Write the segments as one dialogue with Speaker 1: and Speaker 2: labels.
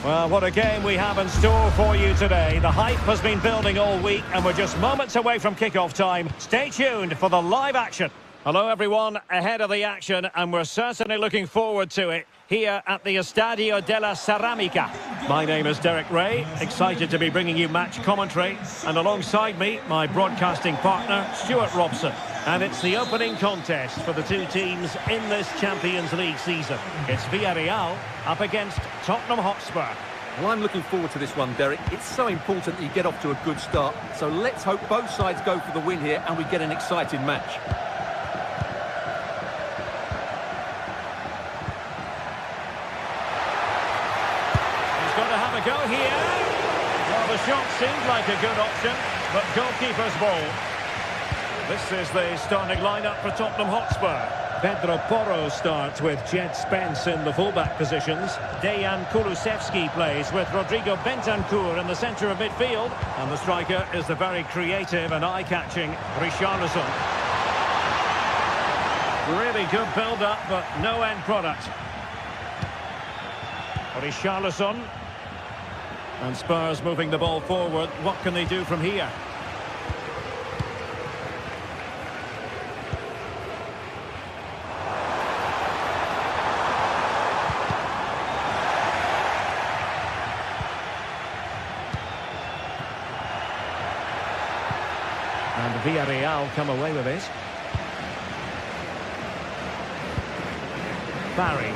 Speaker 1: Well, what a game we have in store for you today. The hype has been building all week and we're just moments away from kickoff time. Stay tuned for the live action. Hello everyone, ahead of the action, and we're certainly looking forward to it here at the Estadio della Ceramica. My name is Derek Ray, excited to be bringing you match commentary, and alongside me, my broadcasting partner, Stuart Robson. And it's the opening contest for the two teams in this Champions League season. It's Villarreal up against Tottenham Hotspur.
Speaker 2: Well, I'm looking forward to this one, Derek. It's so important that you get off to a good start. So let's hope both sides go for the win here and we get an exciting match.
Speaker 1: Going to have a go here. Well, the shot seemed like a good option, but goalkeeper's ball. This is the starting lineup for Tottenham Hotspur. Pedro Porro starts with Jed Spence in the fullback positions. Dejan Kulusevski plays with Rodrigo Bentancur in the centre of midfield. And the striker is the very creative and eye-catching Richarlison. Really good build-up, but no end product. Richarlison. And Spurs moving the ball forward. What can they do from here? And Villarreal come away with it. Barry.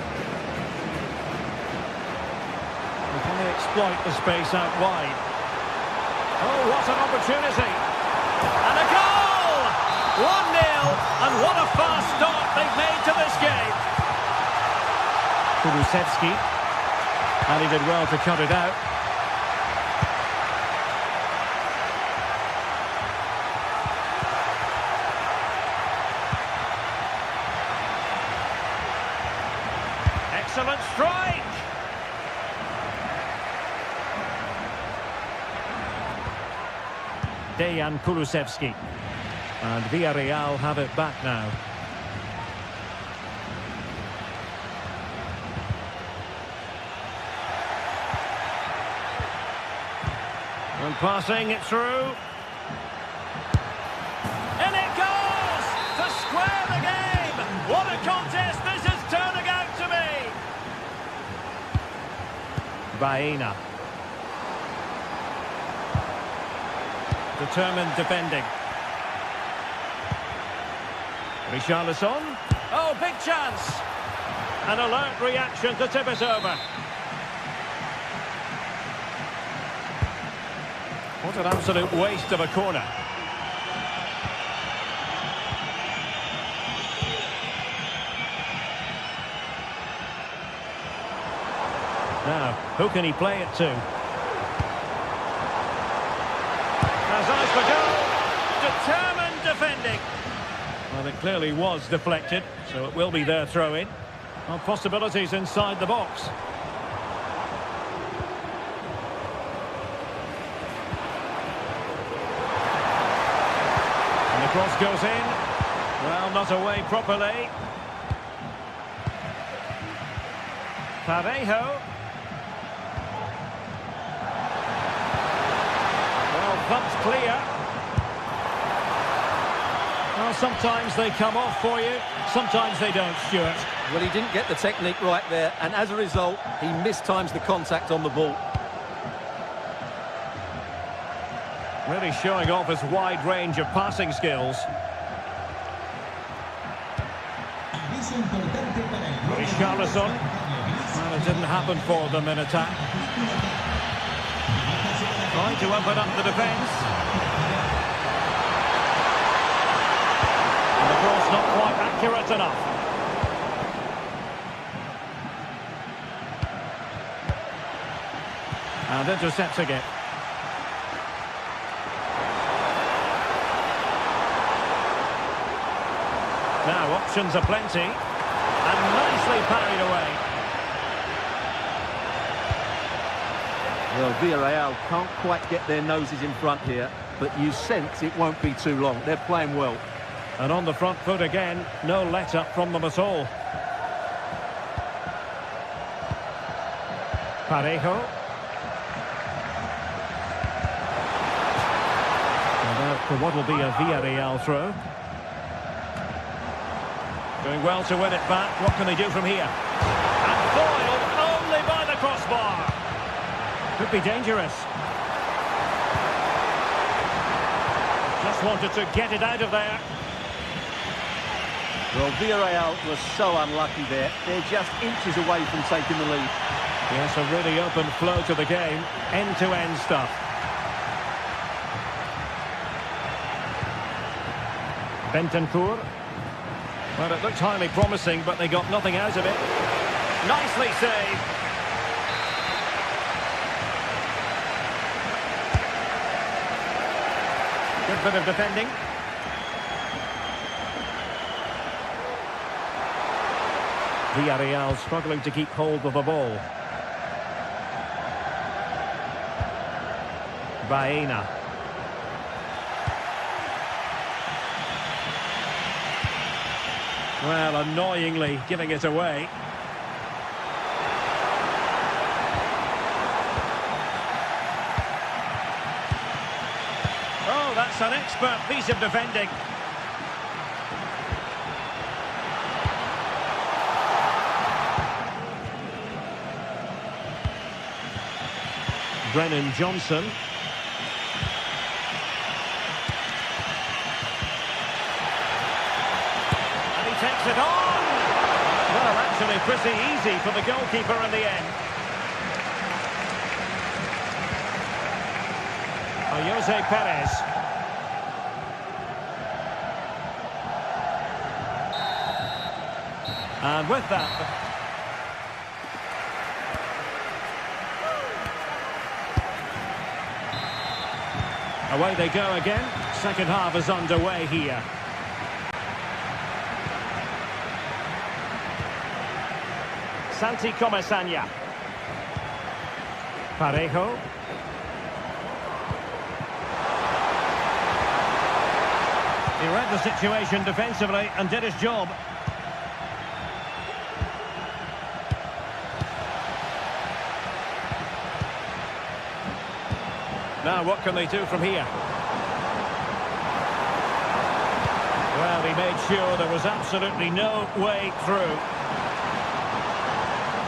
Speaker 1: Can they exploit the space out wide? Oh, what an opportunity! And a goal! 1-0, and what a fast start they've made to this game. Kulusevski, and he did well to cut it out. Excellent strike! Dejan Kulusevski. And Villarreal have it back now. And passing it through. And it goes! To square the game! What a contest this is turning out to be! Baena. Determined defending. Richarlison. Oh, big chance. An alert reaction to tip it over. What an absolute waste of a corner. Now, who can he play it to? Eyes for goal. Determined defending. Well, it clearly was deflected, so it will be their throw-in. Well, possibilities inside the box. And the cross goes in. Well, not away properly. Parejo. Pumped clear. Well, sometimes they come off for you, sometimes they don't, Stuart.
Speaker 2: Well, he didn't get the technique right there, and as a result, he mistimes the contact on the ball.
Speaker 1: Really showing off his wide range of passing skills. Richarlison. Well, it didn't happen for them in attack. Trying to open up the defence. And the cross not quite accurate enough. And intercepting it. Now options are plenty. And nicely parried away.
Speaker 2: Well, Villarreal can't quite get their noses in front here, but you sense it won't be too long. They're playing well.
Speaker 1: And on the front foot again, no let-up from them at all. Parejo. for what will be a Villarreal throw. Doing well to win it back. What can they do from here? And foiled only by the crossbar. Could be dangerous. Just wanted to get it out of there.
Speaker 2: Well, Villarreal was so unlucky there. They're just inches away from taking the lead.
Speaker 1: Yes, a really open flow to the game. End-to-end stuff. Bentancur. Well, it looked highly promising, but they got nothing out of it. Nicely saved. Good bit of defending. Villarreal struggling to keep hold of the ball. Baena. Well, annoyingly giving it away. Oh, that's an expert piece of defending. Brennan Johnson. And he takes it on. Well, actually pretty easy for the goalkeeper in the end. Jose Perez. And with that... away they go again. Second half is underway here. Santi Comesaña. Parejo. He read the situation defensively and did his job. Now, what can they do from here? Well, he made sure there was absolutely no way through.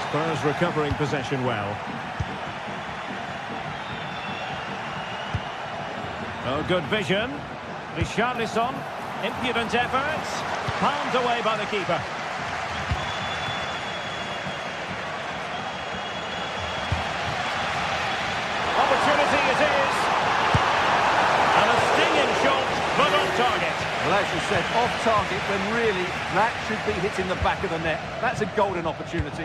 Speaker 1: Spurs recovering possession well. Oh, good vision. Richarlison, impudent efforts. Palmed away by the keeper. Opportunity it is. And a stinging shot, but on target.
Speaker 2: Well, as you said, off target when really that should be hitting the back of the net. That's a golden opportunity.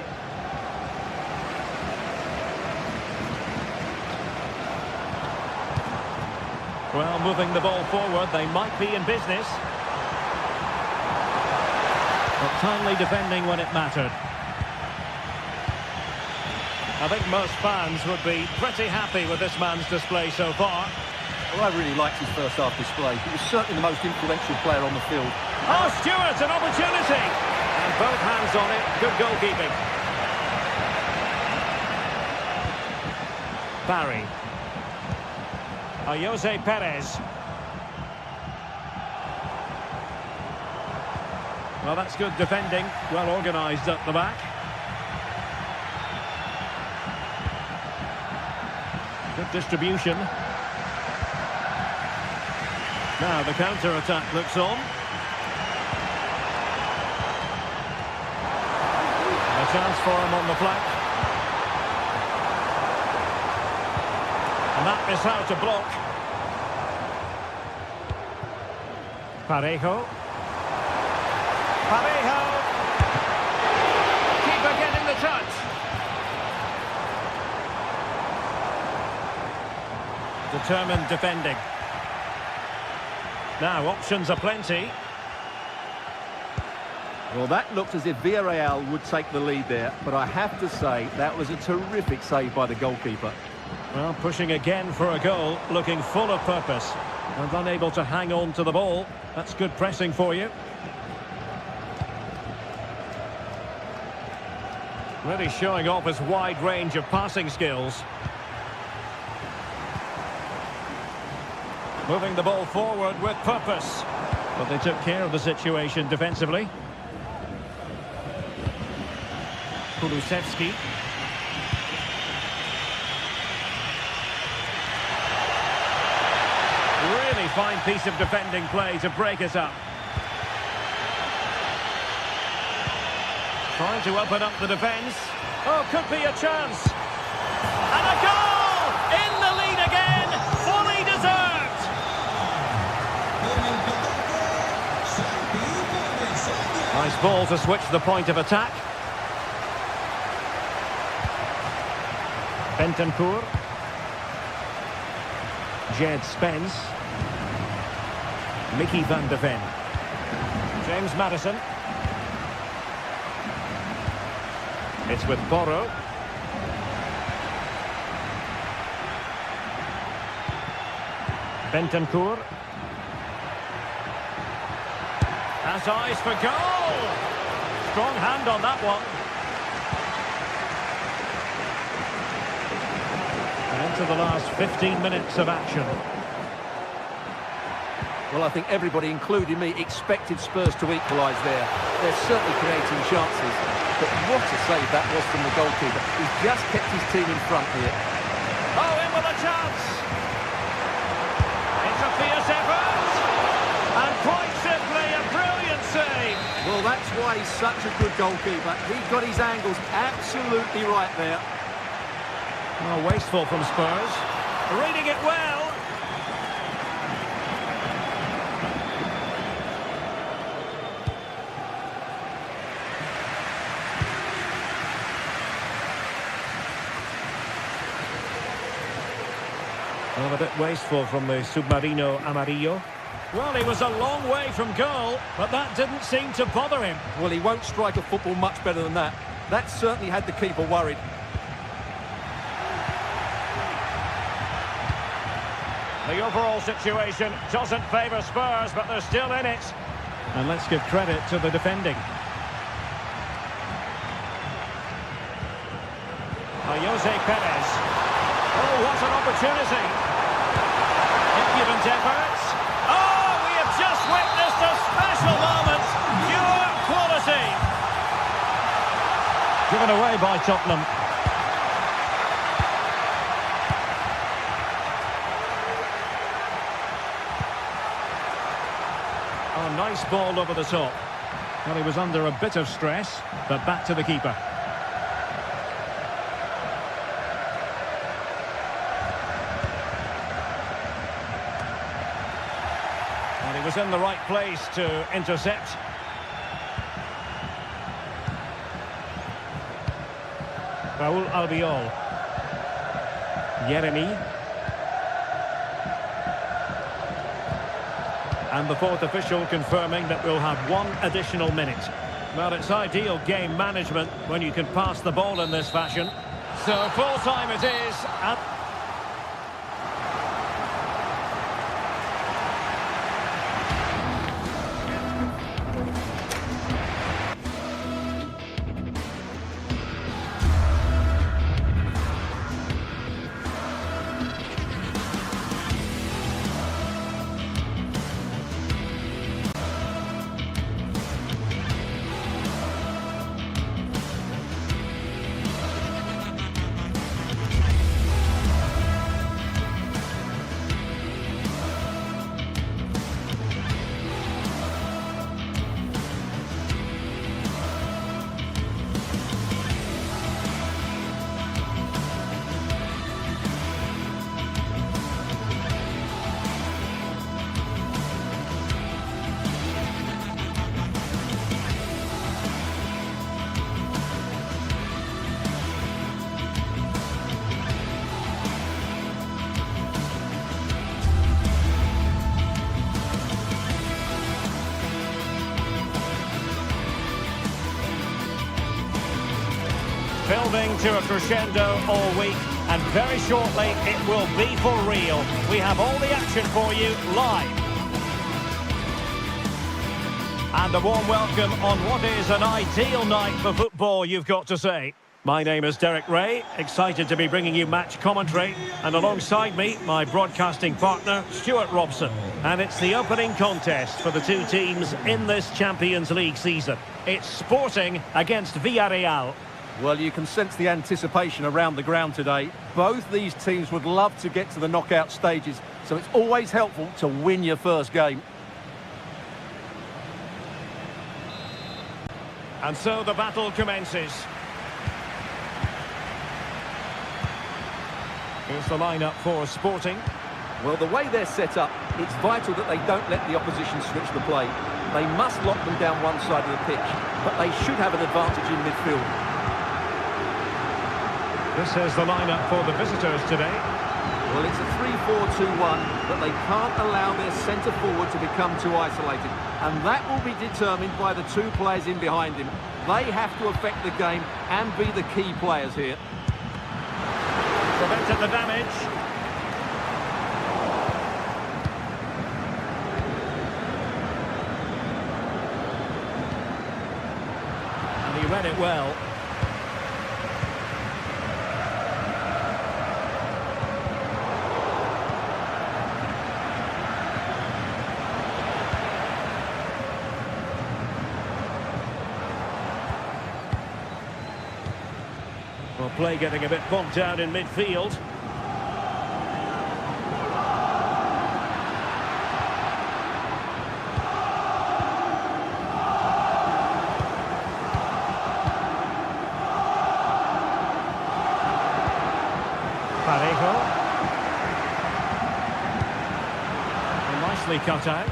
Speaker 1: Well, moving the ball forward, they might be in business. But timely defending when it mattered. I think most fans would be pretty happy with this man's display so far.
Speaker 2: Well, I really liked his first half display. He was certainly the most influential player on the field.
Speaker 1: Oh, Stewart, an opportunity! And both hands on it, good goalkeeping. Barry. Jose Perez. Well, that's good defending. Well organised up the back. Good distribution. Now the counter-attack looks on. A chance for him on the flank. And that is how to block. Parejo. Parejo. Keeper getting the touch. Determined defending. Now options are plenty.
Speaker 2: Well, that looked as if Villarreal would take the lead there, but I have to say that was a terrific save by the goalkeeper.
Speaker 1: Well, pushing again for a goal, looking full of purpose. And unable to hang on to the ball. That's good pressing for you. Really showing off his wide range of passing skills. Moving the ball forward with purpose. But they took care of the situation defensively. Kulusevski. Really fine piece of defending play to break us up. Trying to open up the defence. Oh, could be a chance. And a goal! In the lead again! Fully deserved! Nice ball to switch the point of attack. Bentancur. Jed Spence. Mickey van de Ven. James Maddison. It's with Borro. Bentancur. Has eyes for goal! Strong hand on that one. And into the last 15 minutes of action.
Speaker 2: Well, I think everybody, including me, expected Spurs to equalise there. They're certainly creating chances. But what a save that was from the goalkeeper. He's just kept his team in front here.
Speaker 1: Oh, in with a chance! It's a fierce effort! And quite simply, a brilliant save!
Speaker 2: Well, that's why he's such a good goalkeeper. He got his angles absolutely right there.
Speaker 1: Oh, wasteful from Spurs. Reading it well. Well, a bit wasteful from the Submarino Amarillo. Well, he was a long way from goal, but that didn't seem to bother him.
Speaker 2: Well, he won't strike a football much better than that. That certainly had the keeper worried.
Speaker 1: The overall situation doesn't favour Spurs, but they're still in it. And let's give credit to the defending. Jose Perez. Oh, what an opportunity. Impudent effort. Oh, we have just witnessed a special moment. Pure quality. Given away by Tottenham. Oh, nice ball over the top. Well, he was under a bit of stress, but back to the keeper. And he was in the right place to intercept. Raul Albiol. Yeremy. And the fourth official confirming that we'll have one additional minute. Well, it's ideal game management when you can pass the ball in this fashion. So full time it is. Building to a crescendo all week, and very shortly it will be for real. We have all the action for you live. And a warm welcome on what is an ideal night for football, you've got to say. My name is Derek Ray, excited to be bringing you match commentary, and alongside me, my broadcasting partner, Stuart Robson. And it's the opening contest for the two teams in this Champions League season. It's Sporting against Villarreal.
Speaker 2: Well, you can sense the anticipation around the ground today. Both these teams would love to get to the knockout stages, so it's always helpful to win your first game.
Speaker 1: And so the battle commences. Here's the lineup for Sporting.
Speaker 2: Well, the way they're set up, it's vital that they don't let the opposition switch the play. They must lock them down one side of the pitch, but they should have an advantage in midfield.
Speaker 1: This is the lineup for the visitors today.
Speaker 2: Well, it's a 3-4-2-1, but they can't allow their centre forward to become too isolated. And that will be determined by the two players in behind him. They have to affect the game and be the key players here.
Speaker 1: Prevented the damage. And he read it well. Well, play getting a bit bogged down in midfield. Parejo. Well, nicely cut out.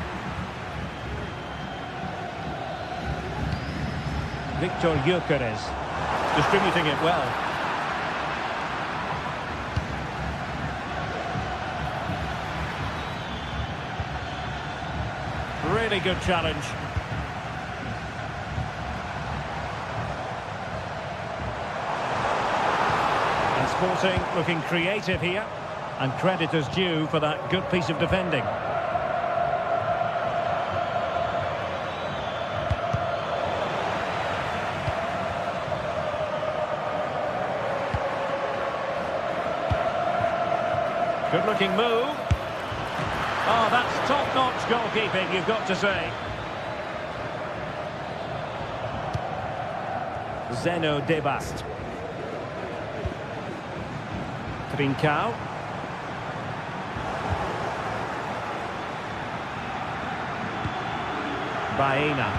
Speaker 1: Victor Gyökeres distributing it well. Really good challenge. And Sporting looking creative here. And credit is due for that good piece of defending. Good looking move. Oh, that's top-notch goalkeeping, you've got to say. Zeno Debast. Trincao. Baena.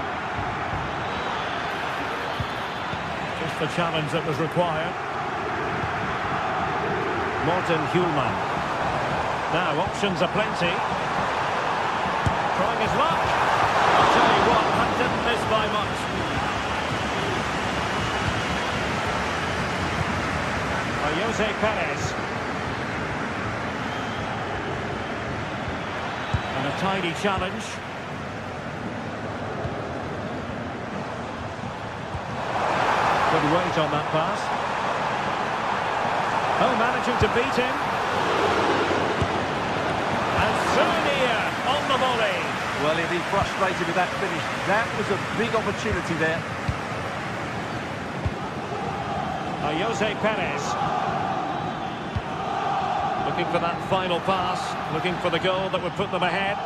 Speaker 1: Just the challenge that was required. Morten Hjulman. Now, options are plenty. Trying his luck. I'll tell you what, that didn't miss by much. Jose Perez. And a tidy challenge. Good weight on that pass. Oh, managing to beat him. On the volley.
Speaker 2: Well, he'll be frustrated with that finish. That was a big opportunity there.
Speaker 1: Jose Perez. Looking for that final pass. Looking for the goal that would put them ahead.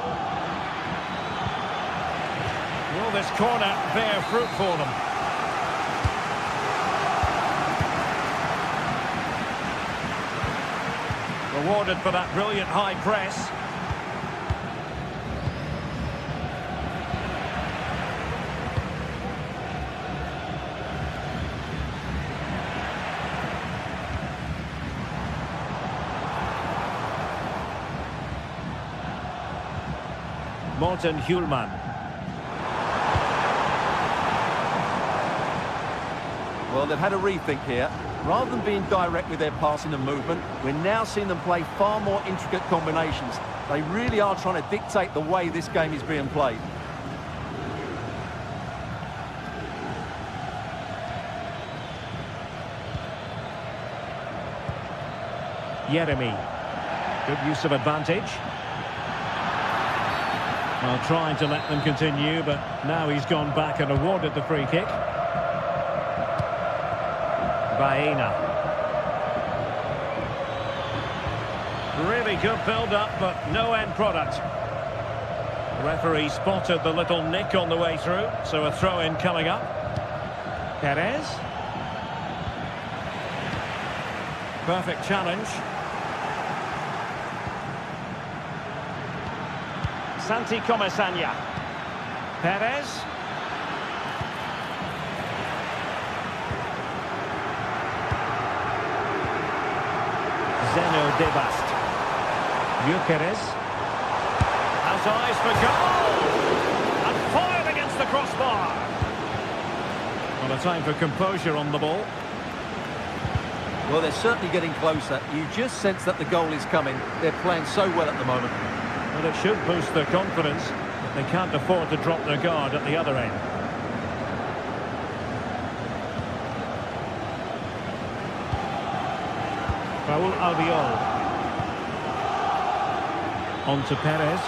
Speaker 1: Will this corner bear fruit for them? Rewarded for that brilliant high press. Morten Hjulman.
Speaker 2: Well, they've had a rethink here. Rather than being direct with their passing and movement, we're now seeing them play far more intricate combinations. They really are trying to dictate the way this game is being played.
Speaker 1: Yeremy. Good use of advantage. Well, trying to let them continue, but now he's gone back and awarded the free kick. Baena. Really good build-up, but no end product. The referee spotted the little nick on the way through, so a throw-in coming up. Perez. Perfect challenge. Santi Comesaña. Perez. Zeno Debast. Gyökeres. Has eyes for goal! And fired against the crossbar! Well, a time for composure on the ball.
Speaker 2: Well, they're certainly getting closer. You just sense that the goal is coming. They're playing so well at the moment.
Speaker 1: Well, it should boost their confidence, but they can't afford to drop their guard at the other end. Raúl Albiol. On to Perez.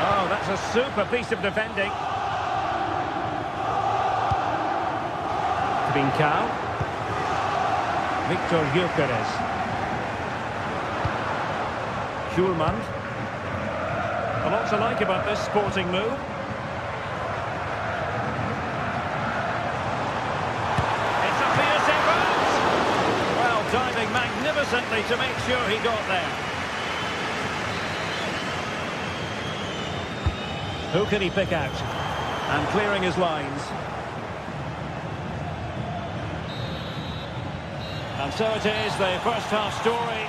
Speaker 1: Oh, that's a super piece of defending. Trincao. Victor Gyökeres. Schulman. A lot to like about this sporting move. It's a piercing bounce. Well, diving magnificently to make sure he got there. Who can he pick out? And clearing his lines. And so it is, the first half story.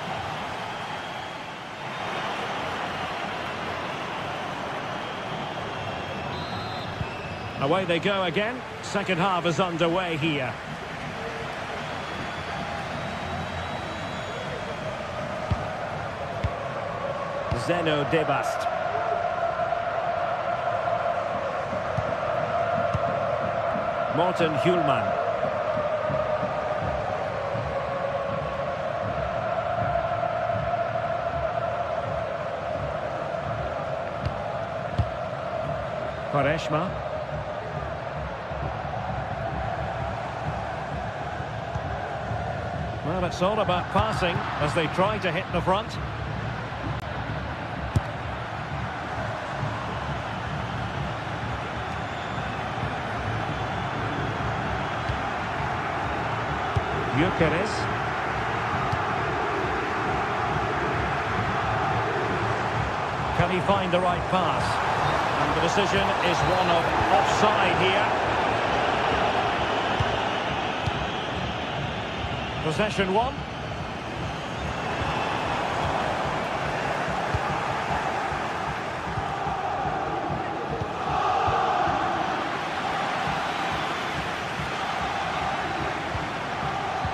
Speaker 1: Away they go again. Second half is underway here. Zeno Debast. Morten Hjulman. Quaresma. Well, it's all about passing as they try to hit the front. Gyökeres. Can he find the right pass? And the decision is one of offside here. Possession one.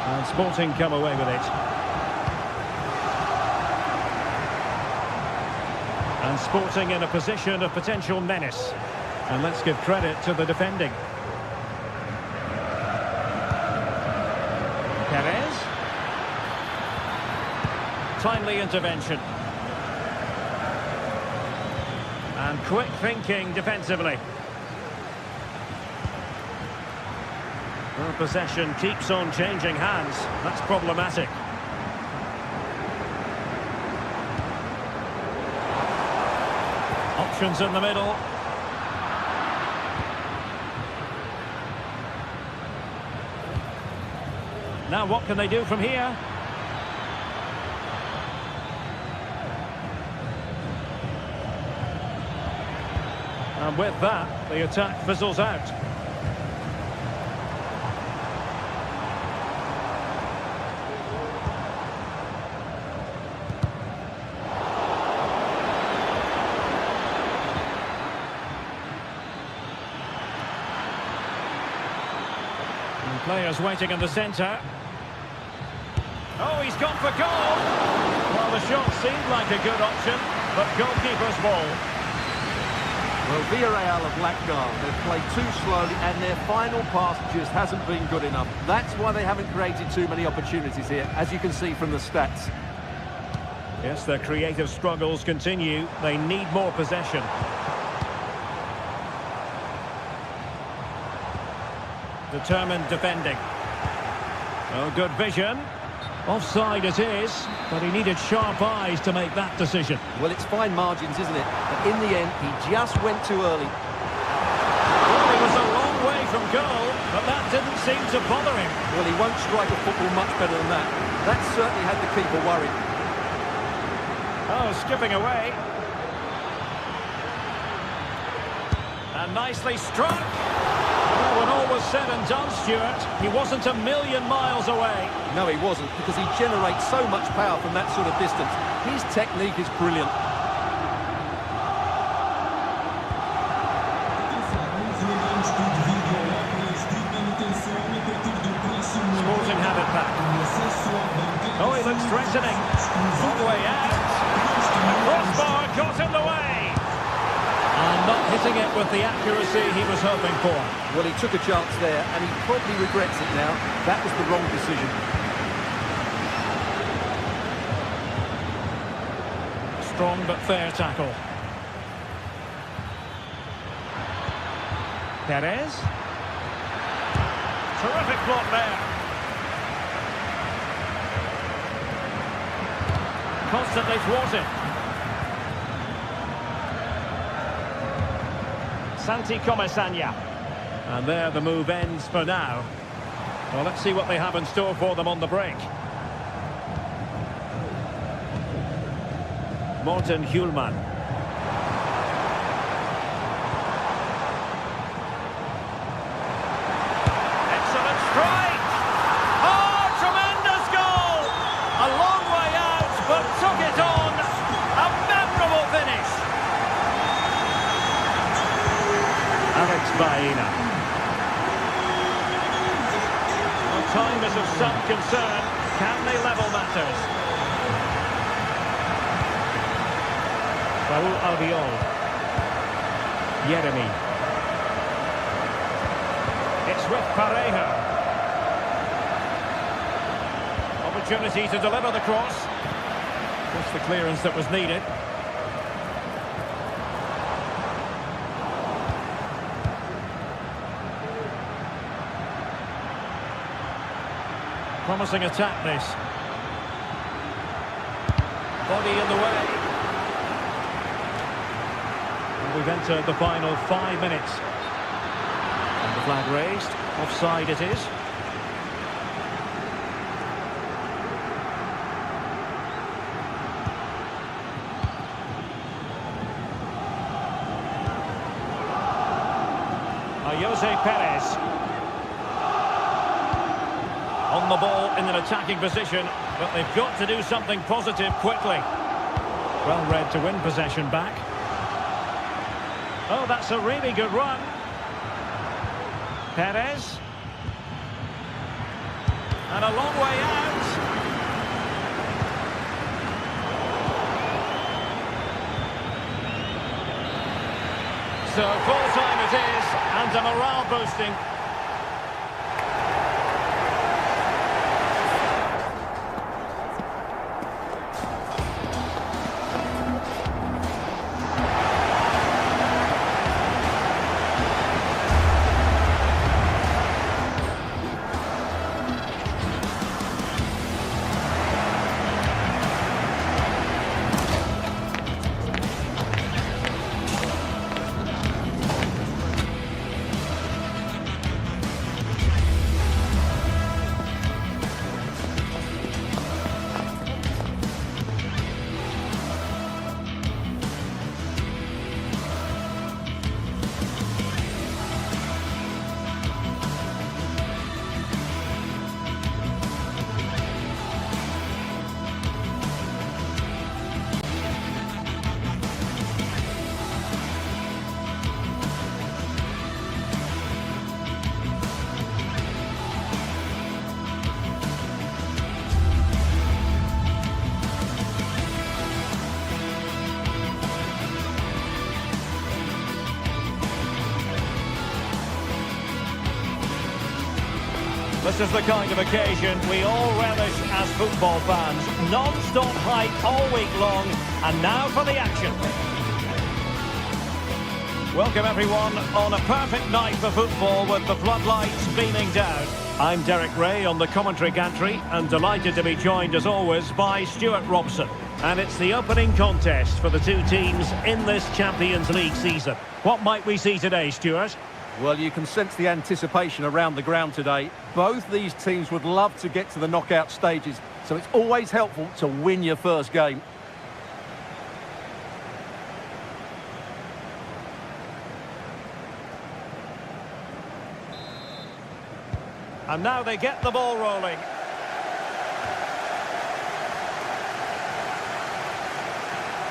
Speaker 1: And Sporting come away with it. And Sporting in a position of potential menace. And let's give credit to the defending. Perez. Timely intervention. And quick thinking defensively. Well, possession keeps on changing hands. That's problematic. Options in the middle. Now what can they do from here? And with that, the attack fizzles out. And players waiting in the centre. Oh, he's gone for goal! Well, the shot seemed like a good option, but goalkeeper's ball.
Speaker 2: Well, Villarreal have lacked guard. They've played too slowly and their final pass just hasn't been good enough. That's why they haven't created too many opportunities here, as you can see from the stats.
Speaker 1: Yes, their creative struggles continue. They need more possession. Determined defending. Oh, good vision. Offside it is, but he needed sharp eyes to make that decision.
Speaker 2: Well, it's fine margins, isn't it? But in the end, he just went too early.
Speaker 1: Well, he was a long way from goal, but that didn't seem to bother him.
Speaker 2: Well, he won't strike a football much better than that. That certainly had the keeper worried.
Speaker 1: Oh, skipping away. And nicely struck. Well, when all was said and done, Stuart, he wasn't a million miles away.
Speaker 2: No, he wasn't, because he generates so much power from that sort of distance. His technique is brilliant.
Speaker 1: Sporting have it back. Oh, he looks threatening. Long way out. Crossbar got in the way. And not hitting it with the accuracy he was hoping for.
Speaker 2: Well, he took a chance there, and he probably regrets it now. That was the wrong decision.
Speaker 1: Strong but fair tackle. Perez. Terrific block there. Constantly thwarted. Santi Comesaña. And there the move ends for now. Well, let's see what they have in store for them on the break. Morten Hjulman. Excellent strike! Oh, tremendous goal! A long way out, but took it on. A memorable finish. Alex Baena. Well, time is of some concern. Can they level matters? Raúl Albiol. Yeremy. It's with Pareja. Opportunity to deliver the cross. Just the clearance that was needed. Promising attack, this. Body in the way. We've entered the final 5 minutes. And the flag raised. Offside it is. Jose Perez. On the ball in an attacking position, but they've got to do something positive quickly. Well read to win possession back. Oh, that's a really good run. Perez. And a long way out. So full time it is, and a morale boosting. This is the kind of occasion we all relish as football fans. Non-stop hype all week long, and now for the action. Welcome everyone on a perfect night for football with the floodlights beaming down. I'm Derek Ray on the commentary gantry and delighted to be joined as always by Stuart Robson. And it's the opening contest for the two teams in this Champions League season. What might we see today, Stuart?
Speaker 2: Well, you can sense the anticipation around the ground today. Both these teams would love to get to the knockout stages, so it's always helpful to win your first game.
Speaker 1: And now they get the ball rolling.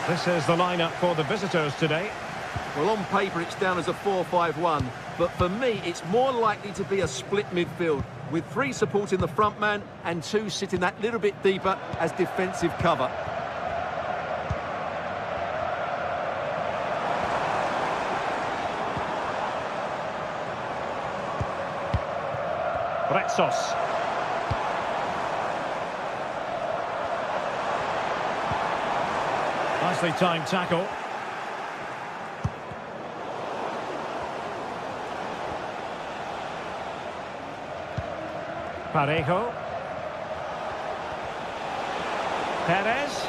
Speaker 1: This is the lineup for the visitors today.
Speaker 2: Well, on paper it's down as a 4-5-1, but for me it's more likely to be a split midfield, with 3 supporting the front man and 2 sitting that little bit deeper as defensive cover.
Speaker 1: Retsos. Nicely timed tackle. Parejo. Perez.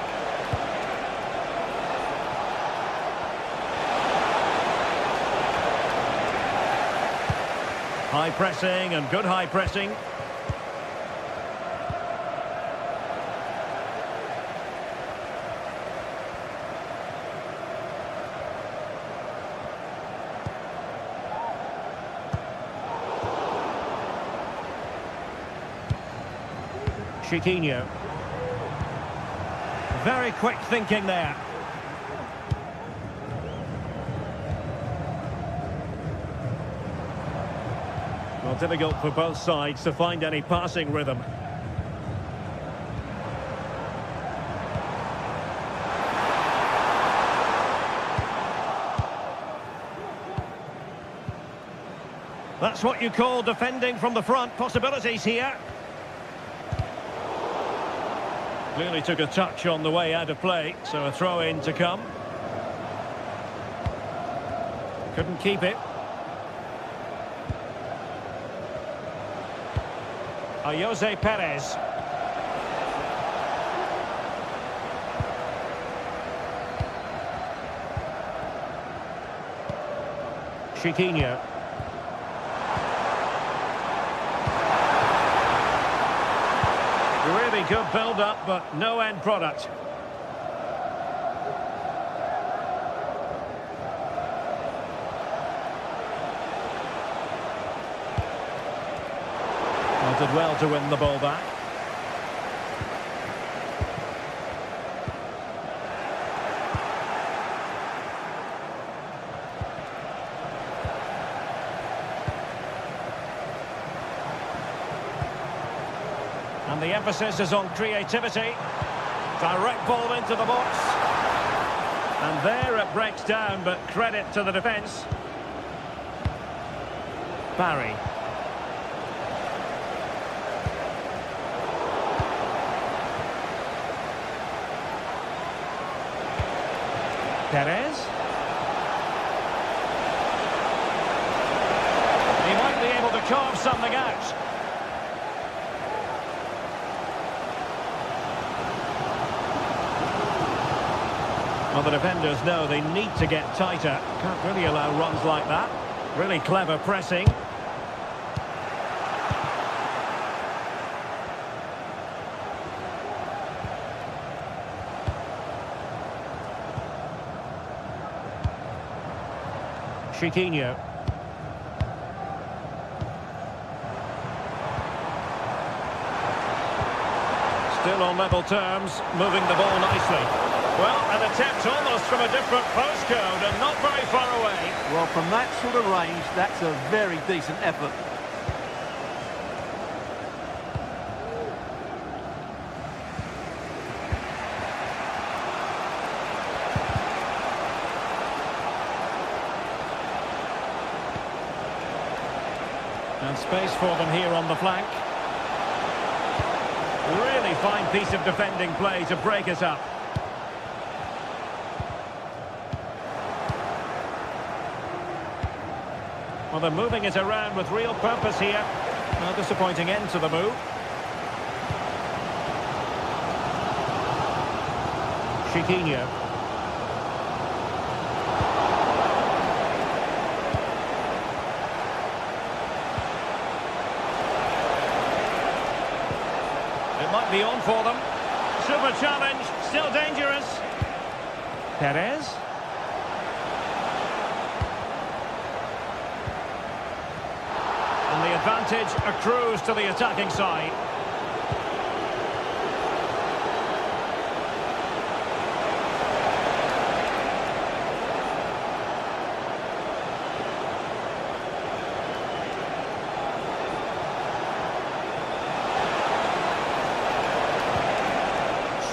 Speaker 1: High pressing and good high pressing. Chiquinho. Very quick thinking there. Well, difficult for both sides to find any passing rhythm. That's what you call defending from the front. Possibilities here. Clearly took a touch on the way out of play, so a throw-in to come. Couldn't keep it. Jose Perez. Chiquinho. Really good build-up, but no end product. Did well to win the ball back. And the emphasis is on creativity. Direct ball into the box. And there it breaks down, but credit to the defence. Barry. Perez. He might be able to carve something out. Well, the defenders know they need to get tighter. Can't really allow runs like that. Really clever pressing. Chiquinho. Still on level terms, moving the ball nicely. Well, an attempt almost from a different postcode and not very far away.
Speaker 2: Well, from that sort of range, that's a very decent effort.
Speaker 1: And space for them here on the flank. Really fine piece of defending play to break us up. Well, they're moving it around with real purpose here. A disappointing end to the move. Chiquinho. It might be on for them. Super challenge, still dangerous. Perez. And the advantage accrues to the attacking side.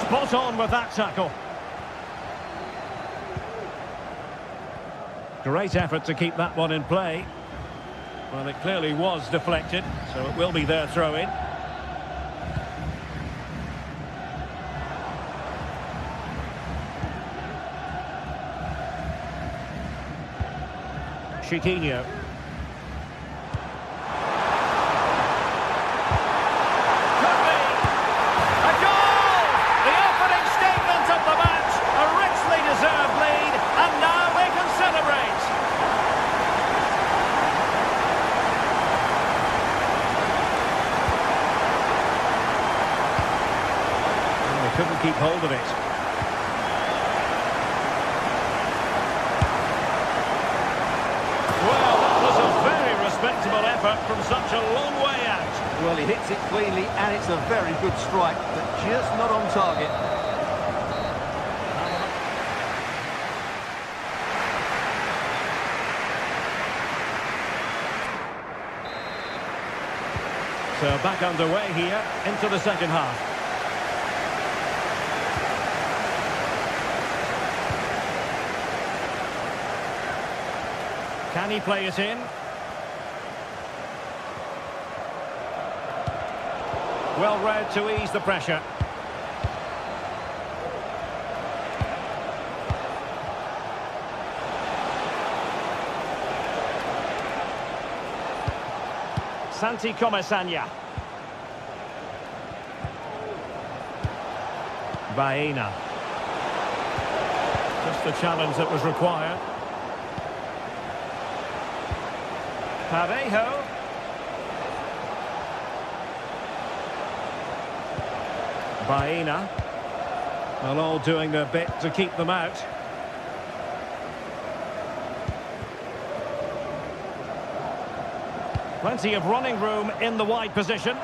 Speaker 1: Spot on with that tackle. Great effort to keep that one in play. Well, it clearly was deflected, so it will be their throw-in. Chiquinho. Could be! A goal! The opening statement of the match. A richly deserved lead, and now they can celebrate. Couldn't keep hold of it. Well, that was a very respectable effort from such a long way out.
Speaker 2: Well, he hits it cleanly, and it's a very good strike, but just not on target.
Speaker 1: So back underway here into the second half. Can he play it in? Well read to ease the pressure. Santi Comesaña. Baena. Just the challenge that was required. Parejo. Baena. Well, all doing their bit to keep them out. Plenty of running room in the wide position.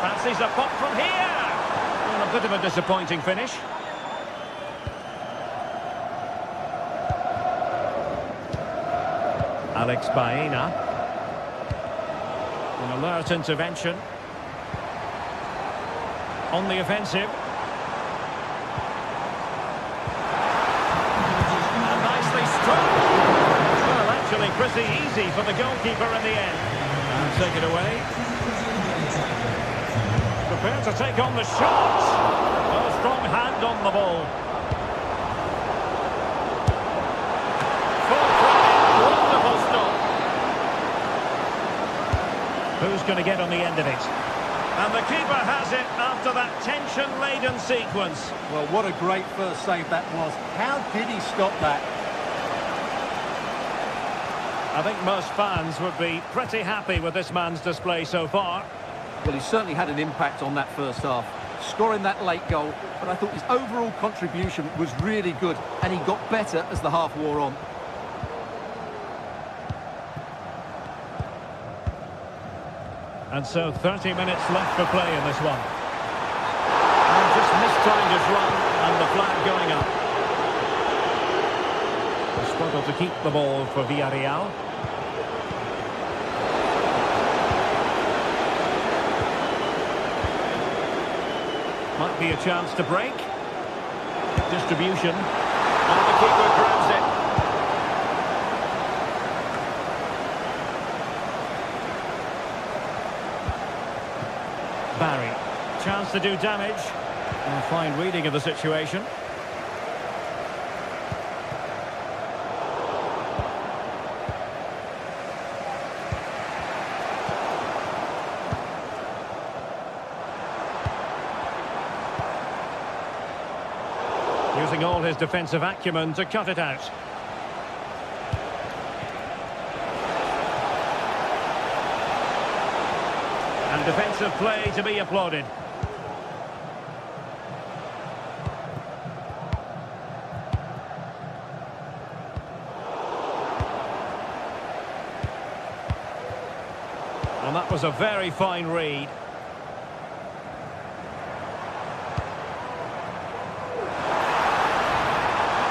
Speaker 1: Fancies a pop from here. Well, a bit of a disappointing finish. Alex Baena. An alert intervention. On the offensive. And nicely struck. Well, actually pretty easy for the goalkeeper in the end. And take it away. Prepared to take on the shot. A strong hand on the ball. Full try. Wonderful stop. Who's going to get on the end of it? And the keeper has it after that tension-laden sequence.
Speaker 2: Well, what a great first save that was. How did he stop that?
Speaker 1: I think most fans would be pretty happy with this man's display so far.
Speaker 2: Well, he certainly had an impact on that first half, scoring that late goal, but I thought his overall contribution was really good, and he got better as the half wore on.
Speaker 1: And so 30 minutes left for play in this one. And just mistimed his run, and the flag going up. A struggle to keep the ball for Villarreal. Might be a chance to break. Distribution. And the keeper grabs it. Barry. Chance to do damage. A fine reading of the situation. Using all his defensive acumen to cut it out. And defensive play to be applauded. And that was a very fine read.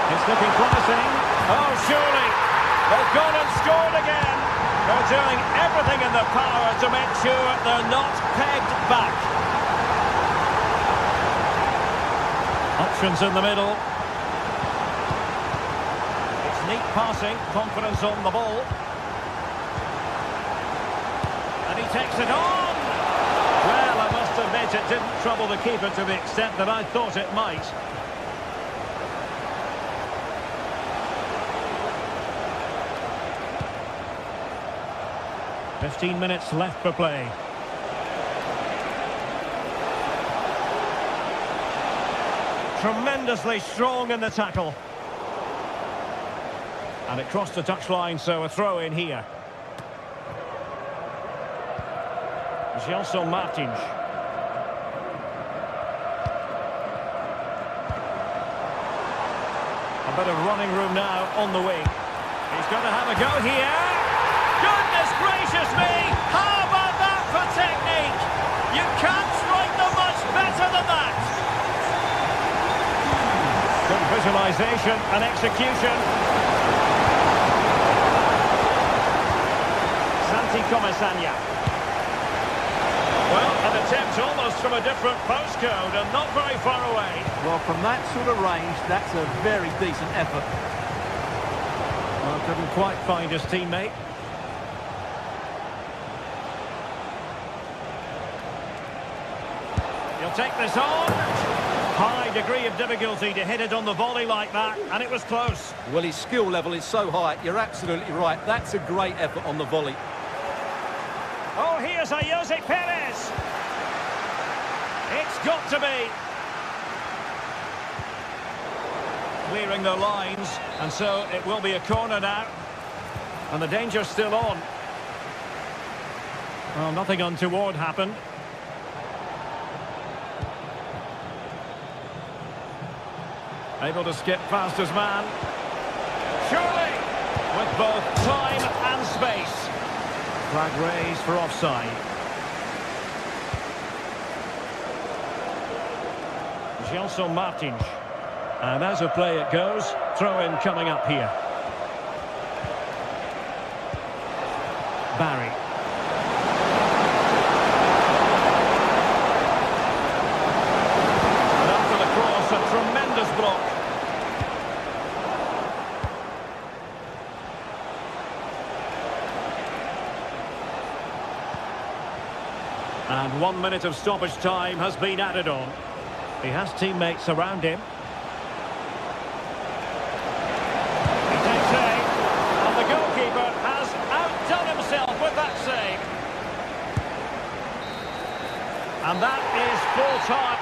Speaker 1: It's looking promising. Oh, surely. They've gone and scored again. They're doing everything in their power to make sure they're not pegged back. Options in the middle. It's neat passing, confidence on the ball. And he takes it on. Well, I must admit it didn't trouble the keeper to the extent that I thought it might. 15 minutes left for play. Tremendously strong in the tackle. And it crossed the touchline, so a throw in here. Gelson Martins. A bit of running room now on the wing. He's going to have a go here. Goodness gracious me! How about that for technique? You can't strike them much better than that. Good visualisation and execution. Santi Comesaña. Well, an attempt almost from a different postcode and not very far away.
Speaker 2: Well, from that sort of range, that's a very decent effort.
Speaker 1: Well, couldn't quite find his teammate. He'll take this on. High degree of difficulty to hit it on the volley like that, and it was close.
Speaker 2: Well, his skill level is so high, you're absolutely right. That's a great effort on the volley.
Speaker 1: Oh, here's a Jose Perez. It's got to be. Clearing the lines, and so it will be a corner now. And the danger's still on. Well, nothing untoward happened. Able to skip past his man. Surely, with both time and space. Flag raised for offside. Gelson Martins. And as a play it goes, throw-in coming up here. Barry. And after the cross, a tremendous block. And 1 minute of stoppage time has been added on. He has teammates around him. He takes aim, and the goalkeeper has outdone himself with that save. And that is full time.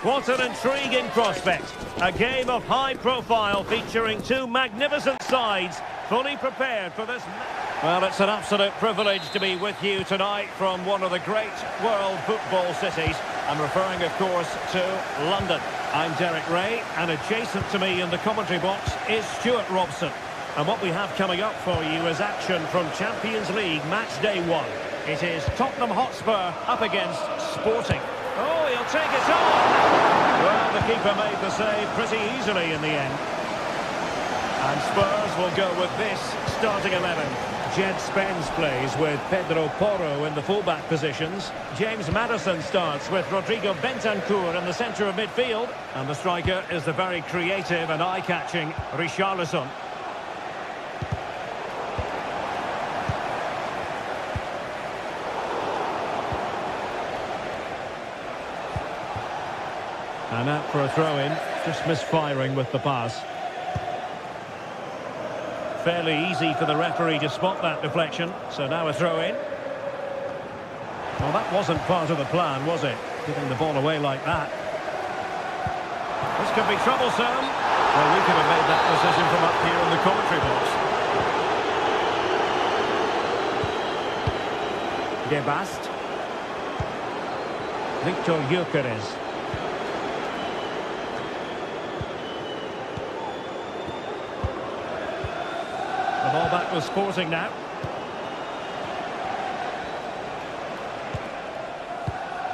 Speaker 1: What an intriguing prospect. A game of high profile featuring two magnificent sides, fully prepared for this. Well, it's an absolute privilege to be with you tonight from one of the great world football cities. I'm referring, of course, to London. I'm Derek Ray, and adjacent to me in the commentary box is Stuart Robson. And what we have coming up for you is action from Champions League match day 1. It is Tottenham Hotspur up against Sporting. Oh, he'll take it on! Well, the keeper made the save pretty easily in the end. And Spurs will go with this starting 11. Jed Spence plays with Pedro Porro in the fullback positions. James Maddison starts with Rodrigo Bentancur in the centre of midfield. And the striker is the very creative and eye-catching Richarlison. And out for a throw-in, just misfiring with the pass. Fairly easy for the referee to spot that deflection, so now a throw-in. Well, that wasn't part of the plan, was it? Giving the ball away like that. This could be troublesome. Well, we could have made that decision from up here in the commentary box. Debast. Victor Gyökeres. The ball back with Sporting now.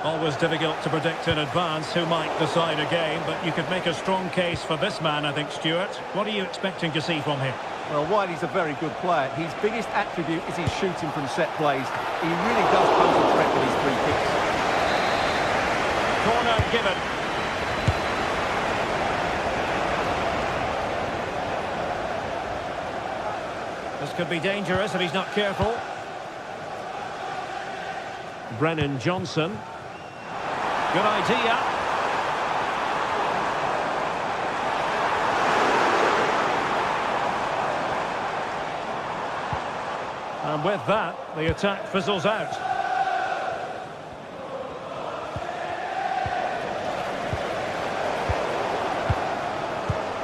Speaker 1: Always difficult to predict in advance who might decide a game, but you could make a strong case for this man, I think, Stuart. What are you expecting to see from him?
Speaker 2: Well, while he's a very good player, his biggest attribute is his shooting from set plays. He really does pose a threat with his free kicks.
Speaker 1: Corner given. This could be dangerous if he's not careful. Brennan Johnson. Good idea. And with that, the attack fizzles out.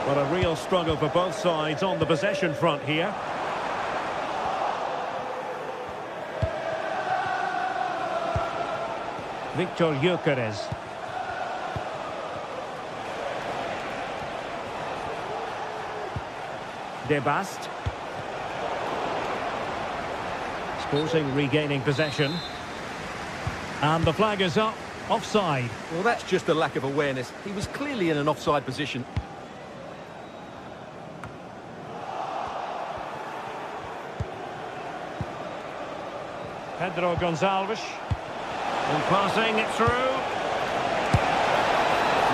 Speaker 1: But a real struggle for both sides on the possession front here. Victor Gyökeres. Debast. Sporting regaining possession. And the flag is up. Offside.
Speaker 2: Well, that's just a lack of awareness. He was clearly in an offside position.
Speaker 1: Pedro Gonçalves. And passing it through.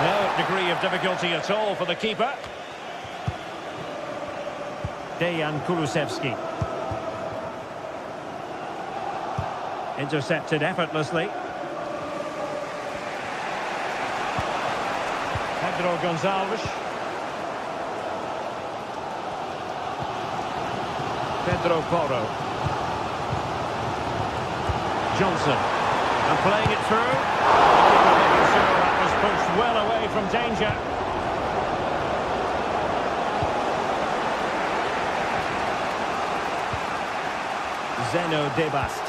Speaker 1: No degree of difficulty at all for the keeper. Dejan Kulusevski. Intercepted effortlessly. Pedro Gonçalves. Pedro Porro. Johnson. And playing it through. Making sure that was pushed well away from danger. Zeno Debast.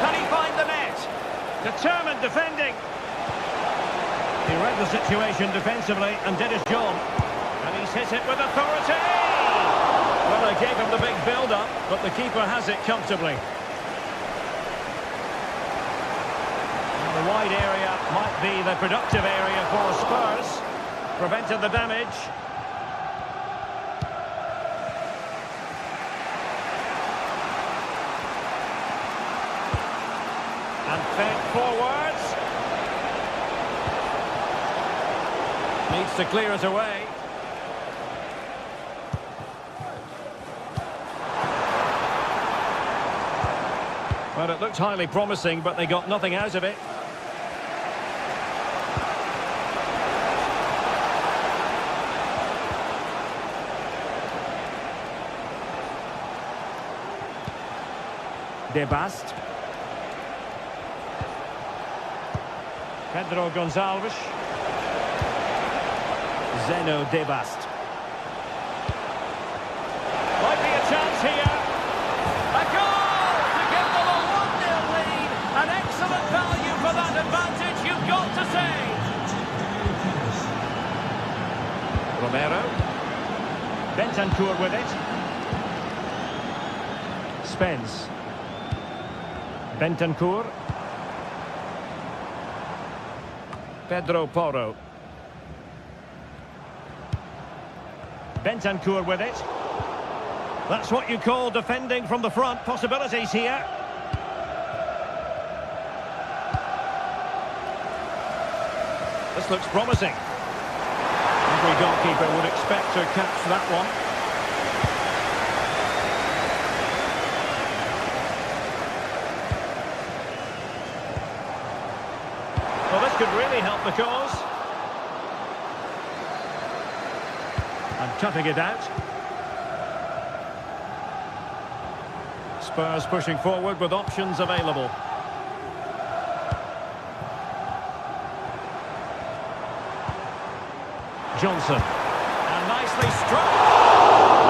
Speaker 1: Can he find the net? Determined defending. He read the situation defensively and did his job. And he's hit it with authority! Well, they gave him the big build-up, but the keeper has it comfortably. And the wide area might be the productive area for Spurs. Prevented the damage. And fed forwards. Needs to clear it away. Well, it looked highly promising, but they got nothing out of it. Debast. Pedro Gonçalves. Zeno Debast. Might be a chance here. A goal to give them a 1-0 lead. An excellent value for that advantage, you've got to say. Romero. Bentancur with it. Spence. Bentancur. Pedro Porro. Bentancur with it. That's what you call defending from the front. Possibilities here. This looks promising. Every goalkeeper would expect to catch that one. Well, this could really help the cause. And cutting it out. Spurs pushing forward with options available. Johnson. And nicely struck.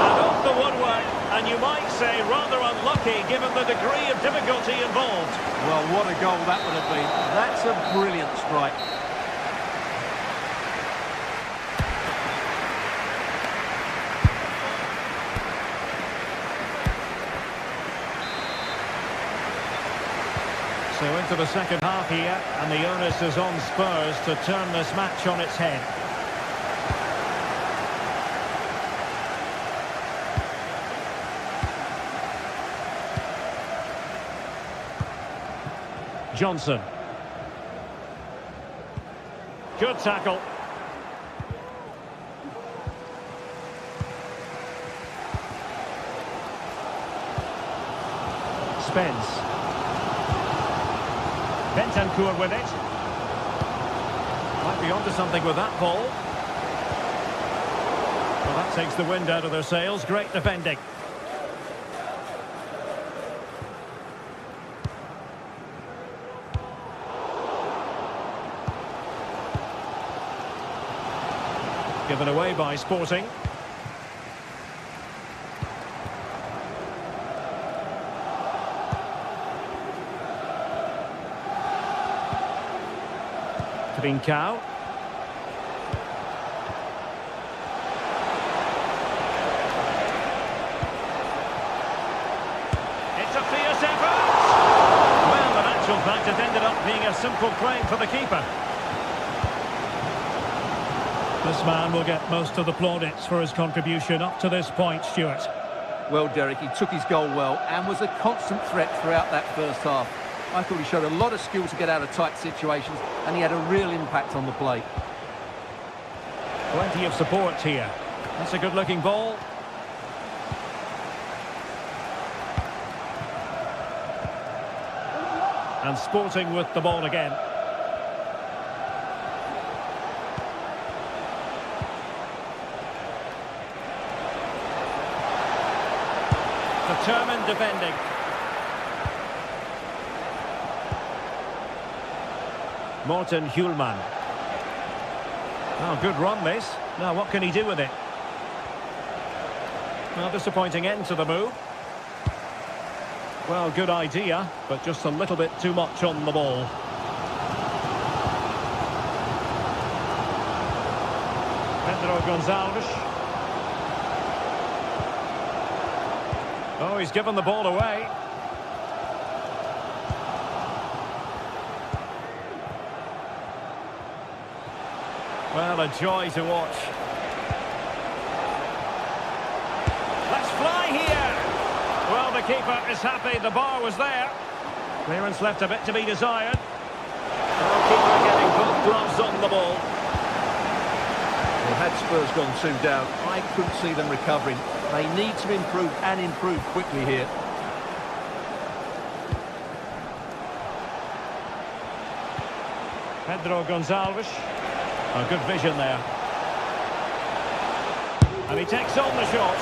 Speaker 1: And off the woodwork. And you might say rather unlucky given the degree of difficulty involved.
Speaker 2: Well, what a goal that would have been. That's a brilliant strike.
Speaker 1: So into the second half here, and the onus is on Spurs to turn this match on its head. Johnson. Good tackle. Spence. Bentancur with it. Might be onto something with that ball. Well, that takes the wind out of their sails. Great defending. Given away by Sporting. Trincao. It's a fierce effort. Well, in actual fact, it ended up being a simple claim for the keeper. This man will get most of the plaudits for his contribution up to this point, Stuart.
Speaker 2: Well, Derek, he took his goal well and was a constant threat throughout that first half. I thought he showed a lot of skill to get out of tight situations, and he had a real impact on the play.
Speaker 1: Plenty of support here. That's a good-looking ball. And Sporting with the ball again. Determined defending. Morten Hjulman. Oh, good run this. Now what can he do with it? Well, disappointing end to the move. Well, good idea, but just a little bit too much on the ball. Pedro Gonçalves. Oh, he's given the ball away. Well, a joy to watch. Let's fly here. Well, the keeper is happy. The bar was there. Clearance left a bit to be desired. The keeper getting both gloves on the ball.
Speaker 2: Well, had Spurs gone 2 down, I couldn't see them recovering. They need to improve and improve quickly here.
Speaker 1: Pedro Gonçalves. Oh, good vision there. And he takes on the shot.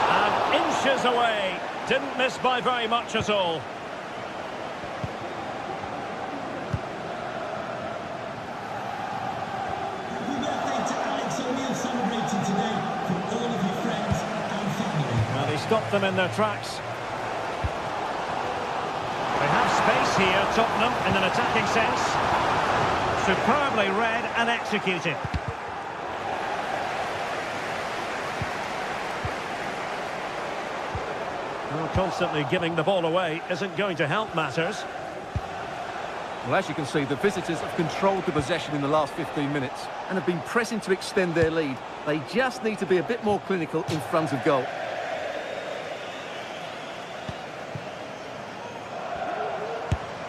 Speaker 1: And inches away. Didn't miss by very much at all. stop them in their tracks. They have space here, Tottenham, in an attacking sense. Superbly read and executed. Well, constantly giving the ball away isn't going to help matters.
Speaker 2: Well, as you can see, the visitors have controlled the possession in the last 15 minutes and have been pressing to extend their lead. They just need to be a bit more clinical in front of goal.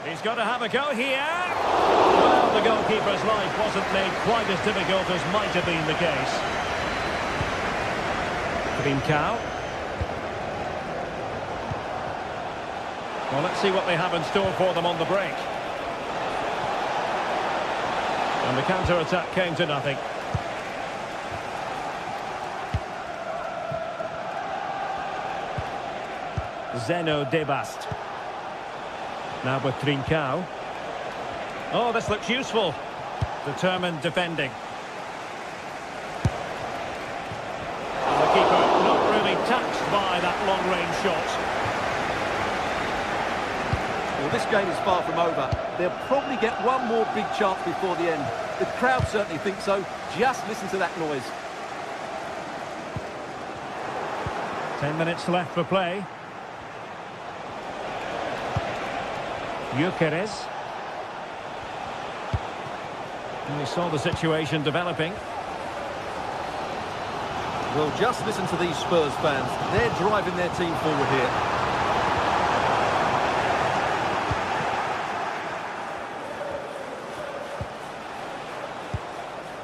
Speaker 1: He's got to have a go here. Well, the goalkeeper's life wasn't made quite as difficult as might have been the case. Trincao. Well, let's see what they have in store for them on the break. And the counter-attack came to nothing. Zeno Debast. Now with Trincao. Oh, this looks useful. Determined defending. And the keeper not really taxed by that long-range shot.
Speaker 2: Well, this game is far from over. They'll probably get one more big chance before the end. The crowd certainly think so. Just listen to that noise.
Speaker 1: 10 minutes left for play. Gyökeres. And we saw the situation developing.
Speaker 2: Well, just listen to these Spurs fans. They're driving their team forward here.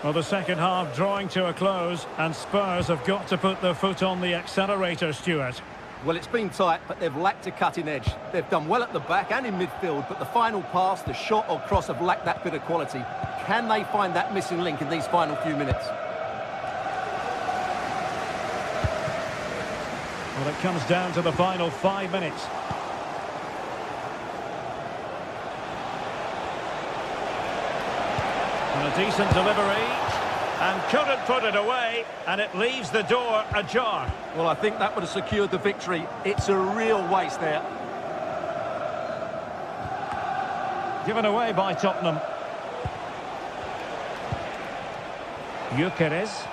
Speaker 1: Well, the second half drawing to a close, and Spurs have got to put their foot on the accelerator, Stuart.
Speaker 2: Well, it's been tight, but they've lacked a cutting edge. They've done well at the back and in midfield, but the final pass, the shot or cross have lacked that bit of quality. Can they find that missing link in these final few minutes?
Speaker 1: Well, it comes down to the final 5 minutes. And a decent delivery, and couldn't put it away, and it leaves the door ajar.
Speaker 2: Well, I think that would have secured the victory. It's a real waste there.
Speaker 1: Given away by Tottenham. Gyökeres.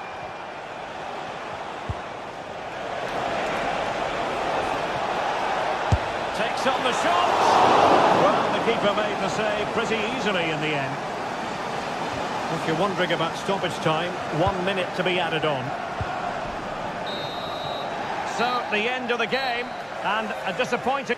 Speaker 1: Takes on the shot. Well, the keeper made the save pretty easily in the end. If you're wondering about stoppage time, 1 minute to be added on. So, the end of the game, and a disappointing...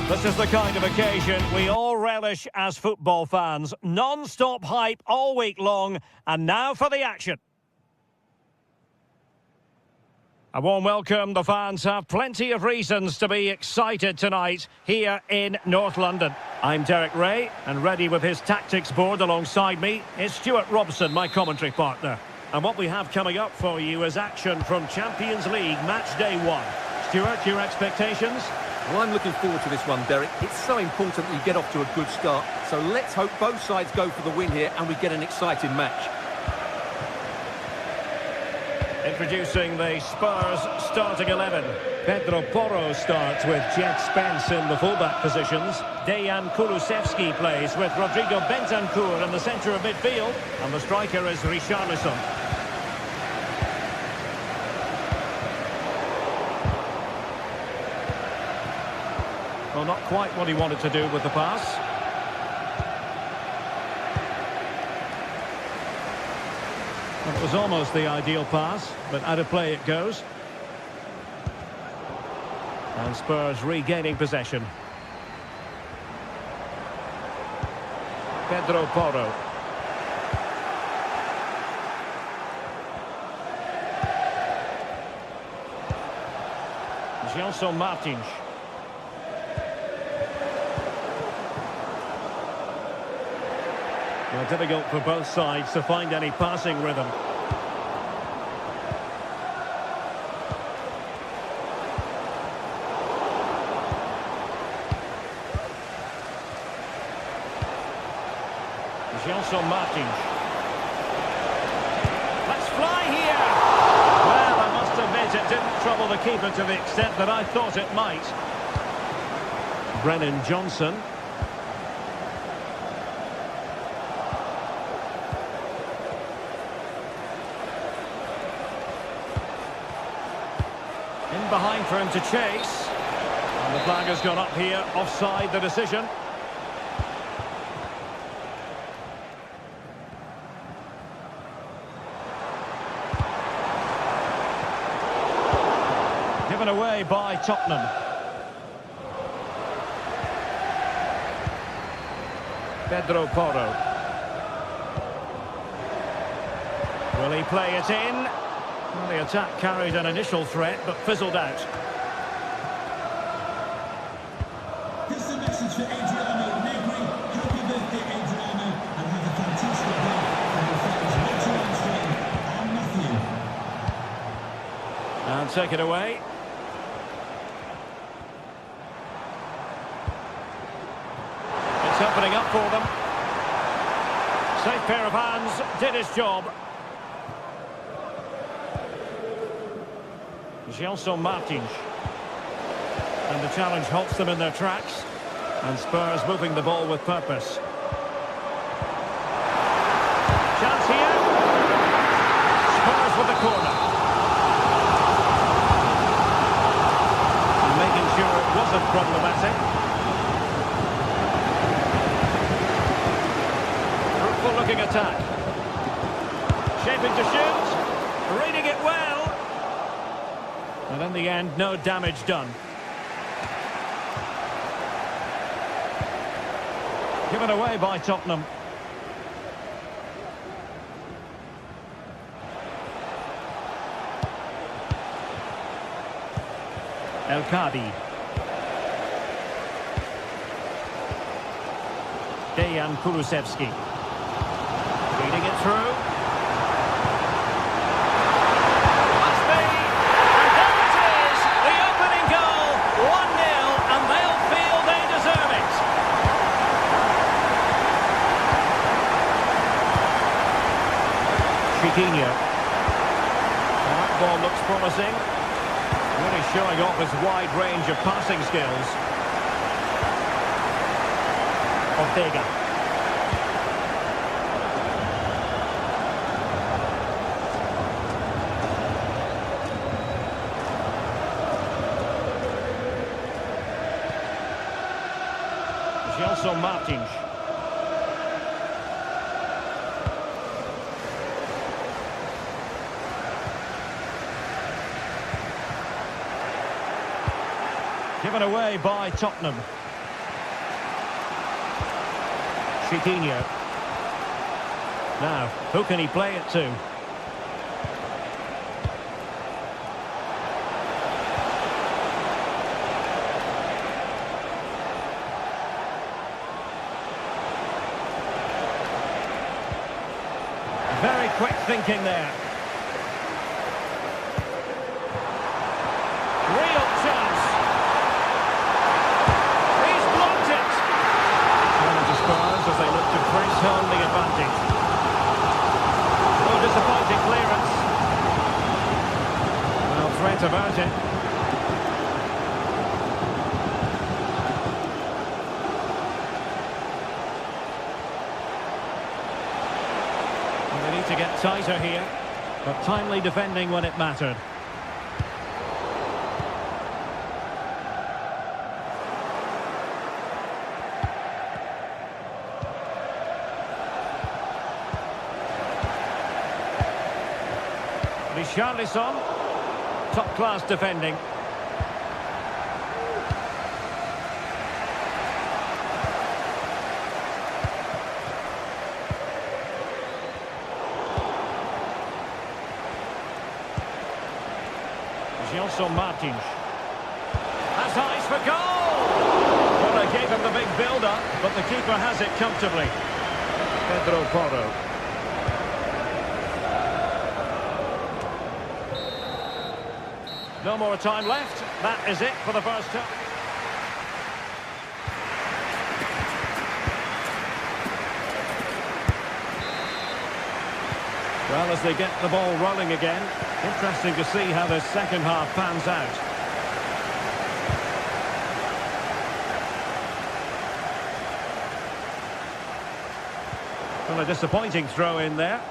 Speaker 1: This is the kind of occasion we all relish as football fans. Non-stop hype all week long, and now for the action. A warm welcome. The fans have plenty of reasons to be excited tonight here in North London. I'm Derek Ray, and ready with his tactics board alongside me is Stuart Robson, my commentary partner. And what we have coming up for you is action from Champions League Match Day 1. Stuart, your expectations?
Speaker 2: Well, I'm looking forward to this one, Derek. It's so important that you get off to a good start. So let's hope both sides go for the win here and we get an exciting match.
Speaker 1: In Introducing the Spurs starting 11. Pedro Porro starts with Jet Spence in the fullback positions. Dejan Kulusevski plays with Rodrigo Bentancur in the centre of midfield. And the striker is Richarlison. Well, not quite what he wanted to do with the pass. Well, it was almost the ideal pass, but out of play it goes. And Spurs regaining possession. Pedro Porro. Gelson Martins. Well, difficult for both sides to find any passing rhythm. Gelson Martins. Let's fly here! Well, I must admit it didn't trouble the keeper to the extent that I thought it might. Brennan Johnson. In behind for him to chase. And the flag has gone up here, offside the decision. Given away by Tottenham. Pedro Porro. Will he play it in? Well, the attack carried an initial threat, but fizzled out.
Speaker 3: Here's the message for Adriano Negri. Happy birthday, Adriano, and have a fantastic day from your friends Matthew and Matthew.
Speaker 1: And take it away. It's opening up for them. Safe pair of hands, did his job. Gelson Martins. And the challenge halts them in their tracks. And Spurs moving the ball with purpose. Chance here. Spurs with the corner. And making sure it wasn't problematic. Fruitful looking attack. Shaping to shoot. Reading it well. And in the end, no damage done. Given away by Tottenham. El Kadi. Dejan Kulusevski. Feeding it through. Chiquinho. That ball looks promising. Really showing off his wide range of passing skills. Ortega. Gelson Martins. Given away by Tottenham. Chiquinho. Now, who can he play it to? Very quick thinking there. Real chance. He's blocked it. And to Spurs as they look to press home the advantage. Oh, disappointing clearance. converted. And they need to get tighter here, but timely defending when it mattered. Richarlison, top-class defending. Gelson Martins. Has eyes for goal! Well, they gave him the big build-up, but the keeper has it comfortably. Pedro Porro. No more time left. That is it for the first time. Well, as they get the ball rolling again, interesting to see how the second half pans out. Well, a disappointing throw in there.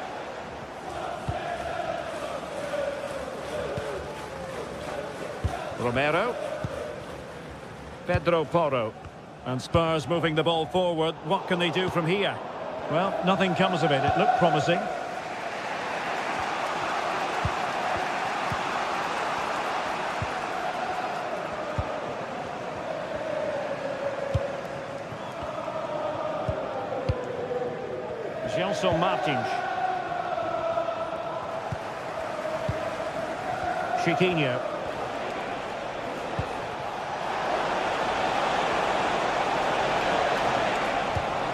Speaker 1: Romero. Pedro Porro. And Spurs moving the ball forward. What can they do from here? Well, nothing comes of it. It looked promising. Gelson Martins. Chiquinho.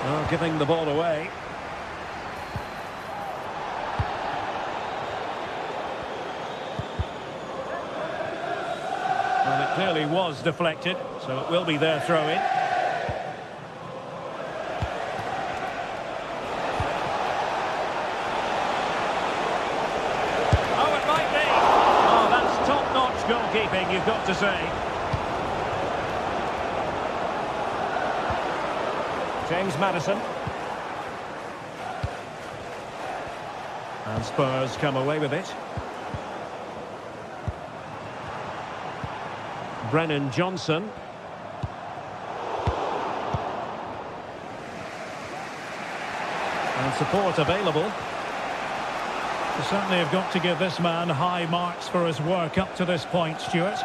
Speaker 1: Well, giving the ball away. Well, it clearly was deflected, so it will be their throw-in. Oh, it might be! Oh, that's top-notch goalkeeping, you've got to say. James Maddison. And Spurs come away with it. Brennan Johnson. And support available. You certainly have got to give this man high marks for his work up to this point, Stuart.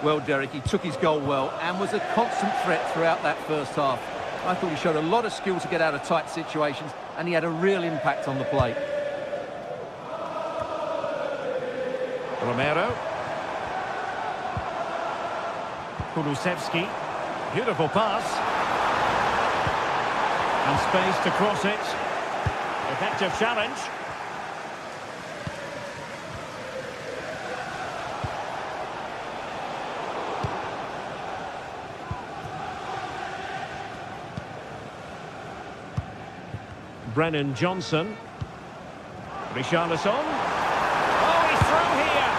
Speaker 2: Well, Derek, he took his goal well and was a constant threat throughout that first half. I thought he showed a lot of skill to get out of tight situations, and he had a real impact on the plate.
Speaker 1: Romero. Kulusevski. Beautiful pass. And space to cross it. Effective challenge. Brennan Johnson. Richarlison. Oh, he's through here.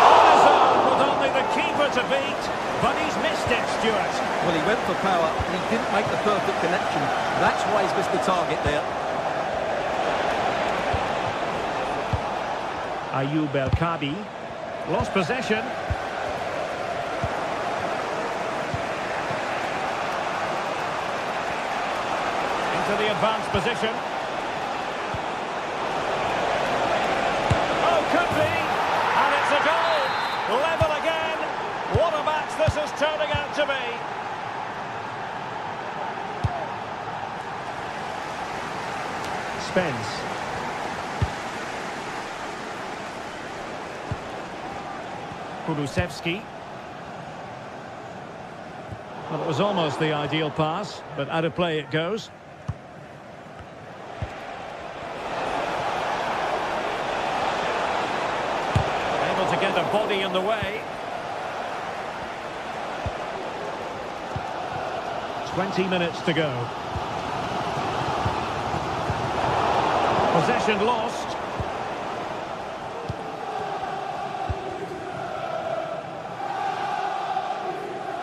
Speaker 1: On his own with only the keeper to beat. But he's missed it, Stuart.
Speaker 2: Well, he went for power, and he didn't make the perfect connection. That's why he's missed the target there.
Speaker 1: Ayoub El Kabi. Lost possession. To the advanced position. Oh, could be! And it's a goal! Level again! What a match this is turning out to be! Spence. Kulusevski. Well, it was almost the ideal pass, but out of play it goes. To get a body in the way. 20 minutes to go. Possession lost.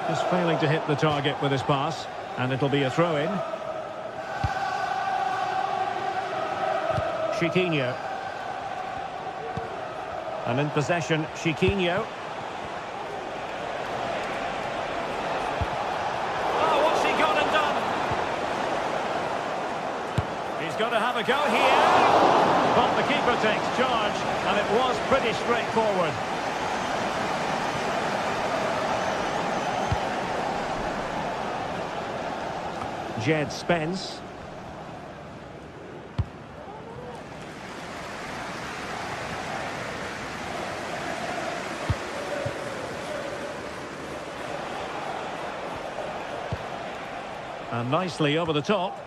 Speaker 1: Just failing to hit the target with his pass. And it'll be a throw-in. Chiquinho. And in possession, Chiquinho. Oh, what's he gone and done? He's got to have a go here. But the keeper takes charge, and it was pretty straightforward. Jed Spence. And nicely over the top.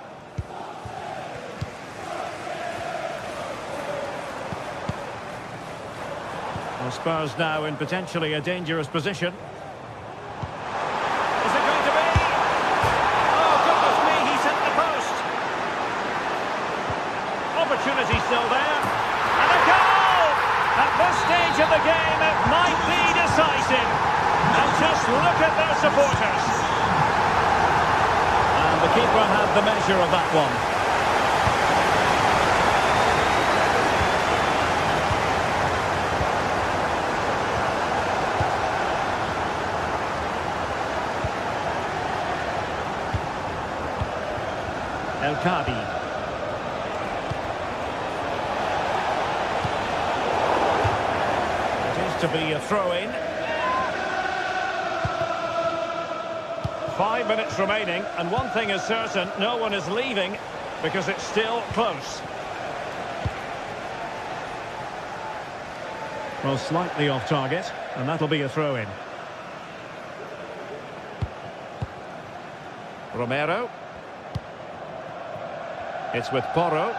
Speaker 1: Well, Spurs now in potentially a dangerous position. Is it going to be? Oh, goodness me, he's hit the post. Opportunity still there. And a goal! At this stage of the game, it might be decisive. And just look at their supporters. And the keeper had the measure of that one. El Kadi. It is to be a throw-in. 5 minutes remaining, and one thing is certain, no one is leaving because it's still close. Well, slightly off target, and that'll be a throw-in. Romero. It's with Porro.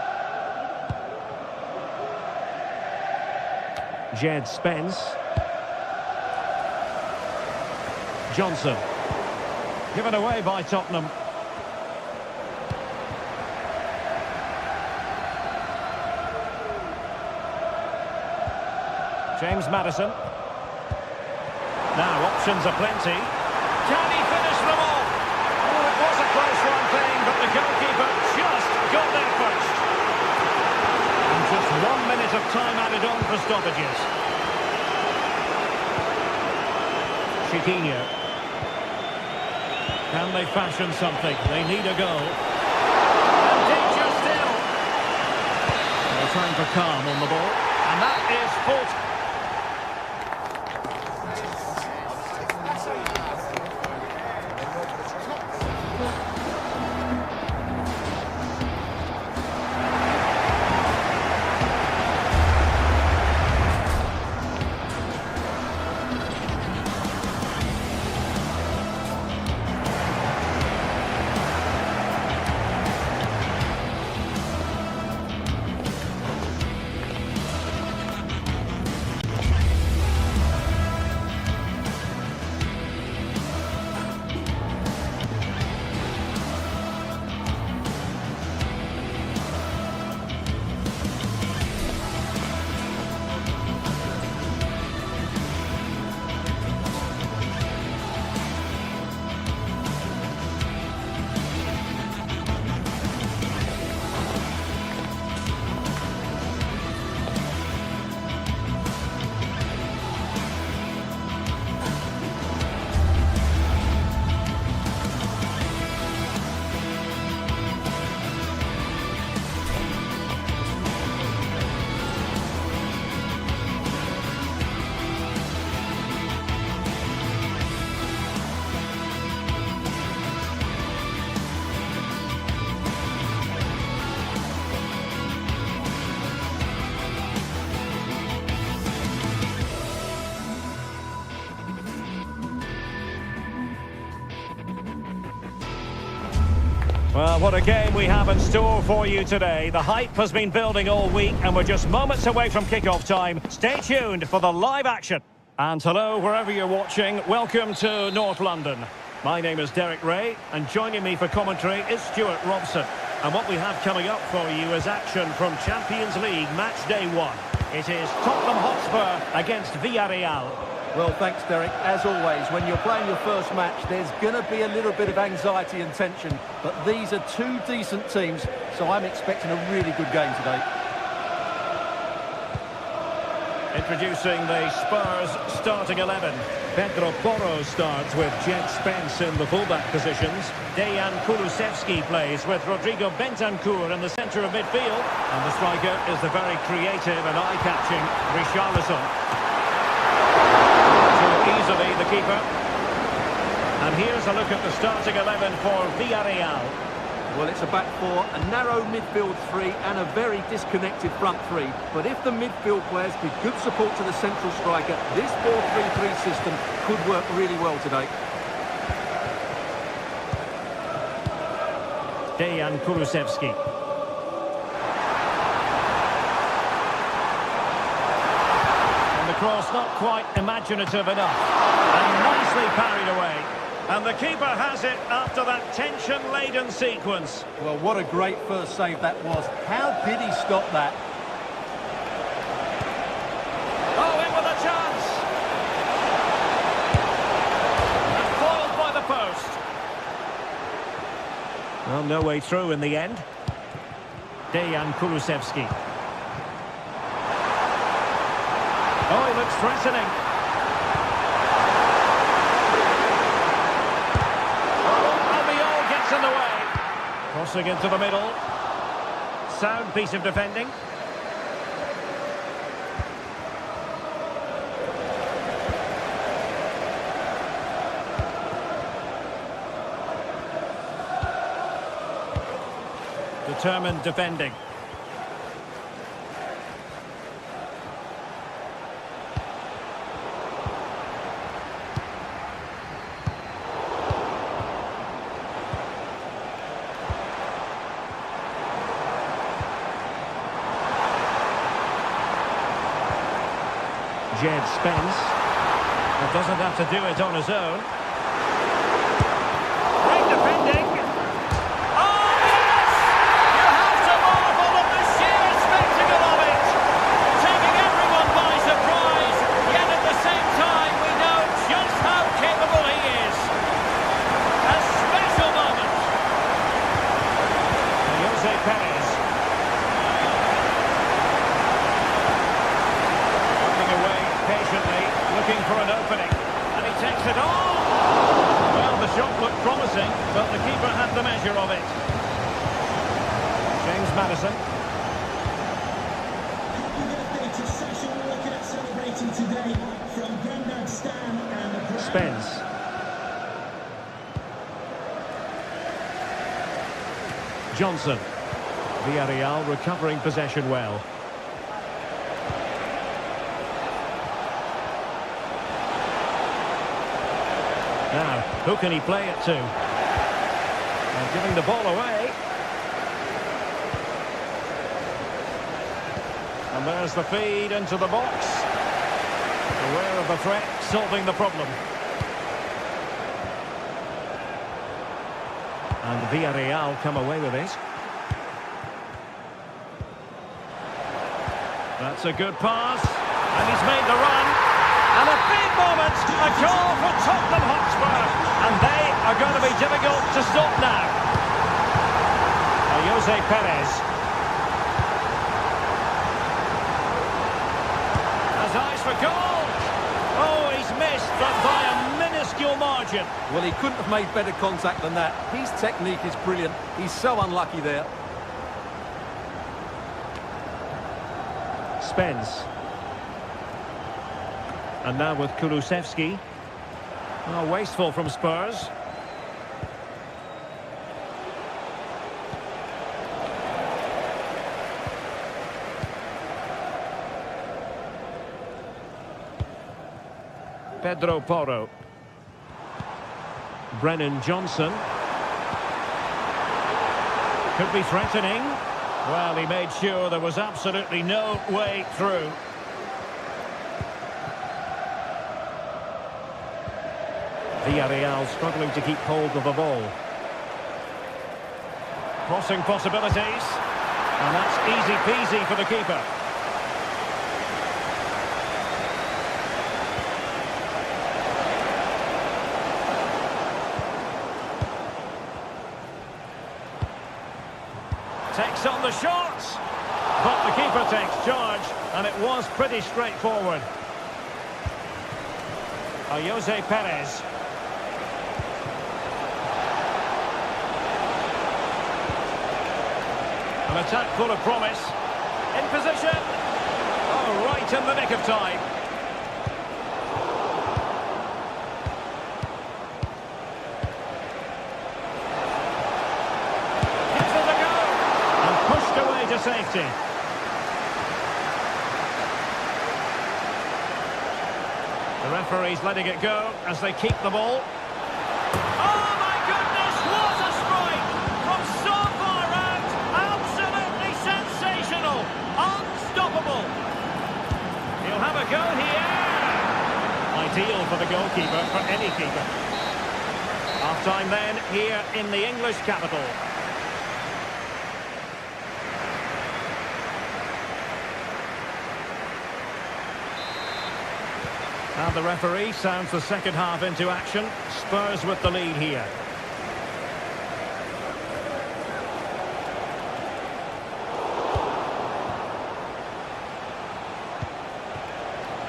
Speaker 1: Jed Spence. Johnson. Given away by Tottenham. James Maddison. Now options aplenty. Can he finish them all? Oh, it was a close one thing, but the goalkeeper just got there first. And just 1 minute of time added on for stoppages. Chiquinho. Can they fashion something? They need a goal. And danger still. No time for calm on the ball. And that is full. Well, what a game we have in store for you today. The hype has been building all week and we're just moments away from kick-off time. Stay tuned for the live action. And hello, wherever you're watching, welcome to North London. My name is Derek Ray and joining me for commentary is Stuart Robson. And what we have coming up for you is action from Champions League match day 1. It is Tottenham Hotspur against Villarreal.
Speaker 2: Well, thanks, Derek. As always, when you're playing your first match, there's going to be a little bit of anxiety and tension. But these are two decent teams, so I'm expecting a really good game today.
Speaker 1: Introducing the Spurs starting 11. Pedro Porro starts with Jed Spence in the fullback positions. Dejan Kulusevski plays with Rodrigo Bentancur in the centre of midfield. And the striker is the very creative and eye-catching Richarlison. Too easily, the keeper. And here's a look at the starting 11 for Villarreal.
Speaker 2: Well, it's a back four, a narrow midfield three and a very disconnected front three. But if the midfield players give good support to the central striker, this 4-3-3 system could work really well today.
Speaker 1: Dejan Kulusevski. And the cross not quite imaginative enough. And nicely parried away. And the keeper has it after that tension-laden sequence.
Speaker 2: Well, what a great first save that was. How did he stop that?
Speaker 1: Oh, in with a chance. And foiled by the post. Well, no way through in the end. Dejan Kulusevski. Oh, he looks threatening. In the way. Crossing into the middle. Sound piece of defending. Determined defending. Jed Spence. But doesn't have to do it on his own. Great defending. Oh, yes! You have to marvel at the sheer spectacle of it. Taking everyone by surprise, yet at the same time we know just how capable he is. A special moment. Jose Perez. Patiently looking for an opening, and he takes it on. Well, the shot looked promising, but the keeper had the measure of it. James Maddison.
Speaker 3: Happy birthday to Sasha Walker, celebrating today from Grandad Stan and
Speaker 1: Spence. Johnson. Villarreal recovering possession well. Now, who can he play it to? And giving the ball away. And there's the feed into the box. Aware of the threat, solving the problem. And Villarreal come away with it. That's a good pass. And he's made the run. And a big moment, a goal for Tottenham Hotspur. And they are going to be difficult to stop now. Jose Perez. Has eyes for goal. Oh, he's missed, but by a minuscule margin.
Speaker 2: Well, he couldn't have made better contact than that. His technique is brilliant. He's so unlucky there.
Speaker 1: Spence. And now with Kulusevski. Oh, wasteful from Spurs. Pedro Porro. Brennan Johnson. Could be threatening. Well, he made sure there was absolutely no way through. Villarreal struggling to keep hold of the ball. Crossing possibilities. And that's easy peasy for the keeper. Takes on the shots. But the keeper takes charge, and it was pretty straightforward. Jose Perez. An attack full of promise. In position. Oh, right in the nick of time. Gives it a go. And pushed away to safety. The referee's letting it go as they keep the ball. Oh my goodness, what a strike! From so far out, absolutely sensational, unstoppable. He'll have a go here. Ideal for the goalkeeper, for any keeper. Half-time then, here in the English capital. And the referee sounds the second half into action. Spurs with the lead here.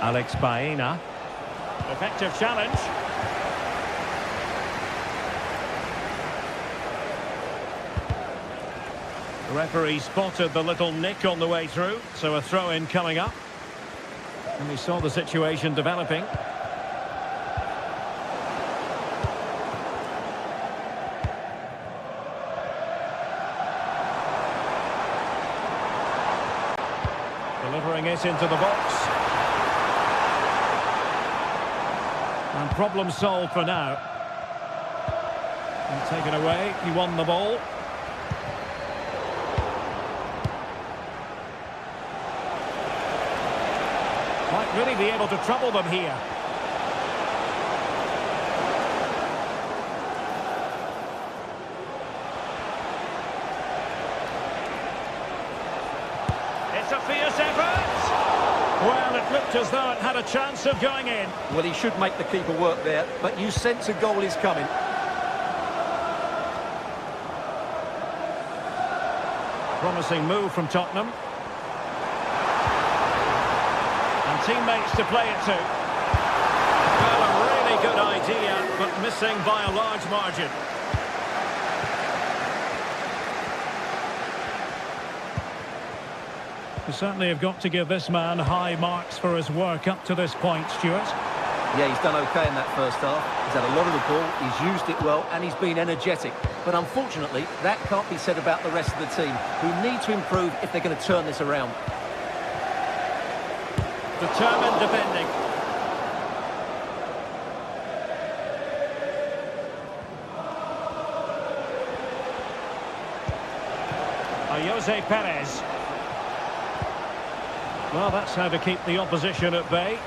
Speaker 1: Alex Baena. Effective challenge. The referee spotted the little nick on the way through, so a throw-in coming up. And we saw the situation developing. Delivering it into the box. And problem solved for now. And taken away, he won the ball. Might really be able to trouble them here. It's a fierce effort. Well, it looked as though it had a chance of going in.
Speaker 2: Well, he should make the keeper work there, but you sense a goal is coming.
Speaker 1: Promising move from Tottenham. Teammates to play it to. Well, a really good idea, but missing by a large margin. We certainly have got to give this man high marks for his work up to this point, Stuart.
Speaker 2: Yeah, he's done okay in that first half. He's had a lot of the ball, he's used it well, and he's been energetic. But unfortunately, that can't be said about the rest of the team, who need to improve if they're going to turn this around.
Speaker 1: Determined defending. Jose Perez. Well, that's how to keep the opposition at bay.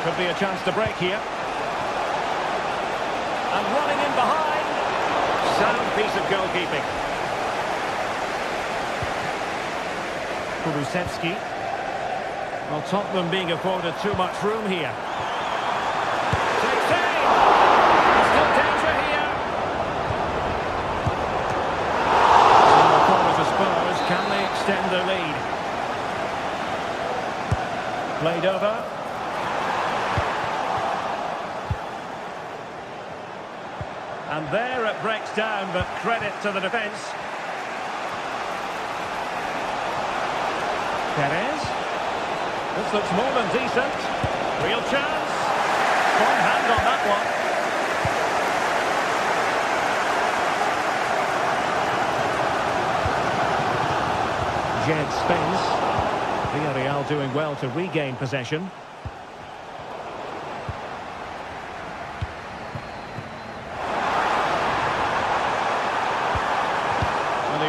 Speaker 1: Could be a chance to break here. And running in behind. Sound piece of goalkeeping. Kulusevski. Well, Tottenham being afforded too much room here. Takes aim. Still danger here. In the corner to Spurs. Can they extend their lead? Played over. And there it breaks down, but credit to the defence. Perez. This looks more than decent. Real chance. Strong hand on that one. Jed Spence. Villarreal doing well to regain possession.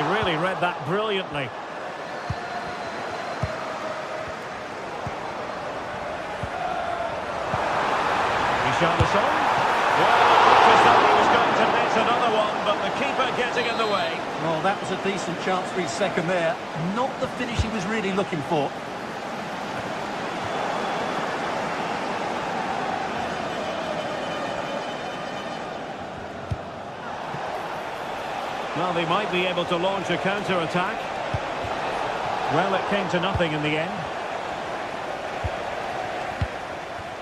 Speaker 1: Really read that brilliantly. Richarlison. Well, it looked as though he was going to miss another one, but the keeper getting in the way.
Speaker 2: Well, that was a decent chance for his second there. Not the finish he was really looking for.
Speaker 1: Well, they might be able to launch a counter-attack. Well, it came to nothing in the end.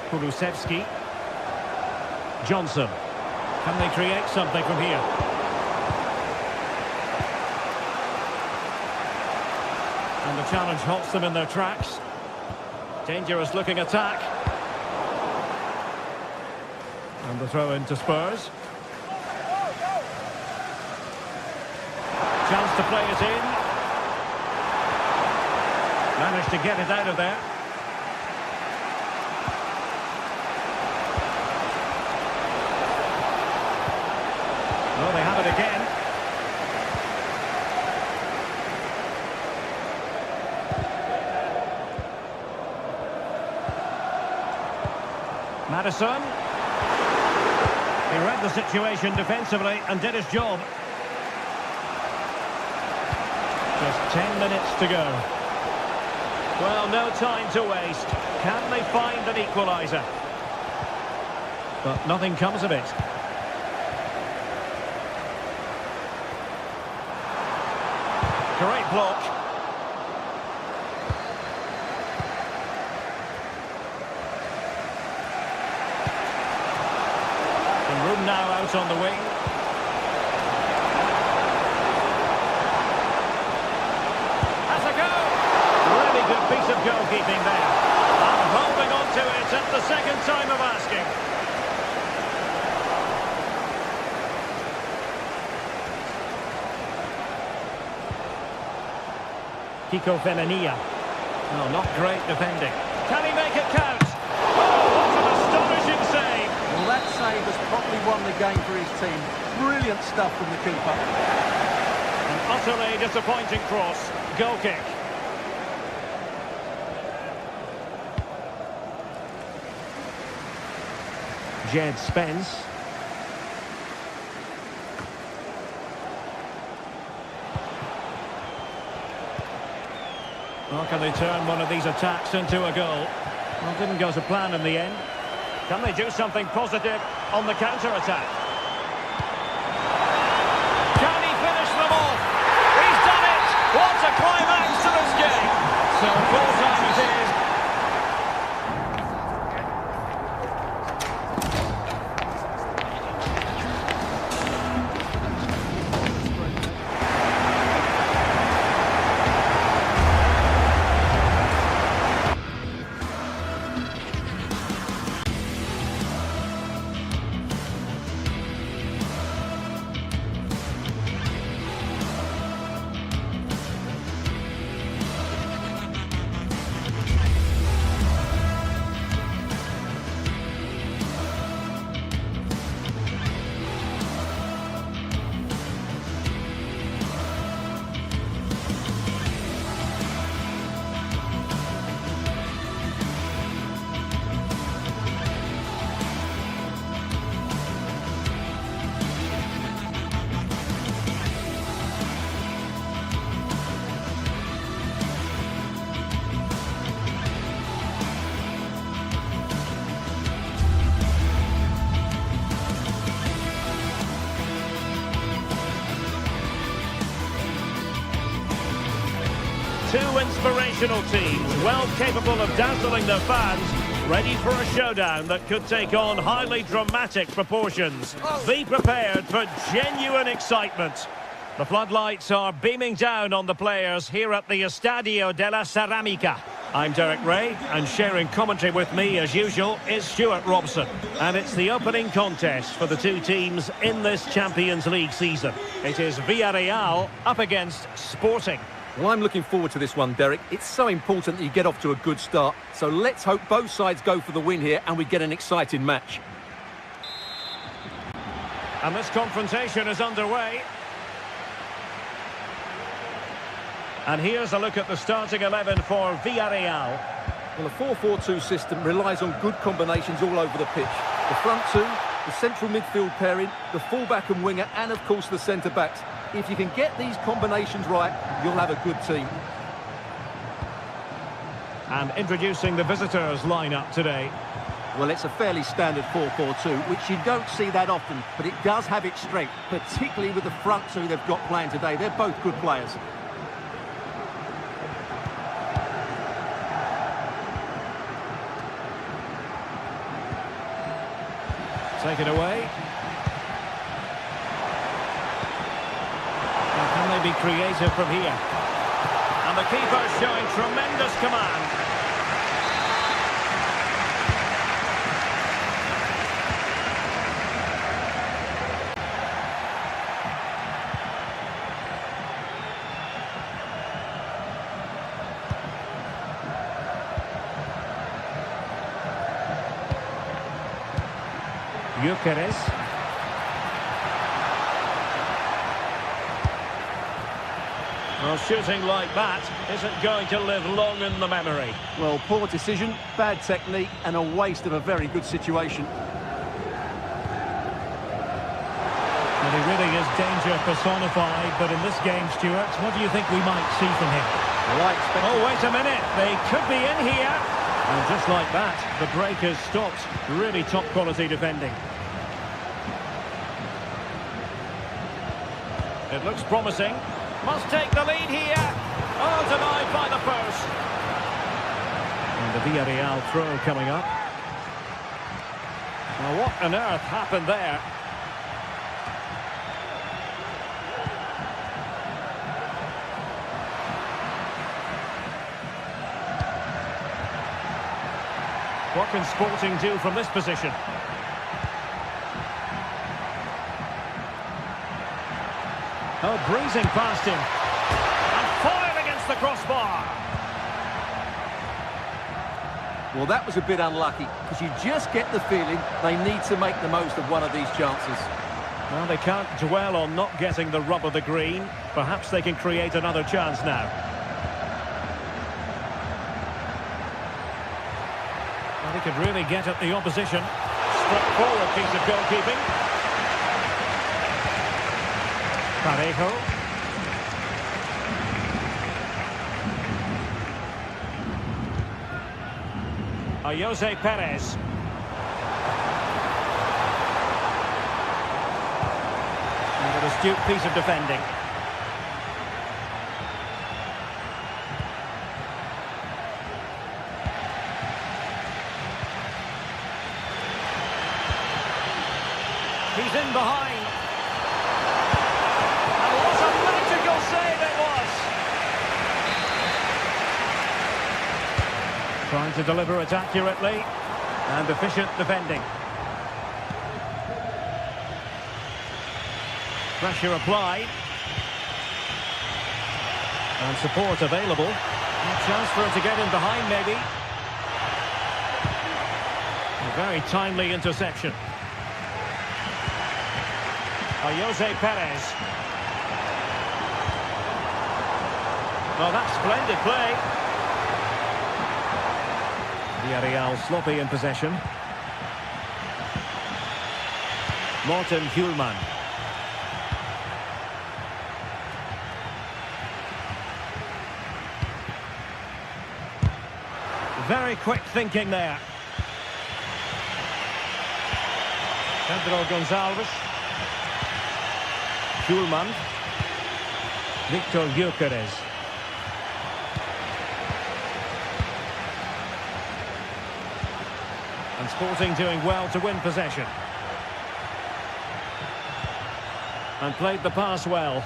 Speaker 1: Kulusevski. Johnson. Can they create something from here? And the challenge halts them in their tracks. Dangerous looking attack. And the throw into Spurs. Chance to play it in. Managed to get it out of there. Well, they have it again. Maddison. He read the situation defensively and did his job. Just 10 minutes to go. Well, no time to waste. Can they find an equaliser? But nothing comes of it. Great block. And room now out on the wing. Has a go! Really good piece of goalkeeping there. And holding on to it at the second time of asking. Kiko Femenia. No, not great defending. Can he make it count? Oh, what an astonishing save!
Speaker 2: Well, that save has probably won the game for his team. Brilliant stuff from the keeper.
Speaker 1: An utterly disappointing cross. Goal kick. Jed Spence. Well, can they turn one of these attacks into a goal? Well, didn't go to plan in the end. Can they do something positive on the counter-attack? Can he finish them off? He's done it! What a climax to this game! So full time it is. Two inspirational teams, well capable of dazzling their fans, ready for a showdown that could take on highly dramatic proportions. Be prepared for genuine excitement. The floodlights are beaming down on the players here at the Estadio de la Ceramica. I'm Derek Ray, and sharing commentary with me, as usual, is Stuart Robson. And it's the opening contest for the two teams in this Champions League season. It is Villarreal up against Sporting.
Speaker 2: Well, I'm looking forward to this one, Derek. It's so important that you get off to a good start. So let's hope both sides go for the win here and we get an exciting match.
Speaker 1: And this confrontation is underway. And here's a look at the starting 11 for Villarreal.
Speaker 2: Well, the 4-4-2 system relies on good combinations all over the pitch. The front two, the central midfield pairing, the fullback and winger, and of course the centre-backs. If you can get these combinations right, you'll have a good team.
Speaker 1: And introducing the visitors lineup today.
Speaker 2: Well, it's a fairly standard 4-4-2, which you don't see that often, but it does have its strength, particularly with the front two they've got playing today. They're both good players.
Speaker 1: Take it away. Now, can they be creative from here? And the keeper showing tremendous command. Gyökeres. Well, shooting like that isn't going to live long in the memory.
Speaker 2: Well, poor decision, bad technique, and a waste of a very good situation.
Speaker 1: And he really is danger personified, but in this game, Stuart, what do you think we might see from him?
Speaker 2: Well, I expect...
Speaker 1: Oh, wait a minute, they could be in here. And just like that, the break has stopped. Really top quality defending. It looks promising. Must take the lead here. Oh, denied by the post. And the Villarreal throw coming up. Now, what on earth happened there? What can Sporting do from this position? Oh, breezing past him. And foiled against the crossbar.
Speaker 2: Well, that was a bit unlucky, because you just get the feeling they need to make the most of one of these chances.
Speaker 1: Well, they can't dwell on not getting the rub of the green. Perhaps they can create another chance now. Well, he could really get at the opposition. Straightforward piece of goalkeeping. Parejo. Jose Perez. And an astute piece of defending. He's in behind. And what a magical save it was. Trying to deliver it accurately. And efficient defending. Pressure applied. And support available. A chance for him to get in behind, maybe. A very timely interception. Jose Perez. Well, that's splendid play. Villarreal sloppy in possession. Morten Hjulman. Very quick thinking there. Pedro Gonçalves. Hjulman. Victor Gyökeres. And Sporting doing well to win possession. And played the pass well.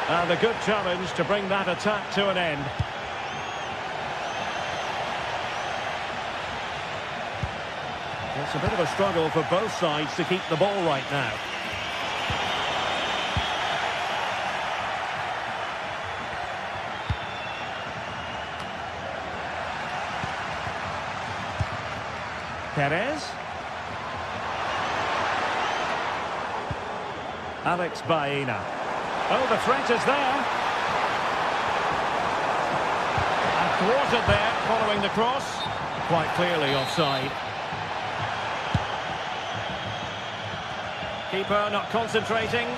Speaker 1: And a good challenge to bring that attack to an end. It's a bit of a struggle for both sides to keep the ball right now. Perez. Alex Baena. Oh, the threat is there. And thwarted there, following the cross. Quite clearly offside. Keeper not concentrating.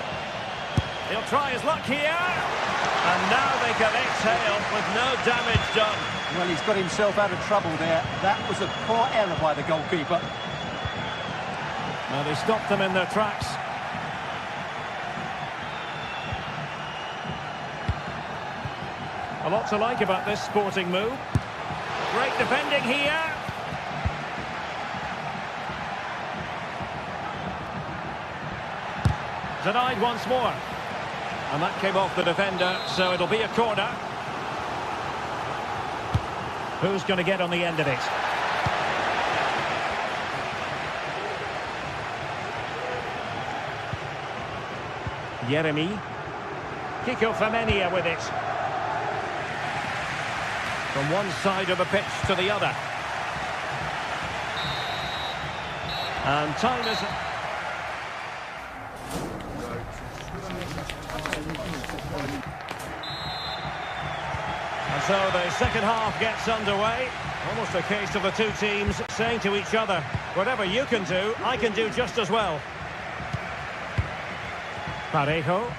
Speaker 1: He'll try his luck here. And now they can exhale with no damage done.
Speaker 2: Well, he's got himself out of trouble there. That was a poor error by the goalkeeper.
Speaker 1: Well, they stopped them in their tracks. A lot to like about this sporting move. Great defending here. Denied once more. And that came off the defender, so it'll be a corner. Who's going to get on the end of it? Jeremy. Kiko Femenia with it. From one side of the pitch to the other. And time is... And so the second half gets underway. Almost a case of the two teams saying to each other, whatever you can do, I can do just as well. Parejo.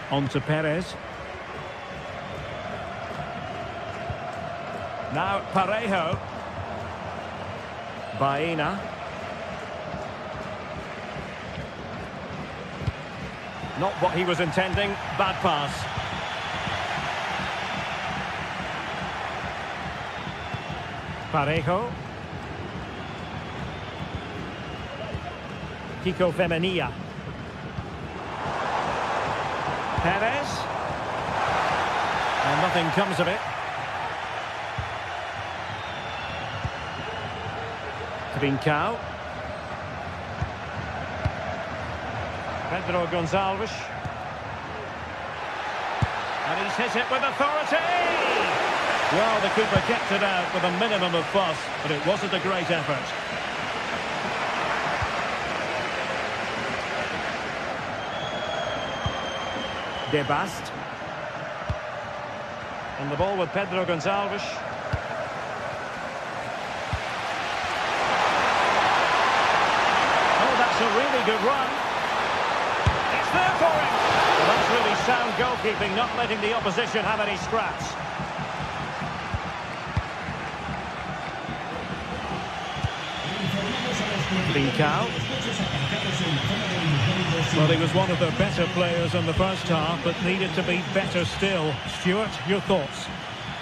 Speaker 1: On to Perez. Now Parejo. Baena. Not what he was intending. Bad pass. Parejo. Kiko Femenia. Perez. And nothing comes of it. Trincao. Pedro Gonçalves. And he's hit it with authority! Well, the keeper kept it out with a minimum of fuss, but it wasn't a great effort. De Bast. And the ball with Pedro Gonçalves. Oh, that's a really good run. It's there for him. Well, that's really sound goalkeeping, not letting the opposition have any scraps. Trincao. Well, he was one of the better players in the first half, but needed to be better still. Stuart, your thoughts?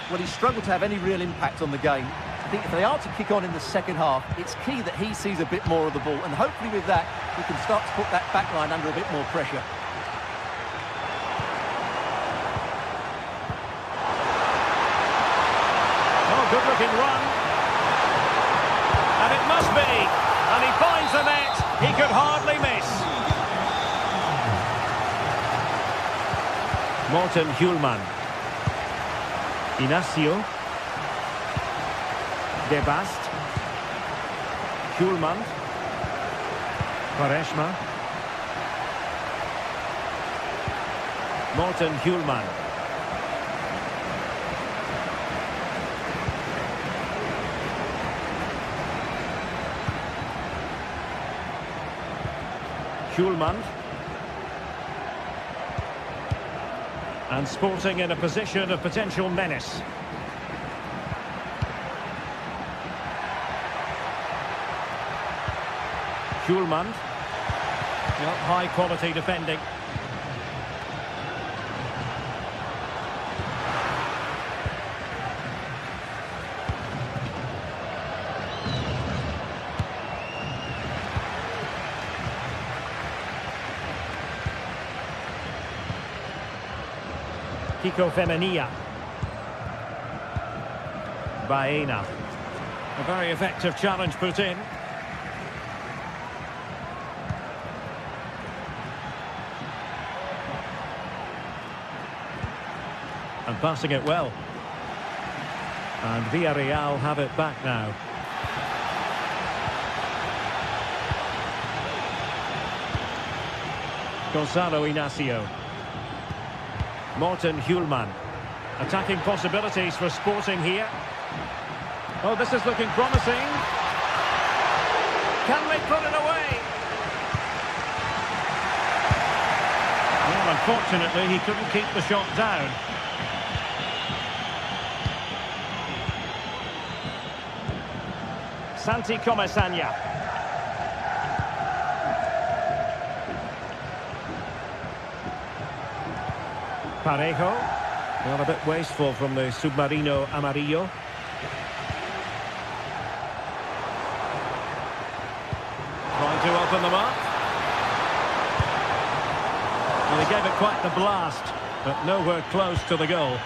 Speaker 2: Well, he struggled to have any real impact on the game. I think if they are to kick on in the second half, it's key that he sees a bit more of the ball, and hopefully with that, he can start to put that back line under a bit more pressure.
Speaker 1: Oh, good-looking run. And it must be. And he finds the net. He could hardly miss. Morten Hjulman. Inacio. De Bast. Hjulman. Quaresma. Morten Hjulman. Hjulman. And Sporting in a position of potential menace. Hjulman. High quality defending. Kiko Femenia. Baena. A very effective challenge put in. And passing it well. And Villarreal have it back now. Gonzalo Inacio. Morten Hjulman. Attacking possibilities for Sporting here. Oh, this is looking promising. Can they put it away? Well, unfortunately, he couldn't keep the shot down. Santi Comesaña. Parejo. Well, a bit wasteful from the Submarino Amarillo. Trying to open them up. And he gave it quite the blast, but nowhere close to the goal.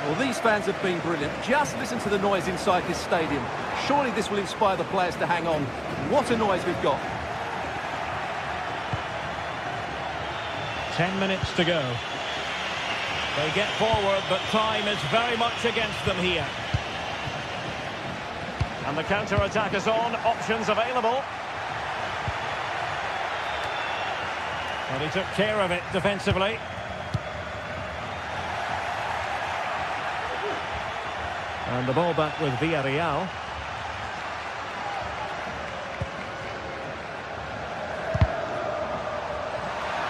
Speaker 2: Well, these fans have been brilliant. Just listen to the noise inside this stadium. Surely this will inspire the players to hang on. What a noise we've got.
Speaker 1: 10 minutes to go. They get forward, but time is very much against them here. And the counter-attack is on. Options available. But he took care of it defensively. And the ball back with Villarreal.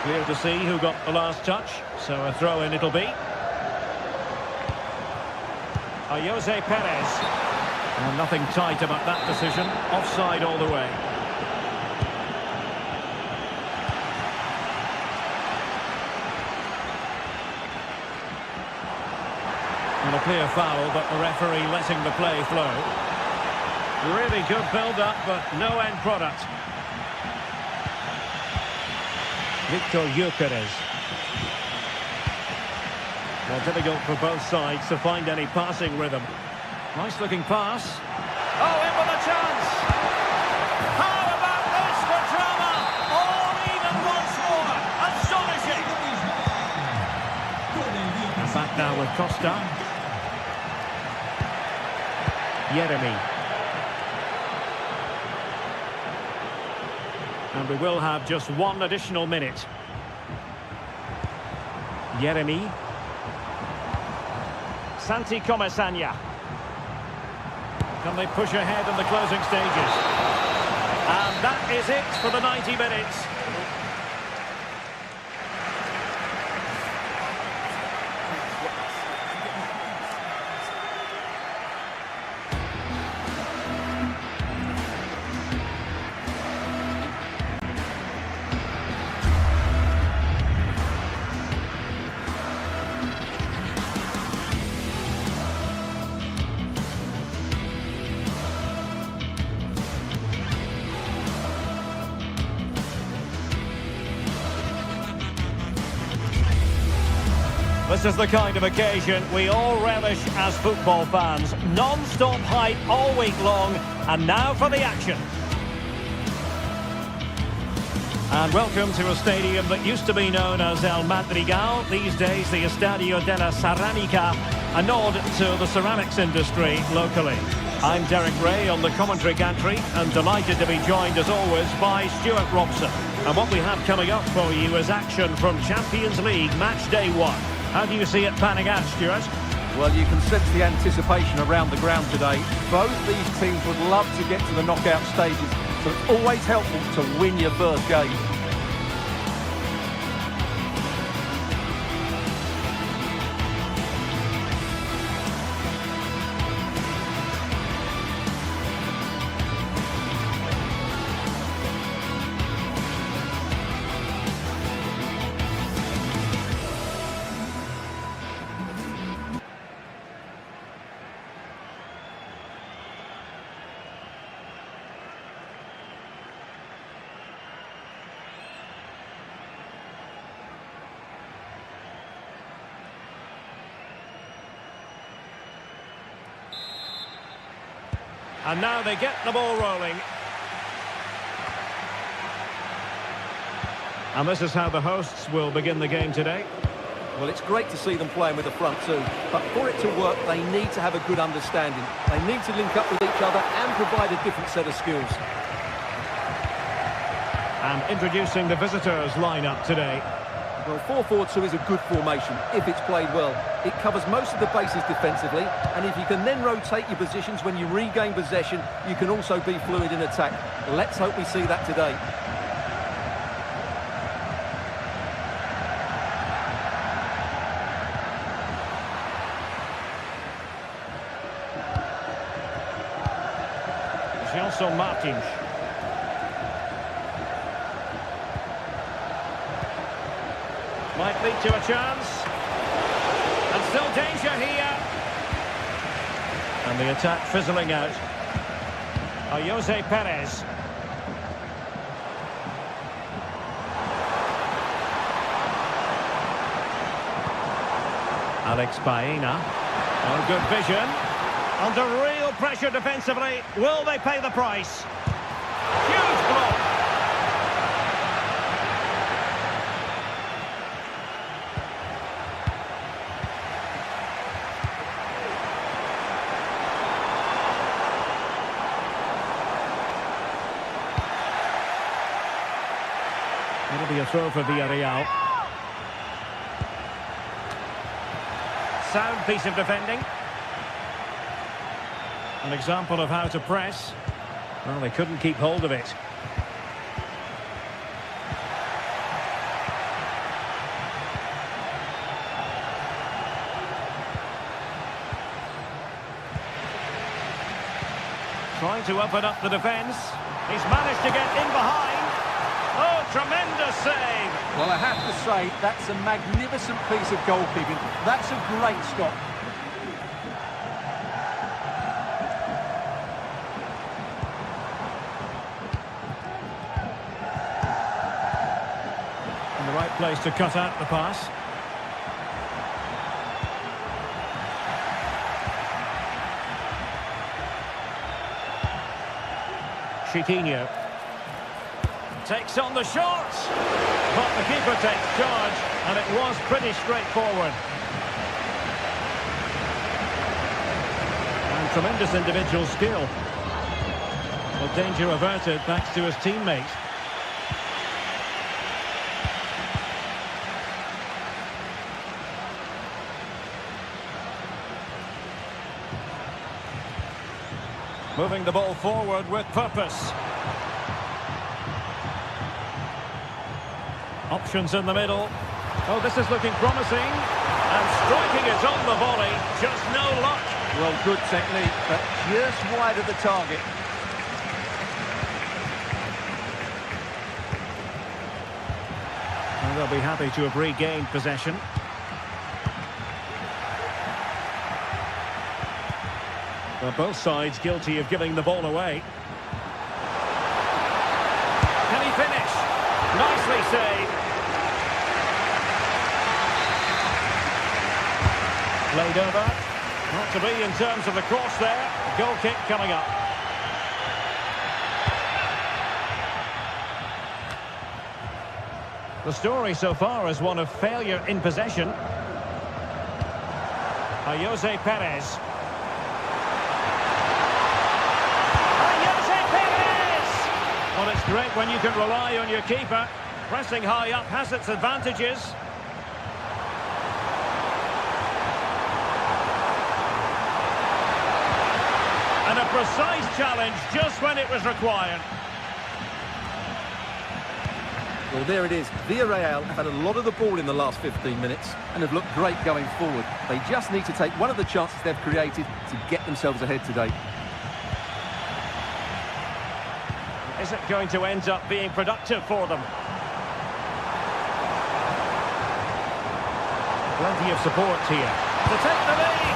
Speaker 1: Clear to see who got the last touch. So a throw-in it'll be. Jose Perez. And nothing tight about that decision. Offside all the way. And a clear foul, but the referee letting the play flow. Really good build-up, but no end product. Victor Gyökeres. Well, difficult for both sides to find any passing rhythm. Nice-looking pass. Oh, in with a chance! How about this for drama? All even once more. Astonishing! And back now with Costa. Yeremy. And we will have just one additional minute. Yeremy. Santi Comesaña. Can they push ahead in the closing stages? And that is it for the 90 minutes. This is the kind of occasion we all relish as football fans. Non-stop hype all week long, and now for the action. And welcome to a stadium that used to be known as El Madrigal, these days the Estadio de la Ceramica, a nod to the ceramics industry locally. I'm Derek Ray on the commentary gantry, and delighted to be joined as always by Stuart Robson. And what we have coming up for you is action from Champions League match day 1. How do you see it panning out, Stuart?
Speaker 2: Well, you can sense the anticipation around the ground today. Both these teams would love to get to the knockout stages, so it's always helpful to win your first game.
Speaker 1: And now they get the ball rolling. And this is how the hosts will begin the game today.
Speaker 2: Well, it's great to see them playing with the front two, but for it to work, they need to have a good understanding. They need to link up with each other and provide a different set of skills.
Speaker 1: And introducing the visitors lineup today.
Speaker 2: Well, 4-4-2 is a good formation if it's played well. It covers most of the bases defensively, and if you can then rotate your positions when you regain possession, you can also be fluid in attack. Let's hope we see that today.
Speaker 1: Gelson Martins. Might lead to a chance. And still danger here. And the attack fizzling out. Jose Perez. Alex Baena. On good vision. Under real pressure defensively. Will they pay the price? Huge block. It'll be a throw for Villarreal. Sound piece of defending. An example of how to press. Well, they couldn't keep hold of it. Trying to open up the defence. He's managed to get in behind. Oh, tremendous save!
Speaker 2: Well, I have to say, that's a magnificent piece of goalkeeping. That's a great stop.
Speaker 1: In the right place to cut out the pass. Chiquinho takes on the shot, but the keeper takes charge, and it was pretty straightforward. And tremendous individual skill. Well, danger averted thanks to his teammate. Moving the ball forward with purpose. Options in the middle. Oh, this is looking promising. And striking it on the volley. Just no luck.
Speaker 2: Well, good technique, but just wide of the target.
Speaker 1: And they'll be happy to have regained possession. Well, both sides guilty of giving the ball away. Can he finish? Nicely saved. Laid over. Not to be in terms of the cross there. Goal kick coming up. The story so far is one of failure in possession. Jose Perez. Well, it's great when you can rely on your keeper. Pressing high up has its advantages. And a precise challenge just when it was required.
Speaker 2: Well, there it is. Villarreal have had a lot of the ball in the last 15 minutes and have looked great going forward. They just need to take one of the chances they've created to get themselves ahead today.
Speaker 1: Is it going to end up being productive for them? Plenty of support here. To take the lead.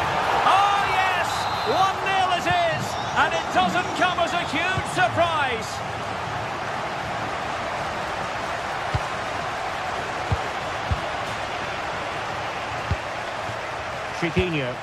Speaker 1: Oh, yes! 1-0 it is! And it doesn't come as a huge surprise. Chiquinho.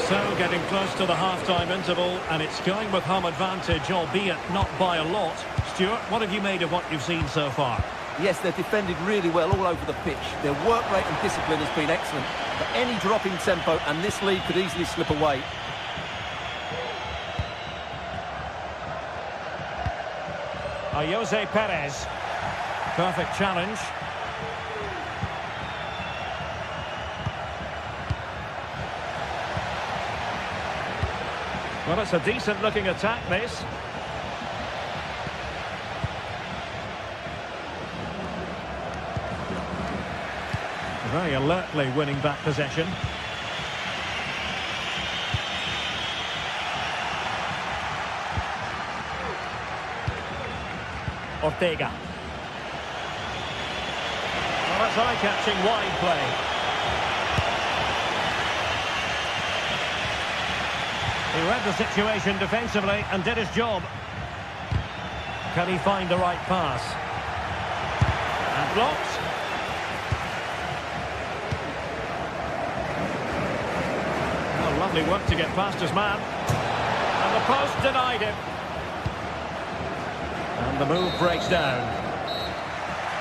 Speaker 1: So, getting close to the half-time interval, and it's going with home advantage, albeit not by a lot. Stuart, what have you made of what you've seen so far?
Speaker 2: Yes, they've defended really well all over the pitch. Their work rate and discipline has been excellent. But any drop in tempo, and this lead could easily slip away.
Speaker 1: Jose Perez. Perfect challenge. Well, it's a decent-looking attack, this. Very alertly winning back possession. Ortega. Well, that's eye-catching wide play. He read the situation defensively and did his job. Can he find the right pass? And blocked. Oh, lovely work to get past his man. And the post denied him. And the move breaks down.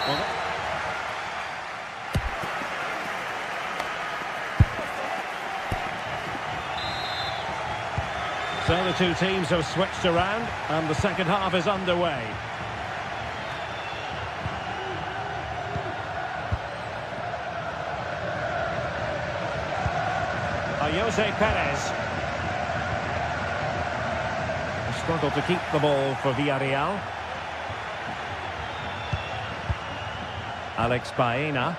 Speaker 1: Well, so the two teams have switched around and the second half is underway. Jose Perez. Struggled to keep the ball for Villarreal. Alex Baena.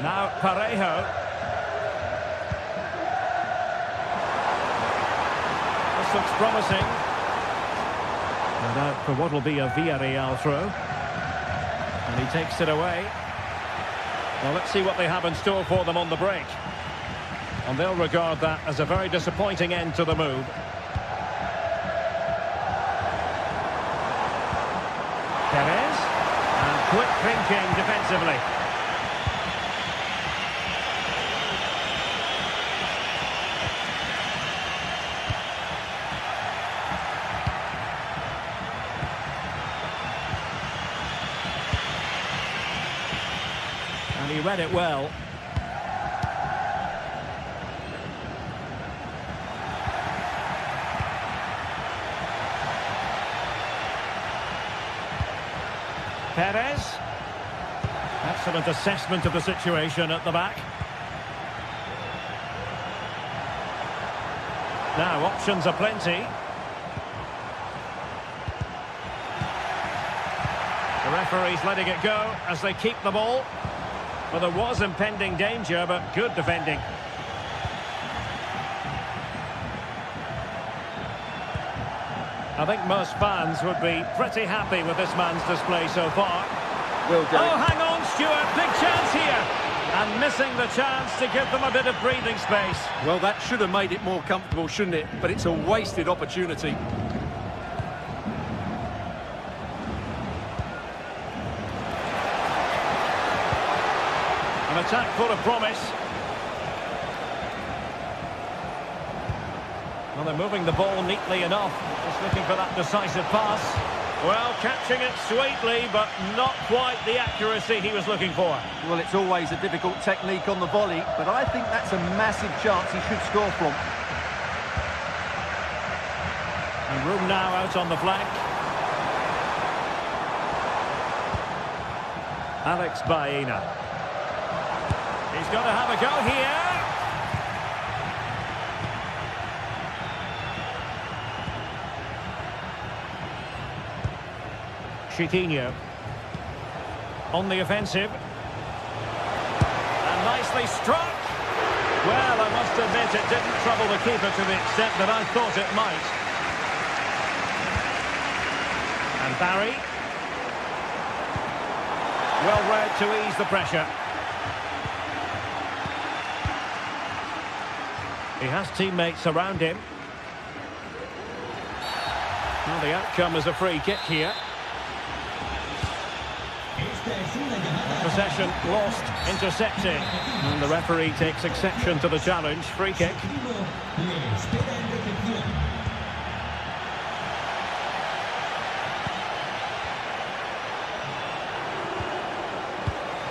Speaker 1: Now Parejo. This looks promising. No doubt for what will be a Villarreal throw. And he takes it away. Well, let's see what they have in store for them on the break. And they'll regard that as a very disappointing end to the move. Perez. And quick thinking defensively. And he read it well. Perez. Excellent assessment of the situation at the back. Now, options are plenty. The referee's letting it go as they keep the ball. Well, there was impending danger, but good defending. I think most fans would be pretty happy with this man's display so far.
Speaker 2: Will do.
Speaker 1: Oh, hang on, Stuart. Big chance here. And missing the chance to give them a bit of breathing space.
Speaker 2: Well, that should have made it more comfortable, shouldn't it? But it's a wasted opportunity.
Speaker 1: An attack full of promise. Well, they're moving the ball neatly enough. Just looking for that decisive pass. Well, catching it sweetly, but not quite the accuracy he was looking for.
Speaker 2: Well, it's always a difficult technique on the volley, but I think that's a massive chance he should score from.
Speaker 1: And room now out on the flank. Alex Baena. He's got to have a go here. Chiquinho on the offensive and nicely struck. Well, I must admit it didn't trouble the keeper to the extent that I thought it might. And Barry, well read to ease the pressure. He has teammates around him. Well, the outcome is a free kick here. Possession lost, intercepted. And the referee takes exception to the challenge. Free kick.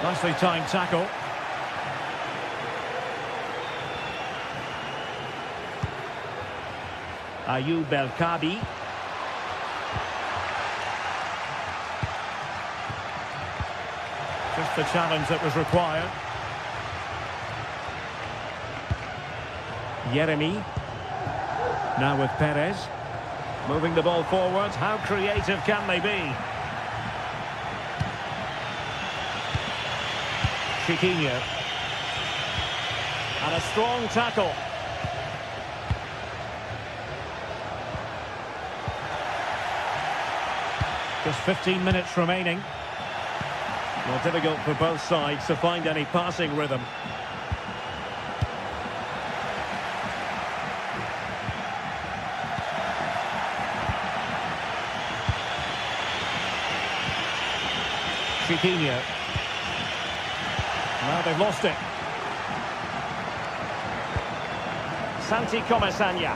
Speaker 1: Nicely timed tackle. Ayoub El Kaabi. the challenge that was required. Yeremy. Now with Perez. Moving the ball forward. How creative can they be? Chiquinho. And a strong tackle. Just 15 minutes remaining. Well, difficult for both sides to find any passing rhythm. Chiquinho. Now they've lost it. Santi Comesaña.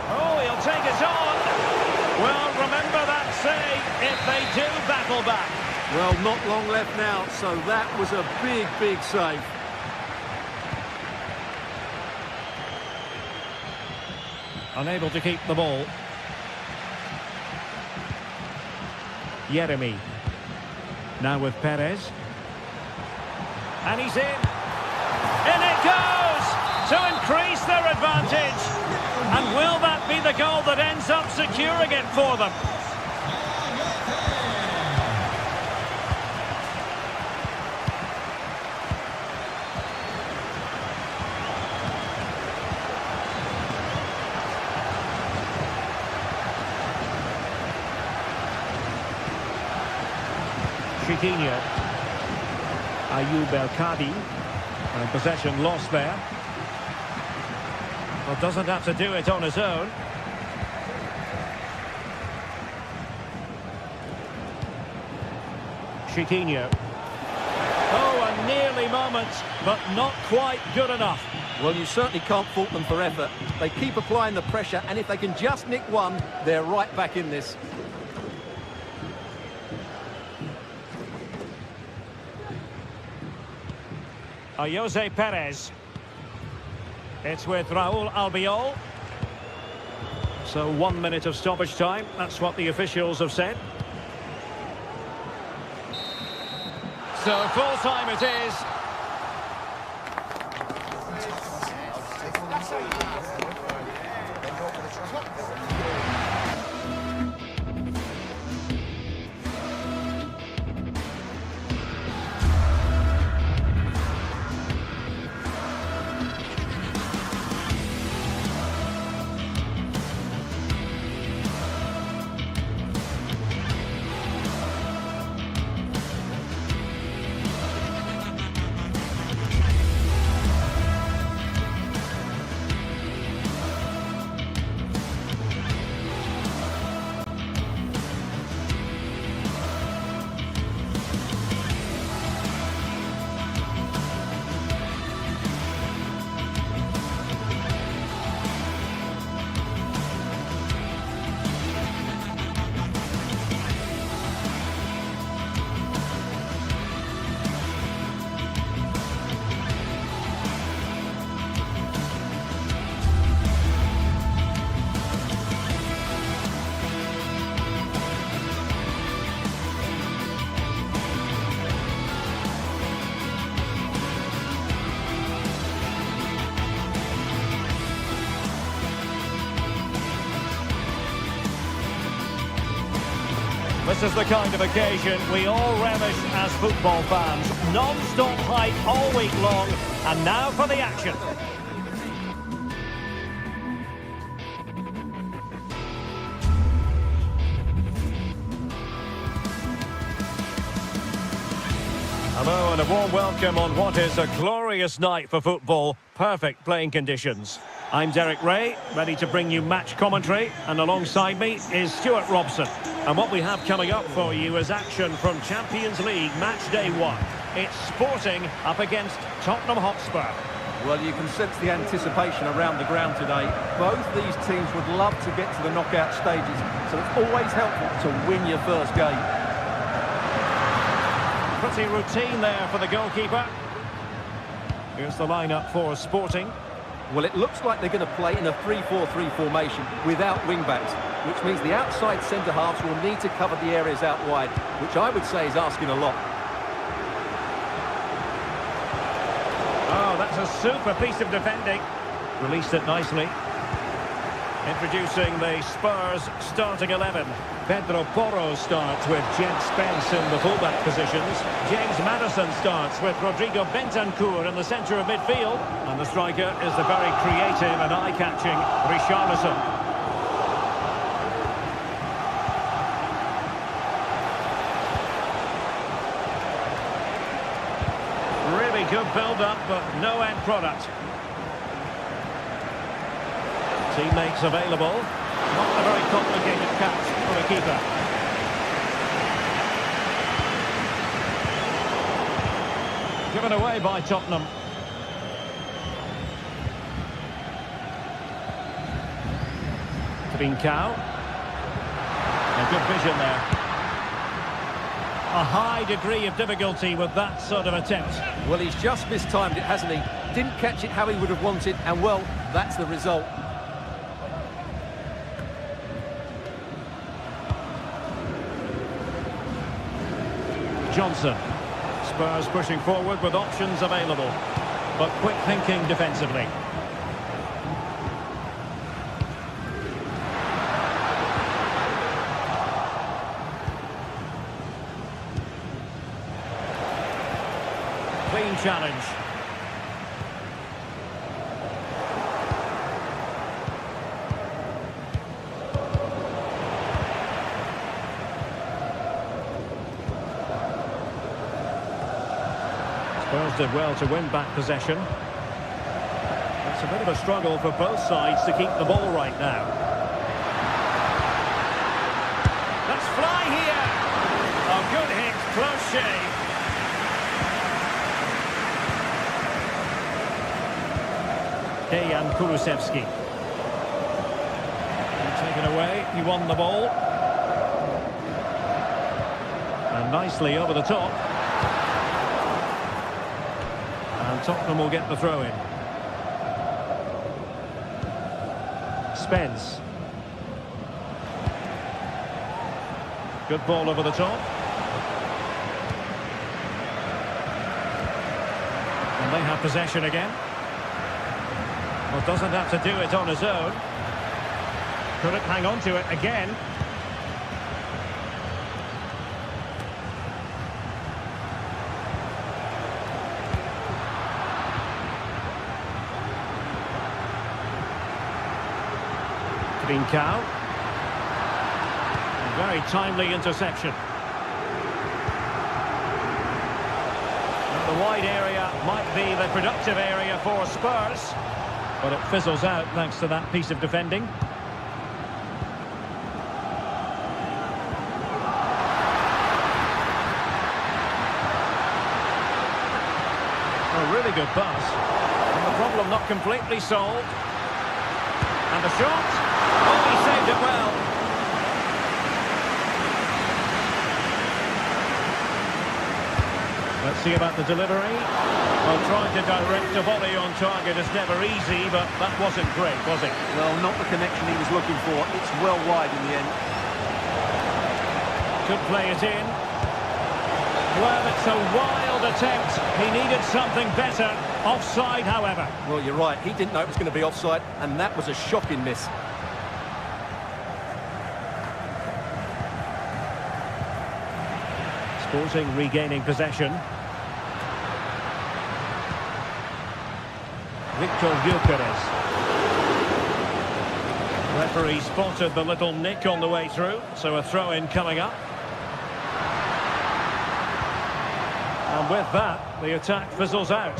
Speaker 1: Oh, he'll take it on. Well, remember that say, if they do battle back.
Speaker 2: Well, not long left now, so that was a big, big save.
Speaker 1: Unable to keep the ball. Yeremy. Now with Perez. And he's in. In it goes! To increase their advantage. And will that be the goal that ends up securing it for them? Chiquinho. Ayoub El-Kadi. And possession lost there. Well, doesn't have to do it on his own. Chiquinho. Oh, a nearly moment, but not quite good enough.
Speaker 2: Well, you certainly can't fault them for effort. They keep applying the pressure, and if they can just nick one, they're right back in this.
Speaker 1: Jose Perez. It's with Raúl Albiol. So 1 minute of stoppage time. That's what the officials have said. So full time it is. This is the kind of occasion we all relish as football fans. Non-stop hype all week long, and now for the action. Hello and a warm welcome on what is a glorious night for football. Perfect playing conditions. I'm Derek Ray, ready to bring you match commentary, and alongside me is Stuart Robson. And what we have coming up for you is action from Champions League match day 1. It's Sporting up against Tottenham Hotspur.
Speaker 2: Well, you can sense the anticipation around the ground today. Both these teams would love to get to the knockout stages, so it's always helpful to win your first game.
Speaker 1: Pretty routine there for the goalkeeper. Here's the lineup for Sporting.
Speaker 2: Well, it looks like they're going to play in a 3-4-3 formation without wing-backs, which means the outside centre-halves will need to cover the areas out wide, which I would say is asking a lot.
Speaker 1: Oh, that's a super piece of defending. Released it nicely. Introducing the Spurs starting 11. Pedro Porro starts with Jed Spence in the fullback positions. James Maddison starts with Rodrigo Bentancur in the centre of midfield. And the striker is the very creative and eye-catching Richarlison. Really good build-up, but no end product. Teammates available. Not a very complicated catch for the keeper. Given away by Tottenham. Trincao. A good vision there. A high degree of difficulty with that sort of attempt.
Speaker 2: Well, he's just mistimed it, hasn't he? Didn't catch it how he would have wanted, and well, that's the result.
Speaker 1: Johnson. Spurs pushing forward with options available, but quick thinking defensively. Clean challenge. Spurs did well to win back possession. It's a bit of a struggle for both sides to keep the ball right now. Let's fly here! A good hit, close shave. Dejan Kulusevski. Taken away, he won the ball. And nicely over the top. And Tottenham will get the throw in. Spence. Good ball over the top. And they have possession again. Well, doesn't have to do it on his own. Couldn't hang on to it again. Trincao. Very timely interception. And the wide area might be the productive area for Spurs, but it fizzles out thanks to that piece of defending. A really good pass. And the problem not completely solved. And the shot. Oh, he saved it well. Let's see about the delivery. Well, trying to direct a volley on target is never easy, but that wasn't great, was it?
Speaker 2: Well, not the connection he was looking for. It's well wide in the end.
Speaker 1: Could play it in. Well, it's a wild attempt. He needed something better. Offside, however.
Speaker 2: Well, you're right. He didn't know it was going to be offside, and that was a shocking miss.
Speaker 1: Sporting regaining possession. Victor Gyökeres. Referee spotted the little nick on the way through, so a throw-in coming up. And with that, the attack fizzles out.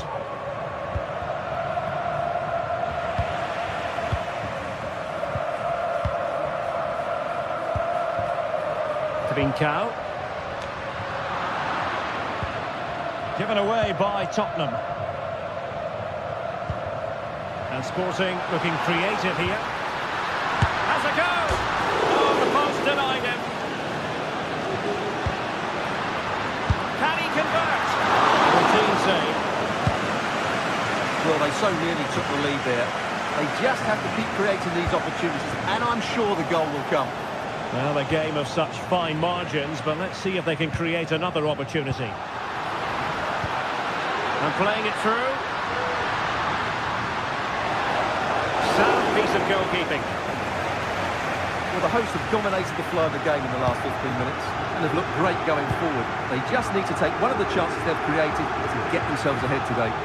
Speaker 1: Trincao. Given away by Tottenham. And Sporting looking creative here. Has a go! Oh, the post denied him. Can he convert? Routine save.
Speaker 2: Well, they so nearly took the lead there. They just have to keep creating these opportunities, and I'm sure the goal will come.
Speaker 1: Well, a game of such fine margins, but let's see if they can create another opportunity. And playing it through. Sound piece of goalkeeping.
Speaker 2: Well, the hosts have dominated the flow of the game in the last 15 minutes and have looked great going forward. They just need to take one of the chances they've created to get themselves ahead today.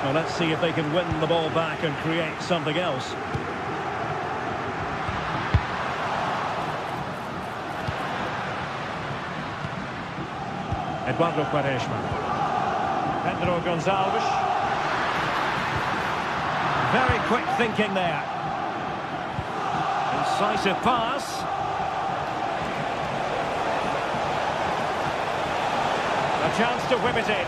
Speaker 1: Well, let's see if they can win the ball back and create something else. Eduardo Quaresma. Pedro Gonçalves. Very quick thinking there. Incisive pass. A chance to whip it in.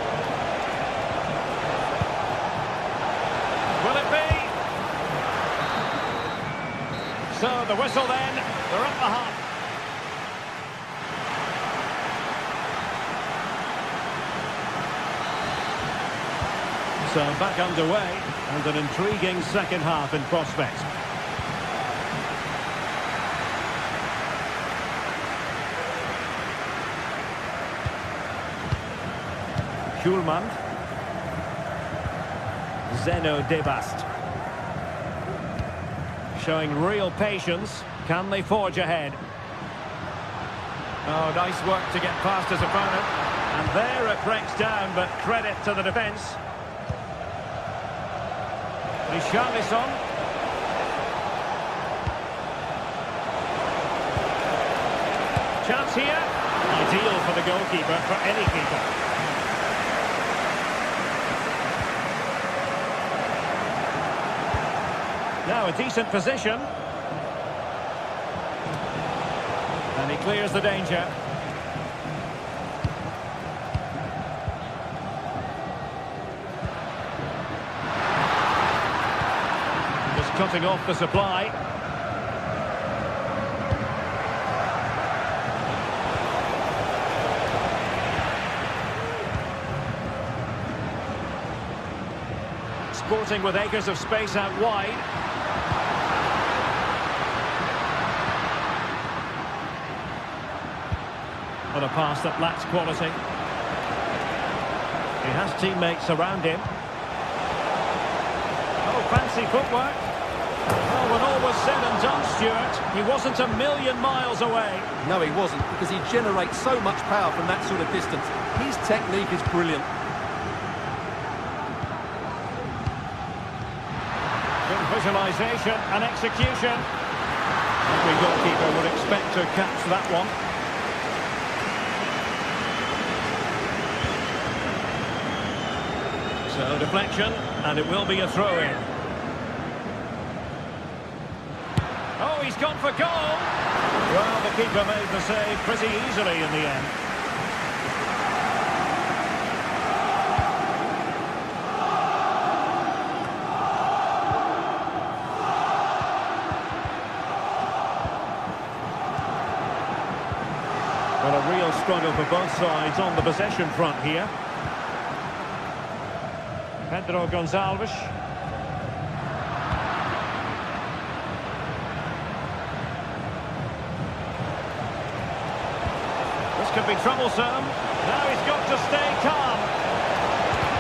Speaker 1: Will it be? So the whistle then, they're up the half. So back underway, and an intriguing second half in prospect. Schulman. Zeno Debast. Showing real patience. Can they forge ahead? Oh, nice work to get past his opponent. And there it breaks down, but credit to the defence. Richarlison. Chance here. Ideal for the goalkeeper, for any keeper. Now a decent position. And he clears the danger. Just cutting off the supply. Sporting with acres of space out wide. On a pass that lacks quality. He has teammates around him. Oh, fancy footwork. Oh, when all was said and done, Stuart, he wasn't a million miles away.
Speaker 2: No, he wasn't, because he generates so much power from that sort of distance. His technique is brilliant.
Speaker 1: Good visualisation and execution. Every goalkeeper would expect to catch that one. So deflection, and it will be a throw-in. Oh, he's gone for goal! Well, the keeper made the save pretty easily in the end. Well, a real struggle for both sides on the possession front here. Pedro Gonçalves. This could be troublesome. Now he's got to stay calm.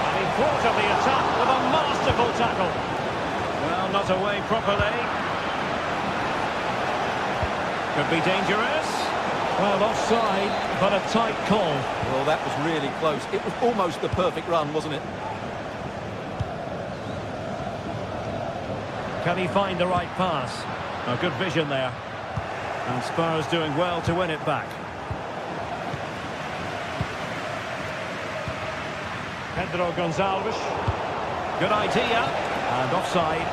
Speaker 1: And he thwarted the attack with a masterful tackle. Well, not away properly. Could be dangerous. Well, offside, but a tight call.
Speaker 2: Well, that was really close. It was almost the perfect run, wasn't it?
Speaker 1: Can he find the right pass? A good vision there. And Spurs doing well to win it back. Pedro Gonçalves. Good idea. And offside.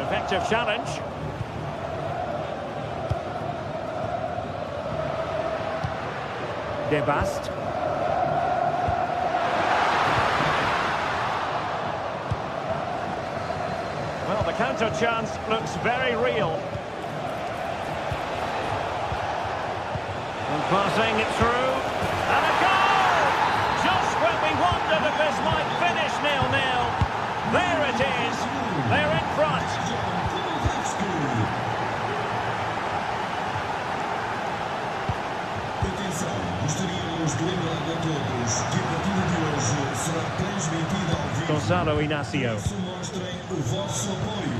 Speaker 1: Effective challenge. Debast. Well, the counter chance looks very real. And passing it through. And a goal! Just when we wondered if this might finish 0-0. There it is. They're in front.
Speaker 3: Atenção, gostaríamos de lembrar a todos que a partida de hoje será transmitida ao vivo.
Speaker 1: Gonzalo Inácio.
Speaker 3: Isso mostrem o vosso apoio.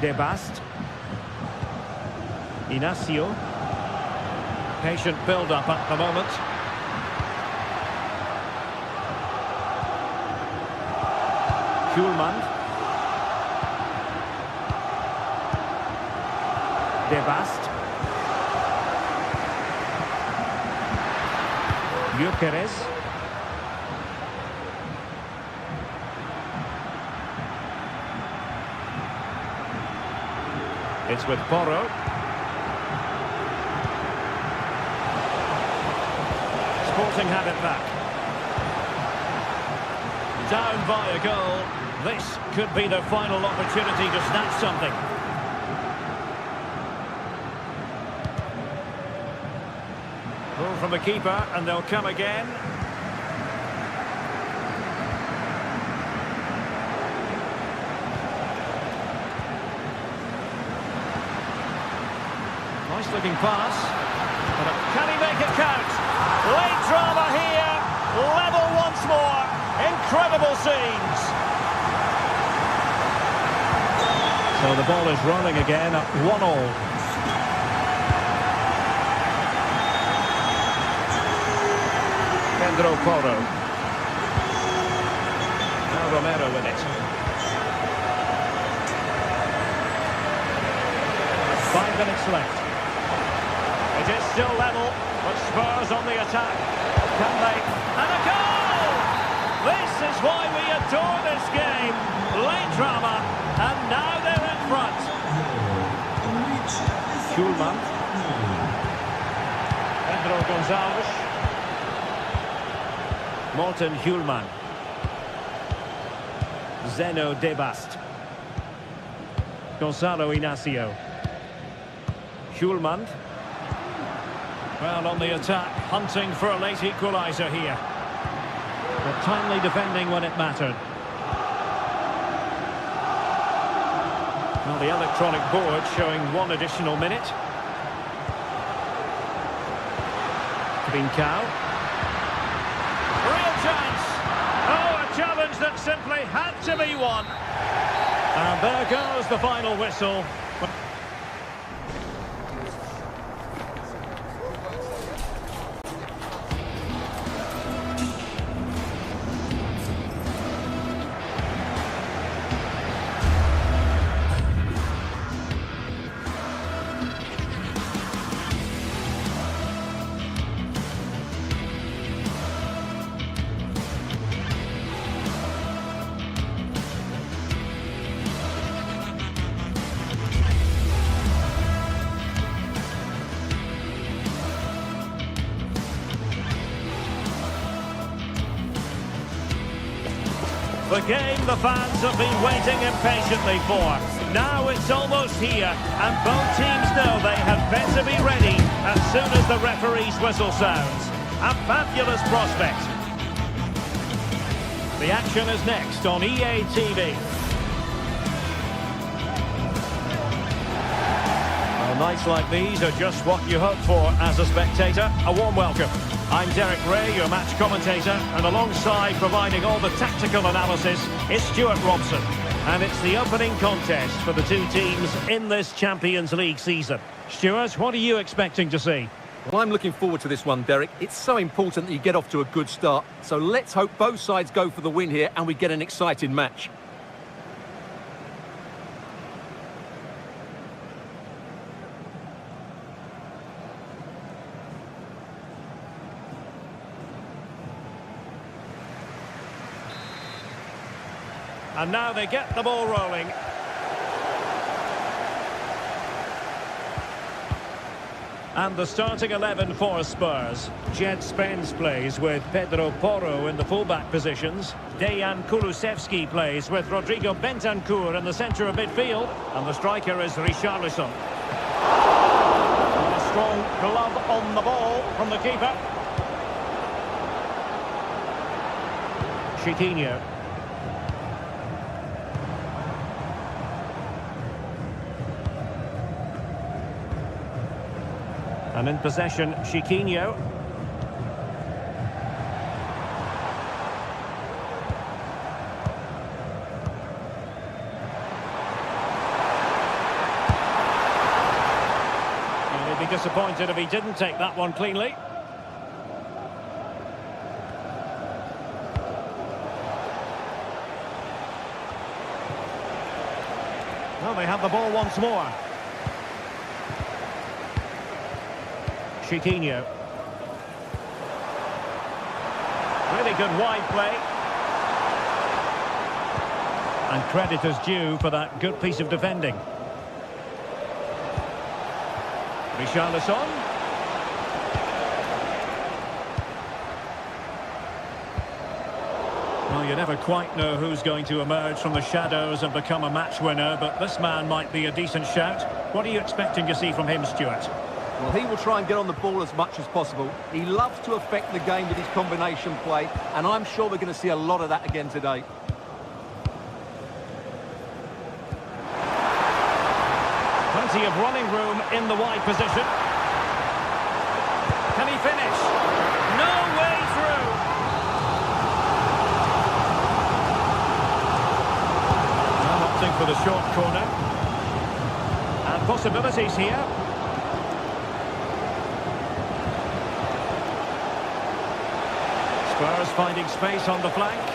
Speaker 1: De Bast. Inácio. Patient build-up at the moment. Schulman. De Bast. Gyökeres. It's with Porro. Sporting have it back. Down by a goal. This could be their final opportunity to snatch something. Ball from the keeper, and they'll come again. Nice looking pass. But can he make it count? Late drama here. Level once more. Incredible scenes. So the ball is rolling again at 1-1. Pedro Porro. Now Romero with it. 5 minutes left. It is still level, but Spurs on the attack. Can they? And a goal! This is why we adore this game. Late drama, and now they're in front. Schulman. Pedro Gonzalez. Morten Hjulman. Zeno De Bast. Gonzalo Inácio. Hjulman. Well, on the attack, hunting for a late equaliser here. But timely defending when it mattered. Well, the electronic board showing 1 additional minute. Trincao. Real chance! Oh, a challenge that simply had to be won. And there goes the final whistle. The game the fans have been waiting impatiently for. Now it's almost here, and both teams know they had better be ready as soon as the referee's whistle sounds. A fabulous prospect. The action is next on EA TV. Well, nights like these are just what you hope for as a spectator. A warm welcome. I'm Derek Ray, your match commentator, and alongside providing all the tactical analysis is Stuart Robson. And it's the opening contest for the two teams in this Champions League season. Stuart, what are you expecting to see?
Speaker 2: Well, I'm looking forward to this one, Derek. It's so important that you get off to a good start. So let's hope both sides go for the win here and we get an exciting match.
Speaker 1: And now they get the ball rolling. And the starting 11 for Spurs. Jed Spence plays with Pedro Porro in the fullback positions. Dejan Kulusevski plays with Rodrigo Bentancur in the centre of midfield. And the striker is Richarlison. Strong glove on the ball from the keeper. Chiquinho. And in possession, Chiquinho. He'd be disappointed if he didn't take that one cleanly. Well, they have the ball once more. Chiquinho. Really good wide play. And credit is due for that good piece of defending. Richarlison. Well, you never quite know who's going to emerge from the shadows and become a match winner, but this man might be a decent shout. What are you expecting to see from him, Stuart?
Speaker 2: Well, he will try and get on the ball as much as possible. He loves to affect the game with his combination play, and I'm sure we're going to see a lot of that again today.
Speaker 1: Plenty of running room in the wide position. Can he finish? No way through. Now opting for the short corner. And possibilities here. Spurs finding space on the flank.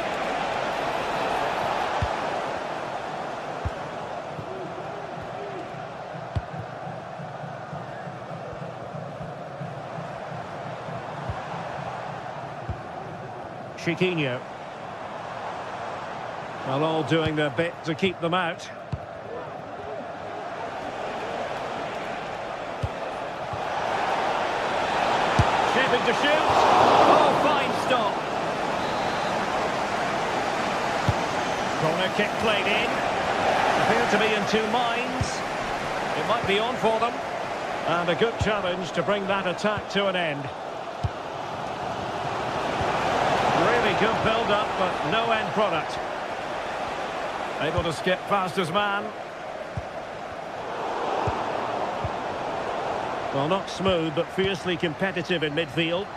Speaker 1: Chiquinho. Well, all doing their bit to keep them out. Shaping to shoot. Oh, fine stop. Corner kick played in. Appear to be in two minds. It might be on for them. And a good challenge to bring that attack to an end. Really good build-up, but no end product. Able to skip past his man. Well, not smooth, but fiercely competitive in midfield.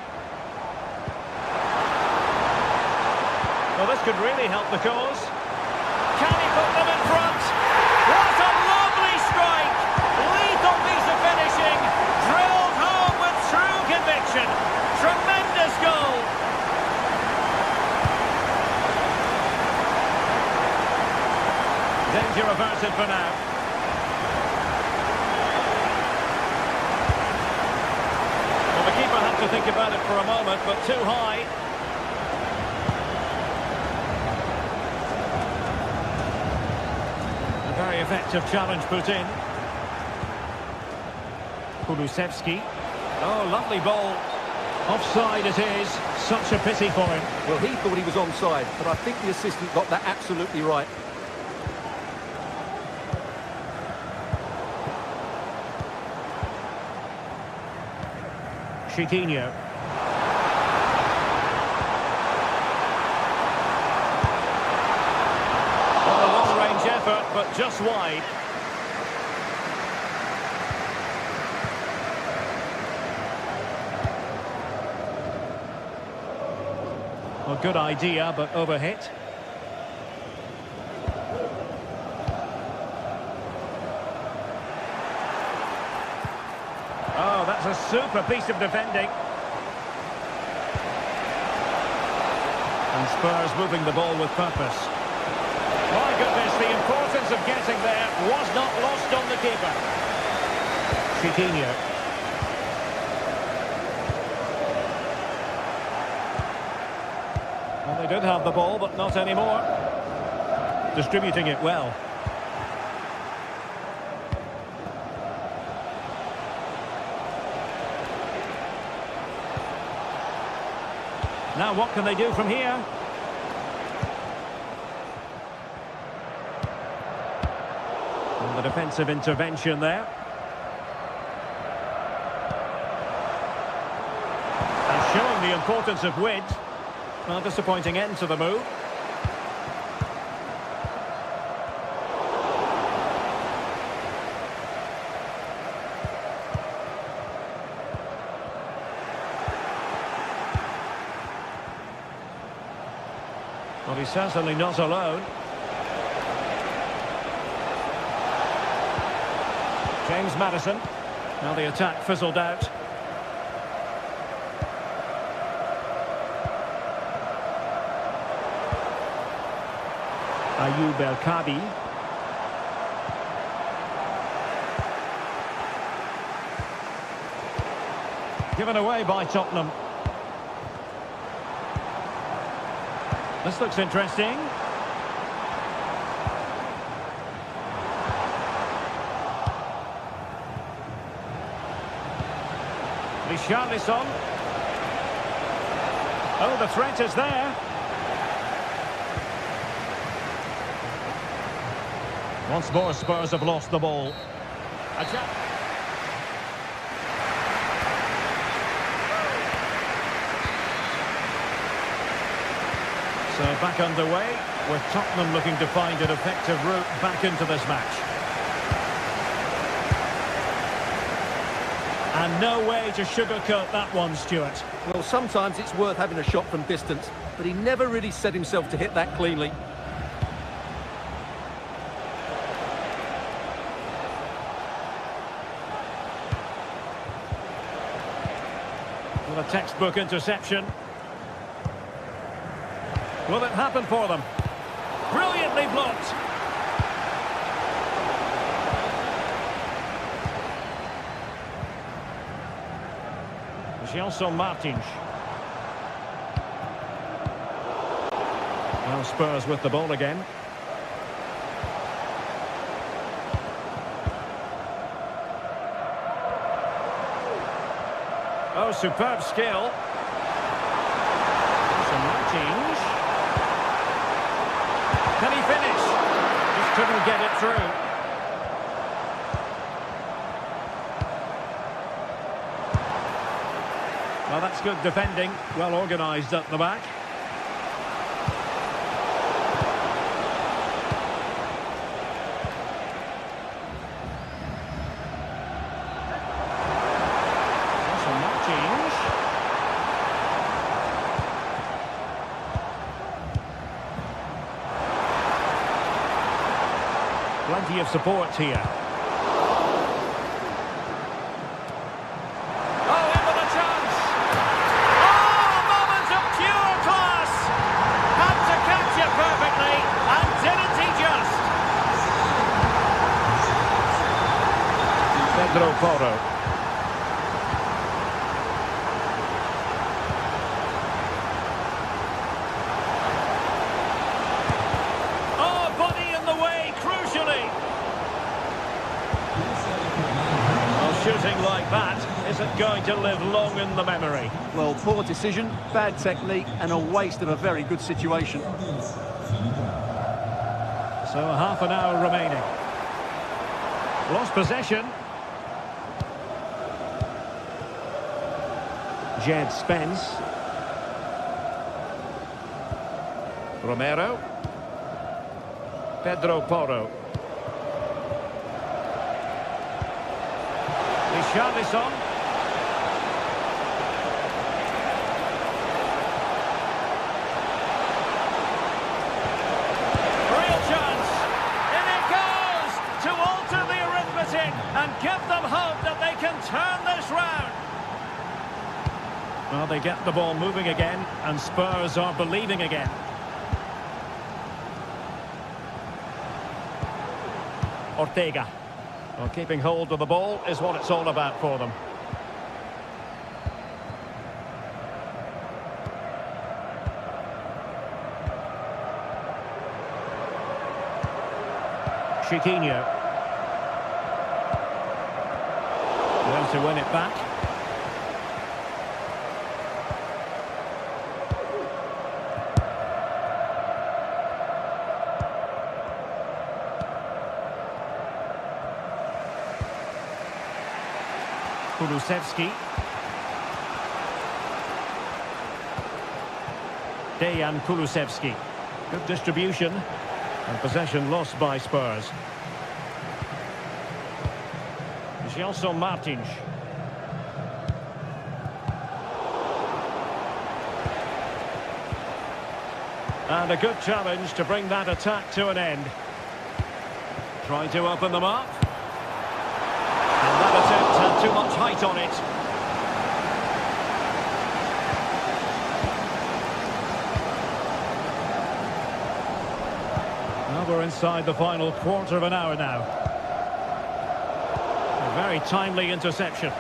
Speaker 1: Well, this could really help the cause. Can he put them in front? What a lovely strike! Lethal piece of finishing. Drilled home with true conviction. Tremendous goal. Danger averted for now. Well, the keeper had to think about it for a moment, but too high. A very effective challenge put in. Kulusevski. Oh, lovely ball. Offside it is. Such a pity for him.
Speaker 2: Well, he thought he was onside, but I think the assistant got that absolutely right.
Speaker 1: Chiquinho. Well, a long-range effort, but just wide. Well, good idea, but overhit. Oh, that's a super piece of defending. And Spurs moving the ball with purpose. My goodness, the importance of getting there was not lost on the keeper. Chiquinho. Well, they did have the ball, but not anymore. Distributing it well. Now what can they do from here? And the defensive intervention there. the importance of width. Well, disappointing end to the move. Well, he's certainly not alone. James Maddison. Now the attack fizzled out. Ayoub El Kabi. Given away by Tottenham. This looks interesting. Richarlison. Oh, the threat is there. Once more, Spurs have lost the ball. So back underway, with Tottenham looking to find an effective route back into this match. And no way to sugarcoat that one, Stuart.
Speaker 2: Well, sometimes it's worth having a shot from distance, but he never really set himself to hit that cleanly.
Speaker 1: Well, a textbook interception. Will it happen for them? Brilliantly blocked. Gelson Martins. Now Spurs with the ball again. Oh, superb skill. Gelson Martins. Can he finish? Just couldn't get it through. Well, that's good defending. Well organised at the back. Some Martins. Plenty of support here. Poro. Oh, body in the way, crucially. Well, shooting like that isn't going to live long in the memory.
Speaker 2: Well, poor decision, bad technique, and a waste of a very good situation.
Speaker 1: So half an hour remaining. Lost possession. Jed Spence. Romero. Pedro Porro. Richarlison. Real chance. In it goes to alter the arithmetic and give them hope that they can turn this round. Well, they get the ball moving again, and Spurs are believing again. Ortega. Well, keeping hold of the ball is what it's all about for them. Chiquinho. Well, to win it back. Kulusevski. Dejan Kulusevski. Good distribution. And possession lost by Spurs. Gelson Martins. And a good challenge to bring that attack to an end. Trying to open them up. And that attempt had too much height on it. Well, we're inside the final quarter of an hour now. A very timely interception.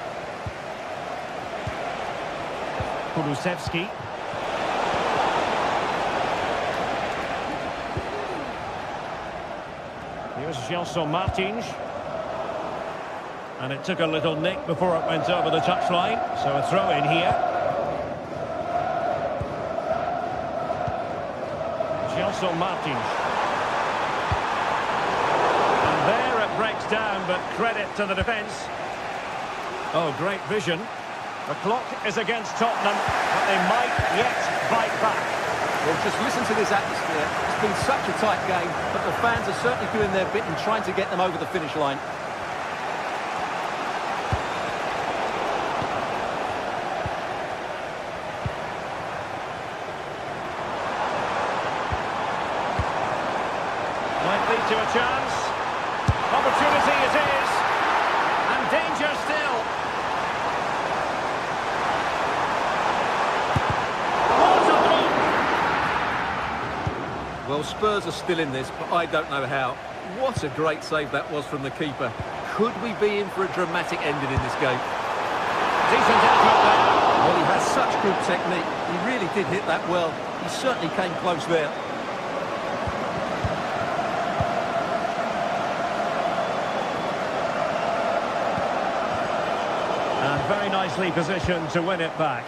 Speaker 1: Kulusevski. Here's Gelson Martins. And it took a little nick before it went over the touchline. So a throw in here. Gelson Martins. And there it breaks down, but credit to the defence. Oh, great vision. The clock is against Tottenham, but they might yet fight back.
Speaker 2: Well, just listen to this atmosphere. It's been such a tight game, but the fans are certainly doing their bit and trying to get them over the finish line.
Speaker 1: Might lead to a chance. Opportunity it is. And danger still.
Speaker 2: Well, Spurs are still in this, but I don't know how. What a great save that was from the keeper. Could we be in for a dramatic ending in this game?
Speaker 1: Decent effort there.
Speaker 2: Well, he has such good technique. He really did hit that well. He certainly came close there.
Speaker 1: And very nicely positioned to win it back.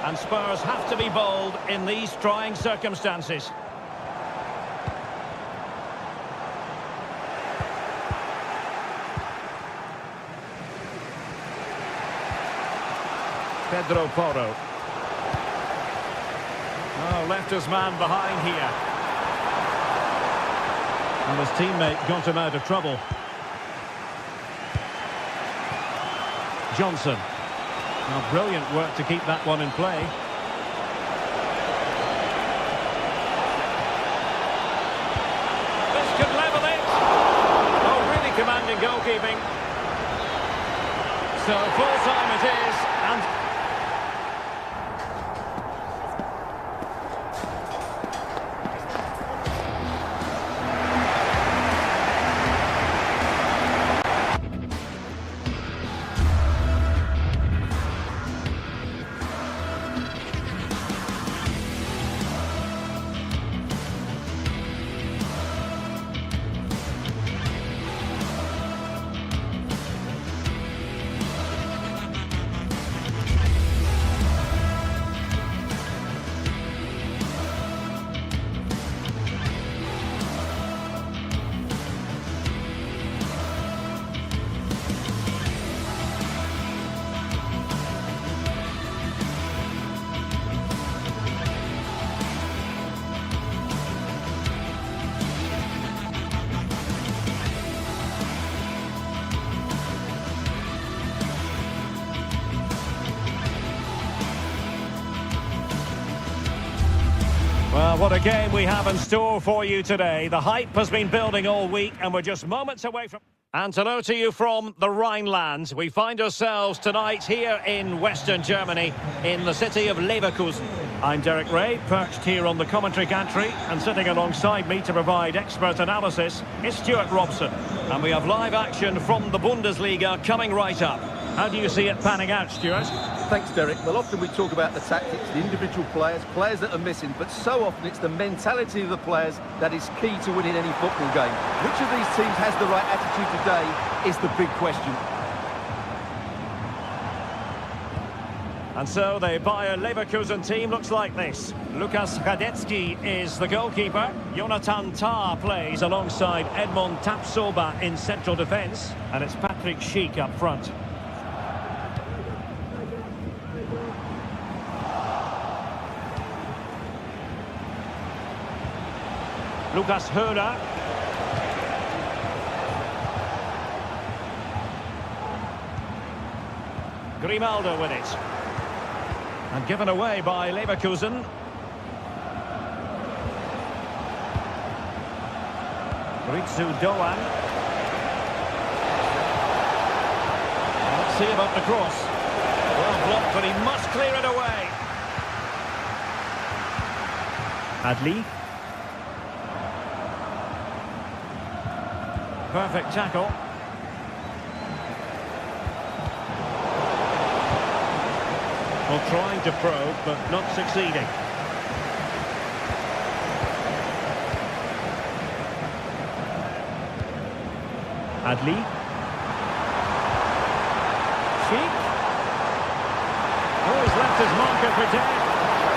Speaker 1: And Spurs have to be bold in these trying circumstances. Pedro Porro. Oh, left his man behind here. And his teammate got him out of trouble. Johnson. Now, brilliant work to keep that one in play. This could level it. Oh, really commanding goalkeeping. So full time it is, and well, what a game we have in store for you today. The hype has been building all week, and we're just moments away from... And hello to you from the Rhineland. We find ourselves tonight here in Western Germany, in the city of Leverkusen. I'm Derek Ray, perched here on the commentary gantry, and sitting alongside me to provide expert analysis is Stuart Robson. And we have live action from the Bundesliga coming right up. How do you see it panning out, Stuart?
Speaker 2: Thanks, Derek. Well, often we talk about the tactics, the individual players that are missing, but so often it's the mentality of the players that is key to winning any football game. Which of these teams has the right attitude today is the big question.
Speaker 1: And so the Bayer Leverkusen team looks like this. Lukas Radetzky is the goalkeeper. Jonathan Tah plays alongside Edmond Tapsoba in central defence. And it's Patrick Schick up front. Lucas Höhler. Grimaldo with it. And given away by Leverkusen. Ritsu Doan. Let's see about the cross. Well blocked, but he must clear it away. Adli. Perfect tackle. Well, trying to probe, but not succeeding. Adli. Schick. Oh, he's left his marker for dead.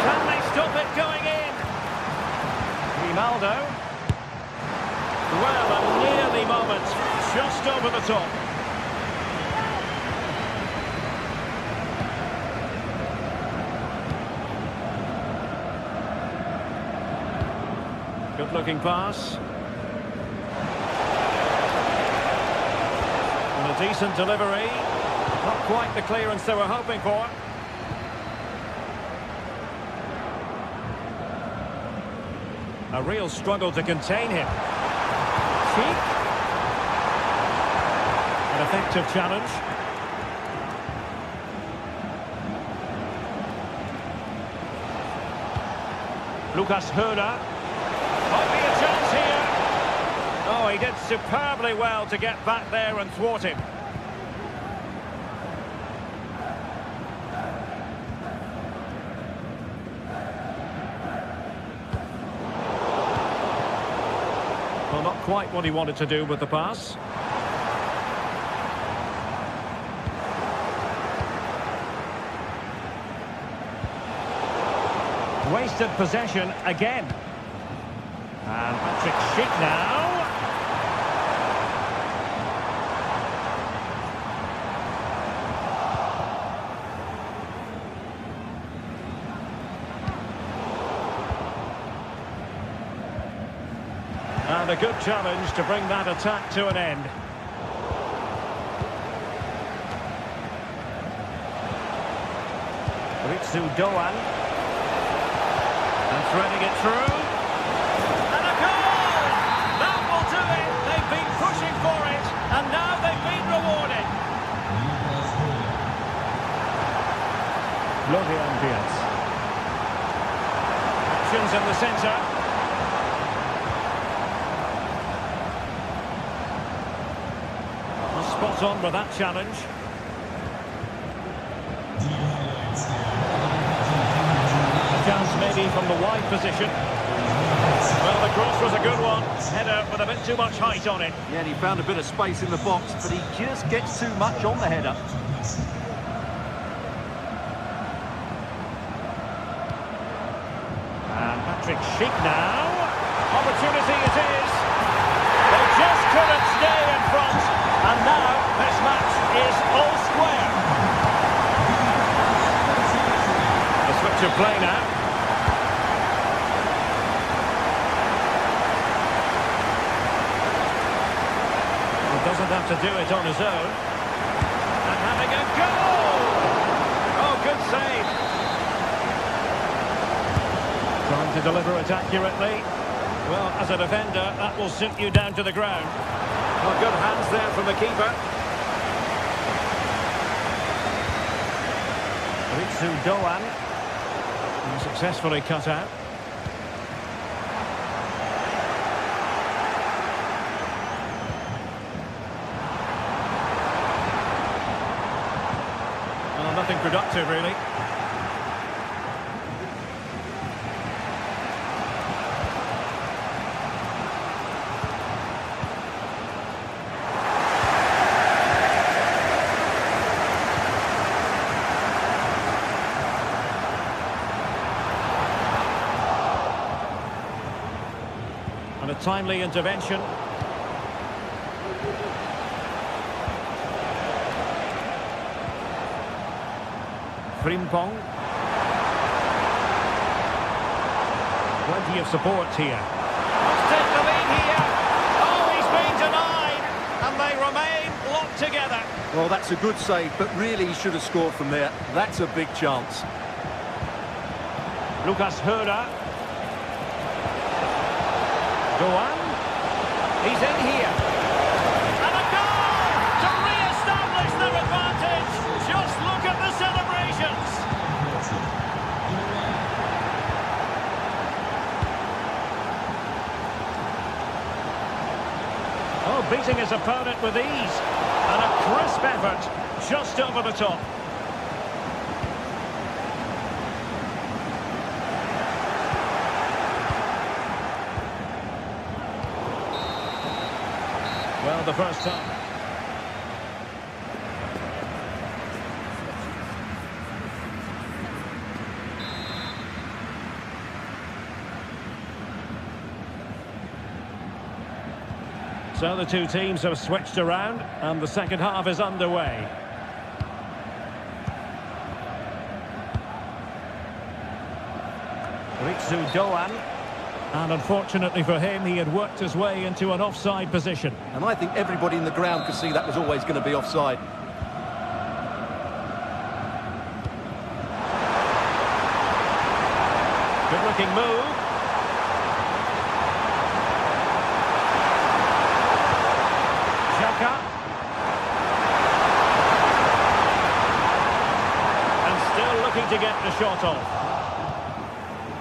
Speaker 1: Can they stop it going in? Grimaldo. Well, a nearly moment. Just over the top. Good-looking pass. And a decent delivery. Not quite the clearance they were hoping for. A real struggle to contain him. Schick. An effective challenge. Lukas Höhler. Might be a chance here. Oh, he did superbly well to get back there and thwart him. Well, not quite what he wanted to do with the pass. Wasted possession again. And Patrick Schick now. And a good challenge to bring that attack to an end. Ritsu Doan. And threading it through. And a goal! That will do it. They've been pushing for it. And now they've been rewarded. Florian Wirtz. Actions in the centre. Spot on with that challenge. A chance maybe from the wide position. Well, the cross was a good one. Header with a bit too much height on it.
Speaker 2: Yeah, and he found a bit of space in the box, but he just gets too much on the header.
Speaker 1: And Patrick Schick now. Opportunity it is. They just couldn't stay in front. And now this match is all square. A switch of play now. He doesn't have to do it on his own. And having a goal! Oh, good save. Trying to deliver it accurately. Well, as a defender, that will suit you down to the ground. Well, good hands there from the keeper. Ritsu Doan. And successfully cut out. Well, nothing productive, really. And a timely intervention. Frimpong. Plenty of support here. Let's take the lead here. Oh, he's been denied. And they remain locked together.
Speaker 2: Well, that's a good save, but really he should have scored from there. That's a big chance.
Speaker 1: Lucas Höra. Doan. He's in here. And a goal to re-establish their advantage. Just look at the celebrations. Oh, beating his opponent with ease. And a crisp effort just over the top. Well, the first time. So the two teams have switched around and the second half is underway. Ritsu Doan. And unfortunately for him, he had worked his way into an offside position.
Speaker 2: And I think everybody in the ground could see that was always going to be offside.
Speaker 1: Good looking move. Xhaka. And still looking to get the shot off.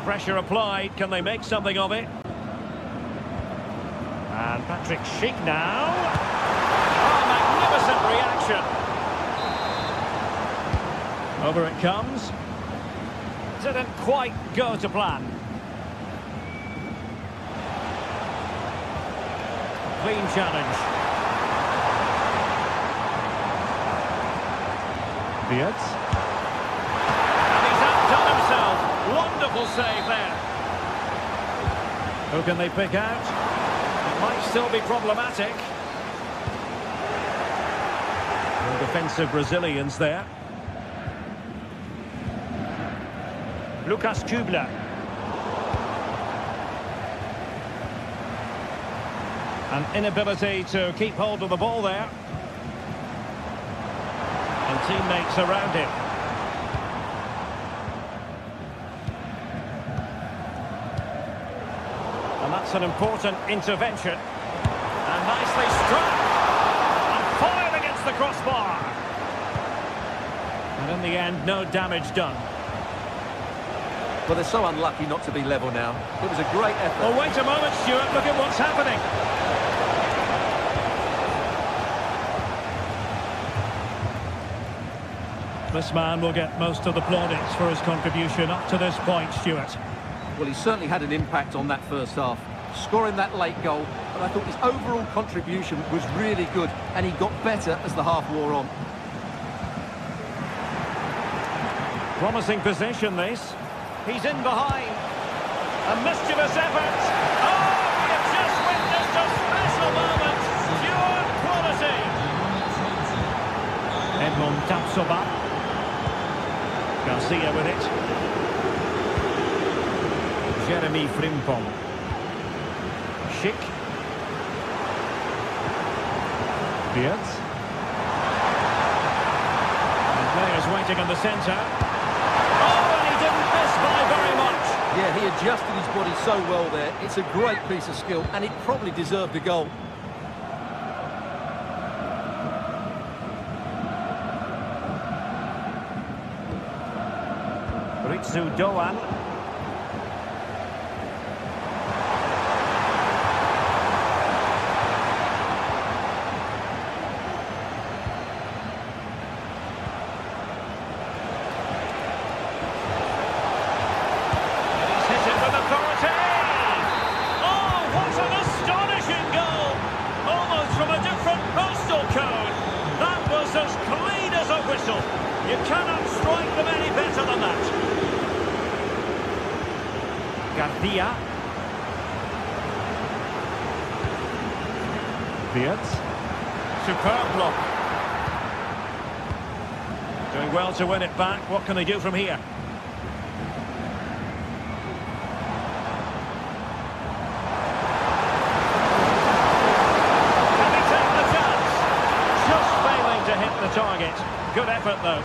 Speaker 1: Pressure applied, can they make something of it? And Patrick Schick now. Oh, magnificent reaction. Over it comes. Didn't quite go to plan. Clean challenge. Beards. Wonderful save there. Who can they pick out? It might still be problematic. No defensive Brazilians there. Lucas Kübler. An inability to keep hold of the ball there. And teammates around him. And that's an important intervention. And nicely struck. And fired against the crossbar. And in the end, no damage done.
Speaker 2: Well, they're so unlucky not to be level now. It was a great effort.
Speaker 1: Oh, wait a moment, Stuart. Look at what's happening. This man will get most of the plaudits for his contribution up to this point, Stuart.
Speaker 2: Well, he certainly had an impact on that first half, scoring that late goal, but I thought his overall contribution was really good, and he got better as the half wore on.
Speaker 1: Promising position, this. He's in behind. A mischievous effort. Oh, we have just witnessed a special moment. Pure quality. Edmond Tapsoba. Garcia with it. Jeremy Frimpong. Schick. Beards. And players waiting in the centre. Oh, and he didn't miss by very much.
Speaker 2: Yeah, he adjusted his body so well there. It's a great piece of skill, and it probably deserved a goal.
Speaker 1: Ritsu Doan. You cannot strike them any better than that. Garcia. Beards. Superb block. Doing well to win it back. What can they do from here? Can he take the chance? Just failing to hit the target. Good effort, though.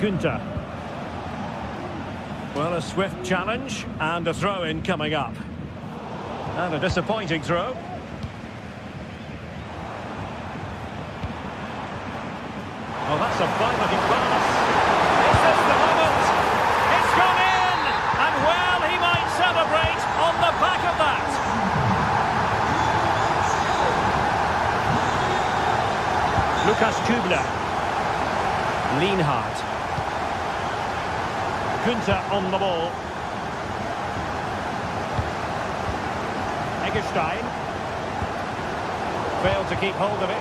Speaker 1: Günther. Well, a swift challenge and a throw-in coming up. And a disappointing throw. Oh, that's a fine-looking pass. Is this the moment? It's gone in! And well, he might celebrate on the back of that. Lukas Kübler. Lienhardt. Günther on the ball. Eggestein. Failed to keep hold of it.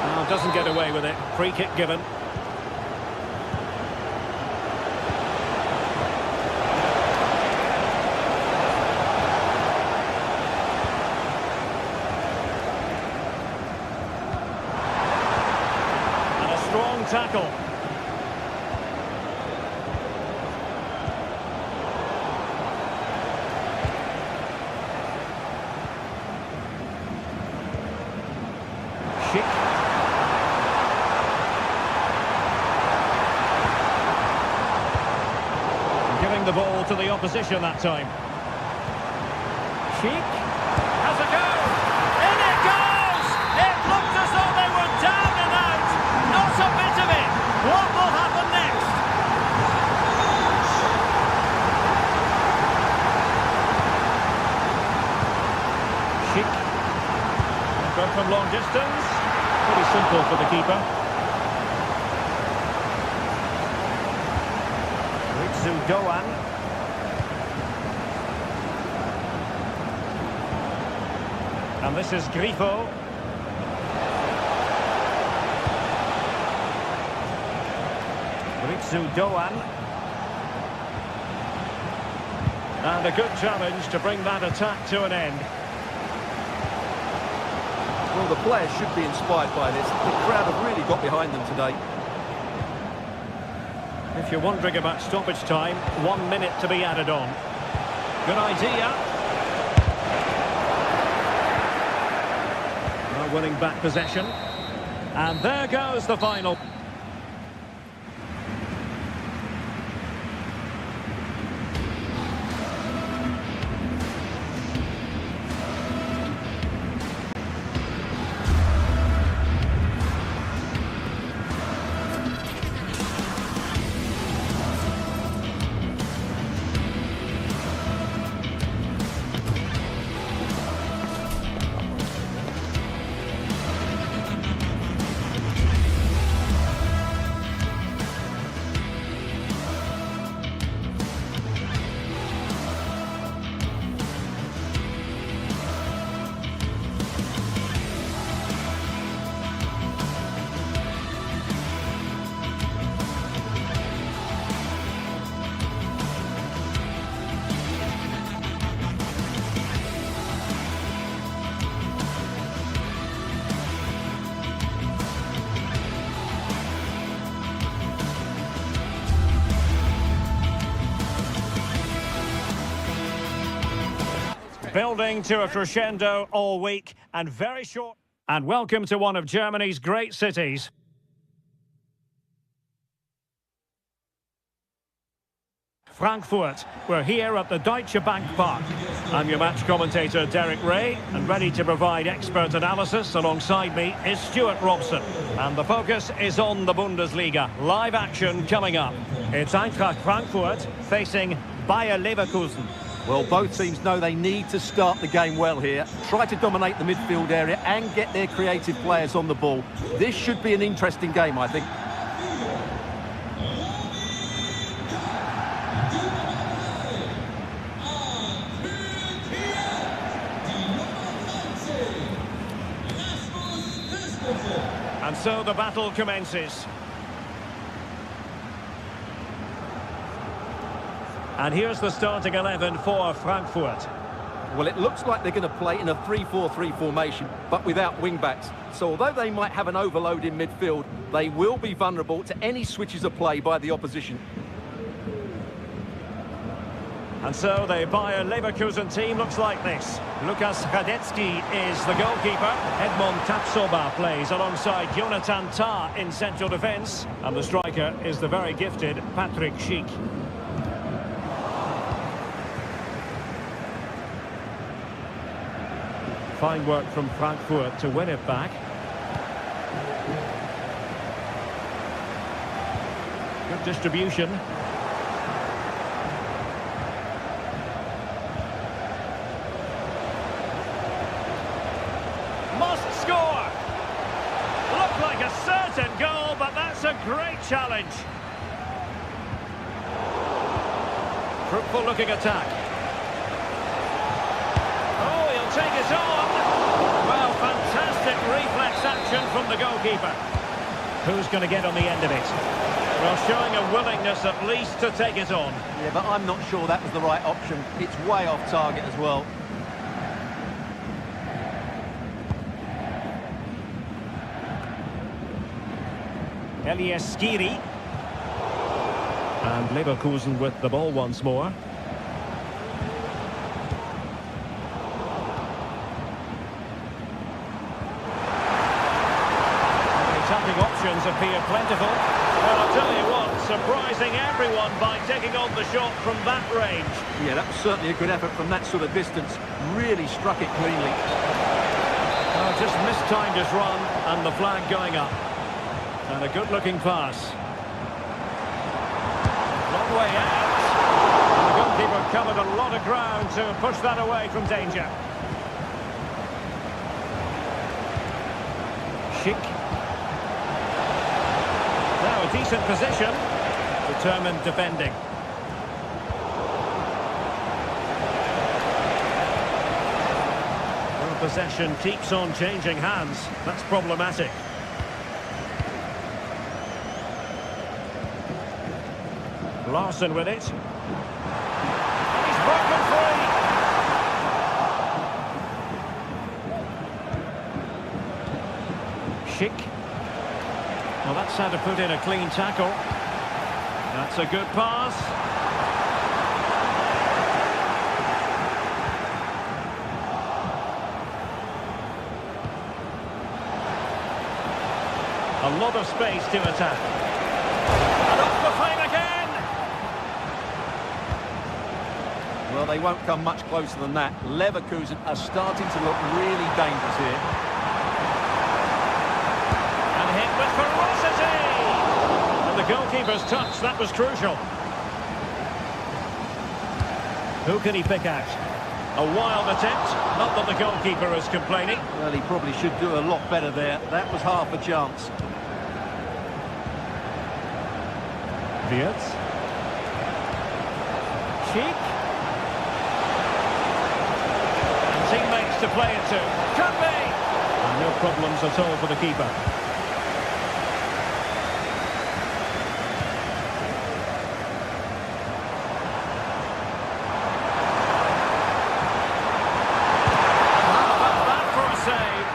Speaker 1: Oh, doesn't get away with it. Free kick given. Tackle. Schick. Giving the ball to the opposition that time. Schick has a go. In it goes! It looked as though they were down and out. Not a bit of it. What will happen next? Schick. Go from long distance. Pretty simple for the keeper. Ritsu Doan. And this is Grifo. Ritsu Doan. And a good challenge to bring that attack to an end.
Speaker 2: Well, the players should be inspired by this. The crowd have really got behind them today.
Speaker 1: If you're wondering about stoppage time, 1 minute to be added on. Good idea. Now winning back possession. And there goes the final. Building to a crescendo all week and very short. And welcome to one of Germany's great cities. Frankfurt. We're here at the Deutsche Bank Park. I'm your match commentator Derek Ray, and ready to provide expert analysis alongside me is Stuart Robson. And the focus is on the Bundesliga. Live action coming up. It's Eintracht Frankfurt facing Bayer Leverkusen.
Speaker 2: Well, both teams know they need to start the game well here. Try to dominate the midfield area and get their creative players on the ball. This should be an interesting game, I think.
Speaker 1: And so the battle commences. And here's the starting 11 for Frankfurt.
Speaker 2: Well, it looks like they're going to play in a 3-4-3 formation, but without wing-backs. So although they might have an overload in midfield, they will be vulnerable to any switches of play by the opposition.
Speaker 1: And so the Bayer Leverkusen team looks like this. Lukas Radetzky is the goalkeeper. Edmond Tapsoba plays alongside Jonathan Tah in central defence. And the striker is the very gifted Patrick Schick. Fine work from Frankfurt to win it back. Good distribution. Must score! Looked like a certain goal, but that's a great challenge. Fruitful looking attack. Oh, he'll take it on. Well, fantastic reflex action from the goalkeeper. Who's going to get on the end of it? Well, showing a willingness at least to take it on.
Speaker 2: Yeah, but I'm not sure that was the right option. It's way off target as well.
Speaker 1: Elias Skiri. And Leverkusen with the ball once more. Attacking options appear plentiful. Well, I'll tell you what, surprising everyone by taking on the shot from that range.
Speaker 2: Yeah, that was certainly a good effort from that sort of distance. Really struck it cleanly.
Speaker 1: Oh, just mistimed his run and the flag going up. And a good-looking pass. Long way out. And the goalkeeper covered a lot of ground to push that away from danger. Schick. Now a decent position. Determined defending. Well, possession keeps on changing hands. That's problematic. Larson with it. He's broken free. Schick. Well, that's how to put in a clean tackle. That's a good pass. A lot of space to attack. And off the plane again.
Speaker 2: Well, they won't come much closer than that. Leverkusen are starting to look really dangerous here.
Speaker 1: And hit with ferocity! And the goalkeeper's touch, that was crucial. Who can he pick out? A wild attempt, not that the goalkeeper is complaining.
Speaker 2: Well, he probably should do a lot better there. That was half a chance.
Speaker 1: Wirtz. Schick. Teammates to play it to. Could be! And no problems at all for the keeper. How about that for a save?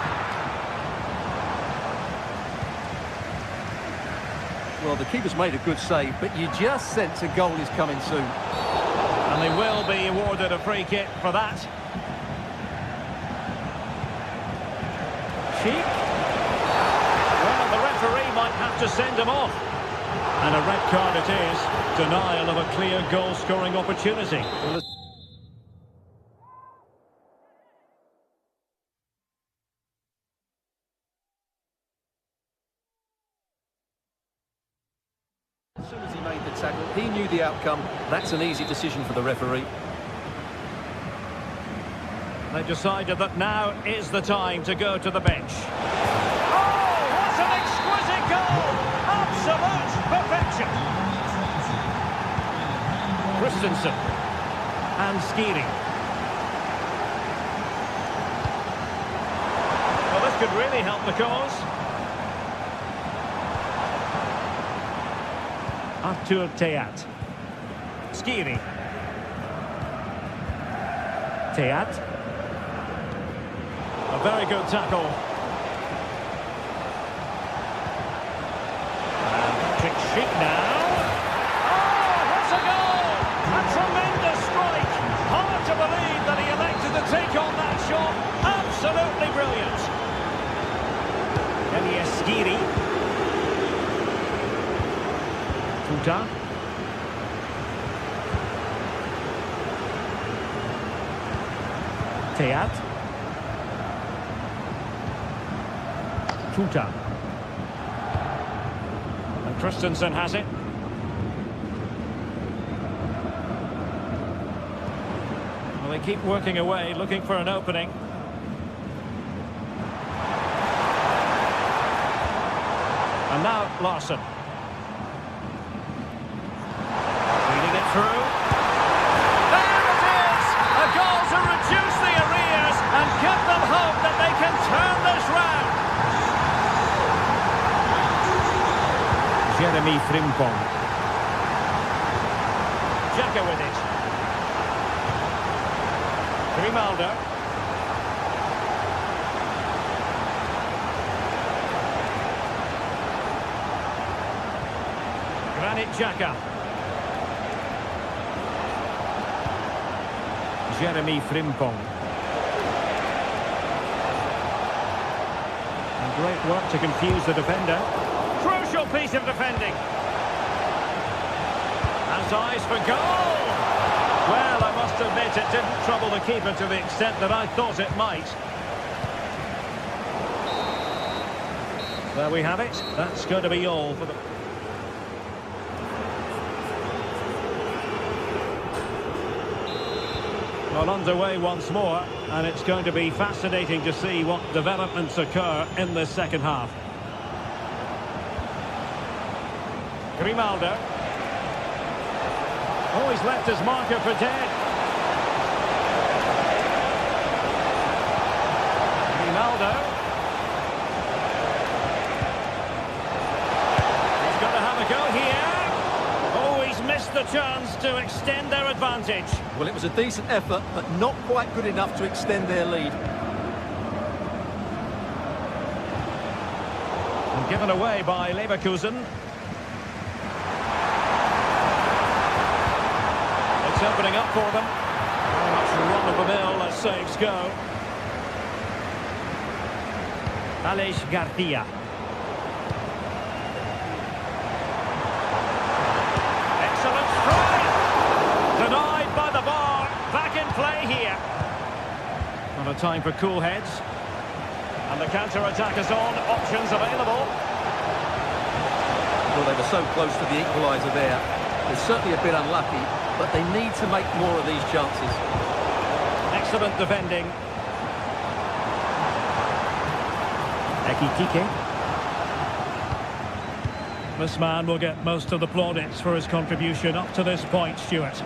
Speaker 2: Well, the keeper's made a good save, but you just sense a goal is coming soon.
Speaker 1: And they will be awarded a free kick for that. Schick. Well, the referee might have to send him off. And a red card it is. Denial of a clear goal-scoring opportunity.
Speaker 2: As soon as he made the tackle, he knew the outcome. That's an easy decision for the referee.
Speaker 1: They decided that now is the time to go to the bench. Oh, what an exquisite goal! Absolute perfection! Christensen. And Skiri. Well, this could really help the cause. Artur Teat. Skiri. Teat. A very good tackle. Patrick Schick now. Oh, what a goal! A tremendous strike. Hard to believe that he elected to take on that shot. Absolutely brilliant. Elias Skiri. Tuta. Teat. Tuta. And Christensen has it. Well, they keep working away, looking for an opening. And now Larsson. Feeding it through. There it is! A goal to reduce the arrears and give them hope that they can turn this round. Jeremy Frimpong. Xhaka with it. Grimaldo. Granit Xhaka. Jeremy Frimpong. And great work to confuse the defender. Crucial piece of defending. Has eyes for goal. Well, I must admit it didn't trouble the keeper to the extent that I thought it might. There we have it. That's going to be all for the... Well, underway once more, and it's going to be fascinating to see what developments occur in the second half. Grimaldo. Oh, he's left his marker for dead. Grimaldo. He's got to have a go here. Oh, he's missed the chance to extend their advantage.
Speaker 2: Well, it was a decent effort, but not quite good enough to extend their lead.
Speaker 1: And given away by Leverkusen. It's opening up for them. Very much run-of-the-mill as saves go. Aleix Garcia. Excellent strike! Denied by the bar. Back in play here. Not a time for cool heads. And the counter-attack is on. Options available.
Speaker 2: Well, they were so close to the equaliser there. They're certainly a bit unlucky, but they need to make more of these chances.
Speaker 1: Excellent defending. Ekitike. This man will get most of the plaudits for his contribution up to this point, Stuart.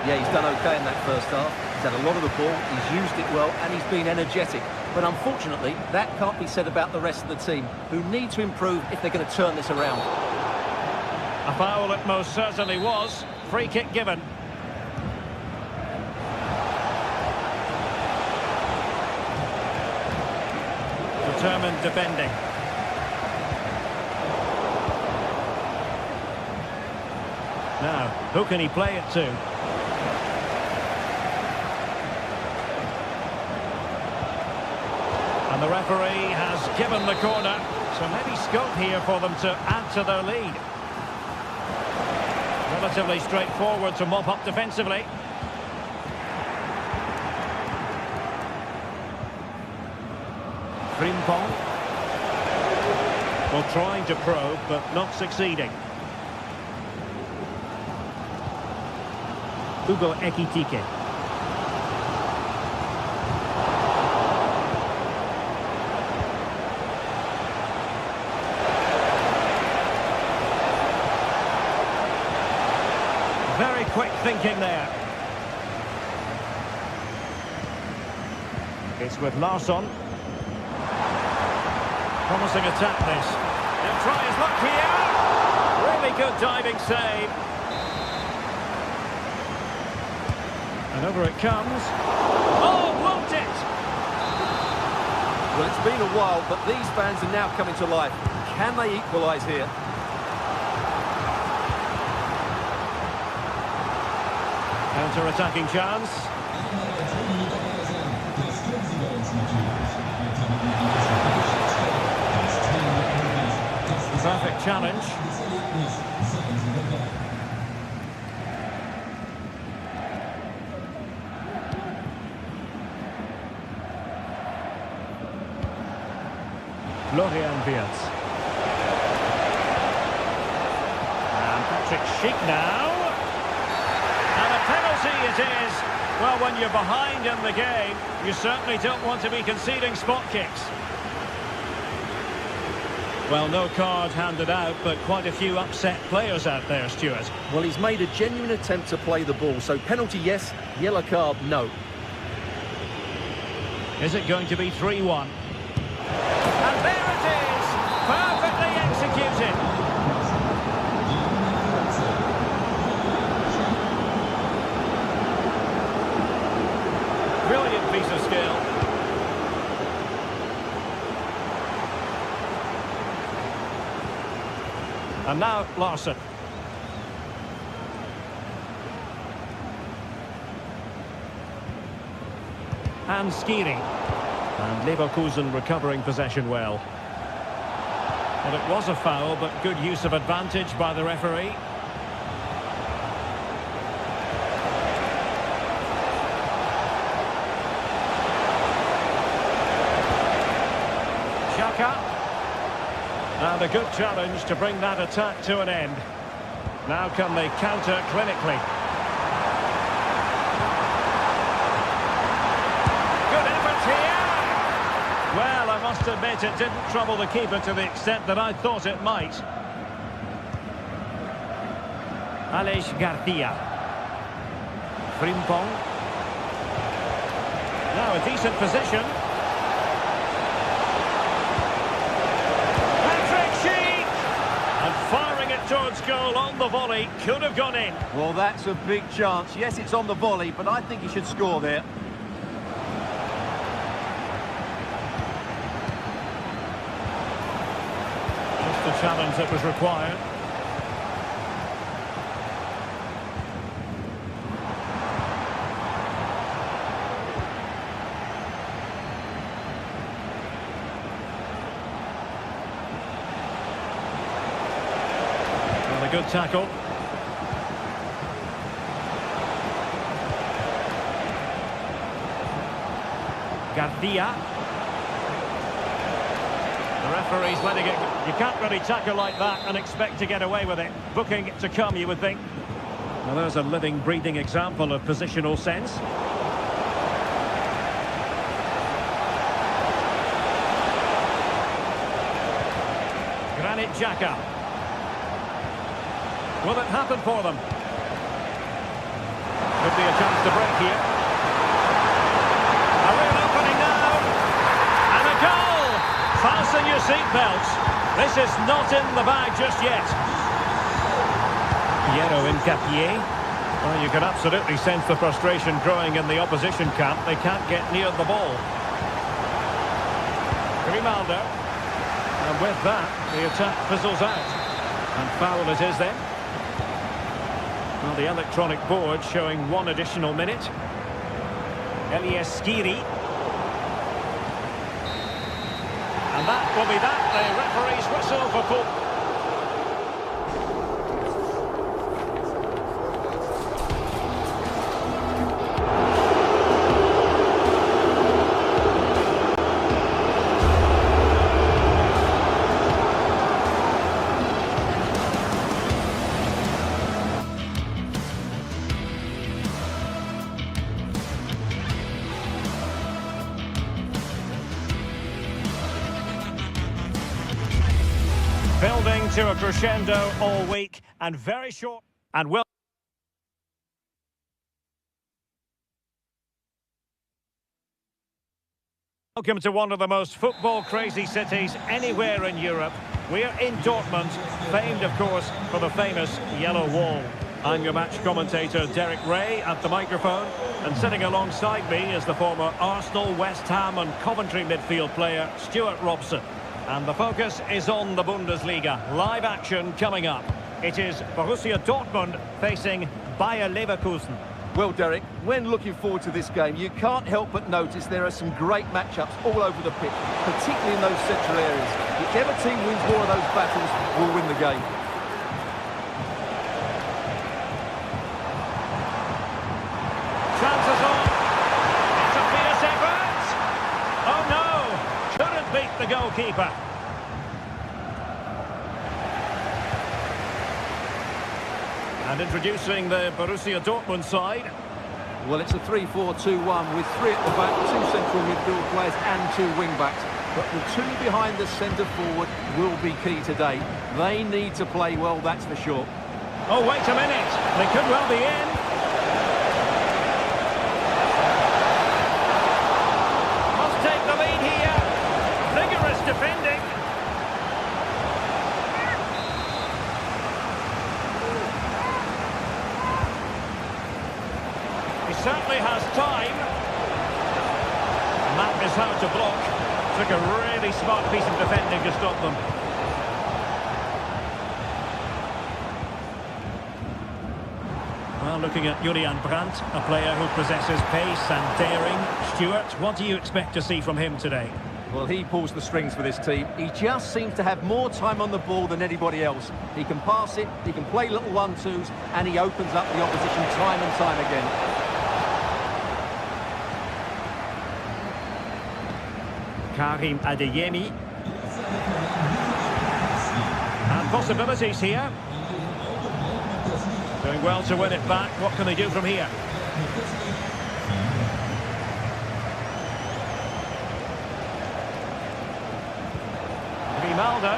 Speaker 2: Yeah, he's done okay in that first half. He's had a lot of the ball, he's used it well, and he's been energetic. But unfortunately, that can't be said about the rest of the team, who need to improve if they're going to turn this around.
Speaker 1: A foul it most certainly was. Free kick given. Determined defending. Now, who can he play it to? And the referee has given the corner, so maybe scope here for them to add to their lead. Relatively straightforward to mop up defensively. Frimpong. Well, trying to probe, but not succeeding. Hugo Ekitike. Very quick thinking there. It's with Larsson. Promising attack this. He'll try his luck here. Really good diving save. And over it comes. Oh, won't it?
Speaker 2: Well, it's been a while, but these fans are now coming to life. Can they equalise here?
Speaker 1: Counter-attacking chance. Perfect challenge. Florian Wirtz. And Patrick Schick now. And a penalty it is. Well, when you're behind in the game, you certainly don't want to be conceding spot kicks. Well, no card handed out, but quite a few upset players out there, Stuart.
Speaker 2: Well, he's made a genuine attempt to play the ball, so penalty yes, yellow card no.
Speaker 1: Is it going to be 3-1? And there it is! Perfectly executed! Brilliant piece of skill. And now Larson. And Skiri. And Leverkusen recovering possession well. Well, it was a foul, but good use of advantage by the referee. Xhaka. And a good challenge to bring that attack to an end. Now can they counter clinically? Good effort here! Well, I must admit it didn't trouble the keeper to the extent that I thought it might. Aleix Garcia. Frimpong. Now a decent position. Firing it towards goal on the volley, could have gone in.
Speaker 2: Well, that's a big chance. Yes, it's on the volley, but I think he should score there.
Speaker 1: Just the challenge that was required. Good tackle. Garcia. The referee's letting it. You can't really tackle like that and expect to get away with it. Booking it to come, you would think. Well, there's a living, breathing example of positional sense. Granit Xhaka. Will it happen for them? Could be a chance to break here. A real opening now. And a goal! Fasten your seatbelts. This is not in the bag just yet. Piero Hincapié. Well, you can absolutely sense the frustration growing in the opposition camp. They can't get near the ball. Grimaldo. And with that, the attack fizzles out. And foul it is then. Well, the electronic board showing one additional minute. Elias Skiri. And that will be that. The referee's whistle for full. Building to a crescendo all week and very short and well. Welcome to one of the most football crazy cities anywhere in Europe. We're in Dortmund, famed, of course, for the famous yellow wall. I'm your match commentator, Derek Ray, at the microphone. And sitting alongside me is the former Arsenal, West Ham and Coventry midfield player, Stuart Robson. And the focus is on the Bundesliga. Live action coming up. It is Borussia Dortmund facing Bayer Leverkusen.
Speaker 2: Well, Derek, when looking forward to this game, you can't help but notice there are some great matchups all over the pitch, particularly in those central areas. Whichever team wins more of those battles will win the game.
Speaker 1: Chances on. It's a fierce effort. Oh no! Couldn't beat the goalkeeper. And introducing the Borussia Dortmund side.
Speaker 2: Well, it's a 3-4-2-1 with three at the back, two central midfield players and two wing-backs. But the two behind the centre forward will be key today. They need to play well, that's for sure.
Speaker 1: Oh, wait a minute. They could well be in. Must take the lead here. Vigorous defending. He certainly has time. And that is how to block. Took a really smart piece of defending to stop them. Well, looking at Julian Brandt, a player who possesses pace and daring. Stuart, what do you expect to see from him today?
Speaker 2: Well, he pulls the strings for this team. He just seems to have more time on the ball than anybody else. He can pass it, he can play little 1-2s, and he opens up the opposition time and time again.
Speaker 1: Karim Adeyemi. And possibilities here. Doing well to win it back. What can they do from here? Grimaldo.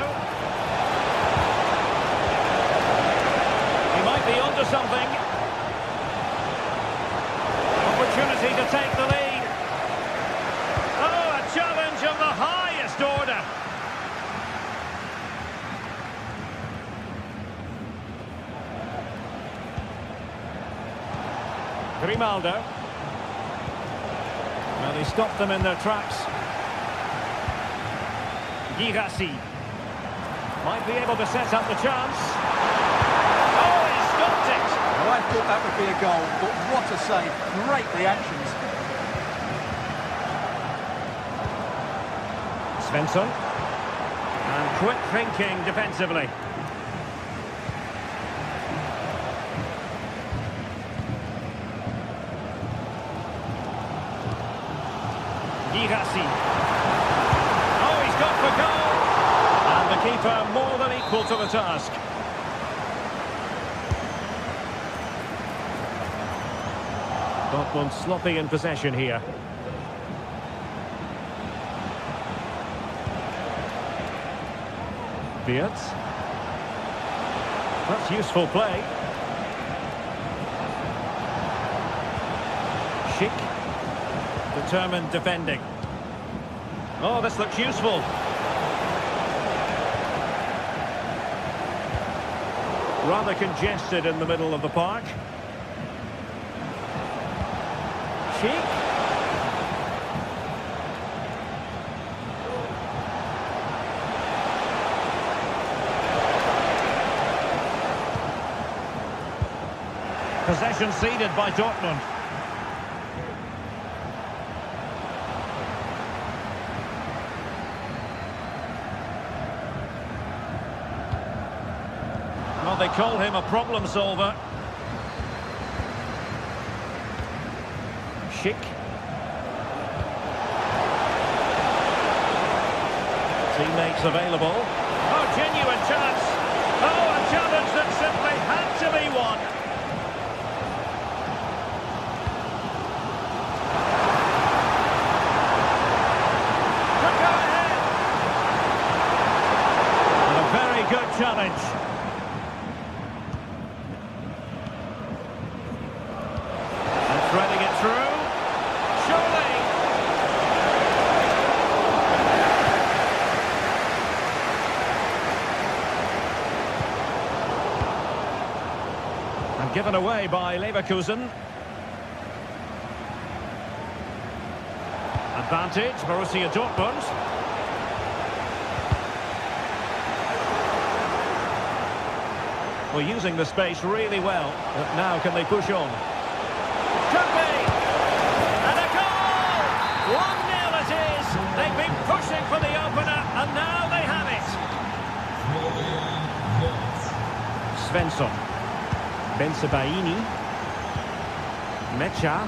Speaker 1: He might be onto something. Opportunity to take the lead. Oh, a challenge of the highest order. Grimaldo. Well, they stopped them in their tracks. Girassi might be able to set up the chance. Oh, he stopped it!
Speaker 2: Well, I thought that would be a goal, but what a save. Great reactions.
Speaker 1: Svensson. And quick thinking defensively. Girassi. Oh, he's gone for goal! And the keeper more than equal to the task. Dortmund sloppy in possession here. Beards. That's useful play. Schick. Determined defending. Oh, this looks useful. Rather congested in the middle of the park. Schick. Possession ceded by Dortmund. Well, they call him a problem solver. Schick. Teammates available. Oh, genuine chance. Oh, a challenge that simply had to be won. Could go ahead. And a very good challenge. Threading it through. Surely. given away by Leverkusen. Advantage, Borussia Dortmund. Well, using the space really well. But now can they push on? Could be! And a goal! 1-0 it is! They've been pushing for the opener, and now they have it! Svensson. Bensebaini. Mecha.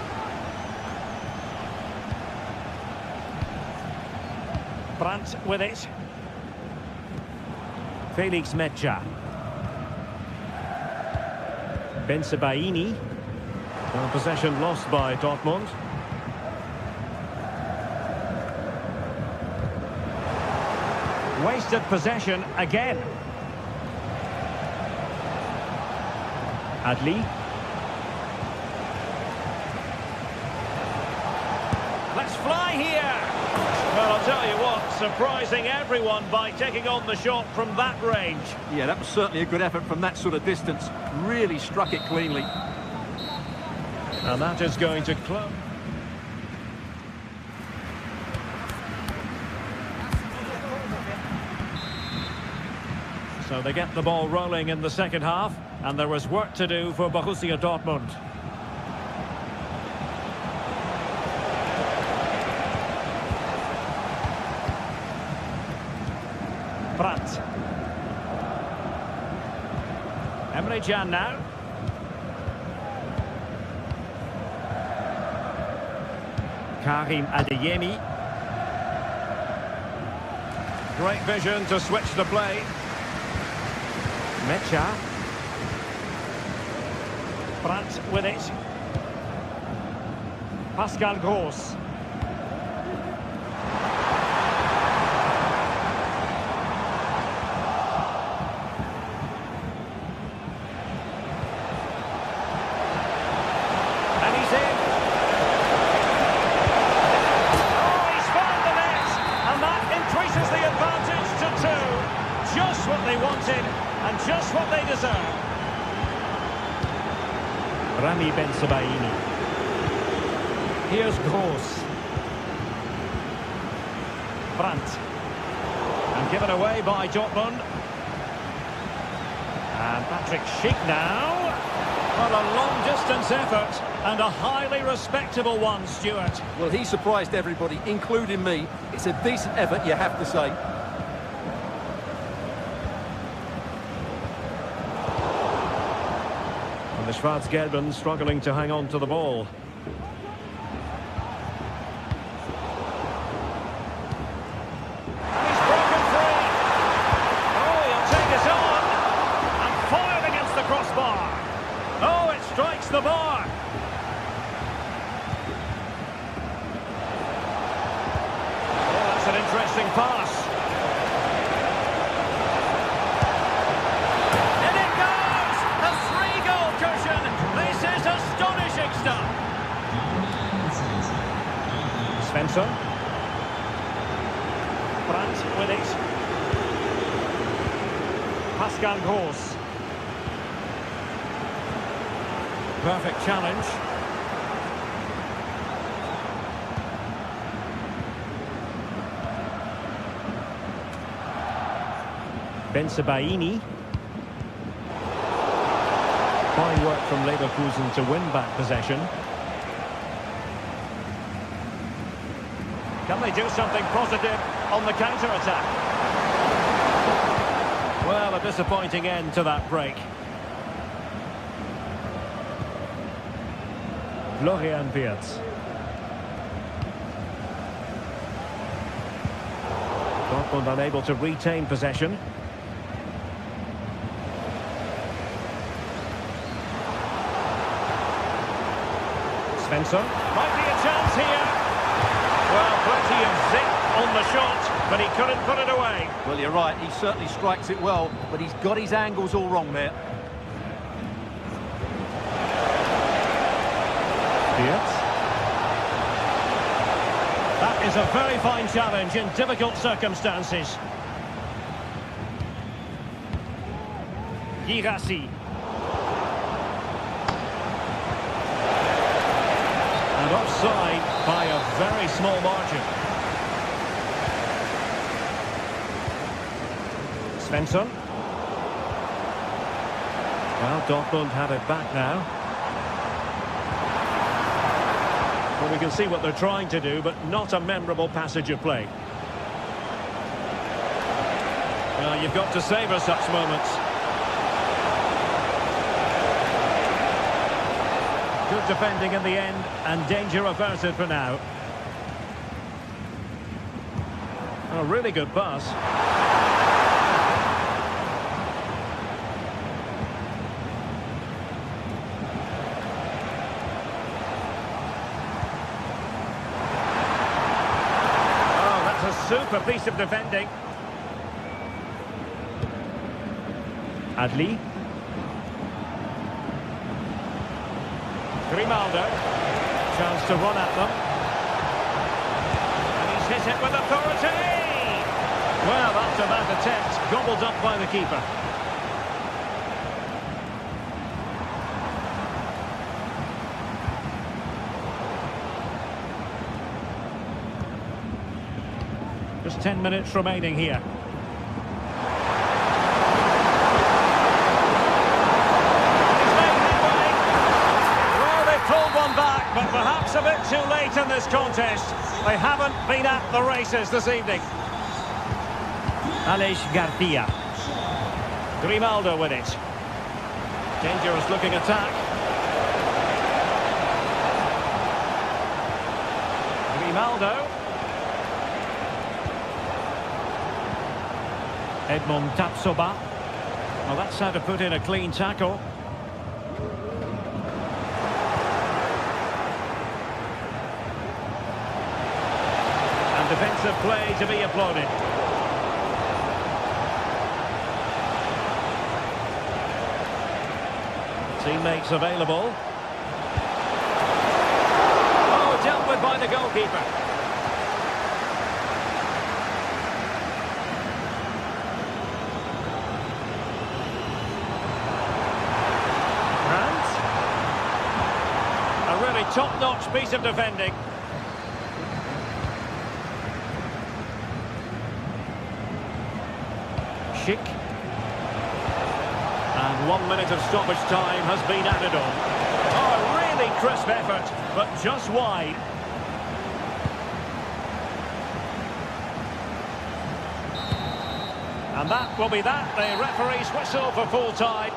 Speaker 1: Brandt with it. Felix Mecha. Bensebaini. Possession lost by Dortmund. Wasted possession again. Adli. Let's fly here. Well, I'll tell you what, surprising everyone by taking on the shot from that range.
Speaker 2: Yeah, that was certainly a good effort from that sort of distance. Really struck it cleanly.
Speaker 1: And that is going to close. So they get the ball rolling in the second half, and there was work to do for Borussia Dortmund. Brandt. Emre Can now. Karim Adeyemi. Great vision to switch the play. Mecha. Brandt with it. Pascal Gross. And he's in. Oh, he's found the net. And that increases the advantage to 2. Just what they wanted. And just what they deserve. Rami Bensebaini. Here's Gross. Brandt. And given away by Dortmund. And Patrick Schick now. Well, a long-distance effort and a highly respectable one, Stuart.
Speaker 2: Well, he surprised everybody, including me. It's a decent effort, you have to say.
Speaker 1: The Schwarz-Gelben struggling to hang on to the ball. He's broken free. Oh, he'll take it on. And fired against the crossbar. Oh, it strikes the bar. Oh, that's an interesting pass. Svensson. Brandt with it. Pascal Gross. Perfect challenge. Bensebaini. Fine work from Leverkusen to win back possession. Can they do something positive on the counter-attack? Well, a disappointing end to that break. Florian Wirtz. Dortmund unable to retain possession. Svensson. Might be a chance here. Well, plenty of zip on the shot, but he couldn't put it away.
Speaker 2: Well, you're right, he certainly strikes it well, but he's got his angles all wrong there.
Speaker 1: Wirtz. That is a very fine challenge in difficult circumstances. Girassi. And offside by a very small margin. Svensson. Well, Dortmund have it back now. Well, we can see what they're trying to do, but not a memorable passage of play. Well, you've got to savour such moments. Good defending in the end, and danger averted for now. A really good pass. Oh, that's a super piece of defending. Adli. Grimaldo. Chance to run at them. And he's hit it with authority. Well, after that attempt, gobbled up by the keeper. Just 10 minutes remaining here. But perhaps a bit too late in this contest. They haven't been at the races this evening. Aleix Garcia. Grimaldo with it. Dangerous looking attack. Grimaldo. Edmond Tapsoba. Well, that's how to put in a clean tackle. Defensive play to be applauded. Teammates available. Oh, dealt with by the goalkeeper. Brandt. A really top-notch piece of defending. And 1 minute of stoppage time has been added on. Oh, a really crisp effort, but just wide. And that will be that. The referee's whistle for full time.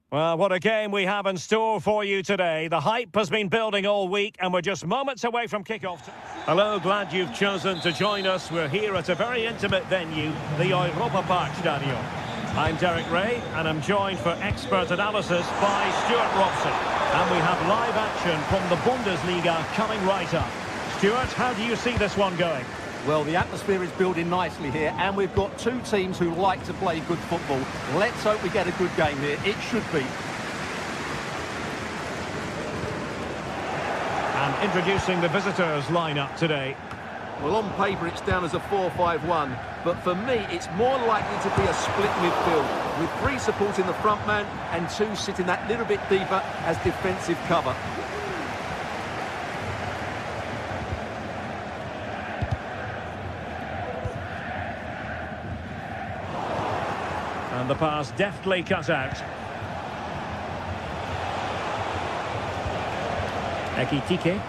Speaker 1: Well, what a game we have in store for you today. The hype has been building all week and we're just moments away from kick-off. Hello, glad you've chosen to join us. We're here at a very intimate venue, the Europa Park Stadium. I'm Derek Ray and I'm joined for expert analysis by Stuart Robson. And we have live action from the Bundesliga coming right up. Stuart, how do you see this one going?
Speaker 2: Well, the atmosphere is building nicely here, and we've got two teams who like to play good football. Let's hope we get a good game here. It should be.
Speaker 1: introducing the visitors lineup today.
Speaker 2: Well, on paper, it's down as a 4-5-1, but for me, it's more likely to be a split midfield, with 3 supporting the front man and 2 sitting that little bit deeper as defensive cover.
Speaker 1: And the pass deftly cut out. Ekitike.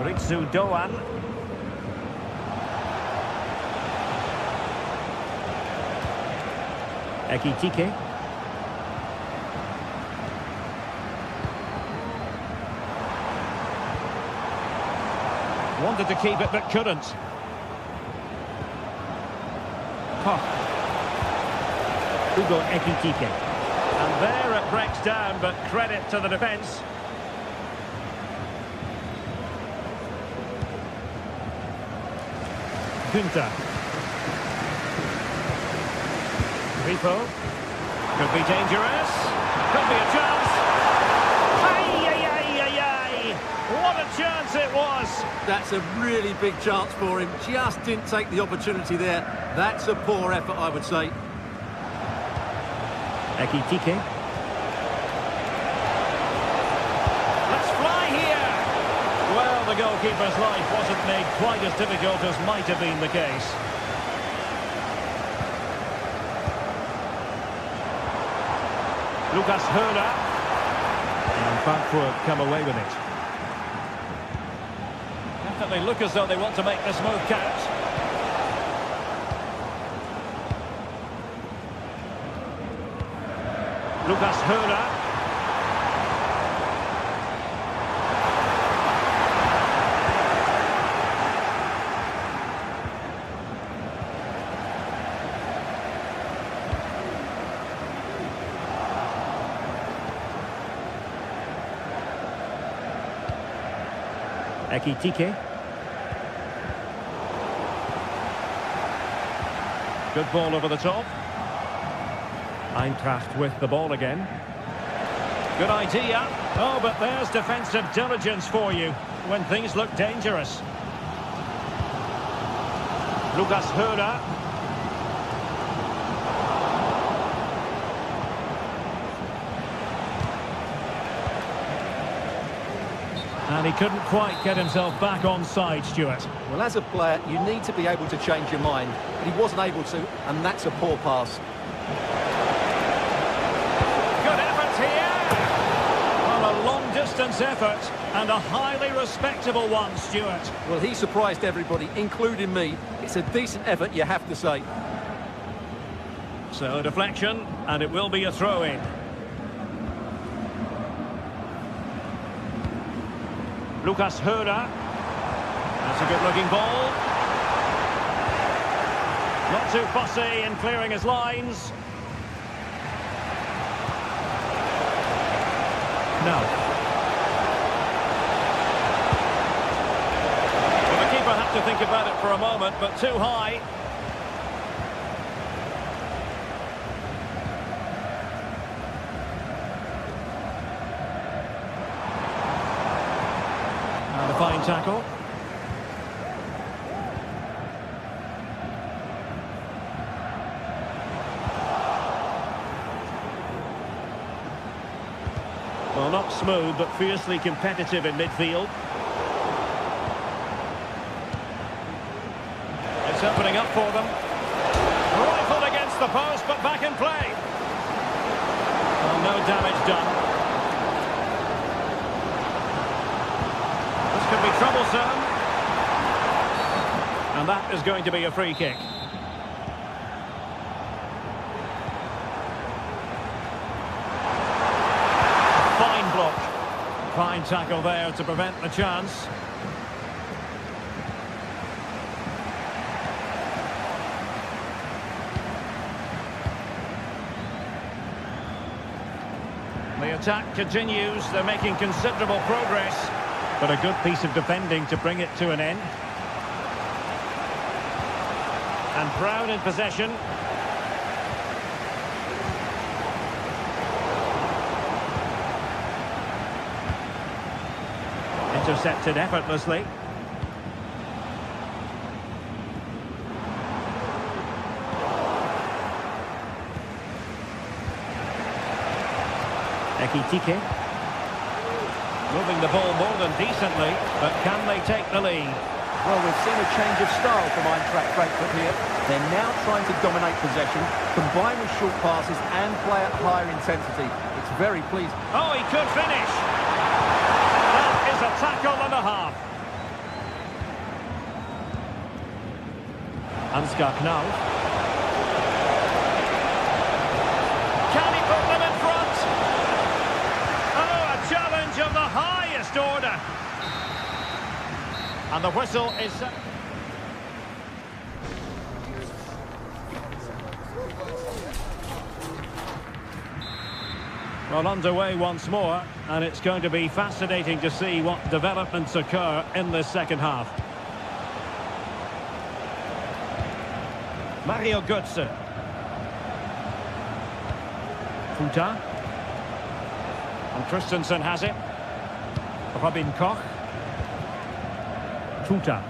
Speaker 1: Ritsu Doan. Ekitike. Wanted to keep it but couldn't. Hugo Ekitike. And there it breaks down, but credit to the defence. Günther. Ripo. Could be dangerous. Could be a chance. What a chance it was.
Speaker 2: That's a really big chance for him. Just didn't take the opportunity there. That's a poor effort, I would say.
Speaker 1: Ekitike. Let's fly here. Well, the goalkeeper's life wasn't made quite as difficult as might have been the case. Lucas Höhler. And Frankfurt come away with it. Definitely look as though they want to make this move count. Lucas Höhler. Ekitike. Good ball over the top. Eintracht with the ball again. Good idea. Oh, but there's defensive diligence for you when things look dangerous. Lucas Höhler. And he couldn't quite get himself back on side, Stuart.
Speaker 2: Well, as a player, you need to be able to change your mind, but he wasn't able to, and that's a poor pass.
Speaker 1: Good effort here. Well, a long-distance effort, and a highly respectable one, Stuart.
Speaker 2: Well, he surprised everybody, including me. It's a decent effort, you have to say.
Speaker 1: So, deflection, and it will be a throw-in. Lucas Höhler. That's a good-looking ball. Not too fussy in clearing his lines. No. Well, the keeper had to think about it for a moment, but too high. And a fine tackle. Well, not smooth, but fiercely competitive in midfield. It's opening up for them. Rifled against the post, but back in play. Well, no damage done. This could be troublesome. And that is going to be a free kick. Fine block. Fine tackle there to prevent the chance. The attack continues. They're making considerable progress. But a good piece of defending to bring it to an end. And Brown in possession. Intercepted effortlessly. Ekitike. Moving the ball more than decently, but can they take the lead?
Speaker 2: Well, we've seen a change of style from Eintracht Frankfurt here. They're now trying to dominate possession, combine with short passes and play at higher intensity. It's very pleasing.
Speaker 1: Oh, he could finish. That is a tackle and a half. Ansgar Knauf. Can he put them in front? Oh, a challenge of the highest order. And the whistle is... Well, underway once more, and it's going to be fascinating to see what developments occur in this second half. Mario Götze. Futa. And Christensen has it. Robin Koch. Futa.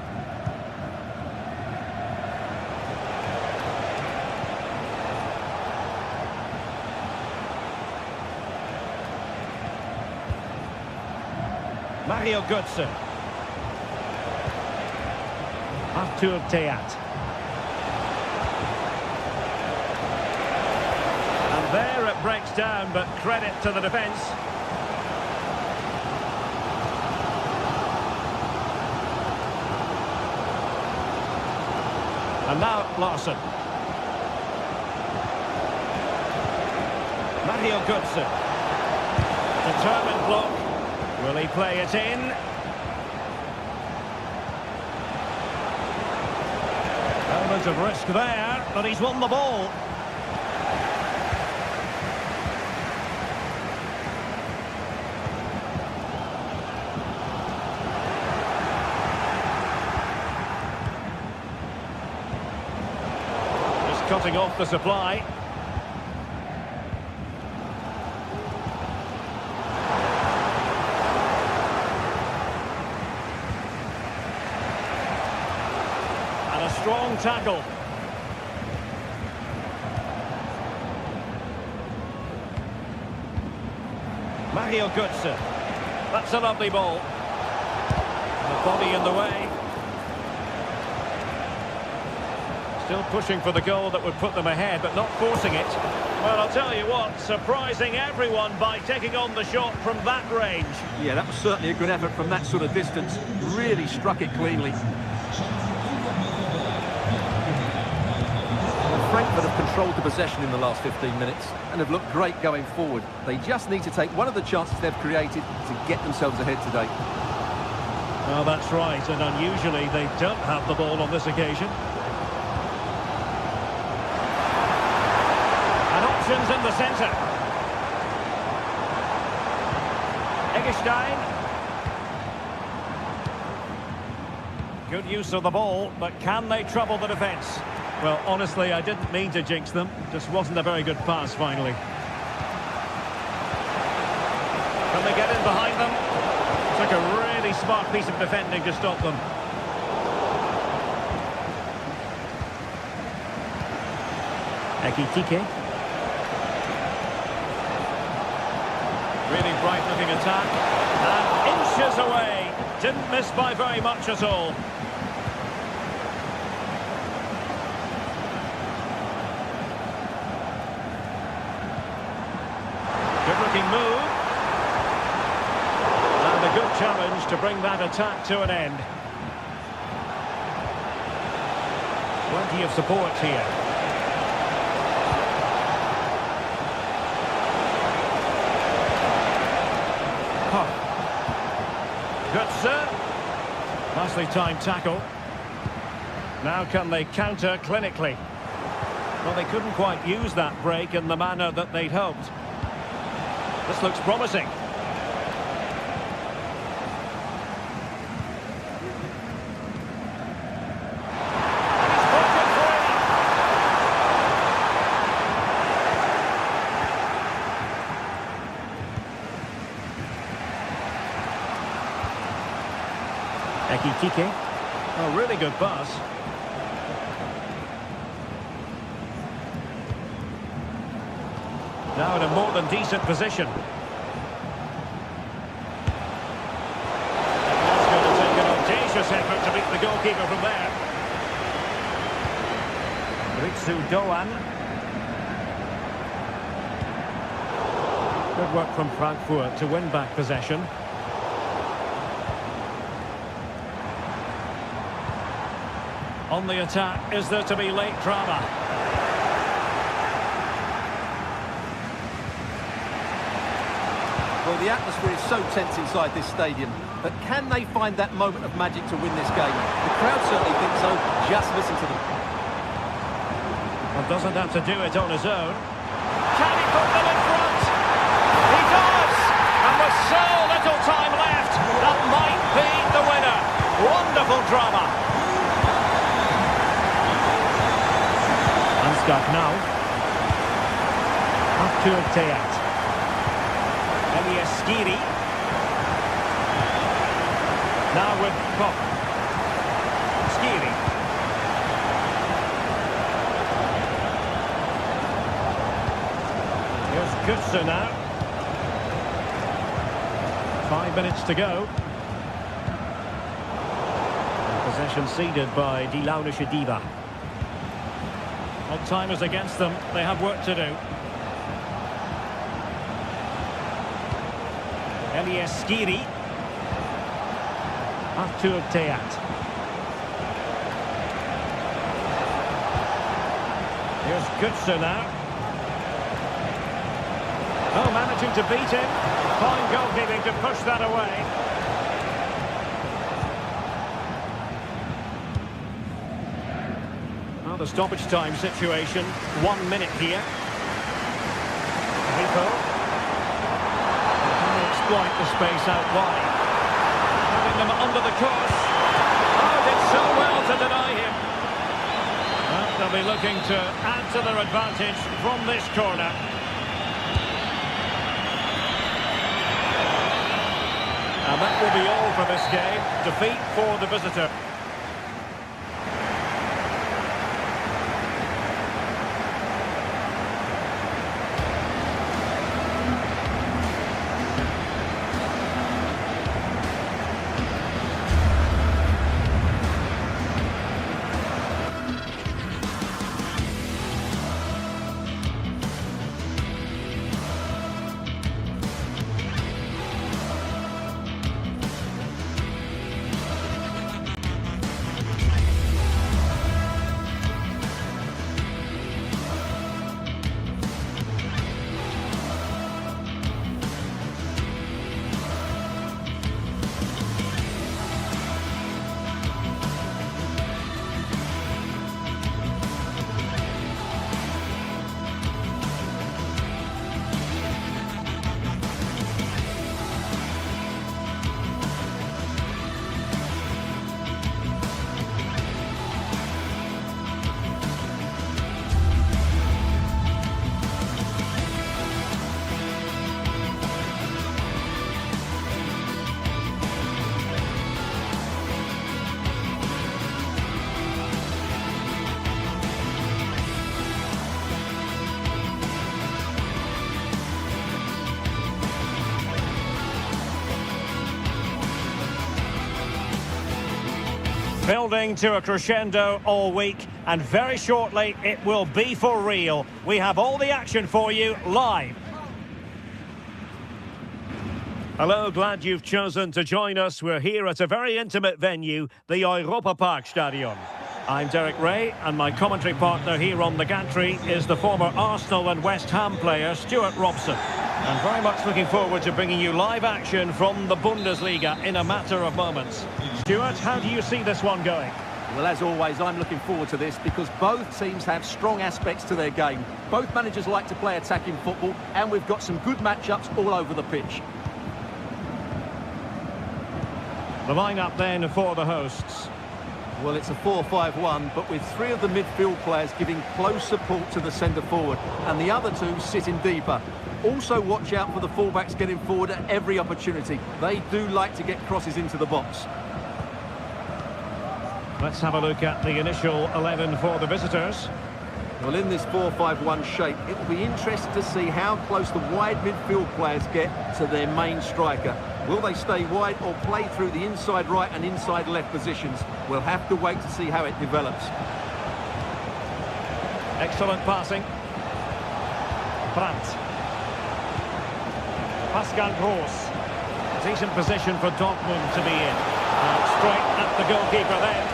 Speaker 1: Mario Götze. Arthur Theat. And there it breaks down, but credit to the defence. And now Larson. Mario Götze. Determined block. Will he play it in? Element of risk there, but he's won the ball. Just cutting off the supply. Strong tackle. Mario Götze. That's a lovely ball. The body in the way. Still pushing for the goal that would put them ahead, but not forcing it. Well, I'll tell you what, surprising everyone by taking on the shot from that range.
Speaker 2: Yeah, that was certainly a good effort from that sort of distance. Really struck it cleanly. Frankfurt have controlled the possession in the last 15 minutes and have looked great going forward. They just need to take one of the chances they've created to get themselves ahead today.
Speaker 1: Well, that's right, and unusually they don't have the ball on this occasion. And options in the centre. Eggestein. Good use of the ball, but can they trouble the defence? Well, honestly, I didn't mean to jinx them. Just wasn't a very good pass, finally. Can they get in behind them? Took a really smart piece of defending to stop them. Ekitike. Really bright-looking attack. And inches away. Didn't miss by very much at all. Good-looking move. And a good challenge to bring that attack to an end. Plenty of support here. Götze. Nicely timed tackle. Now can they counter clinically? Well, they couldn't quite use that break in the manner that they'd hoped. This looks promising. Ekitike. Oh, really good pass. Now in a more than decent position. That's going to take an audacious effort to beat the goalkeeper from there. Ritsu Doan. Good work from Frankfurt to win back possession. On the attack, is there to be late drama?
Speaker 2: Well, the atmosphere is so tense inside this stadium, but can they find that moment of magic to win this game? The crowd certainly think so. Just listen to them.
Speaker 1: Well, doesn't have to do it on his own. Can he put them in front? He does! And with so little time left, that might be the winner. Wonderful drama. Ansgar now. Arthur Teat. Skiri. Now with Pop. Skiri. Here's Gutsu now. 5 minutes to go. And possession ceded by Di Launische Diva. Well, time is against them. They have work to do. Skiri. Arthur Teat. Here's Gutsu now. Oh, managing to beat him. Fine goalkeeping to push that away. Well, the stoppage time situation. 1 minute here. Rico. Exploit the space out wide. Having them under the course. Oh, did so well to deny him. Well, they'll be looking to add to their advantage from this corner. And that will be all for this game. Defeat for the visitor. Building to a crescendo all week, and very shortly it will be for real. We have all the action for you live. Hello, glad you've chosen to join us. We're here at a very intimate venue, the Europa Park Stadion. I'm Derek Ray, and my commentary partner here on the gantry is the former Arsenal and West Ham player, Stuart Robson. And very much looking forward to bringing you live action from the Bundesliga in a matter of moments. Stuart, how do you see this one going?
Speaker 2: Well, as always, I'm looking forward to this because both teams have strong aspects to their game. Both managers like to play attacking football, and we've got some good matchups all over the pitch.
Speaker 1: The lineup then for the hosts.
Speaker 2: Well, it's a 4-5-1, but with three of the midfield players giving close support to the centre-forward, and the other two sitting deeper. Also watch out for the fullbacks getting forward at every opportunity. They do like to get crosses into the box.
Speaker 1: Let's have a look at the initial 11 for the visitors.
Speaker 2: Well, in this 4-5-1 shape, it will be interesting to see how close the wide midfield players get to their main striker. Will they stay wide or play through the inside right and inside left positions? We'll have to wait to see how it develops.
Speaker 1: Excellent passing. Brandt. Pascal Gross. Decent position for Dortmund to be in. Straight at the goalkeeper then.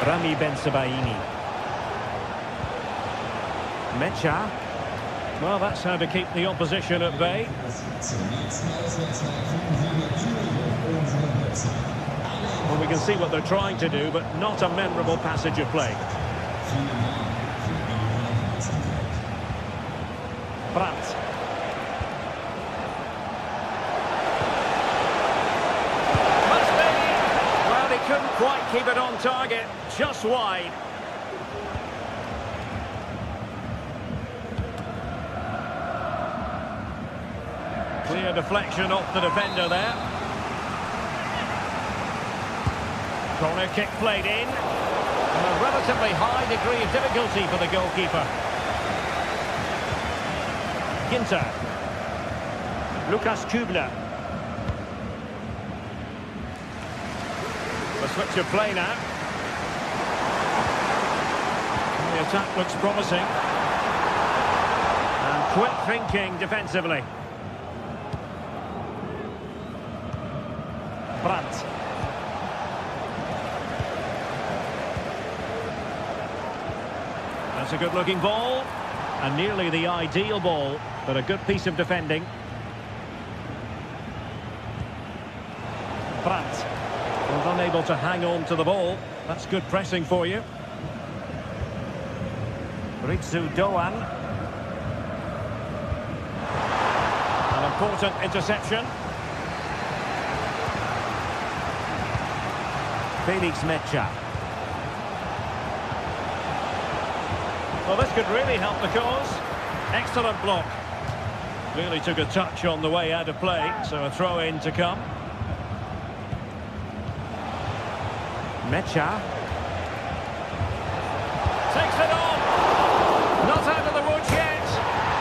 Speaker 1: Rami Ben-Sebaini. Mecha. Well, that's how to keep the opposition at bay. Well, we can see what they're trying to do, but not a memorable passage of play. Brandt. Must be! Well, he couldn't quite keep it on target, just wide. Clear deflection off the defender there. Corner kick played in. And a relatively high degree of difficulty for the goalkeeper. Ginter. Lukas Kübler. The switch of play now. The attack looks promising. And quick thinking defensively. Brandt. That's a good-looking ball, and nearly the ideal ball, but a good piece of defending. Brandt was unable to hang on to the ball. That's good pressing for you. Ritsu Doan. An important interception. Felix Mecha. Well, this could really help the cause. Excellent block. Really took a touch on the way out of play, so a throw-in to come. Mecha. Takes it on. Not out of the woods yet.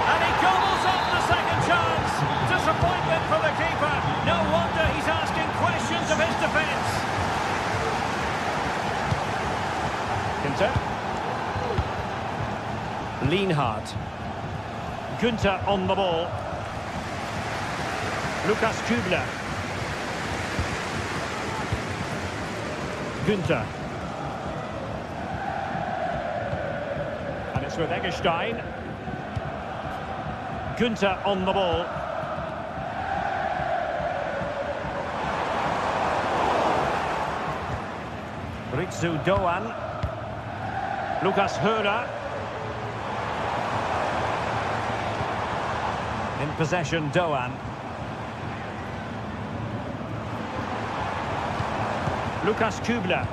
Speaker 1: And he gobbles up the second chance. Disappointment for the keeper. No wonder he's asking questions of his defence. Lienhard. Günther on the ball. Lukas Kübler. Günther. And it's with Eggestein. Günther on the ball. Ritsu Doan. Lukas Höhler. In possession, Doan. Lukas Kübler.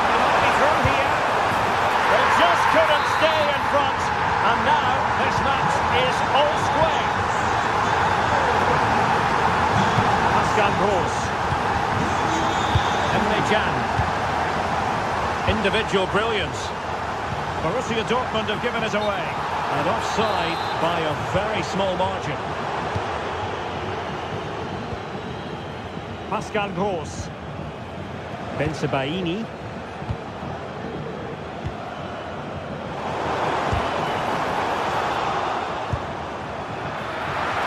Speaker 1: He might be through here. They just couldn't stay in front. And now this match is all square. Pascal Gross. Emre Can. Individual brilliance. Borussia Dortmund have given it away. And offside by a very small margin. Pascal Gross. Ben-Sebaini.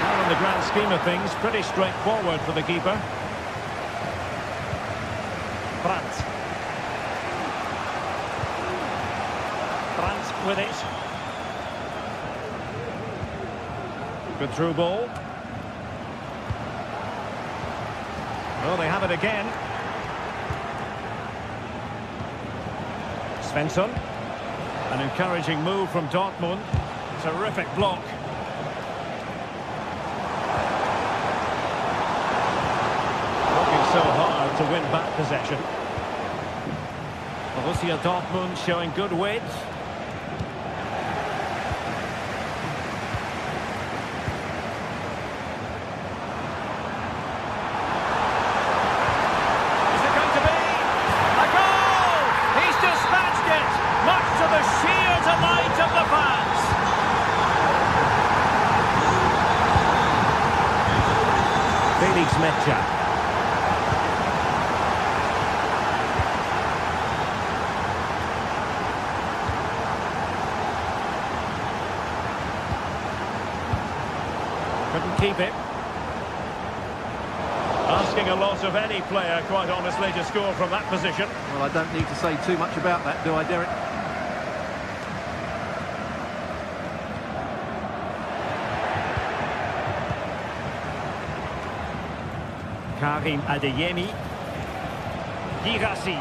Speaker 1: Well, in the grand scheme of things, pretty straightforward for the keeper. Brandt. Brandt with it. Good through ball. Well, they have it again. Svensson. An encouraging move from Dortmund. Terrific block. Working so hard to win back possession. Well, Borussia Dortmund showing good width. Is it going to be a goal? He's dispatched it, much to the sheer delight of the fans. Felix Mecha. Couldn't keep it. Asking a lot of any player, quite honestly, to score from that position.
Speaker 2: Well, I don't need to say too much about that, do I, Derek?
Speaker 1: Karim Adeyemi. Girassi.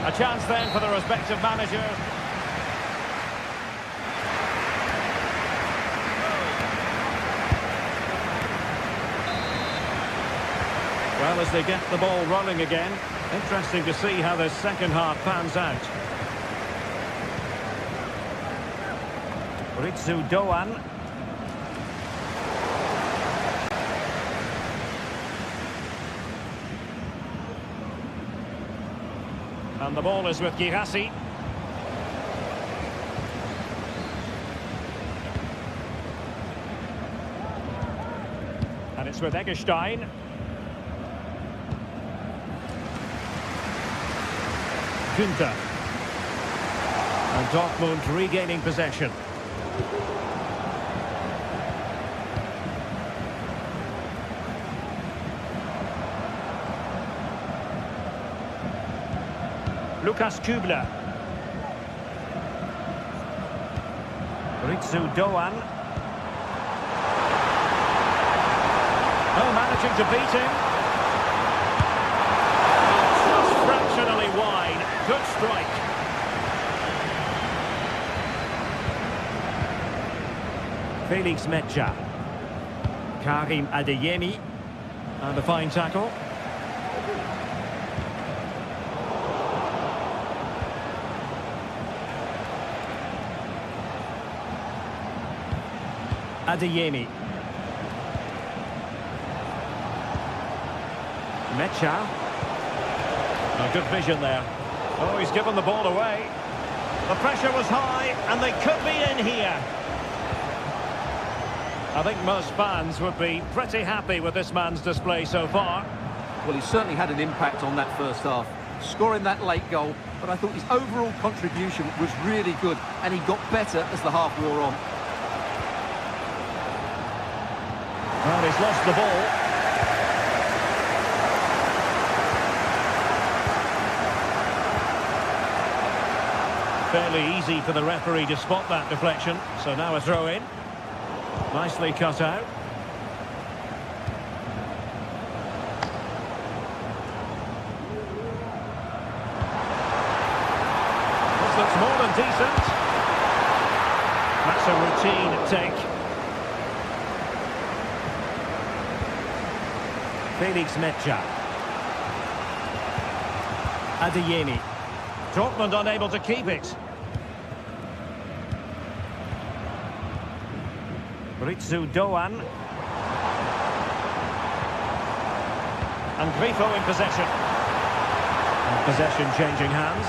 Speaker 1: A chance then for the respective managers. Well, as they get the ball rolling again, interesting to see how the second half pans out. Ritsu Doan. And the ball is with Girassi. And it's with Eggestein. Günther. And Dortmund regaining possession. Lukas Kübler. Ritsu Doan. Oh, managing to beat him. Just fractionally wide. Good strike. Felix Mecha. Karim Adeyemi. And a fine tackle. Adeyemi. Mecha. A good vision there. Oh, he's given the ball away. The pressure was high, and they could be in here. I think most fans would be pretty happy with this man's display so far.
Speaker 2: Well, he certainly had an impact on that first half, scoring that late goal, but I thought his overall contribution was really good, and he got better as the half wore on.
Speaker 1: Well, he's lost the ball. Fairly easy for the referee to spot that deflection. So now a throw in. Nicely cut out. This looks more than decent. That's a routine take. Felix Mecha. Adeyemi. Dortmund unable to keep it. Ritsu Doan. And Grifo in possession. And possession changing hands.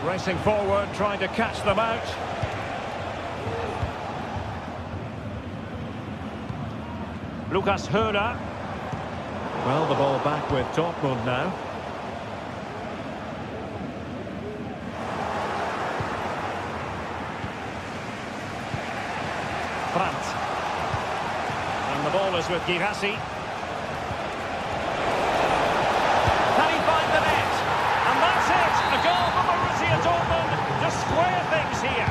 Speaker 1: Racing forward, trying to catch them out. Lucas Höder. Well, the ball back with Dortmund now. Brandt. And the ball is with Girassi. Can he find the net? And that's it! A goal for Borussia Dortmund to square things here.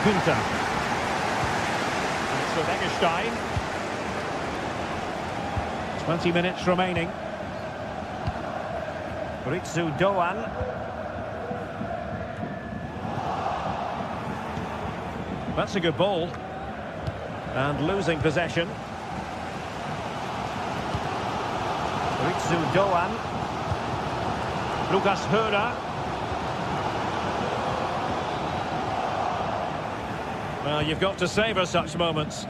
Speaker 1: Günther. And it's with Eggestein. 20 minutes remaining. Ritsu Doan. That's a good ball. And losing possession. Ritsu Doan. Lucas Höra. Well, you've got to savour such moments.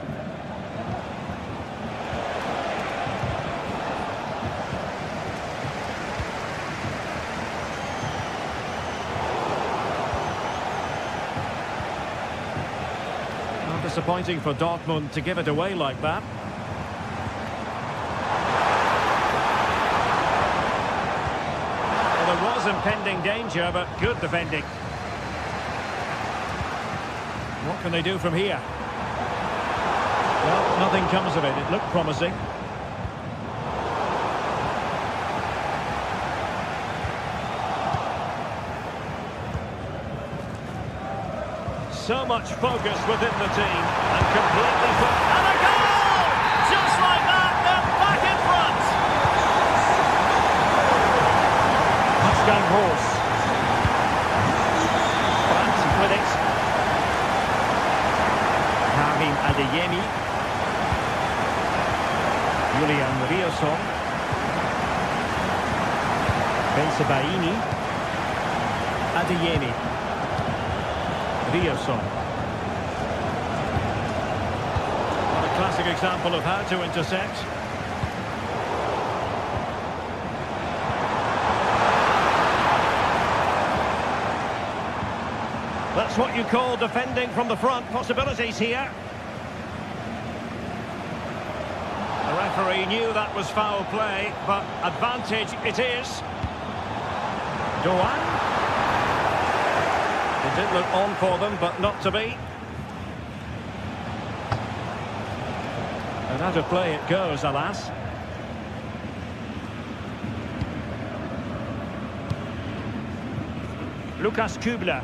Speaker 1: Not disappointing for Dortmund to give it away like that. Well, there was impending danger, but good defending. What can they do from here? Well, nothing comes of it. It looked promising. So much focus within the team and completely put... And a goal! Just like that, they're back in front! Touchdown horse. France with it. Karim Adeyemi. Julian Rioson. Bensebaini. Adeyemi. Rioson. What a classic example of how to intercept. That's what you call defending from the front. Possibilities here. The referee knew that was foul play, but advantage it is. Doan. It did look on for them, but not to be. And out of play it goes, alas. Lukas Kübler.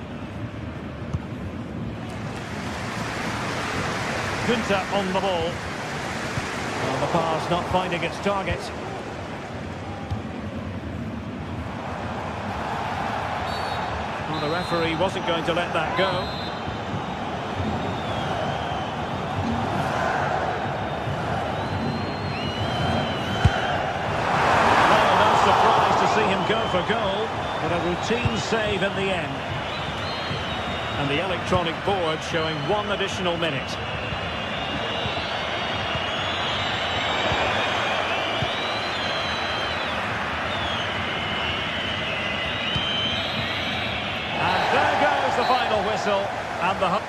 Speaker 1: Günther on the ball. Well, the pass not finding its target. Well, the referee wasn't going to let that go. Well, no surprise to see him go for goal, but a routine save in the end. And the electronic board showing 1 additional minute. The final whistle and the...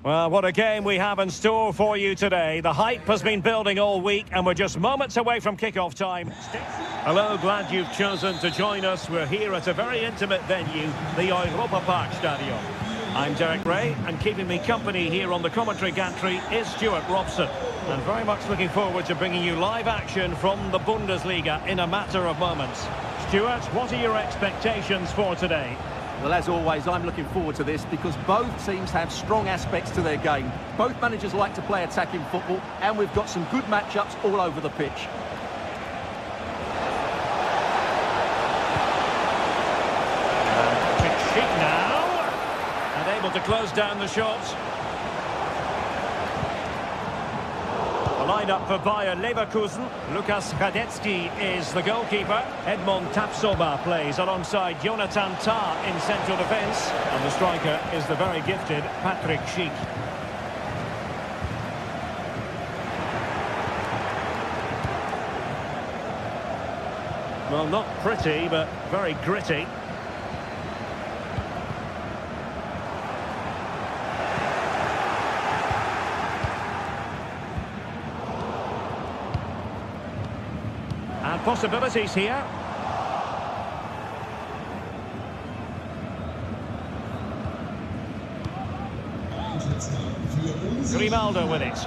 Speaker 1: Well, what a game we have in store for you today. The hype has been building all week and we're just moments away from kick-off time. Hello, glad you've chosen to join us. We're here at a very intimate venue, the Europa Park Stadium. I'm Derek Ray, and keeping me company here on the commentary gantry is Stuart Robson. And very much looking forward to bringing you live action from the Bundesliga in a matter of moments. Stuart, what are your expectations for today?
Speaker 2: Well, as always, I'm looking forward to this because both teams have strong aspects to their game. Both managers like to play attacking football, and we've got some good matchups all over the pitch.
Speaker 1: Sheik now, and able to close down the shot. The lineup for Bayer Leverkusen. Lukas Radetzky is the goalkeeper. Edmond Tapsoba plays alongside Jonathan Tah in central defence. And the striker is the very gifted Patrick Schick. Well, not pretty, but very gritty. And possibilities here. Grimaldo with it.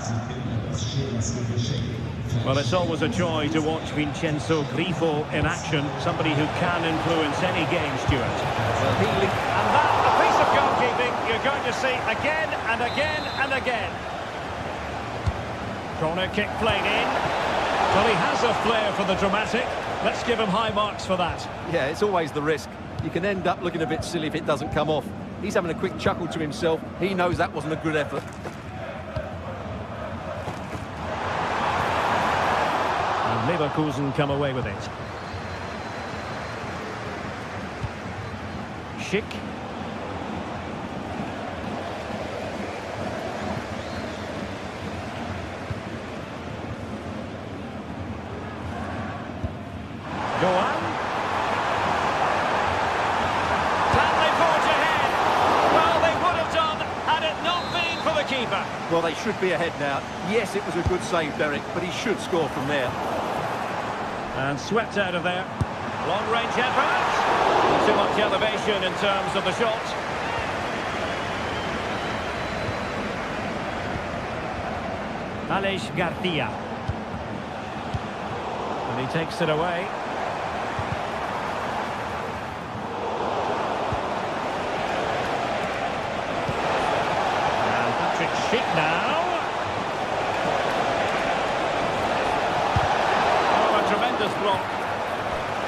Speaker 1: Well, it's always a joy to watch Vincenzo Grifo in action. Somebody who can influence any game, Stuart. And that, a piece of goalkeeping you're going to see again and again and again. Corner kick played in. Well, he has a flair for the dramatic. Let's give him high marks for that.
Speaker 2: Yeah, it's always the risk. You can end up looking a bit silly if it doesn't come off. He's having a quick chuckle to himself. He knows that wasn't a good effort.
Speaker 1: And Leverkusen come away with it. Schick. Go on. Can they forge ahead? Well, they would have done had it not been for the keeper.
Speaker 2: Well, they should be ahead now. Yes, it was a good save, Derek, but he should score from there.
Speaker 1: And swept out of there. Long-range effort. Too much elevation in terms of the shot. Aleix Garcia. And he takes it away. Schick now. Oh, a tremendous block.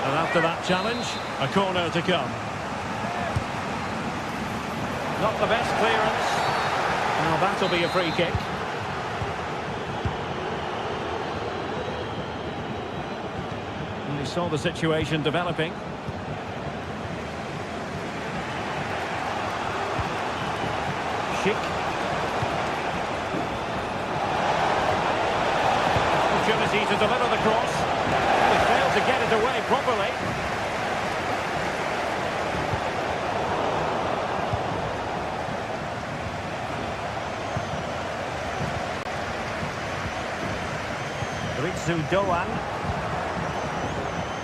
Speaker 1: And after that challenge, a corner to come. Not the best clearance. Now that'll be a free kick. And he saw the situation developing. Schick. Opportunity to deliver the cross. He failed to get it away properly. Ritsu Doan.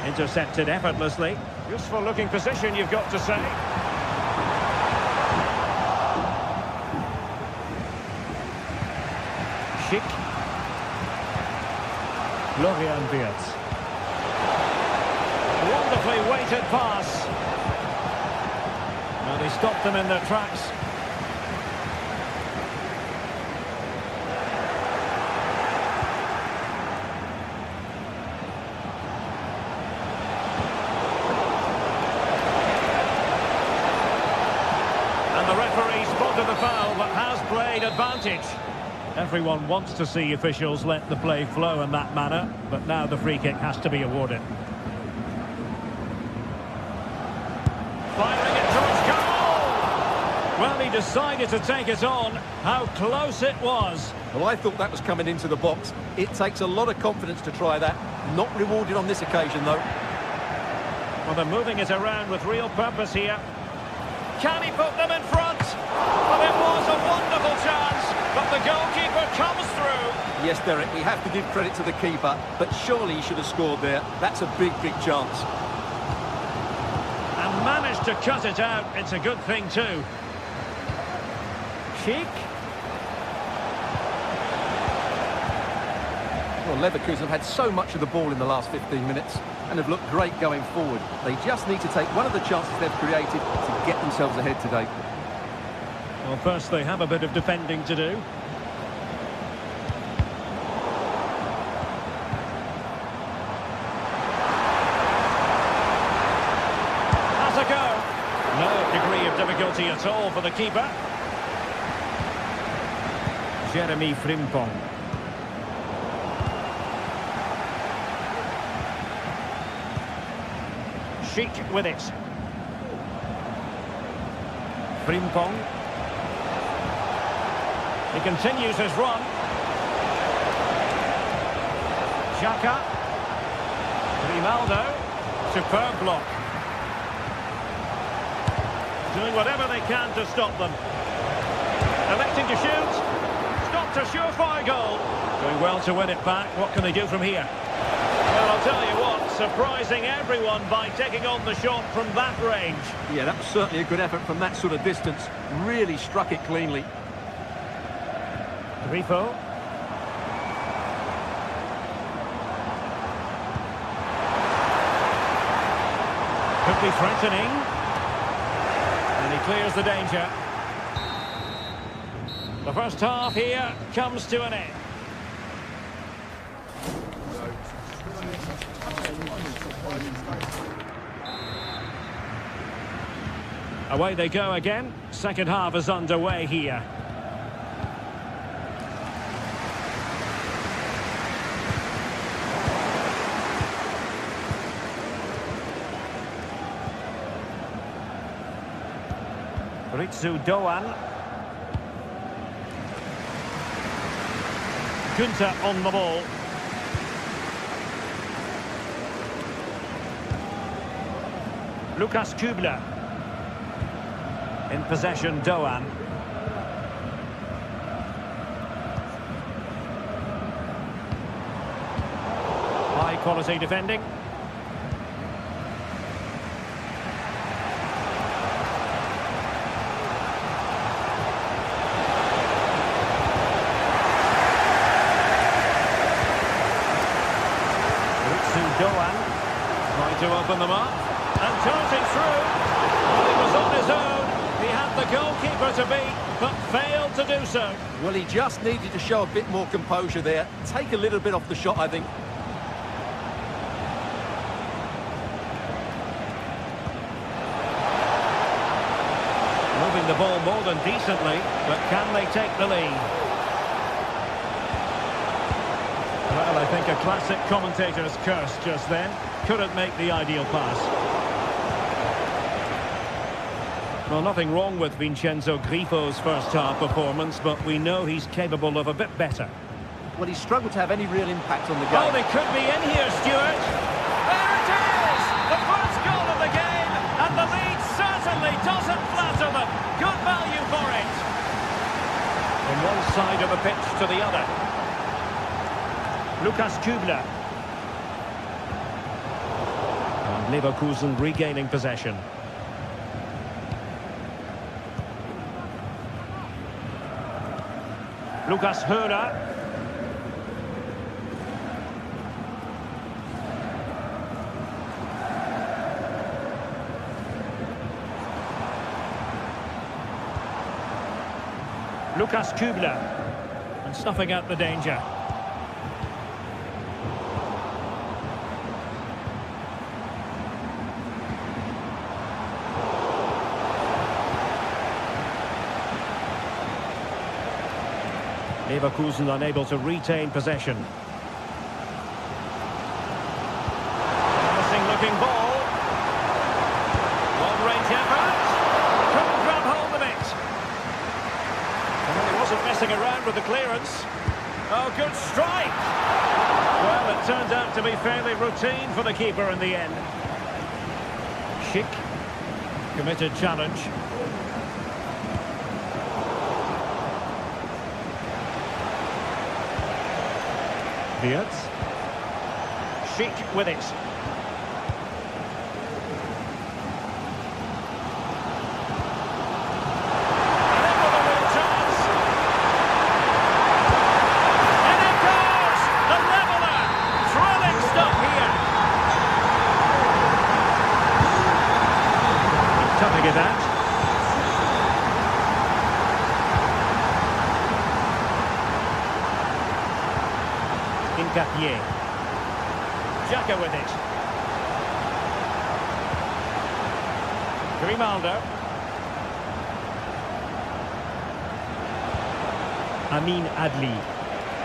Speaker 1: Intercepted effortlessly. Useful looking position, you've got to say. Schick. Florian Wirtz. Wonderfully weighted pass. And he stopped them in their tracks. And the referee spotted the foul but has played advantage. Everyone wants to see officials let the play flow in that manner, but now the free kick has to be awarded. Firing it towards goal! Well, he decided to take it on. How close it was.
Speaker 2: Well, I thought that was coming into the box. It takes a lot of confidence to try that. Not rewarded on this occasion, though.
Speaker 1: Well, they're moving it around with real purpose here. Can he put them in front? Well, it was a wonderful chance. But the goalkeeper comes through.
Speaker 2: Yes, Derek, we have to give credit to the keeper, but surely he should have scored there. That's a big, big chance.
Speaker 1: And managed to cut it out. It's a good thing too. Schick.
Speaker 2: Well, Leverkusen have had so much of the ball in the last 15 minutes and have looked great going forward. They just need to take one of the chances they've created to get themselves ahead today.
Speaker 1: Well, first they have a bit of defending to do. Has a go. No degree of difficulty at all for the keeper. Jeremy Frimpong. Schick with it. Frimpong. He continues his run. Xhaka. Grimaldo. Superb block. Doing whatever they can to stop them. Electing to shoot. Stopped a surefire goal. Doing well to win it back. What can they do from here? Well, I'll tell you what, surprising everyone by taking on the shot from that range.
Speaker 2: Yeah, that was certainly a good effort from that sort of distance. Really struck it cleanly.
Speaker 1: Grifo. Could be threatening. And he clears the danger. The first half here comes to an end. Away they go again. Second half is underway here. Ritsu Doan. Gunter on the ball. Lukas Kübler. In possession, Doan. High quality defending. Doan trying to open them up and darting through. Well, he was on his own. He had the goalkeeper to beat, but failed to do so.
Speaker 2: Well, he just needed to show a bit more composure there. Take a little bit off the shot, I think.
Speaker 1: Moving the ball more than decently, but can they take the lead? Well, I think a classic commentator's curse just then. Couldn't make the ideal pass. Well, nothing wrong with Vincenzo Grifo's first half performance, but we know he's capable of a bit better.
Speaker 2: Well, he struggled to have any real impact on the game.
Speaker 1: Oh, they could be in here, Stuart. There it is! The first goal of the game, and the lead certainly doesn't flatter them. Good value for it. From one side of the pitch to the other. Lukas Kübler. And Leverkusen regaining possession. Lukas Höhler. Lukas Kübler. And snuffing out the danger. Leverkusen unable to retain possession. Promising looking ball. Long range effort. Couldn't grab hold of it. And he wasn't messing around with the clearance. Oh, good strike. Well, it turned out to be fairly routine for the keeper in the end. Schick. Committed challenge. Wirtz. Chic with it. And in with a real chance. And it goes! The leveller! Thrilling stuff here. Tugging it out. Incapié. Xhaka with it. Grimaldo. Amin Adli.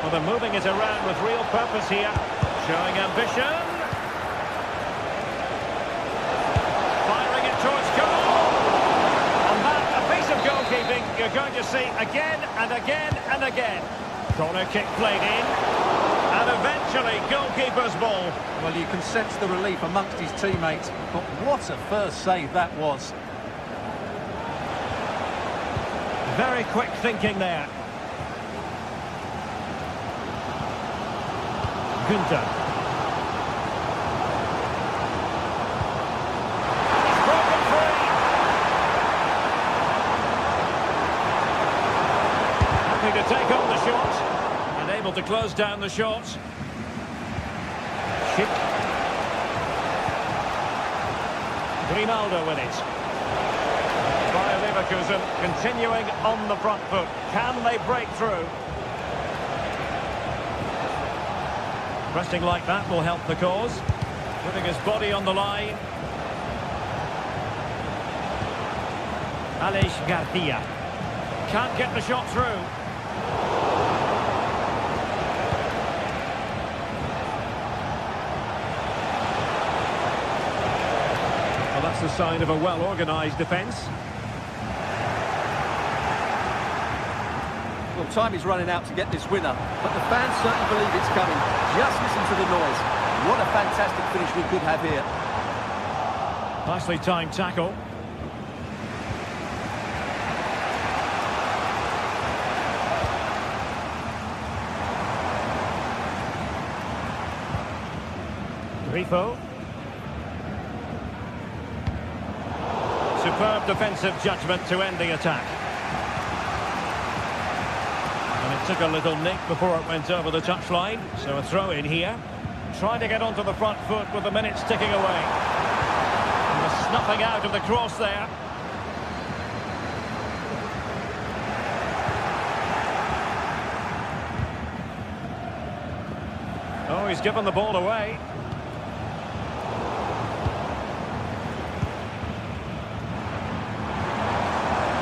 Speaker 1: Well, they're moving it around with real purpose here. Showing ambition. Firing it towards goal. And that, a piece of goalkeeping you're going to see again and again and again. Corner kick played in. And eventually, goalkeeper's ball.
Speaker 2: Well, you can sense the relief amongst his teammates, but what a first save that was.
Speaker 1: Very quick thinking there. Günther. He's broken free. Happy to take on the shot. Able to close down the shots. Schick. Grimaldo with it. Bayer Leverkusen continuing on the front foot. Can they break through? Pressing like that will help the cause. Putting his body on the line. Aleix Garcia. Can't get the shot through. That's the sign of a well-organised defence.
Speaker 2: Well, time is running out to get this winner, but the fans certainly believe it's coming. Just listen to the noise. What a fantastic finish we could have here.
Speaker 1: Nicely timed tackle. Grifo. Superb defensive judgment to end the attack. And it took a little nick before it went over the touchline, so a throw in here. Trying to get onto the front foot with the minutes ticking away. And the snuffing out of the cross there. Oh, he's given the ball away.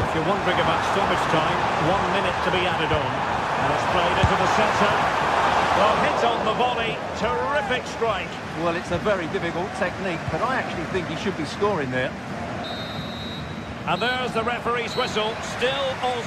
Speaker 1: If you're wondering about stoppage time, 1 minute to be added on. And it's played into the centre. Well, hit on the volley. Terrific strike.
Speaker 2: Well, it's a very difficult technique, but I actually think he should be scoring there.
Speaker 1: And there's the referee's whistle. Still all...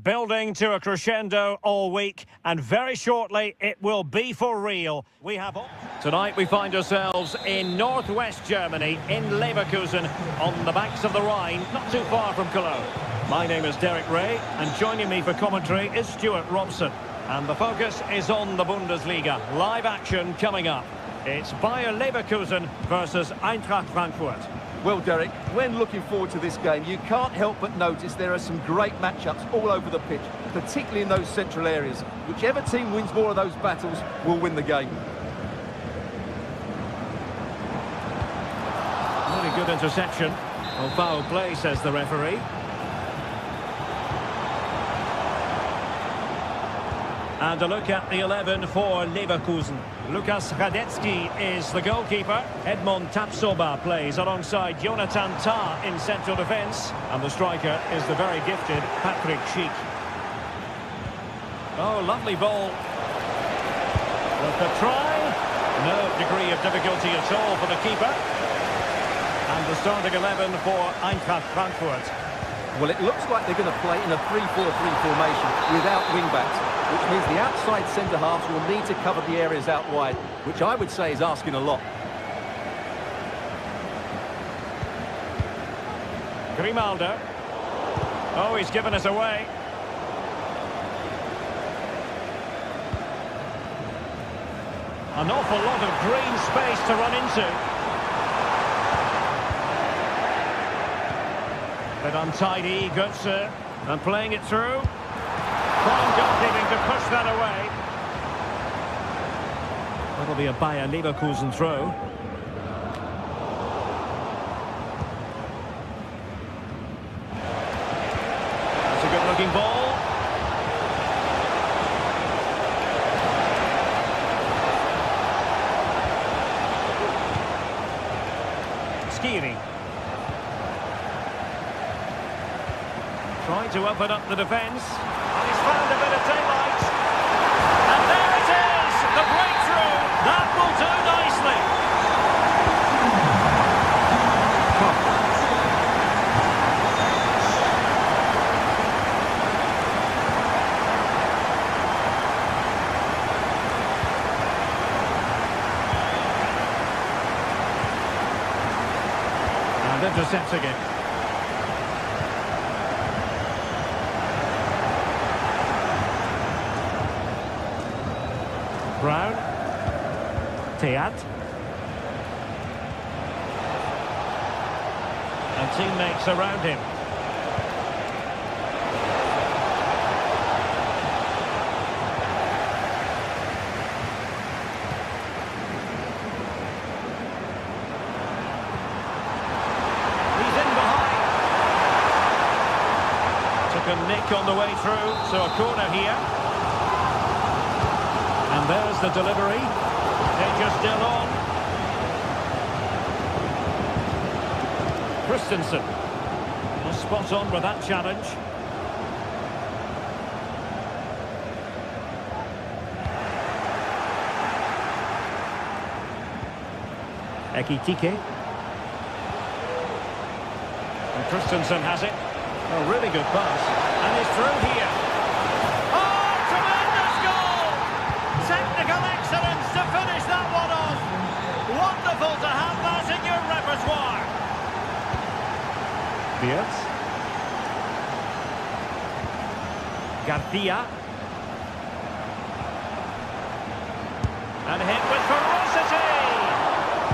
Speaker 1: building to a crescendo all week, and very shortly it will be for real. Tonight we find ourselves in northwest Germany, in Leverkusen, on the banks of the Rhine, not too far from Cologne. My name is Derek Ray, and joining me for commentary is Stuart Robson. And the focus is on the Bundesliga. Live action coming up. It's Bayer Leverkusen versus Eintracht Frankfurt.
Speaker 2: Well, Derek, when looking forward to this game, you can't help but notice there are some great matchups all over the pitch, particularly in those central areas. Whichever team wins more of those battles will win the game.
Speaker 1: Really good interception. Well, foul play, says the referee. And a look at the 11 for Leverkusen. Lukas Radetzky is the goalkeeper. Edmond Tapsoba plays alongside Jonathan Tah in central defence. And the striker is the very gifted Patrick Schick. Oh, lovely ball. With the try. No degree of difficulty at all for the keeper. And the starting 11 for Eintracht Frankfurt.
Speaker 2: Well, it looks like they're going to play in a 3-4-3 formation without wing-backs, which means the outside centre-halves will need to cover the areas out wide, which I would say is asking a lot.
Speaker 1: Grimaldo. Oh, he's given us away. An awful lot of green space to run into. But untidy, Götze, and playing it through. Fine goalkeeping to push that away. That'll be a Bayer Leverkusen throw. That's a good-looking ball. Skiri. Trying to open up the defence. And he's found a bit of daylight. And there it is! The breakthrough! That will do nicely. And intercepting it. Brown, Teat, and teammates around him. He's in behind. Took a nick on the way through, so a corner here. And there's the delivery. Danger still on. Christensen. Was spot on with that challenge. Ekitike. And Christensen has it. A really good pass. And he's through here. Technical excellence to finish that one off. Wonderful to have that in your repertoire. Beers. Garcia. And hit with ferocity.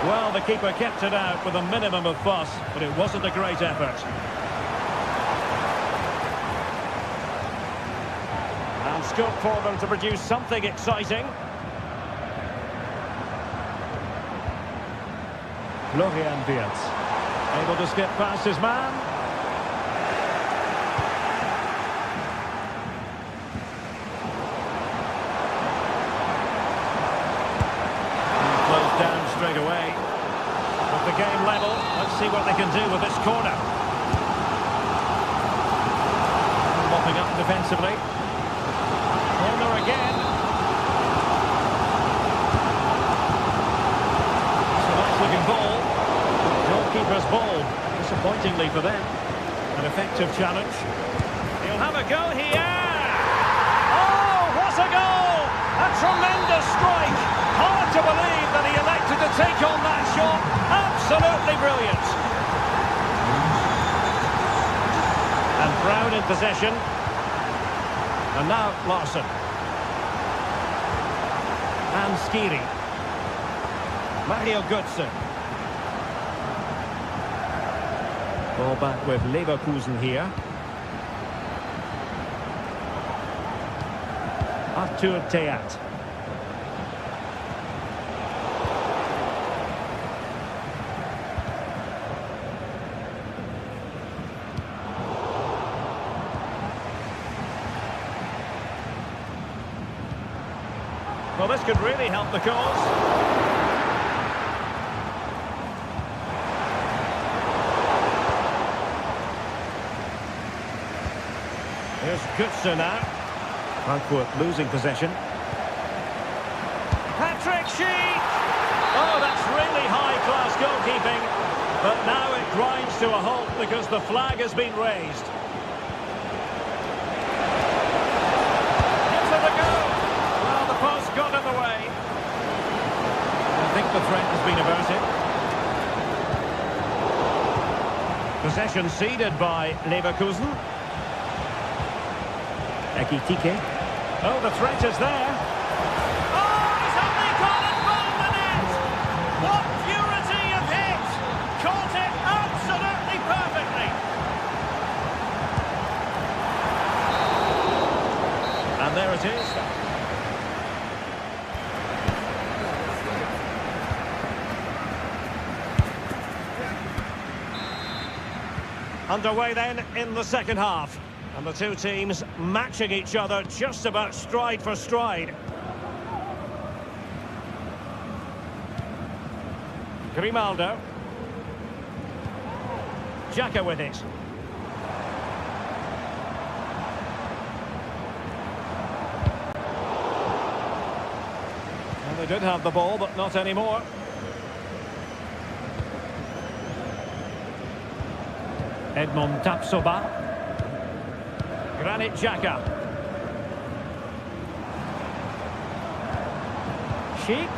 Speaker 1: Well, the keeper kept it out with a minimum of fuss, but it wasn't a great effort. And scope for them to produce something exciting. Florian Wirtz, able to skip past his man. And closed down straight away. With the game level, let's see what they can do with this corner. Mopping up defensively. Corner again. It's a nice looking ball. Goalkeeper's ball. Disappointingly for them. An effective challenge. He'll have a go here. It's a goal! A tremendous strike! Hard to believe that he elected to take on that shot. Absolutely brilliant. And Brown in possession. And now Larson. And Skiri. Mario Götze. Ball back with Leverkusen here. Artur Teat. Well, this could really help the cause. Here's Götze now. Frankfurt losing possession. Patrick Schick! Oh, that's really high-class goalkeeping. But now it grinds to a halt because the flag has been raised. Into the goal! Well, the post got in the way. I think the threat has been averted. Possession ceded by Leverkusen. Ekitike. Oh, the threat is there. Oh, he's only got it from the net! What purity of hit! Caught it absolutely perfectly! And there it is. Underway then in the second half. And the two teams matching each other just about stride for stride. Grimaldo. Xhaka with it. And they did have the ball, but not anymore. Edmond Tapsoba. Granit Xhaka. Schick.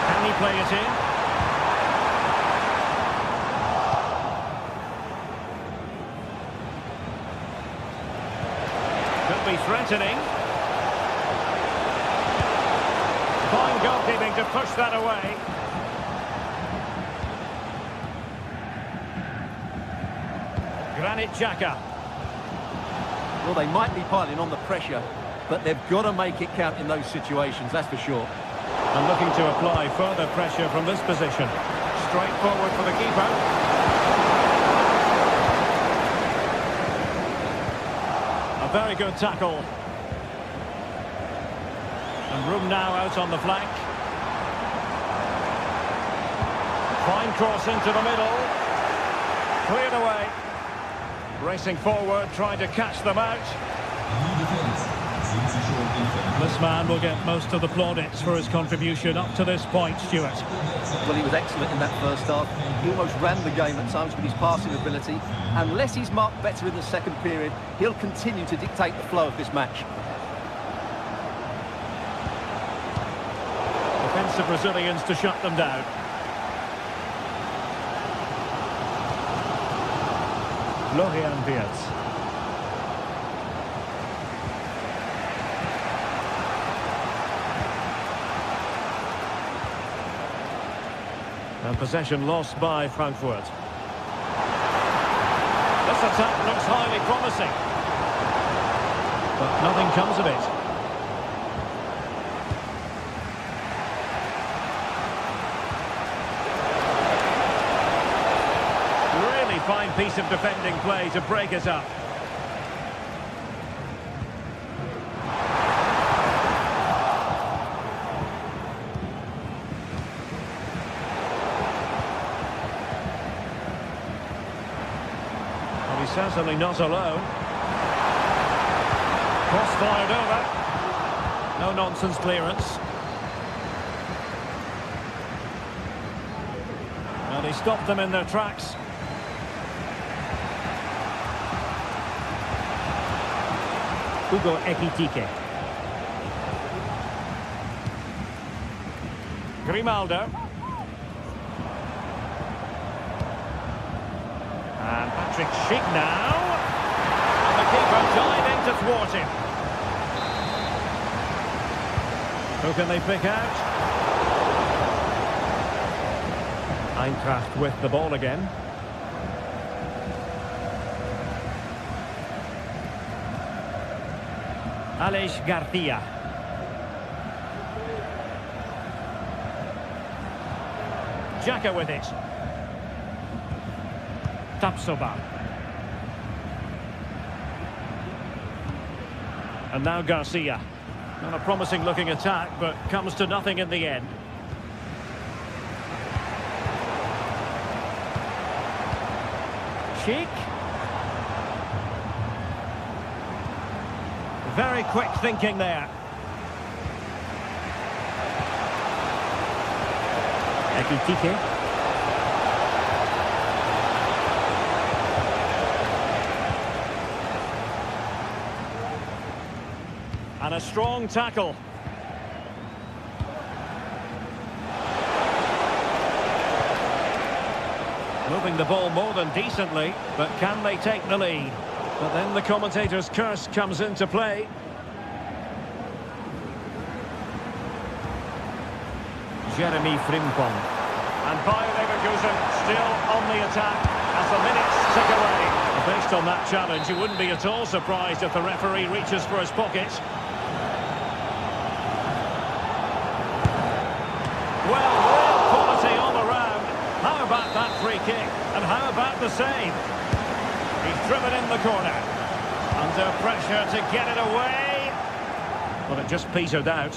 Speaker 1: Can he play it in? Could be threatening. Fine goalkeeping to push that away. Granit Xhaka.
Speaker 2: Well, they might be piling on the pressure, but they've got to make it count in those situations, that's for sure.
Speaker 1: And looking to apply further pressure from this position. Straight forward for the keeper. A very good tackle. And room now out on the flank. Fine cross into the middle. Cleared away. Racing forward, trying to catch them out. This man will get most of the plaudits for his contribution up to this point, Stuart.
Speaker 2: Well, he was excellent in that first half. He almost ran the game at times with his passing ability. Unless he's marked better in the second period, he'll continue to dictate the flow of this match.
Speaker 1: Defensive Brazilians to shut them down. Florian Wirtz. And possession lost by Frankfurt. This attack looks highly promising. But nothing comes of it. Fine piece of defending play to break it up. Well, he's certainly not alone. Cross fired over. No nonsense clearance. And he stopped them in their tracks. Hugo Ekitike. Grimaldo. And Patrick Schick now. And the keeper diving to thwart him. Who can they pick out? Eintracht with the ball again. Aleix Garcia. Xhaka with it. Tapsoba. And now Garcia. Not a promising looking attack, but comes to nothing in the end. Schick. Very quick thinking there. Ekitike. And a strong tackle. Moving the ball more than decently, but can they take the lead? But then the commentator's curse comes into play. Jeremy Frimpong. And Bayer Leverkusen still on the attack as the minutes tick away. Based on that challenge, you wouldn't be at all surprised if the referee reaches for his pocket. Well, real quality all around. How about that free kick? And how about the save? He's driven in the corner. Under pressure to get it away. But it just petered out.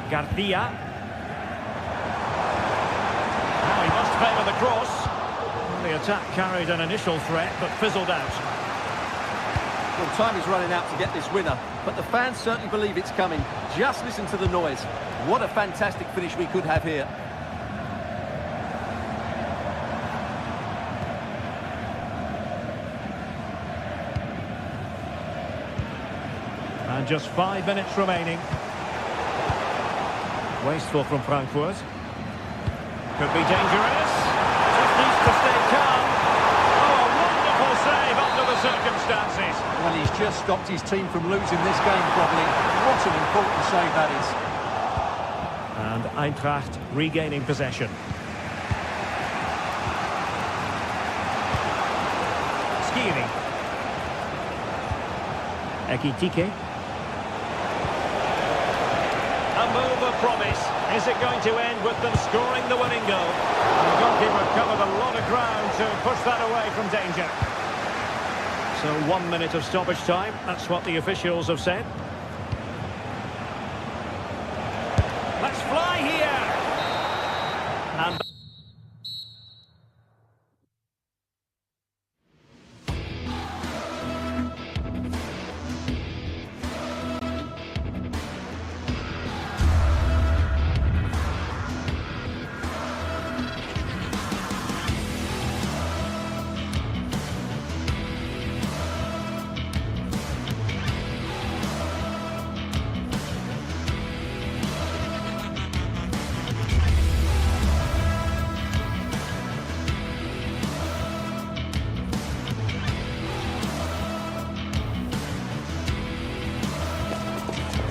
Speaker 1: Garcia. Now he must favour the cross. The attack carried an initial threat, but fizzled out.
Speaker 2: Well, time is running out to get this winner, but the fans certainly believe it's coming. Just listen to the noise. What a fantastic finish we could have here.
Speaker 1: And just 5 minutes remaining. Wasteful from Frankfurt. Could be dangerous. Just needs to stay calm. Oh, a wonderful save under the circumstances.
Speaker 2: Well, he's just stopped his team from losing this game probably. What an important save that is.
Speaker 1: And Eintracht regaining possession. Skiri. Ekitike. A move of promise. Is it going to end with them scoring the winning goal? And the goalkeeper covered a lot of ground to push that away from danger. So 1 minute of stoppage time. That's what the officials have said. Let's fly here. And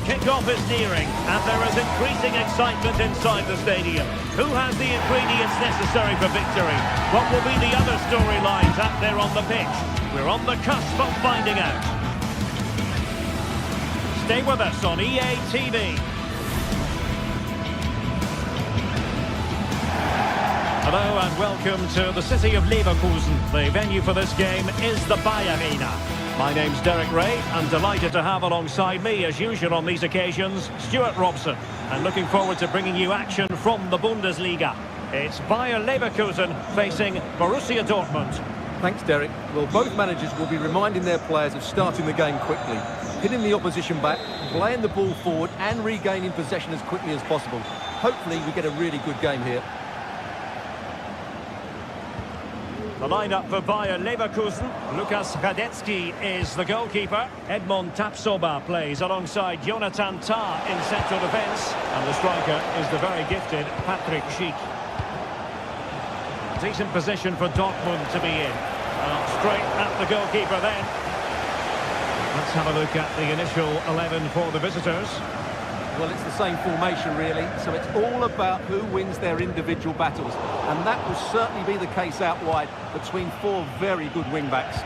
Speaker 1: Kick-off is nearing, and there is increasing excitement inside the stadium. Who has the ingredients necessary for victory? What will be the other storylines out there on the pitch? We're on the cusp of finding out. Stay with us on EA TV. Hello and welcome to the city of Leverkusen. The venue for this game is the Bayer Arena. My name's Derek Ray. I'm delighted to have alongside me, as usual on these occasions, Stuart Robson. And looking forward to bringing you action from the Bundesliga. It's Bayer Leverkusen facing Borussia Dortmund.
Speaker 2: Thanks, Derek. Well, both managers will be reminding their players of starting the game quickly, hitting the opposition back, playing the ball forward and regaining possession as quickly as possible. Hopefully we get a really good game here.
Speaker 1: The lineup for Bayer Leverkusen. Lukas Radetzky is the goalkeeper. Edmond Tapsoba plays alongside Jonathan Tah in central defence. And the striker is the very gifted Patrick Schick. Decent position for Dortmund to be in. Straight at the goalkeeper then. Let's have a look at the initial 11 for the visitors.
Speaker 2: Well, it's the same formation, really, so it's all about who wins their individual battles. And that will certainly be the case out wide between four very good wing-backs.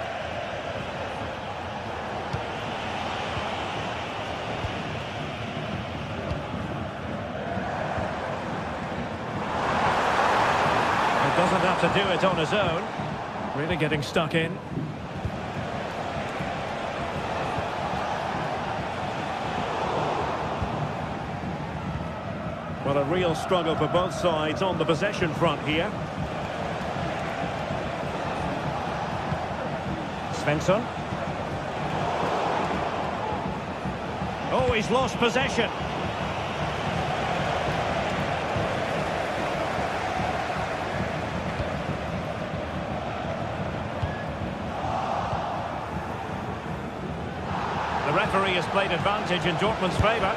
Speaker 1: He doesn't have to do it on his own. Really getting stuck in. Well, a real struggle for both sides on the possession front here. Svensson. Oh, he's lost possession. The referee has played advantage in Dortmund's favour.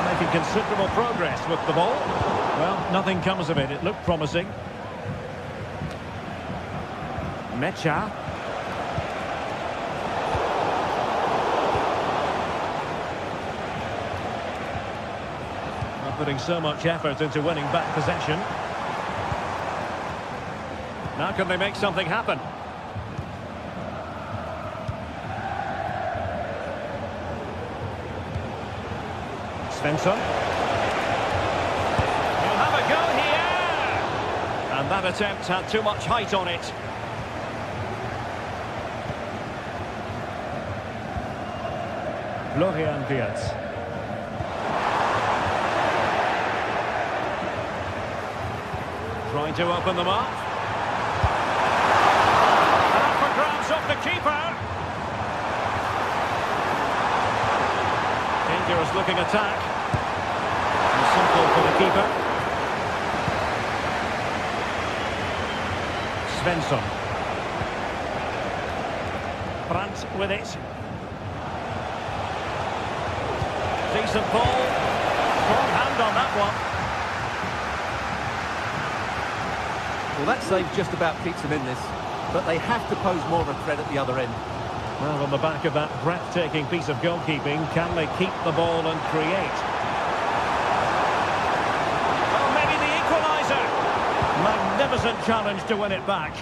Speaker 1: Making considerable progress with the ball. Well, nothing comes of it. It looked promising. Mecha. Not putting so much effort into winning back possession. Now can they make something happen? Svensson. He'll have a go here! And that attempt had too much height on it. Florian Wirtz. Trying to open them up. And for grabs off the keeper. Dangerous looking attack. And simple for the keeper. Svensson. Brandt with it. Decent ball. Strong hand on that one.
Speaker 2: Well, that save just about keeps them in this, but they have to pose more of a threat at the other end.
Speaker 1: Well, on the back of that breathtaking piece of goalkeeping, can they keep the ball and create? Oh, maybe the equaliser. Magnificent challenge to win it back.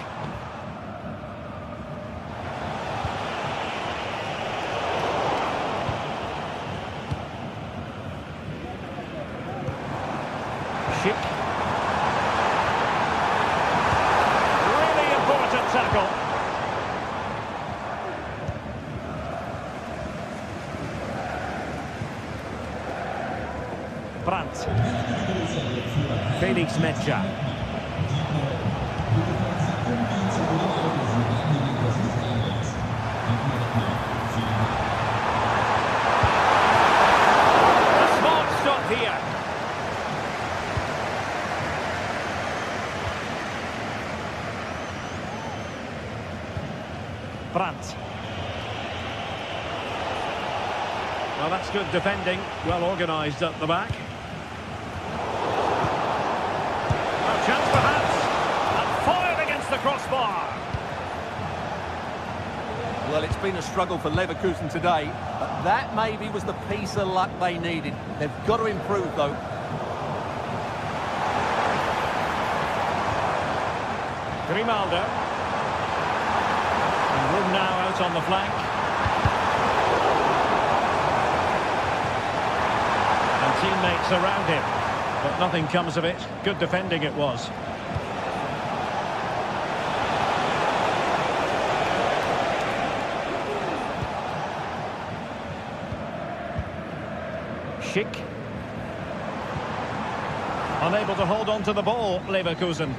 Speaker 1: Schick. Really important tackle. Brandt. Felix Mecha. A smart stop here. Brandt. Well, that's good defending, well organised at the back. A chance perhaps, and fired against the crossbar.
Speaker 2: Well, it's been a struggle for Leverkusen today, but that maybe was the piece of luck they needed. They've got to improve, though.
Speaker 1: Grimaldo. And room now out on the flank. And teammates around him. But nothing comes of it. Good defending it was. Schick. Unable to hold on to the ball, Leverkusen.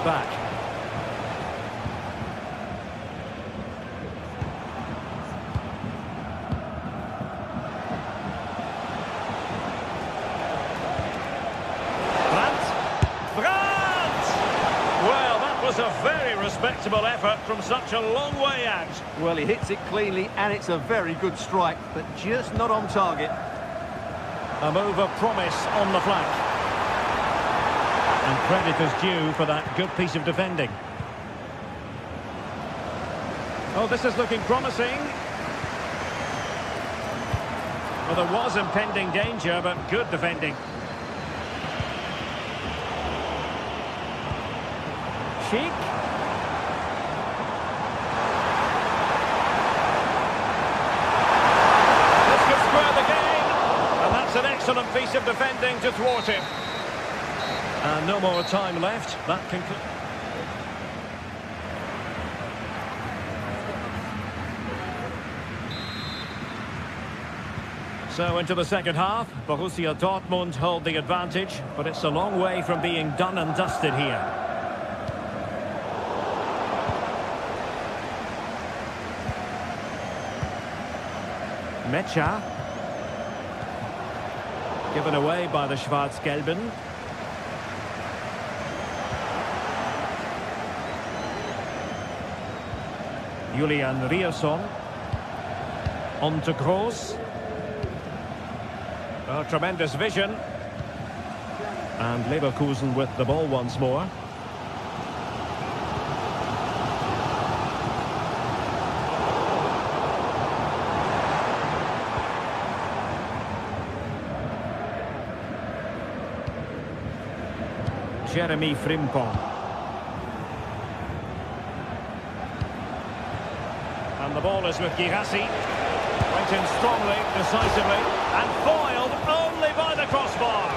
Speaker 1: back. Was a very respectable effort from such a long way out.
Speaker 2: Well, he hits it cleanly, and it's a very good strike, but just not on target.
Speaker 1: A move of promise on the flank. And credit is due for that good piece of defending. Oh, this is looking promising. Well, there was impending danger, but good defending. Sheik. This could square the game. And that's an excellent piece of defending to thwart him. And no more time left. That concludes. So into the second half, Borussia Dortmund hold the advantage, but it's a long way from being done and dusted here. Mecha. Given away by the Schwarz-Gelben. Julian Rierson. On to Gross. Oh, tremendous vision. And Leverkusen with the ball once more. Jeremy Frimpong. And the ball is with Girassi. Went in strongly, decisively, and foiled only by the crossbar.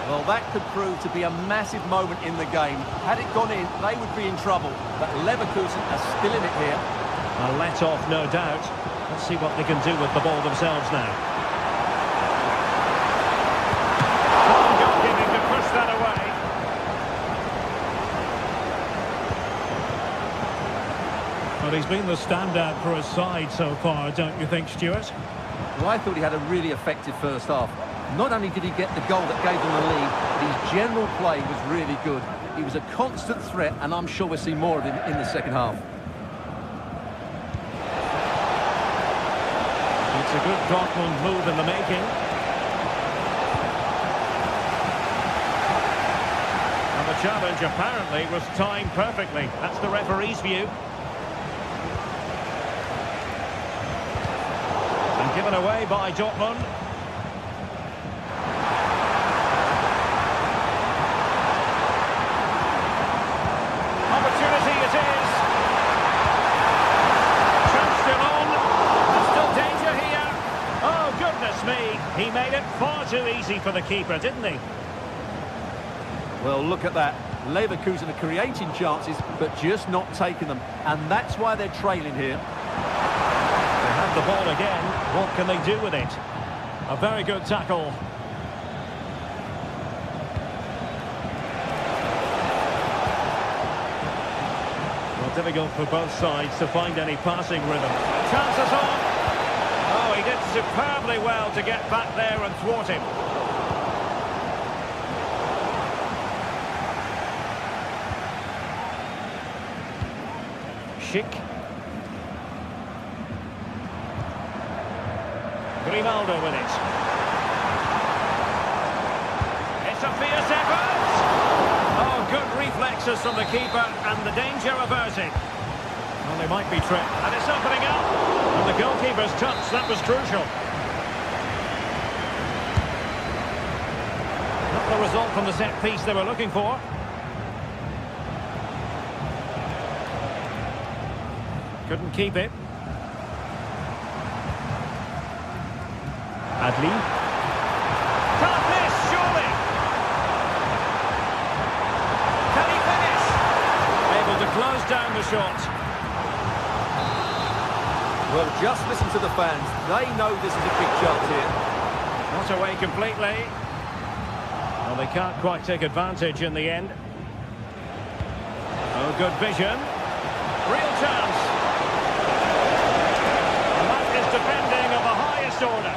Speaker 2: Well, that could prove to be a massive moment in the game. Had it gone in, they would be in trouble. But Leverkusen are still in it here.
Speaker 1: A let-off, no doubt. Let's see what they can do with the ball themselves now. That away. Well, he's been the standout for his side so far, don't you think, Stuart?
Speaker 2: Well, I thought he had a really effective first half. Not only did he get the goal that gave them the lead, but his general play was really good. He was a constant threat, and I'm sure we'll see more of him in the second half.
Speaker 1: It's a good Dortmund move in the making. The challenge apparently was timed perfectly. That's the referee's view. And given away by Dortmund. Opportunity it is. Chance still on. There's still danger here. Oh, goodness me. He made it far too easy for the keeper, didn't he?
Speaker 2: Well, look at that. Leverkusen are creating chances, but just not taking them. And that's why they're trailing here.
Speaker 1: They have the ball again. What can they do with it? A very good tackle. Well, difficult for both sides to find any passing rhythm. Chances on. Oh, he did superbly well to get back there and thwart him. Schick. Grimaldo with it. It's a fierce effort. Oh, good reflexes from the keeper and the danger averted. Well, they might be tricked. And it's opening up. And the goalkeeper's touch, that was crucial. Not the result from the set piece they were looking for. Couldn't keep it. Adli. Can't miss, surely. Can he finish? Able to close down the shot.
Speaker 2: Well, just listen to the fans. They know this is a big chance here.
Speaker 1: Not away completely. Well, they can't quite take advantage in the end. Good vision. Real chance. And that is defending of the highest order.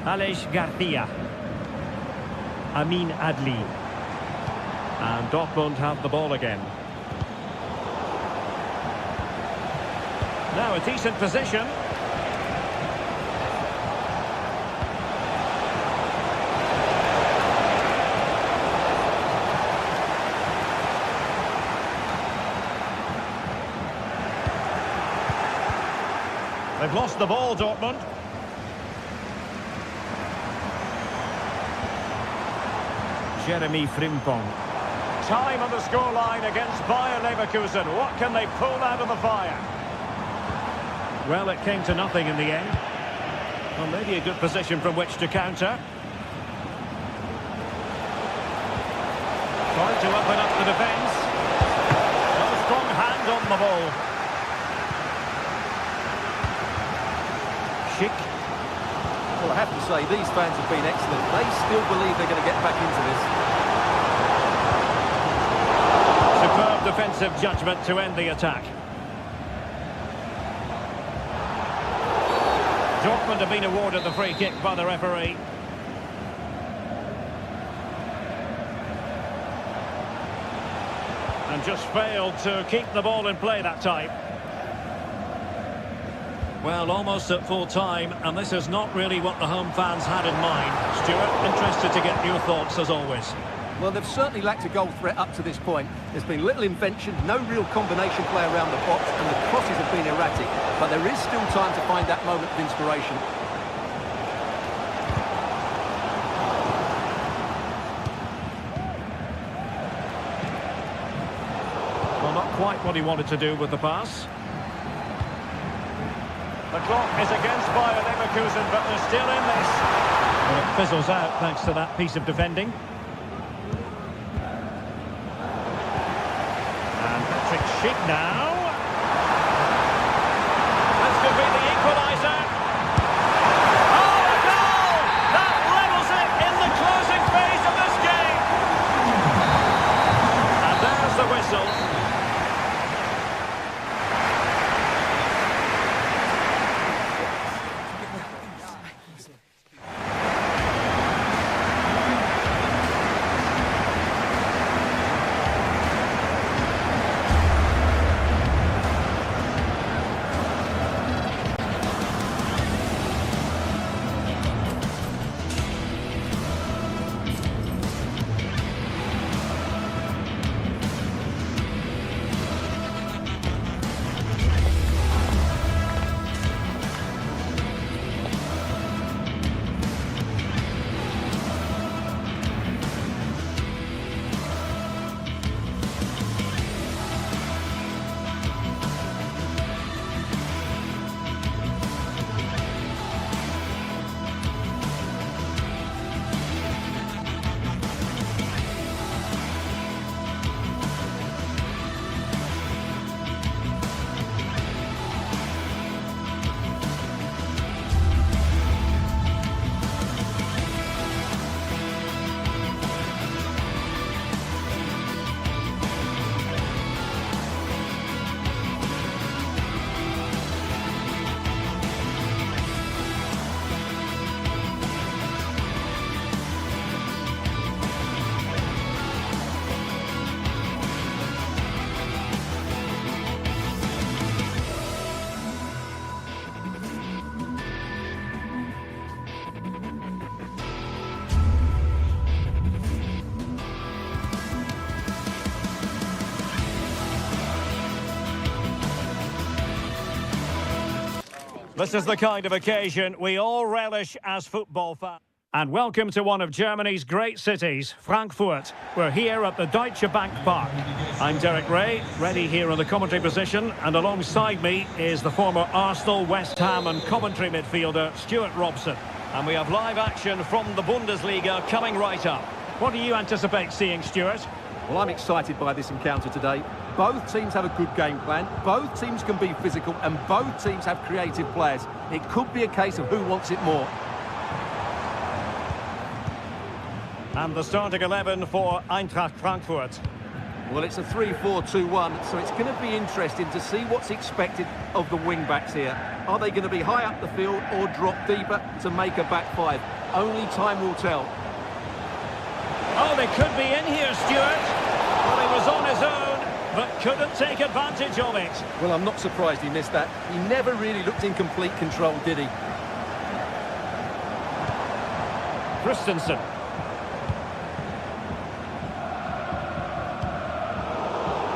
Speaker 1: Aleix Garcia. Amin Adli. And Dortmund have the ball again. Now a decent position. They've lost the ball, Dortmund. Jeremy Frimpong. Time on the scoreline against Bayer Leverkusen. What can they pull out of the fire? Well, it came to nothing in the end. Well, maybe a good position from which to counter. Trying to open up the defence. A strong hand on the ball. Schick.
Speaker 2: Well, I have to say, these fans have been excellent. They still believe they're going to get back into this.
Speaker 1: Superb defensive judgment to end the attack. Dortmund have been awarded the free kick by the referee. And just failed to keep the ball in play that time. Well, almost at full time, and this is not really what the home fans had in mind. Stuart, interested to get your thoughts as always.
Speaker 2: Well, they've certainly lacked a goal threat up to this point. There's been little invention, no real combination play around the box, and the crosses have been erratic. But there is still time to find that moment of inspiration.
Speaker 1: Well, not quite what he wanted to do with the pass. The clock is against Bayer Leverkusen, but they're still in this. Well, it fizzles out thanks to that piece of defending. And Patrick Schick now. This could be the equaliser. Oh, a goal! That levels it in the closing phase of this game. And there's the whistle. This is the kind of occasion we all relish as football fans. And welcome to one of Germany's great cities, Frankfurt. We're here at the Deutsche Bank Park. I'm Derek Ray, ready here in the commentary position, and alongside me is the former Arsenal, West Ham and Coventry midfielder, Stuart Robson. And we have live action from the Bundesliga coming right up. What do you anticipate seeing, Stuart?
Speaker 2: Well, I'm excited by this encounter today. Both teams have a good game plan, both teams can be physical, and both teams have creative players. It could be a case of who wants it more.
Speaker 1: And the starting 11 for Eintracht Frankfurt.
Speaker 2: Well, it's a 3-4-2-1, so it's going to be interesting to see what's expected of the wing-backs here. Are they going to be high up the field or drop deeper to make a back five? Only time will tell.
Speaker 1: Oh, they could be in here, Stuart. Well, he was on his own, but couldn't take advantage of it.
Speaker 2: Well, I'm not surprised he missed that. He never really looked in complete control, did he?
Speaker 1: Christensen.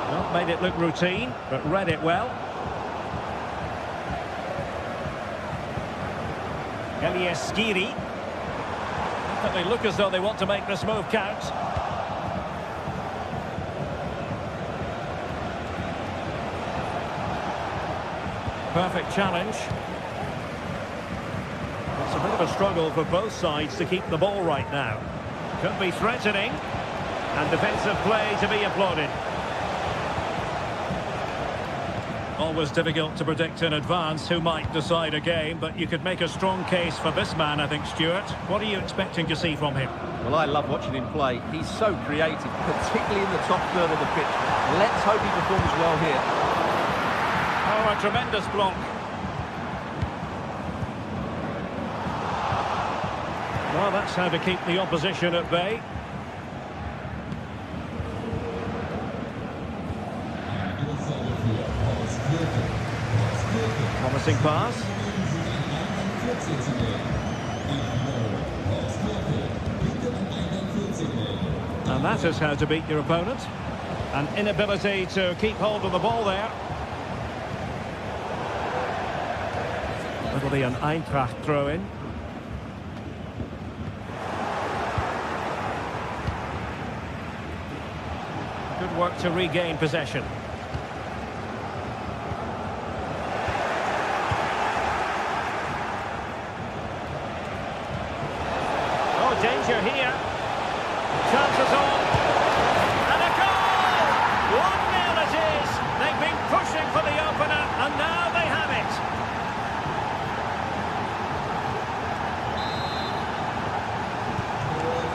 Speaker 1: Well, made it look routine, but read it well. Elias Skiri. But they look as though they want to make this move count. Perfect challenge. It's a bit of a struggle for both sides to keep the ball right now. Could be threatening. And defensive play to be applauded. Always difficult to predict in advance who might decide a game, but you could make a strong case for this man, I think, Stuart. What are you expecting to see from him?
Speaker 2: Well, I love watching him play. He's so creative, particularly in the top third of the pitch. Let's hope he performs well here.
Speaker 1: Oh, a tremendous block. Well, that's how to keep the opposition at bay. Promising pass. And that is how to beat your opponent. An inability to keep hold of the ball there. It'll be an Eintracht throw-in. Good work to regain possession. Danger here. Chances on. And a goal! 1-0 it is. They've been pushing for the opener, and now they have it.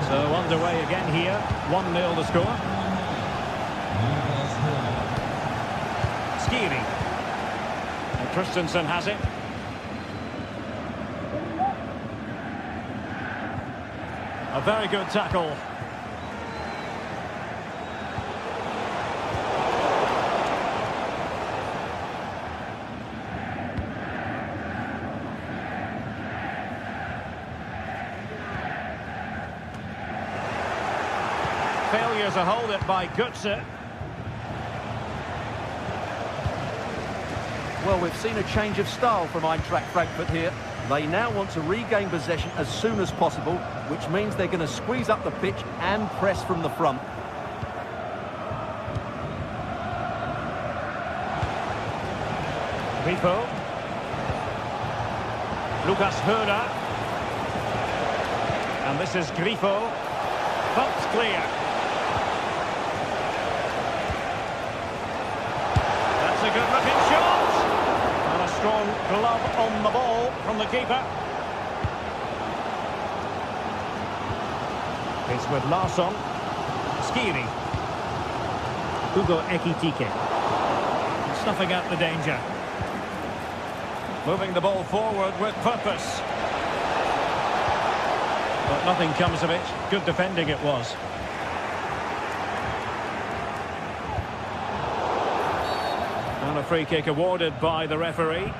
Speaker 1: So underway again here. 1-0 the score. Skiri. And Christensen has it. A very good tackle. Failure to hold it by Götze.
Speaker 2: Well, we've seen a change of style from Eintracht Frankfurt here. They now want to regain possession as soon as possible, which means they're going to squeeze up the pitch and press from the front.
Speaker 1: Grifo. Lucas Höhner. And this is Grifo. Bumped clear. That's a good looking shot. And a strong glove on the ball from the keeper. It's with Larsson. Skiri. Hugo Ekitike. Snuffing out the danger. Moving the ball forward with purpose. But nothing comes of it. Good defending it was. And a free kick awarded by the referee.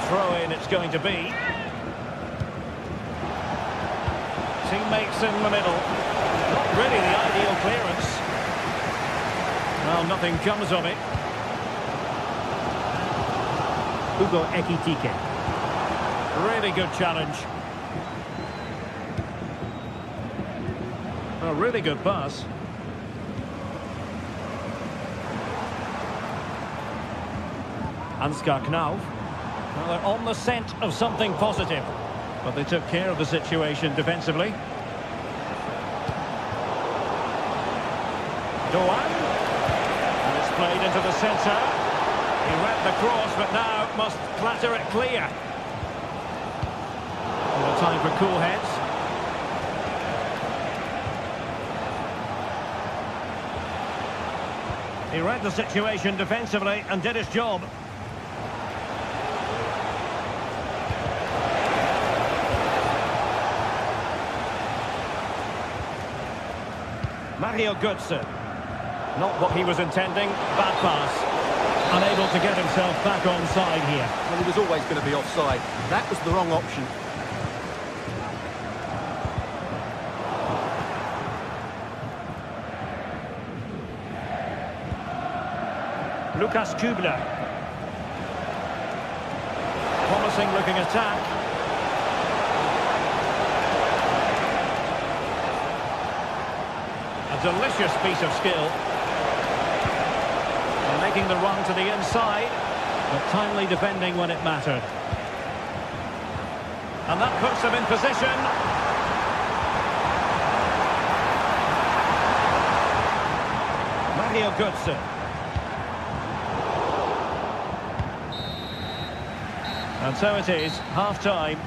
Speaker 1: Throw-in it's going to be. Teammates in the middle. Not really the ideal clearance. Well, nothing comes of it. Hugo Ekitike. Really good challenge. A really good pass. Ansgar Knauf. Well, they're on the scent of something positive. But they took care of the situation defensively. Doan. And it's played into the centre. He read the cross, but now must clatter it clear. No time for cool heads. He read the situation defensively and did his job. Mario Götze. Not what he was intending. Bad pass. Unable to get himself back onside here.
Speaker 2: Well, he was always going to be offside. That was the wrong option.
Speaker 1: Lucas Kübler. Promising looking attack. A delicious piece of skill. And making the run to the inside, but timely defending when it mattered. And that puts them in position. Mario Götze. And so it is, half-time.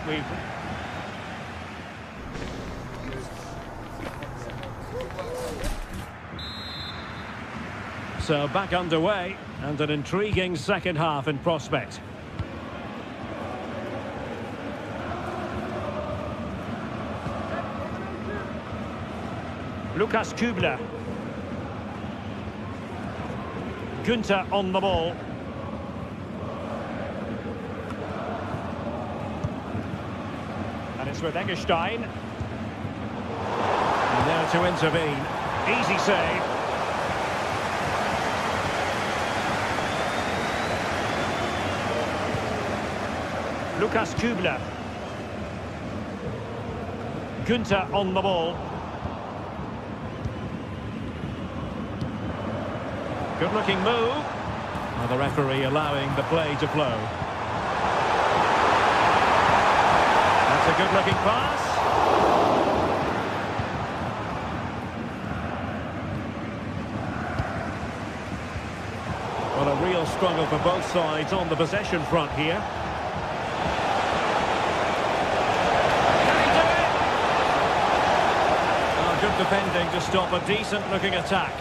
Speaker 1: So back underway, and an intriguing second half in prospect. Lucas Kübler. Günther on the ball. It's with Eggestein. And there to intervene. Easy save. Lucas Kübler. Günther on the ball. Good looking move. Now the referee allowing the play to flow. A good-looking pass. Well, a real struggle for both sides on the possession front here. Can he do it? Oh, good defending to stop a decent-looking attack.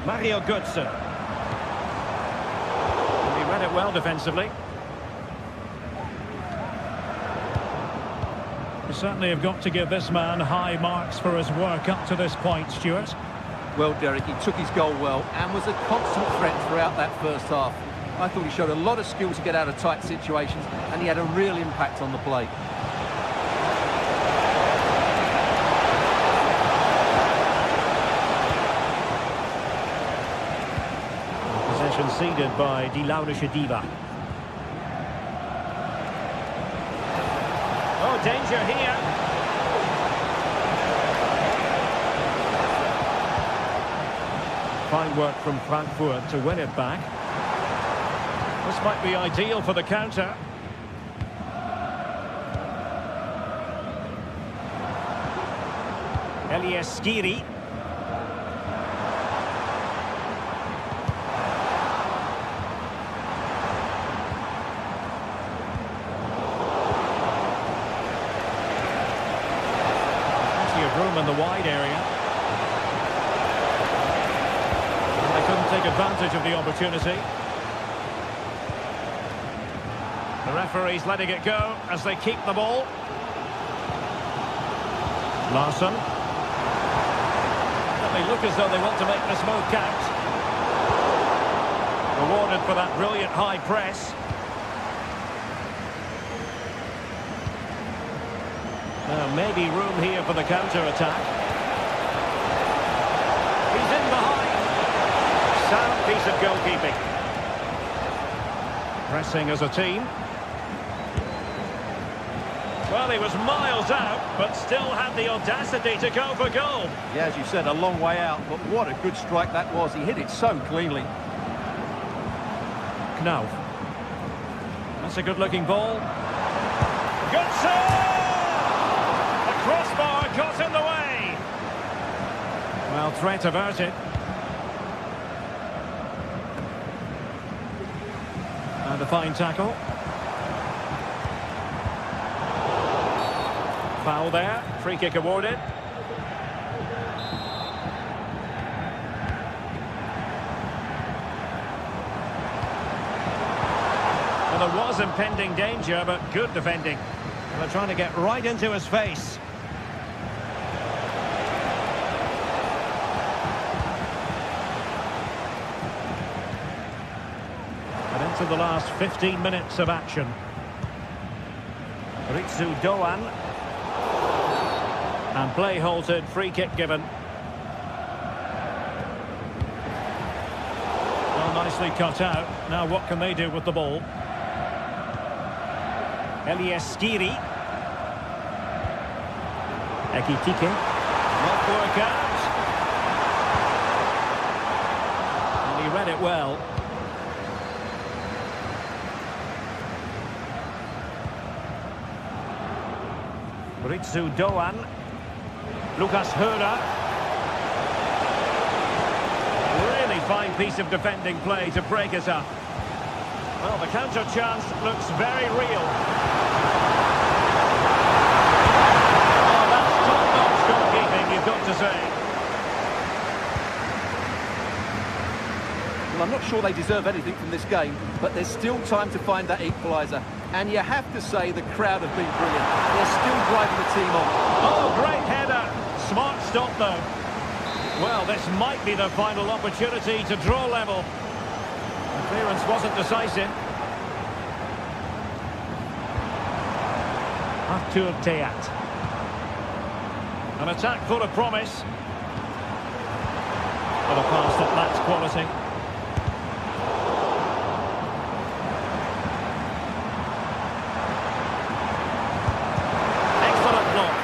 Speaker 1: Mario Götze. Read it well defensively. You certainly have got to give this man high marks for his work up to this point, Stuart.
Speaker 2: Well, Derek, he took his goal well and was a constant threat throughout that first half. I thought he showed a lot of skill to get out of tight situations, and he had a real impact on the play.
Speaker 1: Conceded by Die Launische Diva. Oh, danger here. Fine work from Frankfurt to win it back. This might be ideal for the counter. Elias Skiri. Room in the wide area. And they couldn't take advantage of the opportunity. The referee's letting it go as they keep the ball. Larsson. They look as though they want to make this move count. Rewarded for that brilliant high press. Now, maybe room here for the counter-attack. He's in behind. Sound piece of goalkeeping. Pressing as a team. Well, he was miles out, but still had the audacity to go for goal.
Speaker 2: Yeah, as you said, a long way out, but what a good strike that was. He hit it so cleanly.
Speaker 1: Knauf. That's a good-looking ball. Good save! The crossbar got in the way. Well, threat averted. And a fine tackle. Foul there. Free kick awarded. Well, there was impending danger, but good defending. And they're trying to get right into his face. And into the last 15 minutes of action. Ritsu Doan. And play halted, free kick given. Well, nicely cut out. Now what can they do with the ball? Elieskiri. Ekitike. Not work out. And he read it well. Ritsu Doan. Lucas Höra. Really fine piece of defending play to break us up. Well, the counter chance looks very real. Oh, that's top-notch goalkeeping, you've got to say.
Speaker 2: Well, I'm not sure they deserve anything from this game, but there's still time to find that equaliser. And you have to say the crowd have been brilliant. They're still driving the team on.
Speaker 1: Oh, great header. Smart stop, though. Well, this might be the final opportunity to draw level. Clearance wasn't decisive. Artur Teat. An attack full of promise. But a pass that lacks quality. Excellent block.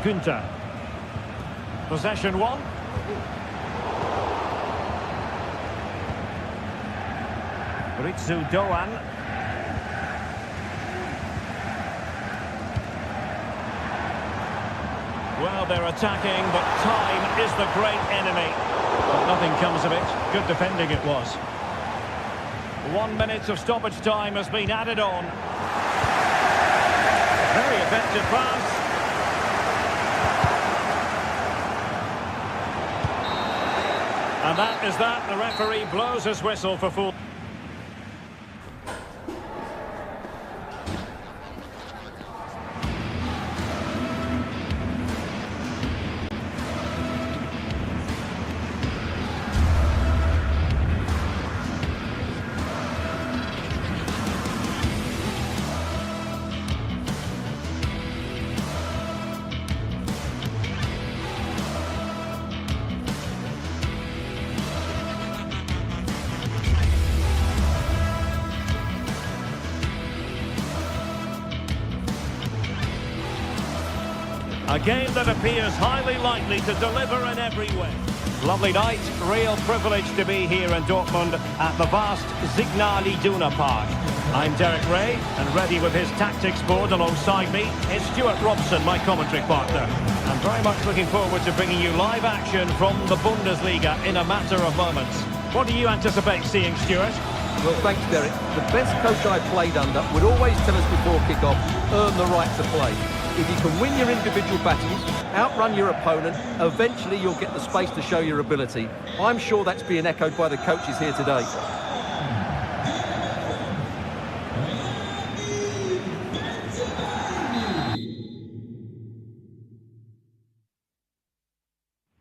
Speaker 1: Günther. Possession one. Ritsu Doan. Well, they're attacking, but time is the great enemy. But nothing comes of it. Good defending it was. 1 minute of stoppage time has been added on. Very effective pass. And that is that. The referee blows his whistle for full. A game that appears highly likely to deliver in every way. Lovely night, real privilege to be here in Dortmund at the vast Signal Iduna Park. I'm Derek Ray, and ready with his tactics board alongside me is Stuart Robson, my commentary partner. I'm very much looking forward to bringing you live action from the Bundesliga in a matter of moments. What do you anticipate seeing, Stuart?
Speaker 2: Well, thanks, Derek. The best coach I played under would always tell us before kick-off, earn the right to play. If you can win your individual battles, outrun your opponent, eventually you'll get the space to show your ability. I'm sure that's being echoed by the coaches here today.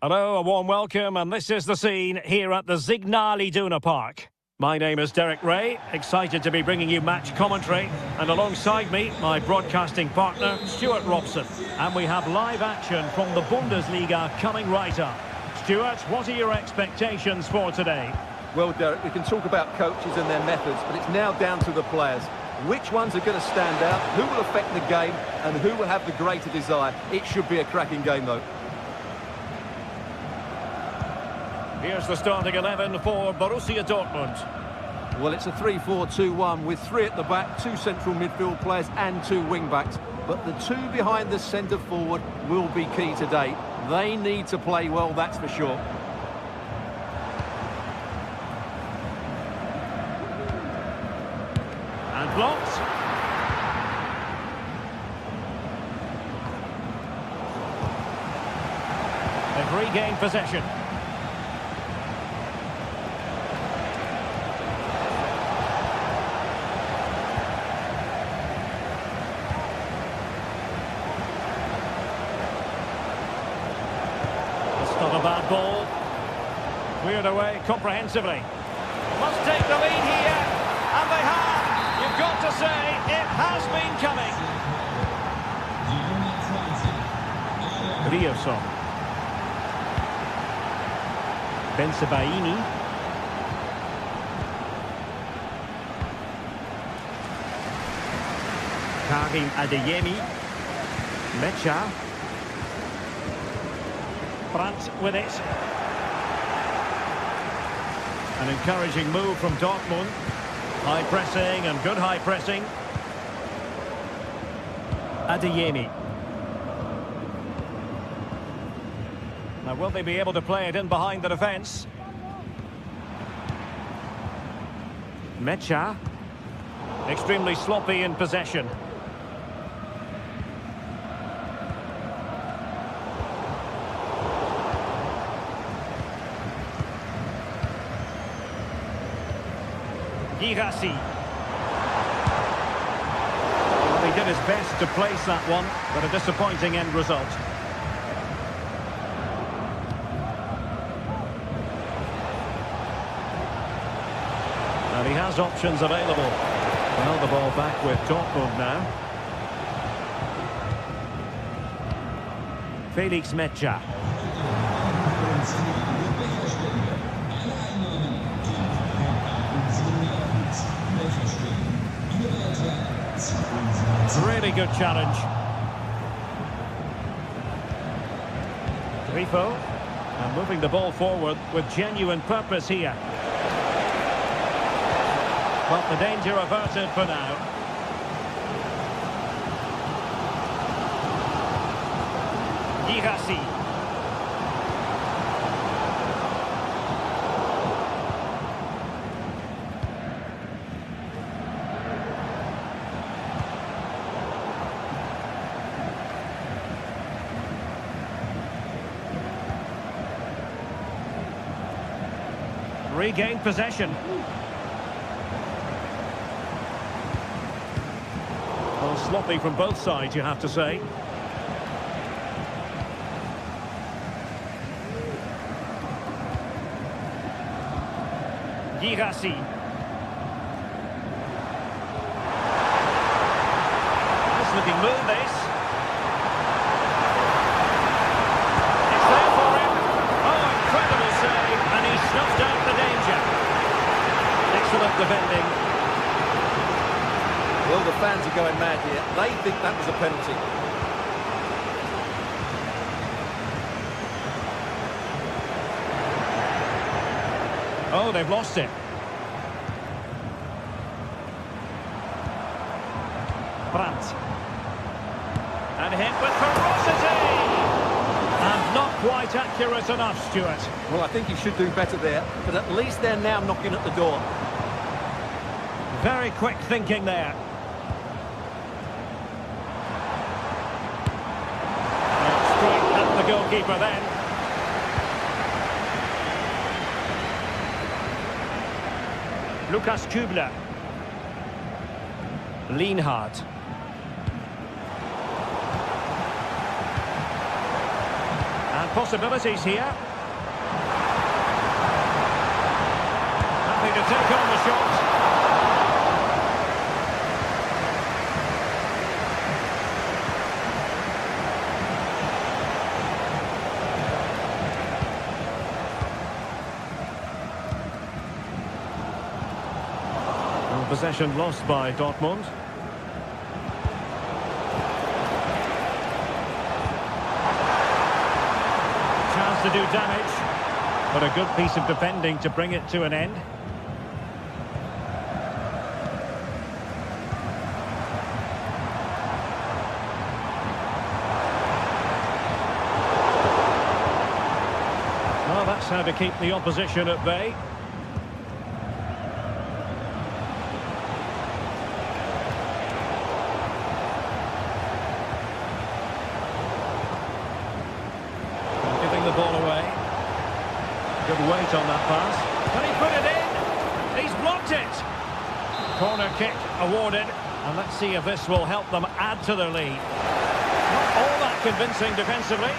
Speaker 1: Hello, a warm welcome, and this is the scene here at the Signal Iduna Park. My name is Derek Ray, excited to be bringing you match commentary, and alongside me, my broadcasting partner, Stuart Robson. And we have live action from the Bundesliga coming right up. Stuart, what are your expectations for today?
Speaker 2: Well, Derek, we can talk about coaches and their methods, but it's now down to the players. Which ones are going to stand out, who will affect the game, and who will have the greater desire? It should be a cracking game, though.
Speaker 1: Here's the starting 11 for Borussia Dortmund.
Speaker 2: Well, it's a 3-4-2-1 with three at the back, two central midfield players and two wing-backs. But the two behind the centre forward will be key today. They need to play well, that's for sure.
Speaker 1: And blocked. They've regained possession. Not a bad ball. Cleared away comprehensively. Must take the lead here. And they have. You've got to say, it has been coming. Rioson. Bensebaini. Karim Adeyemi. Mecha. Brandt with it. An encouraging move from Dortmund. High pressing and good high pressing. Adeyemi. Now will they be able to play it in behind the defence? Mecha. Extremely sloppy in possession. Girassi. Well, he did his best to place that one, but a disappointing end result. And he has options available. Well, the ball back with Dortmund now. Felix Mecha. Really good challenge. Grifo. And moving the ball forward with genuine purpose here. But the danger averted for now. Girassi. Regained possession. Well, sloppy from both sides, you have to say. Girassi. Nice looking move, this. It's there for him. Oh, incredible save, and he snuffed out the danger. Excellent defending.
Speaker 2: Well, the fans are going mad here. They think that was a penalty.
Speaker 1: Oh, they've lost it. Brandt. And hit with ferocity. And not quite accurate enough, Stuart.
Speaker 2: Well, I think he should do better there, but at least they're now knocking at the door.
Speaker 1: Very quick thinking there. Straight at the goalkeeper then. Lukas Kübler. Lienhardt. And possibilities here. Happy to take on the shot. Possession lost by Dortmund. Chance to do damage. But a good piece of defending to bring it to an end. Well, that's how to keep the opposition at bay. Giving the ball away. Good weight on that pass. Can he put it in? He's blocked it. Corner kick awarded. And let's see if this will help them add to their lead. Not all that convincing defensively.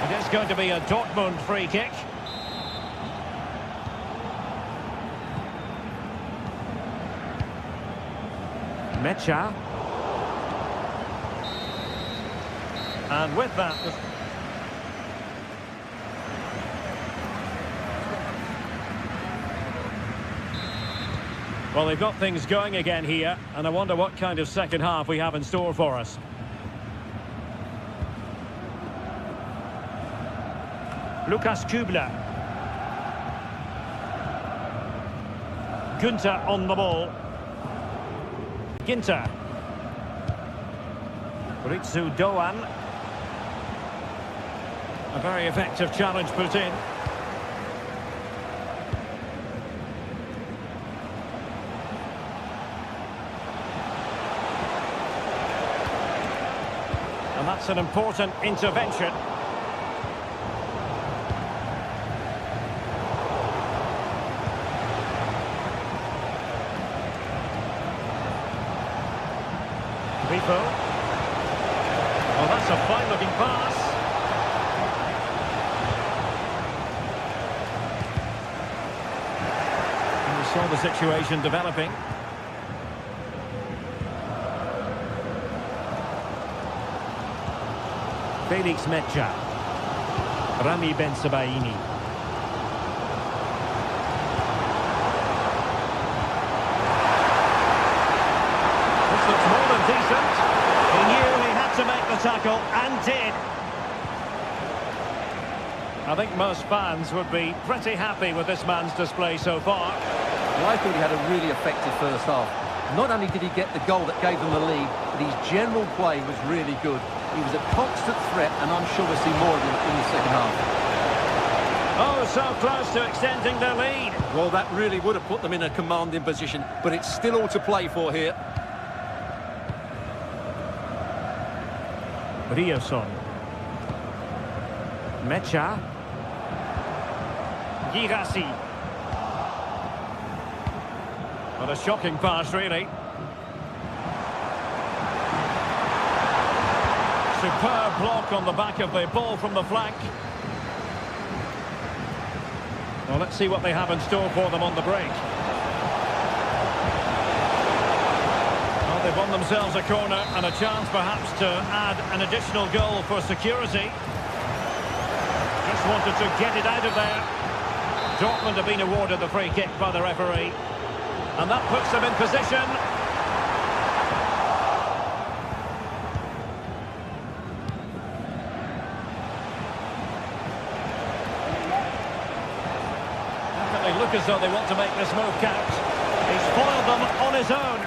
Speaker 1: It is going to be a Dortmund free kick. Mecha. And with that... Well, they've got things going again here, and I wonder what kind of second half we have in store for us. Lukas Kübler. Günther on the ball. Ginter. Ritsu Doan. A very effective challenge put in. And that's an important intervention. Rico. Oh, that's a fine-looking pass. And we saw the situation developing. Felix Mecha. Rami Ben Sebaini. This looks more than decent. He knew he had to make the tackle and did. I think most fans would be pretty happy with this man's display so far.
Speaker 2: Well, I thought he had a really effective first half. Not only did he get the goal that gave them the lead, but his general play was really good. He was a constant threat, and I'm sure we'll see more of him in the second half.
Speaker 1: Oh, so close to extending their lead.
Speaker 2: Well, that really would have put them in a commanding position, but it's still all to play for here.
Speaker 1: Rioson. Mecha. Girassi. What a shocking pass, really. Superb block on the back of the ball from the flank. Well, let's see what they have in store for them on the break. Well, they've won themselves a corner and a chance perhaps to add an additional goal for security. Just wanted to get it out of there. Dortmund have been awarded the free kick by the referee. And that puts them in position. Definitely look as though they want to make this move count. He's foiled them on his own.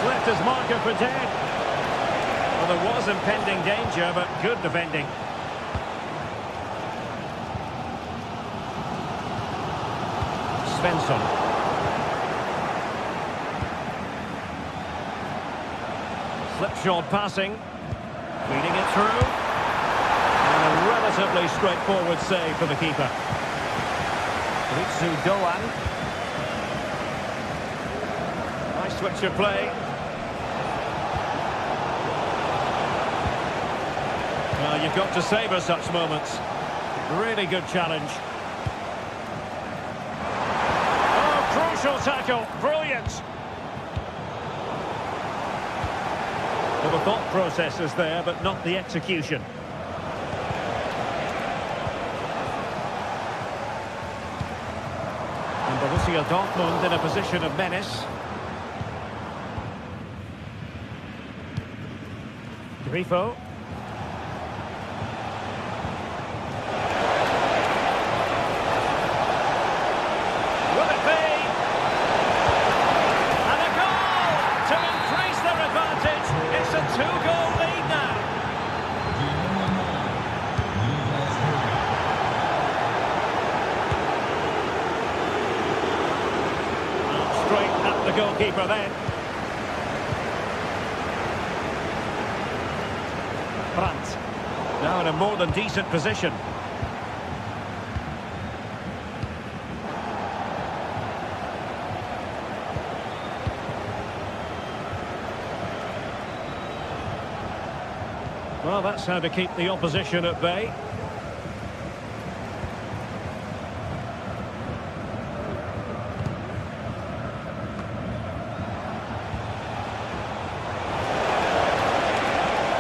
Speaker 1: Left his marker for dead. Well, there was impending danger, but good defending. Svensson. Slipshod passing. Feeding it through. And a relatively straightforward save for the keeper. Ritsu Doan. Nice switch of play. Well, you've got to savour such moments. Really good challenge. Oh, crucial tackle. Brilliant. Well, the thought process is there, but not the execution. Borussia Dortmund in a position of menace. Grifo. Will it be? And a goal to increase their advantage. It's a 2-goal lead now. Straight at the goalkeeper then. Brandt. Now in a more than decent position. Well, that's how to keep the opposition at bay.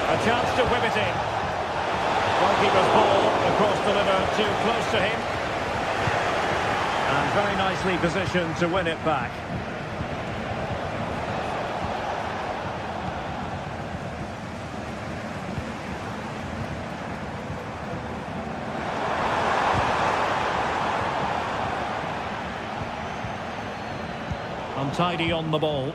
Speaker 1: A chance to whip it in. Goalkeeper's ball, of course, delivered too close to him. And very nicely positioned to win it back. Untidy on the ball.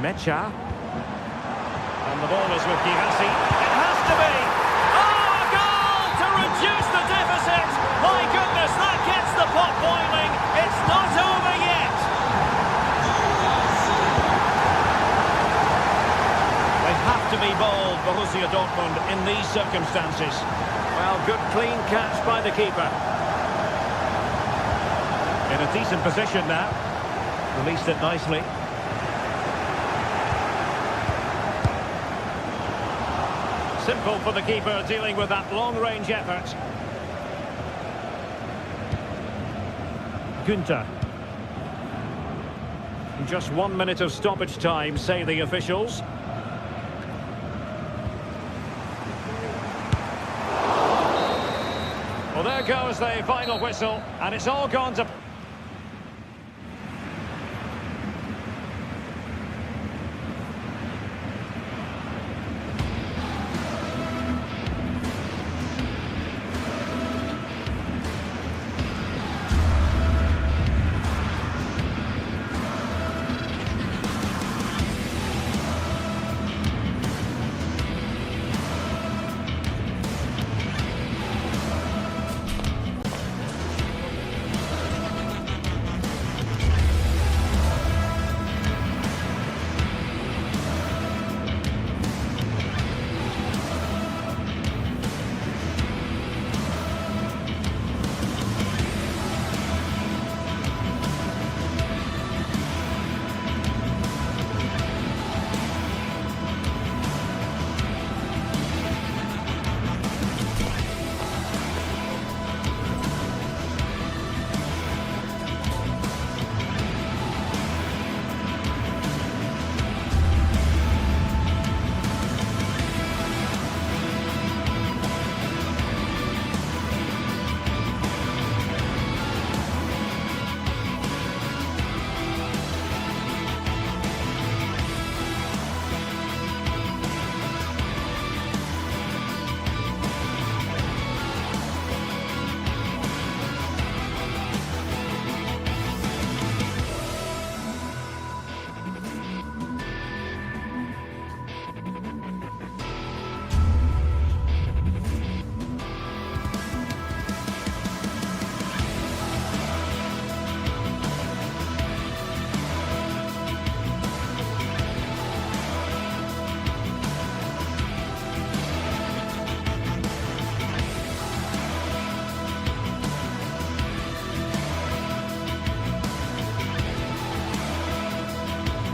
Speaker 1: Mecha. And the ball is with Girassi. It has to be! Oh, a goal to reduce the deficit! My goodness, that gets the pot boiling! It's not over yet! They have to be bold, Borussia Dortmund, in these circumstances. Well, good clean catch by the keeper. In a decent position now. Released it nicely. Simple for the keeper dealing with that long-range effort. Günther. Just 1 minute of stoppage time, say the officials. Well, there goes the final whistle, and it's all gone to...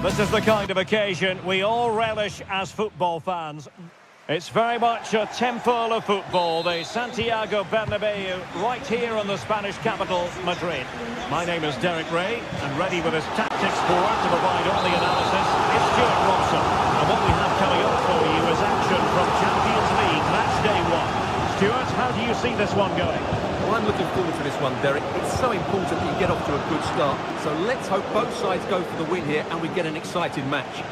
Speaker 1: This is the kind of occasion we all relish as football fans. It's very much a temple of football, the Santiago Bernabeu, right here in the Spanish capital, Madrid. My name is Derek Ray, and ready with his tactics forward to provide all the analysis is Stuart Robson. And what we have coming up for you is action from Champions League Match Day 1. Stuart, how do you see this one going?
Speaker 2: I'm looking forward to this one, Derek. It's so important that you get off to a good start. So let's hope both sides go for the win here and we get an exciting match.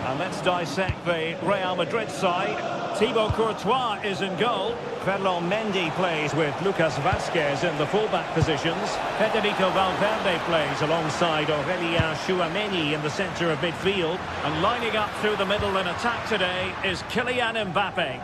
Speaker 1: And let's dissect the Real Madrid side. Thibaut Courtois is in goal. Ferland Mendy plays with Lucas Vazquez in the fullback positions. Federico Valverde plays alongside Aurélien Tchouaméni in the centre of midfield. And lining up through the middle in attack today is Kylian Mbappe.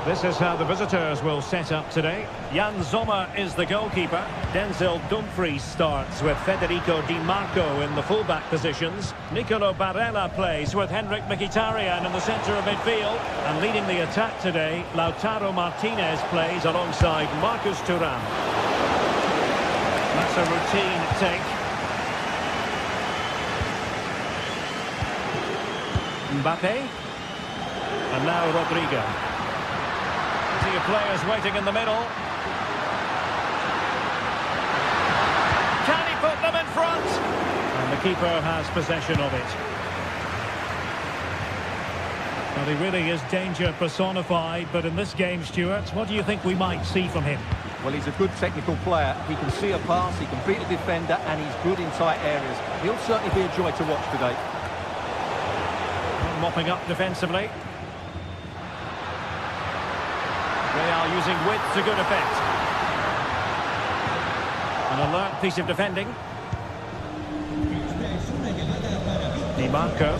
Speaker 1: This is how the visitors will set up today. Jan Sommer is the goalkeeper. Denzel Dumfries starts with Federico Di Marco in the fullback positions. Nicolo Barella plays with Henrik Mkhitaryan in the centre of midfield. And leading the attack today, Lautaro Martinez plays alongside Marcus Thuram. That's a routine take. Mbappe. And now Rodrigo. Your players waiting in the middle. Can he put them in front? And the keeper has possession of it. Well, he really is danger personified, but in this game, Stuart, what do you think we might see from him?
Speaker 2: Well, he's a good technical player. He can see a pass, he can beat a defender, and he's good in tight areas. He'll certainly be a joy to watch today.
Speaker 1: Mopping up defensively. Real using width to good effect. An alert piece of defending. Di Marco.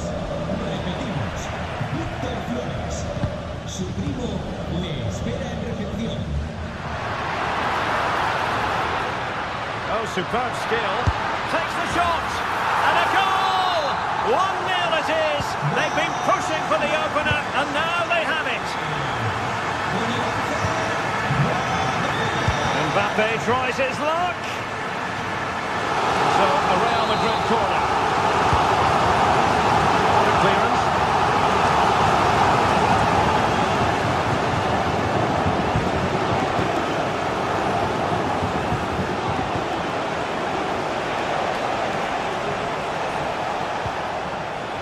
Speaker 1: Oh, superb skill. Takes the shot. And a goal! 1-0 it is. They've been pushing for the opener, and now they have it. Mbappe tries his luck. So, a Real Madrid corner. Good clearance.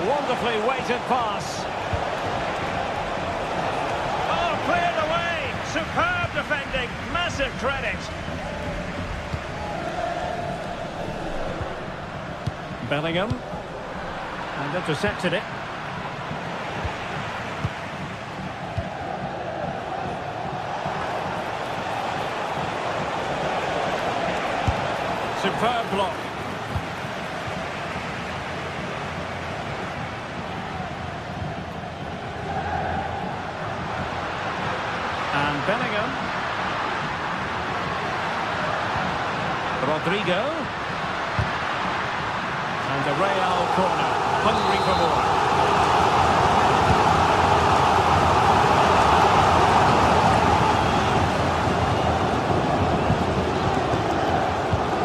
Speaker 1: Wonderfully weighted pass. Oh, cleared away. Superb defending. Massive credit. Bellingham. And intercepted it. Superb block. And Bellingham. Rodrigo. And a Real corner. Hungry for more.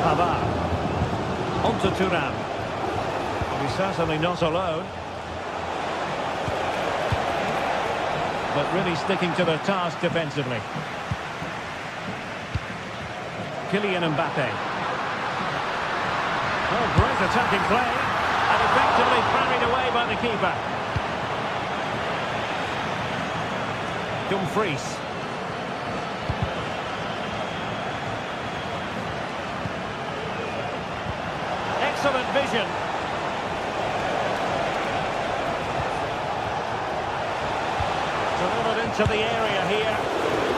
Speaker 1: Pavard. On to Thuram. He's certainly not alone. But really sticking to the task defensively. Kylian Mbappe. Oh, great attacking play. And effectively carried away by the keeper. Dumfries. Excellent vision. Delivered into the area here.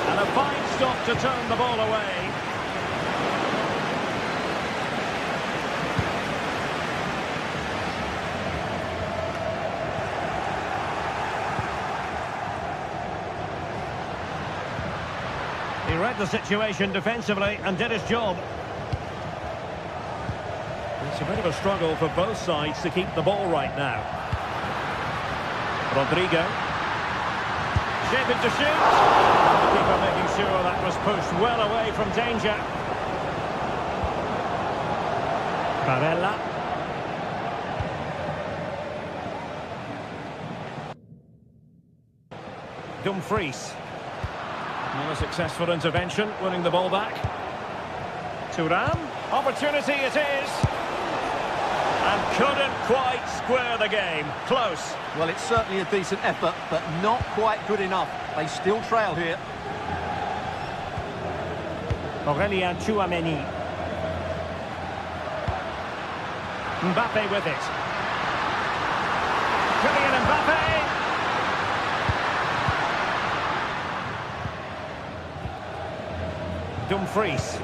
Speaker 1: And a fine stop to turn the ball away. He read the situation defensively and did his job. It's a bit of a struggle for both sides to keep the ball right now. Rodrigo. Shaping to shoot. The keeper making sure that was pushed well away from danger. Barella. Dumfries. Not a successful intervention, winning the ball back. Thuram. Opportunity it is. And Couldn't quite square the game. Close.
Speaker 2: Well, it's certainly a decent effort, but not quite good enough. They still trail here.
Speaker 1: Aurélien Tchouameni. Mbappe with it. Kylian Mbappe. Dumfries.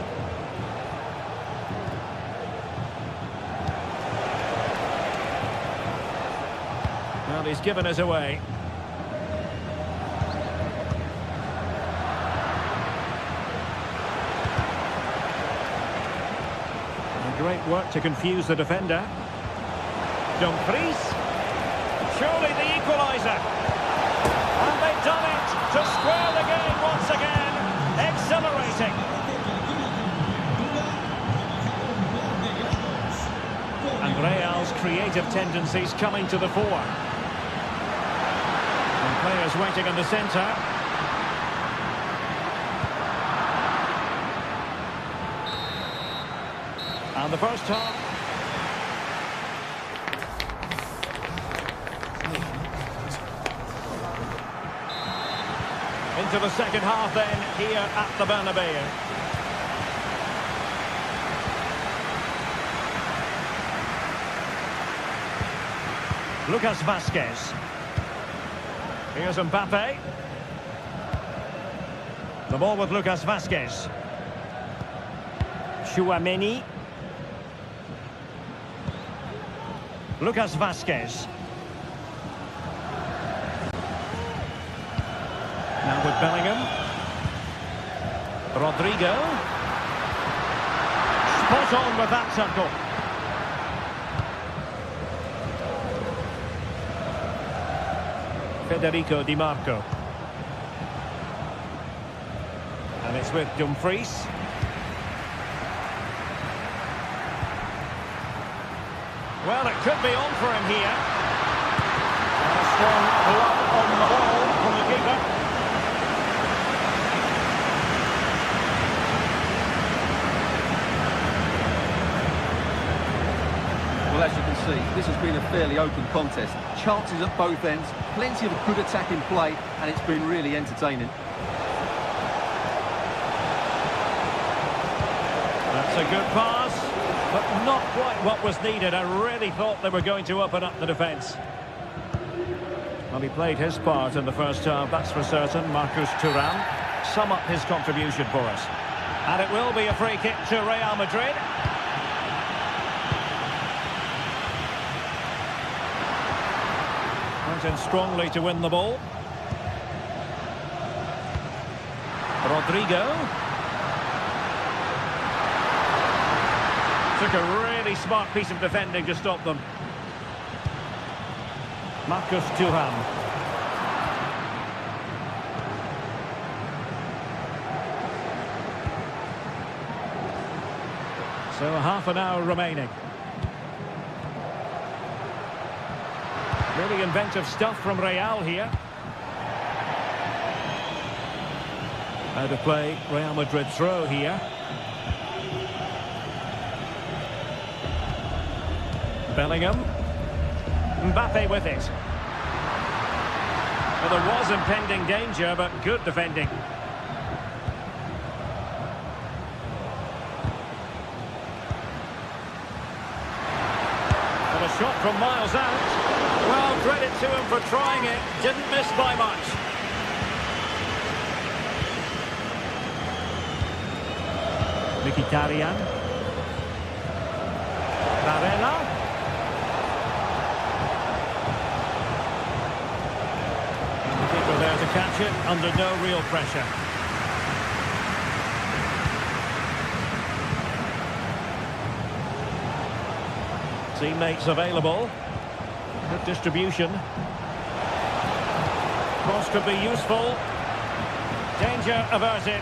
Speaker 1: Well, he's given us away. And great work to confuse the defender. Dumfries. Surely the equaliser. And they've done it to square the game once again. Exhilarating. And Real's creative tendencies coming to the fore. And players waiting in the centre. And the first half. Into the second half then, here at the Bernabeu. Lucas Vazquez. Here's Mbappe. The ball with Lucas Vazquez. Tchouameni. Lucas Vazquez. Now with Bellingham. Rodrigo. Spot on with that tackle. Federico Di Marco. And it's with Dumfries. Well, it could be on for him here. And a strong block on the ball from the keeper.
Speaker 2: Well, as you can see, this has been a fairly open contest. Chances at both ends, plenty of good attacking play, and it's been really entertaining.
Speaker 1: That's a good pass, but not quite what was needed. I really thought they were going to open up the defence. Well, he played his part in the first half, that's for certain. Marcus Thuram. Sum up his contribution for us. And it will be a free kick to Real Madrid. Went in strongly to win the ball. Rodrigo. Took a really smart piece of defending to stop them. Marcus Thuram. So half an hour remaining. Really inventive stuff from Real here. Out of play, Real Madrid throw here. Bellingham. Mbappe with it. Well, there was impending danger, but good defending. And a shot from miles out. Well, credit to him for trying it. Didn't miss by much. Mkhitaryan. Varela. And the keeper there to catch it under no real pressure. Teammates available. Good distribution. Cross could be useful. Danger averted.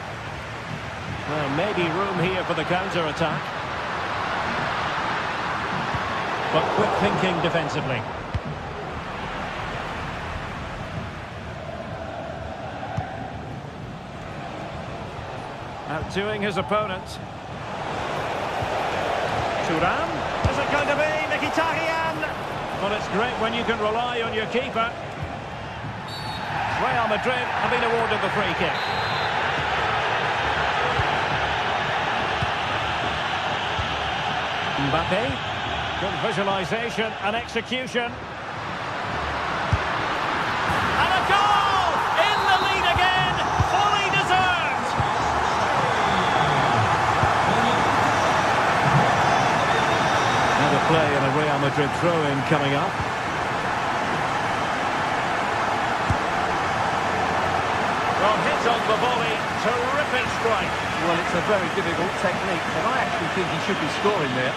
Speaker 1: Well, maybe room here for the counter-attack. But quick thinking defensively. Outdoing his opponent. Thuram. Is it going to be Mkhitaryan? Well, it's great when you can rely on your keeper. Real Madrid have been awarded the free kick. Mbappe. Good visualisation and execution. And a goal! In the lead again! Fully deserved! Another play and a Real Madrid throw-in coming up. Well, hit on the volley. Terrific strike.
Speaker 2: Well, it's a very difficult technique, but I actually think he should be scoring there.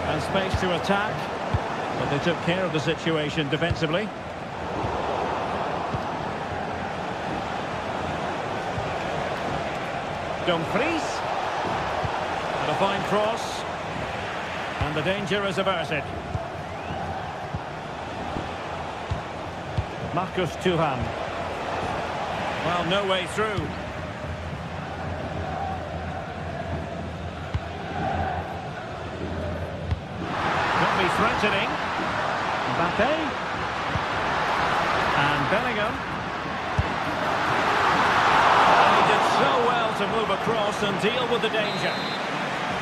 Speaker 1: And space to attack, but they took care of the situation defensively. Dumfries. And a fine cross. And the danger is averted. Marcus Thuram. Well, no way through. Don't be threatening. Mbappe. And Bellingham. And he did so well to move across and deal with the danger.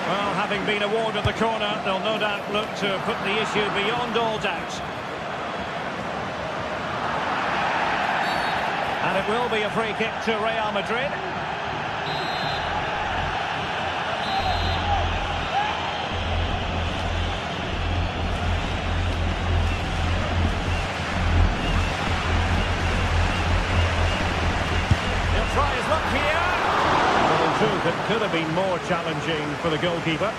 Speaker 1: Well, having been awarded the corner, they'll no doubt look to put the issue beyond all doubt. And it will be a free kick to Real Madrid. He'll try his luck here. Well, in truth, it could have been more challenging for the goalkeeper.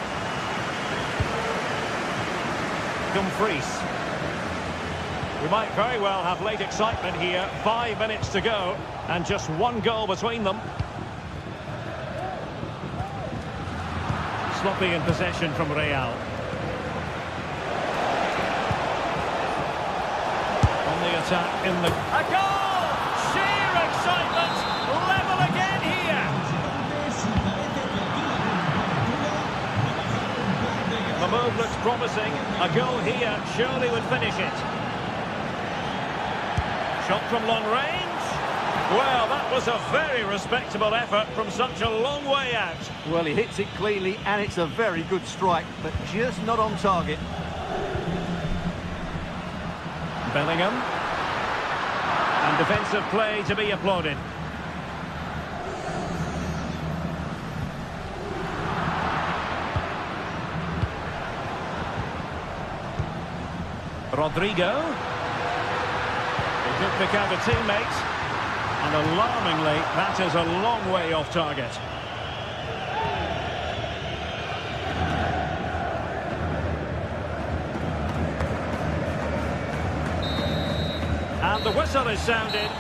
Speaker 1: Dumfries. We might very well have late excitement here. 5 minutes to go, and just one goal between them. Sloppy in possession from Real. On the attack in the... A goal! Sheer excitement! Level again here! The move looks promising. A goal here surely would finish it. Shot from long range. Well, that was a very respectable effort from such a long way out.
Speaker 2: Well, he hits it cleanly, and it's a very good strike, but just not on target.
Speaker 1: Bellingham. And defensive play to be applauded. Rodrigo. He could pick out a teammate. And alarmingly, that is a long way off target. And the whistle is sounded.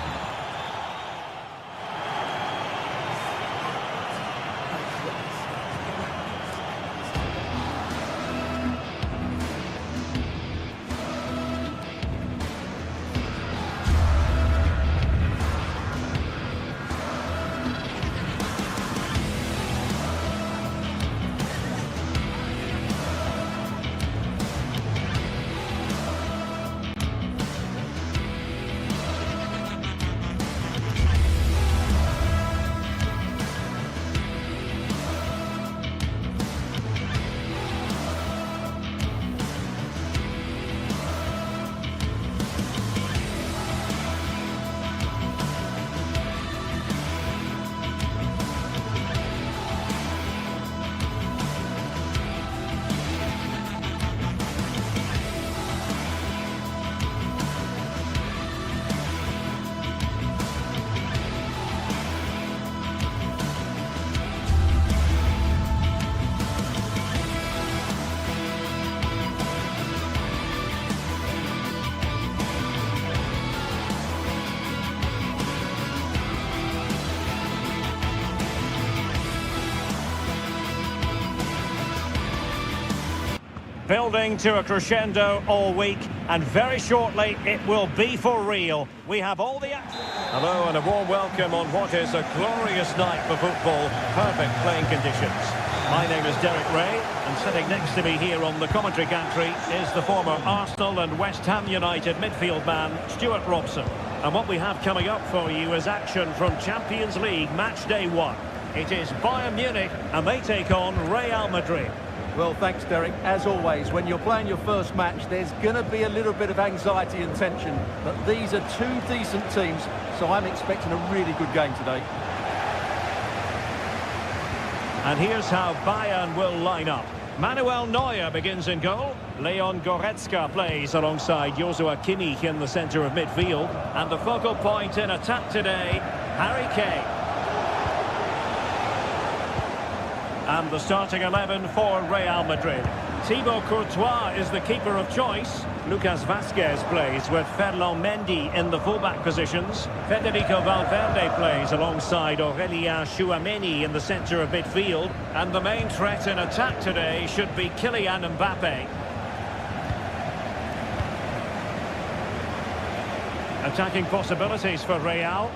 Speaker 1: Building to a crescendo all week, and very shortly it will be for real. We have all the action. Hello and a warm welcome on what is a glorious night for football. Perfect playing conditions. My name is Derek Ray, and sitting next to me here on the commentary gantry is the former Arsenal and West Ham United midfield man, Stuart Robson. And what we have coming up for you is action from Champions League match day 1. It is Bayern Munich, and they take on Real Madrid.
Speaker 2: Well, thanks, Derek. As always, when you're playing your first match, there's going to be a little bit of anxiety and tension. But these are two decent teams, so I'm expecting a really good game today.
Speaker 1: And here's how Bayern will line up. Manuel Neuer begins in goal. Leon Goretzka plays alongside Joshua Kimmich in the centre of midfield. And the focal point in attack today, Harry Kane. And the starting 11 for Real Madrid. Thibaut Courtois is the keeper of choice. Lucas Vazquez plays with Ferland Mendy in the fullback positions. Federico Valverde plays alongside Aurélien Tchouaméni in the centre of midfield. And the main threat in attack today should be Kylian Mbappe. Attacking possibilities for Real.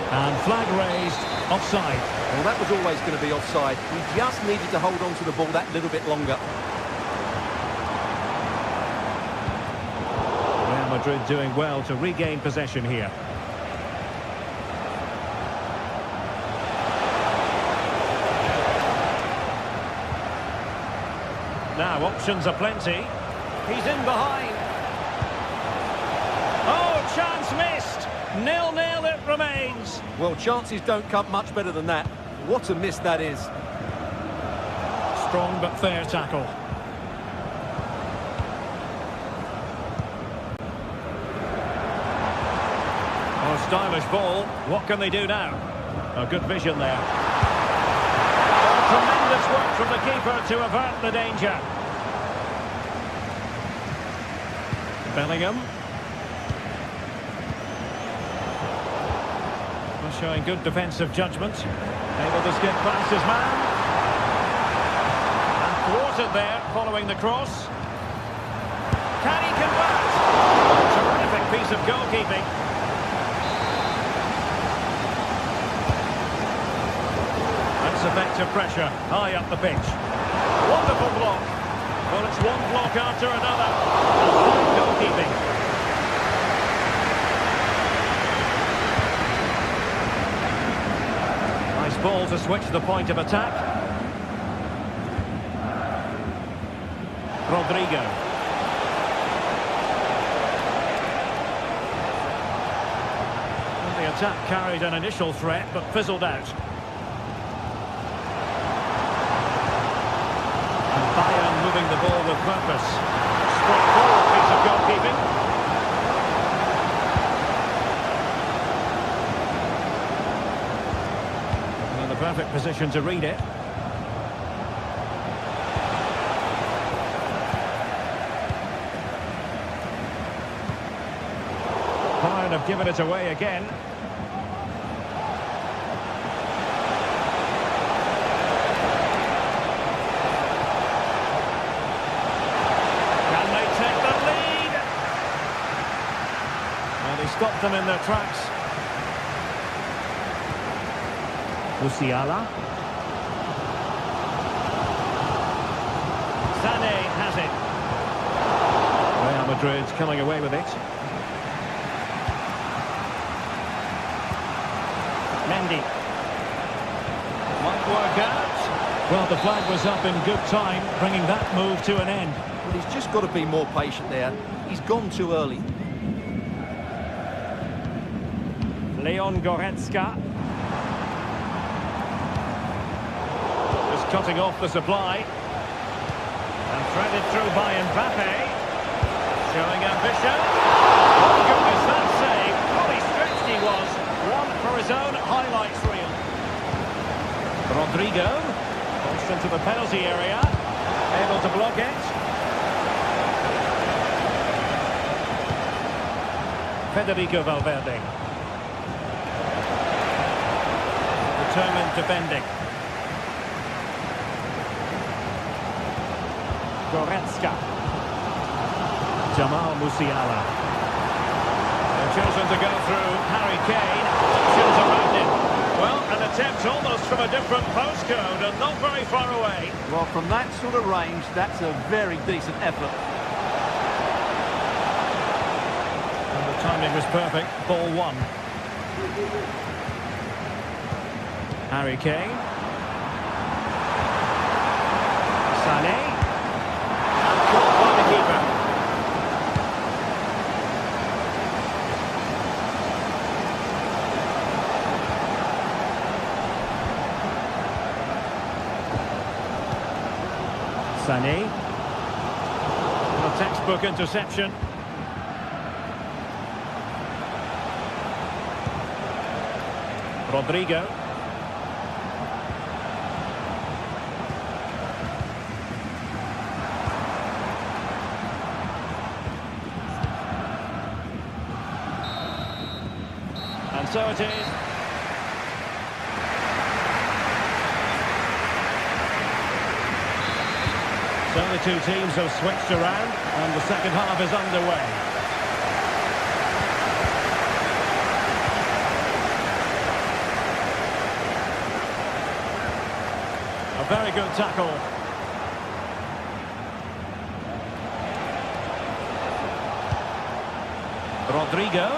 Speaker 1: And flag raised, offside.
Speaker 2: Well, that was always going to be offside. We just needed to hold on to the ball that little bit longer.
Speaker 1: Real Madrid doing well to regain possession here. Now, options are plenty. He's in behind. Oh, chance missed. 0-0 it remains.
Speaker 2: Well, chances don't come much better than that. What a miss that is.
Speaker 1: Strong but fair tackle. Oh, stylish ball. What can they do now? Oh, good vision there. Oh, tremendous work from the keeper to avert the danger. Bellingham. Showing good defensive judgment. Able to skip past his man. And thwarted there following the cross. Can he convert? Terrific piece of goalkeeping. That's effective pressure high up the pitch. Wonderful block. Well, it's one block after another. And fine goalkeeping. Ball to switch the point of attack. Rodrigo. Well, the attack carried an initial threat but fizzled out. And Bayern moving the ball with purpose. Straightforward piece of goalkeeping. Perfect position to read it. Bayern have given it away again. Can they take the lead? Well, they stopped them in their tracks. Musiala. Sané has it. Real Madrid coming away with it. Mendy. Might work out. Well, the flag was up in good time, bringing that move to an end.
Speaker 2: Well, he's just got to be more patient there. He's gone too early.
Speaker 1: Leon Goretzka. Cutting off the supply. And threaded through by Mbappe. Showing ambition. Oh, goodness, that save. Fully stretched he was. One for his own highlights reel. Rodrigo. Pushed into the penalty area. Able to block it. Federico Valverde. Determined defending. Goretzka. Jamal Musiala. They've chosen to go through Harry Kane. Options around him. Well, an attempt almost from a different postcode and not very far away.
Speaker 2: Well, from that sort of range, that's a very decent effort.
Speaker 1: And the timing was perfect. Ball one. Harry Kane. Sané. And caught by the keeper. Sané. A textbook interception. Rodrigo. And so it is. So the two teams have switched around and the second half is underway. A very good tackle. Rodrigo.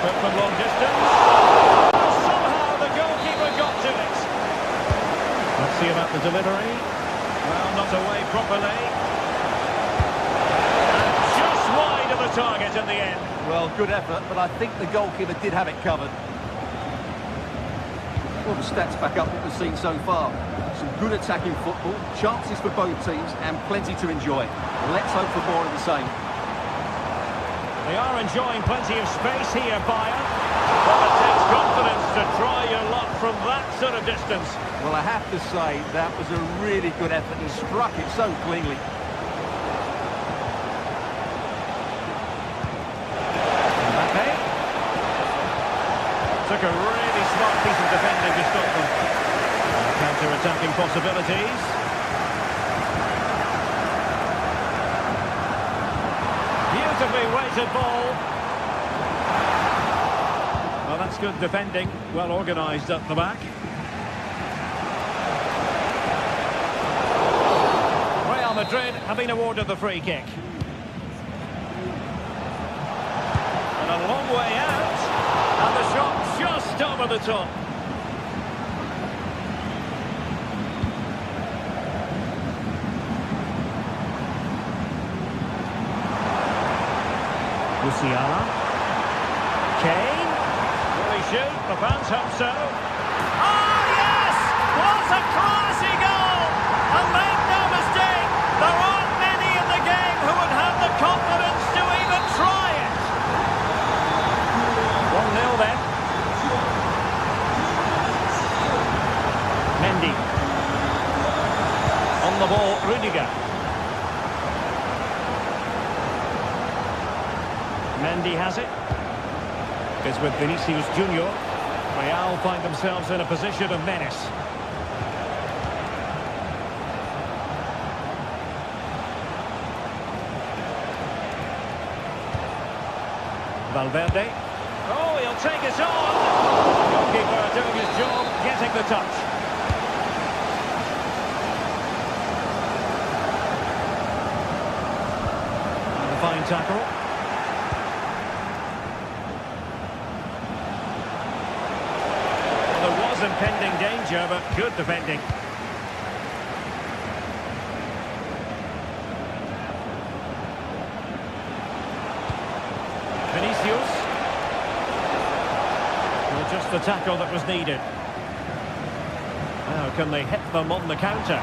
Speaker 1: Put from long distance. Somehow the goalkeeper got to it. Let's see about the delivery. Well, not away properly. And just wide of the target in the end.
Speaker 2: Well, good effort, but I think the goalkeeper did have it covered. Well, the stats back up what we've seen so far. Some good attacking football, chances for both teams, and plenty to enjoy. Let's hope for more of the same.
Speaker 1: They are enjoying plenty of space here, Bayern. But it takes confidence to try your luck from that sort of distance.
Speaker 2: Well, I have to say, that was a really good effort. He struck it so cleanly.
Speaker 1: Mbappe. Took a really smart piece of defending to stop them. Counter-attacking possibilities. Beautifully weighted ball. Well, that's good defending. Well organised up the back. Real Madrid have been awarded the free kick. And a long way out. And the shot just over the top. Musiala. Kane. Will he shoot? The fans hope so. Oh, yes! What a classy goal! And make no mistake, there aren't many in the game who would have the confidence to even try it. 1-0 then. Mendy. On the ball, Rudiger. Mendy has it. It's with Vinicius Junior. Real find themselves in a position of menace. Valverde. Oh, he'll take it on. Goalkeeper doing his job, getting the touch. And a fine tackle. Impending danger, but good defending. Vinicius. Well, just the tackle that was needed. Now, can they hit them on the counter?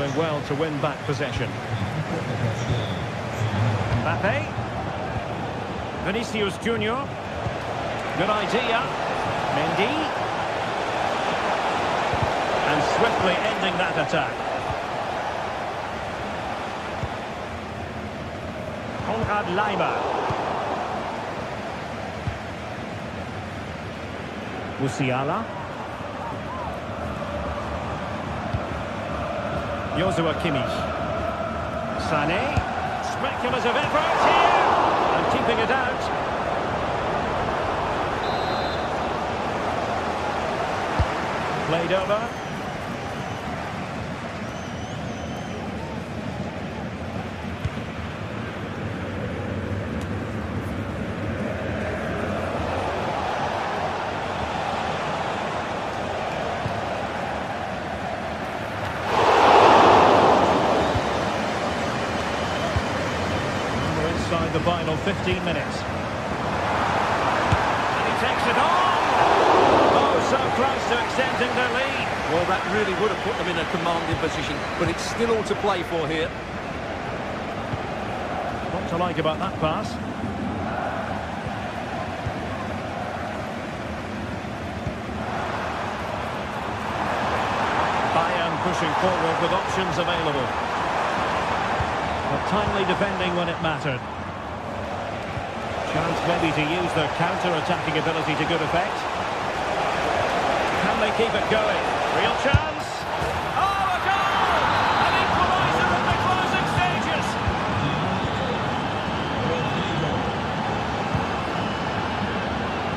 Speaker 1: going well to win back possession. Mbappe. Vinicius Junior. Good idea. Mendy. And swiftly ending that attack. Konrad Laimer. Musiala. Joshua Kimmich. Sané. Speculative effort here. And keeping it out. Played over. Inside the final 15 minutes. And he takes it on. Oh, so close to extending their lead.
Speaker 2: Well, that really would have put them in a commanding position, but it's still all to play for here.
Speaker 1: What to like about that pass? Bayern pushing forward with options available. But timely defending when it mattered. Chance maybe to use their counter-attacking ability to good effect. Can they keep it going? Real chance. Oh, a goal! An equaliser in the closing stages.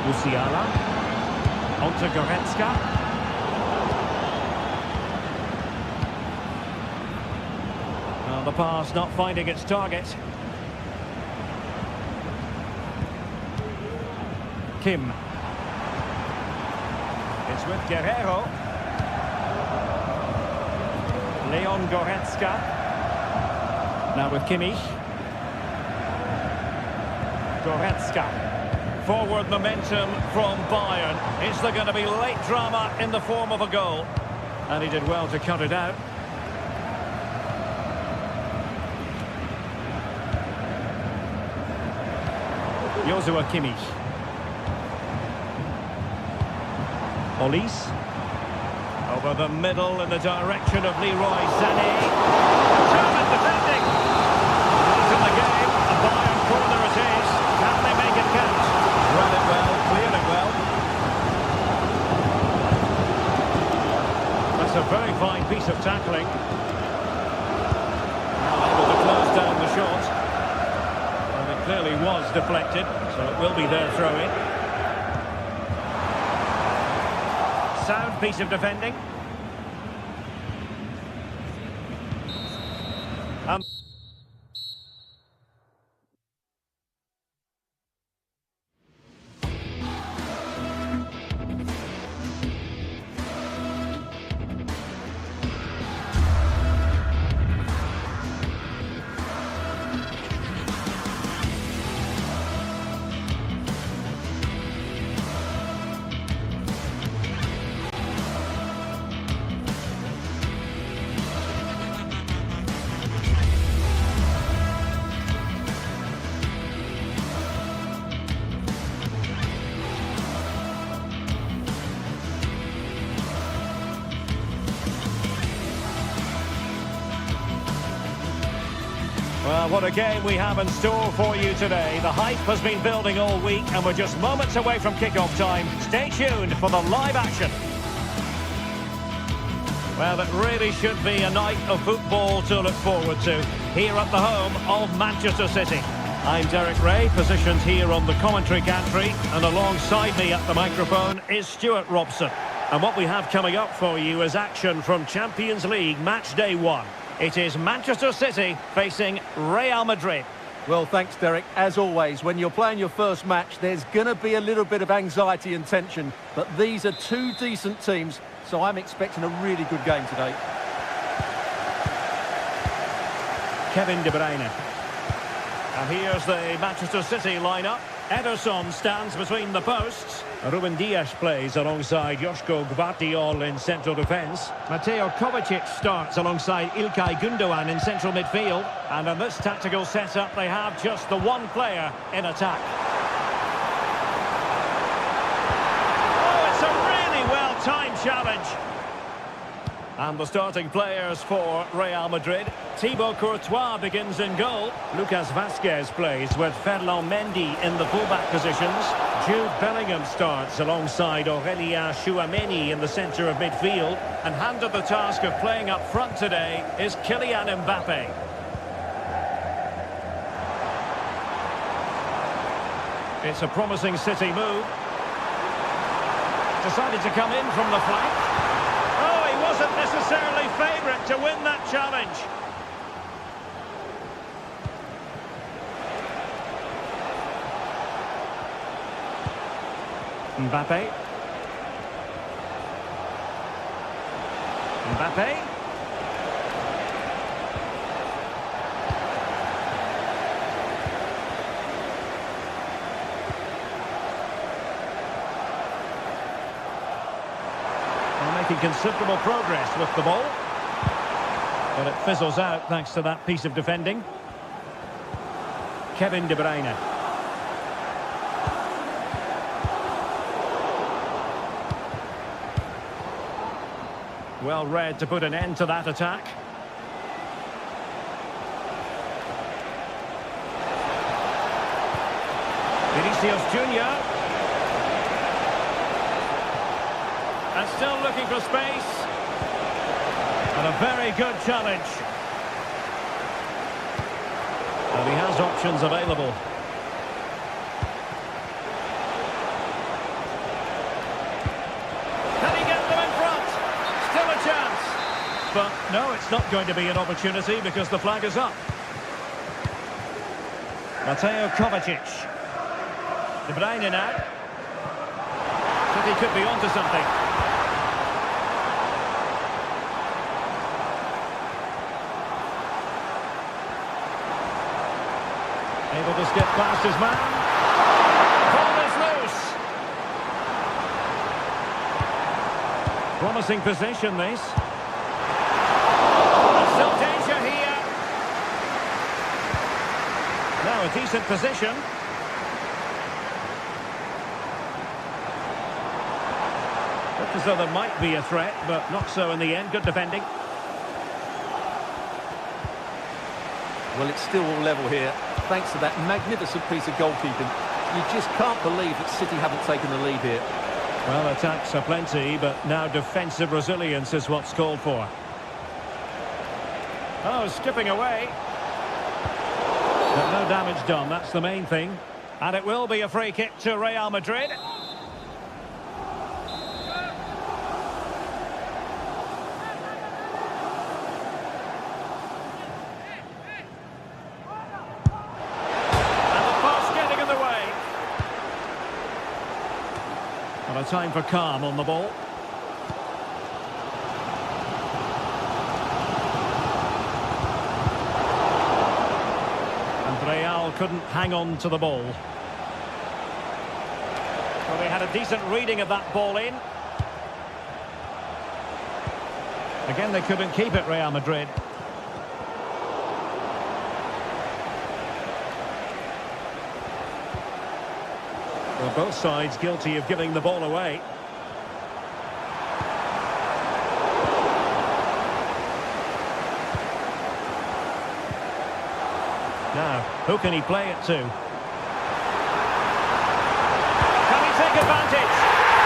Speaker 1: Musiala. Onto Goretzka. Well, the pass not finding its target. Kim. It's with Guerrero. Leon Goretzka. Now with Kimmich. Goretzka. Forward momentum from Bayern. Is there going to be late drama in the form of a goal? And he did well to cut it out. Joshua Kimmich. Olise. Over the middle in the direction of Leroy Sané. Determined defending. Into the game. A Bayern corner it is. Can they make it count? Run it well, cleared it well. That's a very fine piece of tackling. Now able to close down the shot. And it clearly was deflected, so it will be their throw-in. Sound piece of defending. Well, what a game we have in store for you today. The hype has been building all week and we're just moments away from kick-off time. Stay tuned for the live action. Well, it really should be a night of football to look forward to here at the home of Manchester City. I'm Derek Ray, positioned here on the commentary gantry, and alongside me at the microphone is Stuart Robson. And what we have coming up for you is action from Champions League match day 1. It is Manchester City facing Real Madrid.
Speaker 2: Well, thanks, Derek. As always, when you're playing your first match, there's going to be a little bit of anxiety and tension. But these are two decent teams, so I'm expecting a really good game today.
Speaker 1: Kevin De Bruyne. And here's the Manchester City lineup. Ederson stands between the posts. Ruben Dias plays alongside Joško Gvardiol in central defence. Mateo Kovacic starts alongside İlkay Gündoğan in central midfield. And in this tactical setup, they have just the one player in attack. Oh, it's a really well-timed challenge. And the starting players for Real Madrid. Thibaut Courtois begins in goal. Lucas Vazquez plays with Ferland Mendy in the fullback positions. Jude Bellingham starts alongside Aurélien Tchouaméni in the centre of midfield. And handed the task of playing up front today is Kylian Mbappe. It's a promising City move. Decided to come in from the flank. Oh, he wasn't necessarily favourite to win that challenge. Mbappe. Mbappe. Making considerable progress with the ball. But it fizzles out thanks to that piece of defending. Kevin De Bruyne. Well read to put an end to that attack. Vinicius Junior. And still looking for space. And a very good challenge. And he has options available. Can he get them in front? Still a chance. But no, it's not going to be an opportunity because the flag is up. Mateo Kovacic. De Bruyne now. City could be onto something. Able to skip past his man. Ball is loose. Promising position, this. And still danger here. Now a decent position. Looked as though there might be a threat, but not so in the end. Good defending.
Speaker 2: Well, it's still all level here, thanks to that magnificent piece of goalkeeping. You just can't believe that City haven't taken the lead here.
Speaker 1: Well, attacks are plenty, but now defensive resilience is what's called for. Oh, skipping away. But no damage done, that's the main thing. And it will be a free kick to Real Madrid. A time for calm on the ball. And Real couldn't hang on to the ball. Well, they had a decent reading of that ball in. Again, they couldn't keep it, Real Madrid. Well, both sides guilty of giving the ball away. Now, who can he play it to? Can he take advantage?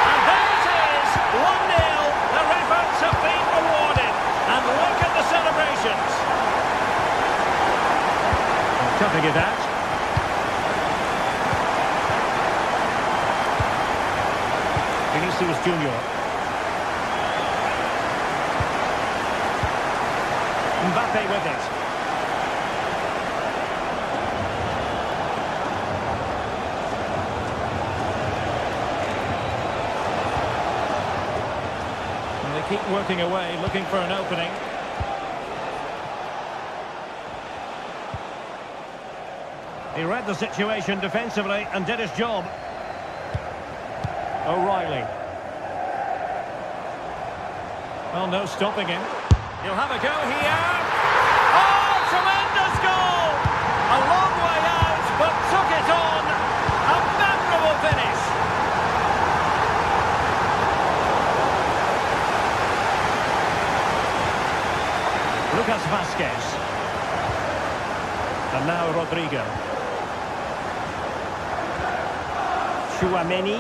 Speaker 1: And there it is! 1-0. Their efforts have been rewarded. And look at the celebrations. Cutting it out. Vinicius Junior. Mbappe with it. And they keep working away, looking for an opening. He read the situation defensively and did his job. O'Reilly. Well, no stopping him. He'll have a go here. Oh, tremendous goal! A long way out, but took it on. A memorable finish. Lucas Vazquez. And now Rodrigo. Tchouaméni.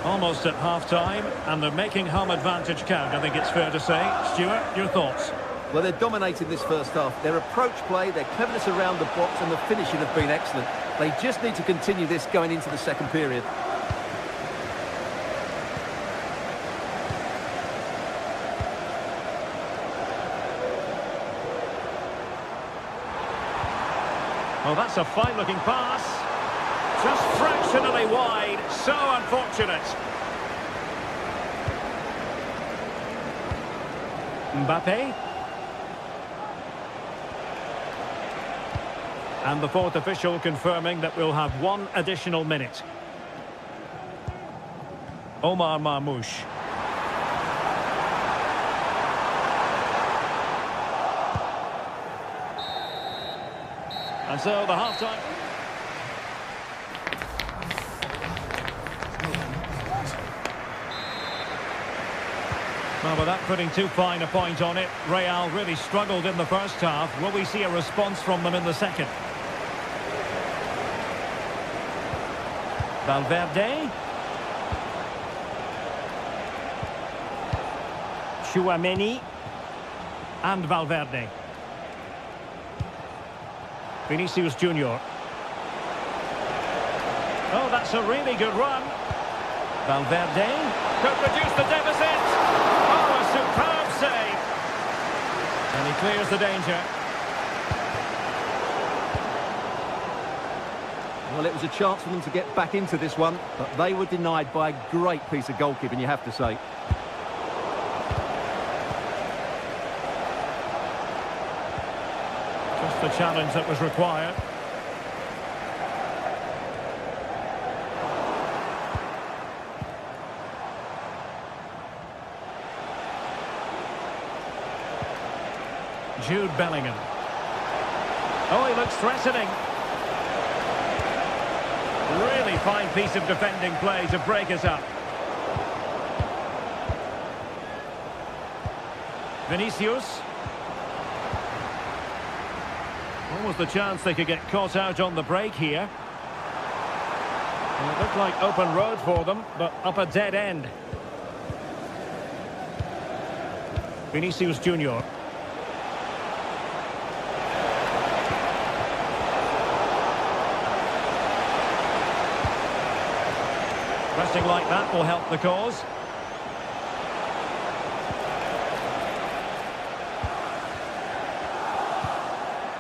Speaker 1: Almost at half-time, and they're making home advantage count, I think it's fair to say. Stuart, your thoughts?
Speaker 2: Well, they're dominating this first half. Their approach play, their cleverness around the box and the finishing have been excellent. They just need to continue this going into the second period.
Speaker 1: Well, that's a fine-looking pass. Just fractionally wide. So unfortunate. Mbappe. And the fourth official confirming that we'll have one additional minute. Omar Marmoush. And so the half-time... Well, without putting too fine a point on it, Real really struggled in the first half. Will we see a response from them in the second? Valverde. Tchouaméni. And Valverde. Vinicius Junior. Oh, that's a really good run. Valverde could reduce the deficit. Oh, a superb save. And he clears the danger.
Speaker 2: Well, it was a chance for them to get back into this one, but they were denied by a great piece of goalkeeping, you have to say.
Speaker 1: Just the challenge that was required. Jude Bellingham. Oh, he looks threatening. Really fine piece of defending play to break us up. Vinicius. Almost the chance they could get caught out on the break here. And it looked like open road for them, but up a dead end. Vinicius Junior. Pressing like that will help the cause.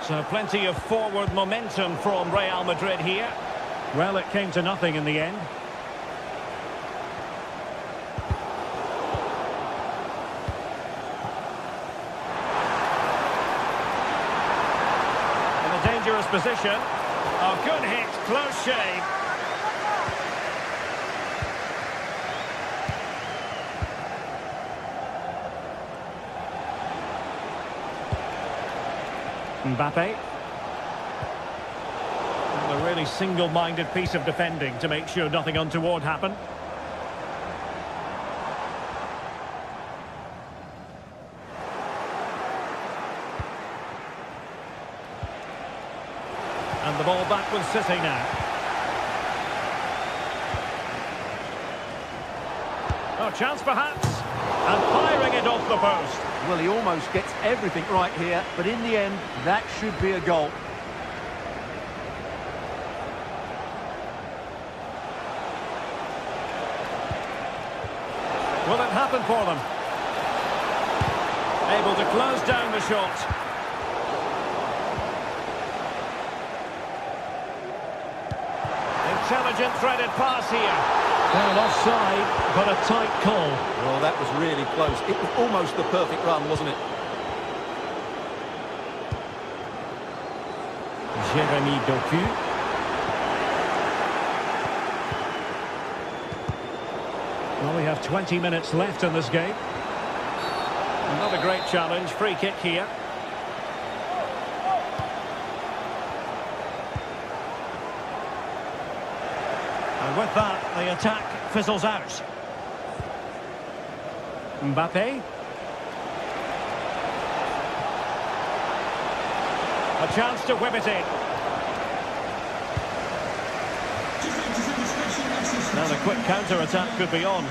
Speaker 1: So plenty of forward momentum from Real Madrid here. Well, it came to nothing in the end. In a dangerous position. A good hit, close shave. Mbappe. And a really single-minded piece of defending to make sure nothing untoward happened. And the ball back with City now. Oh, chance perhaps. And firing it off the post.
Speaker 2: Well, he almost gets everything right here, but in the end, that should be a goal.
Speaker 1: Will it happen for them? Able to close down the shot. Intelligent threaded pass here. Well, offside, but a tight call.
Speaker 2: Well, that was really close. It was almost the perfect run, wasn't it?
Speaker 1: Jérémy Doku. have 20 minutes left in this game. Not a great challenge. Free kick here. And with that, the attack fizzles out. Mbappe. A chance to whip it in. Now the quick counter-attack could be on.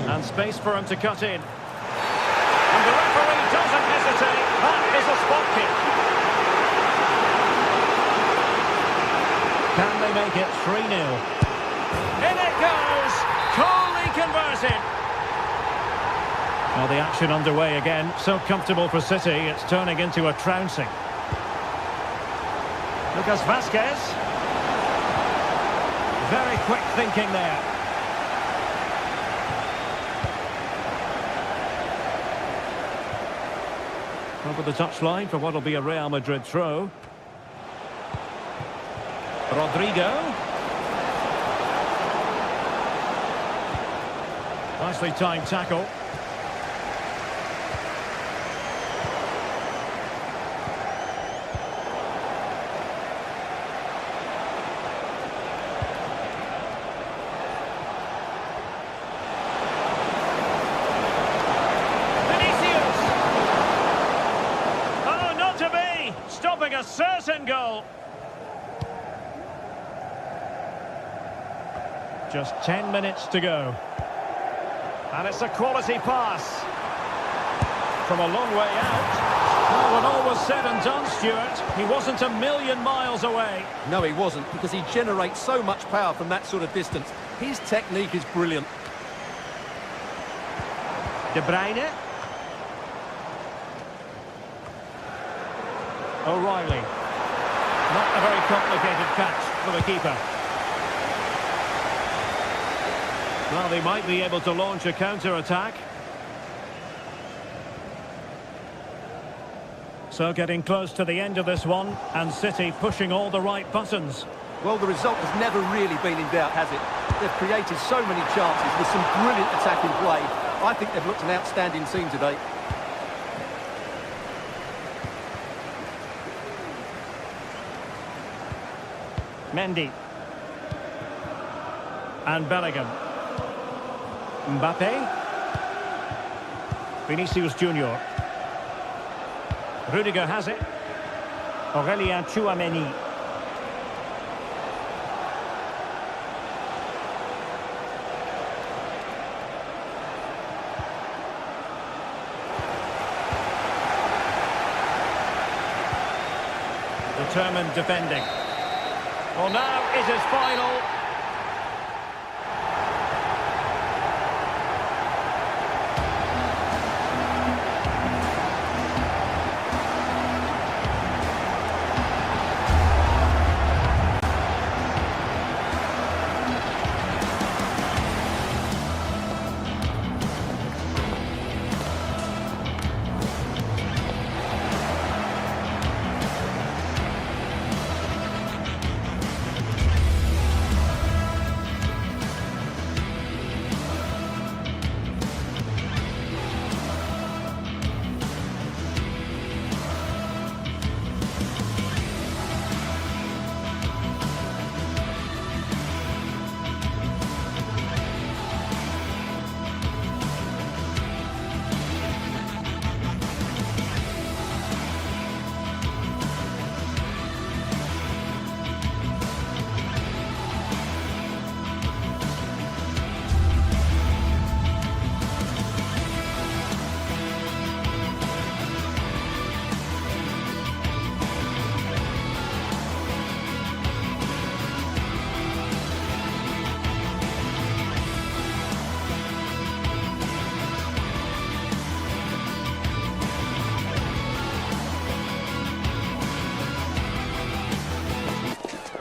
Speaker 1: And space for him to cut in. And the referee doesn't hesitate. That is a spot kick. Can they make it 3-0? In it goes! Coolly converted. Well, the action underway again. So comfortable for City, it's turning into a trouncing. Lucas Vazquez. Very quick thinking there. Over the touchline for what will be a Real Madrid throw. Rodrigo. Nicely timed tackle. Stopping a certain goal. Just 10 minutes to go. And it's a quality pass. From a long way out. Well, when all was said and done, Stuart, he wasn't a million miles away.
Speaker 2: No, he wasn't, because he generates so much power from that sort of distance. His technique is brilliant.
Speaker 1: De Bruyne. O'Reilly. Not a very complicated catch for the keeper. Well, they might be able to launch a counter-attack. So getting close to the end of this one, and City pushing all the right buttons.
Speaker 2: Well, the result has never really been in doubt, has it? They've created so many chances with some brilliant attacking play. I think they've looked an outstanding team today.
Speaker 1: Mendy. And Bellingham. Mbappe. Vinicius Junior. Rudiger has it. Aurélien Tchouaméni. Determined defending. Well, now it is final.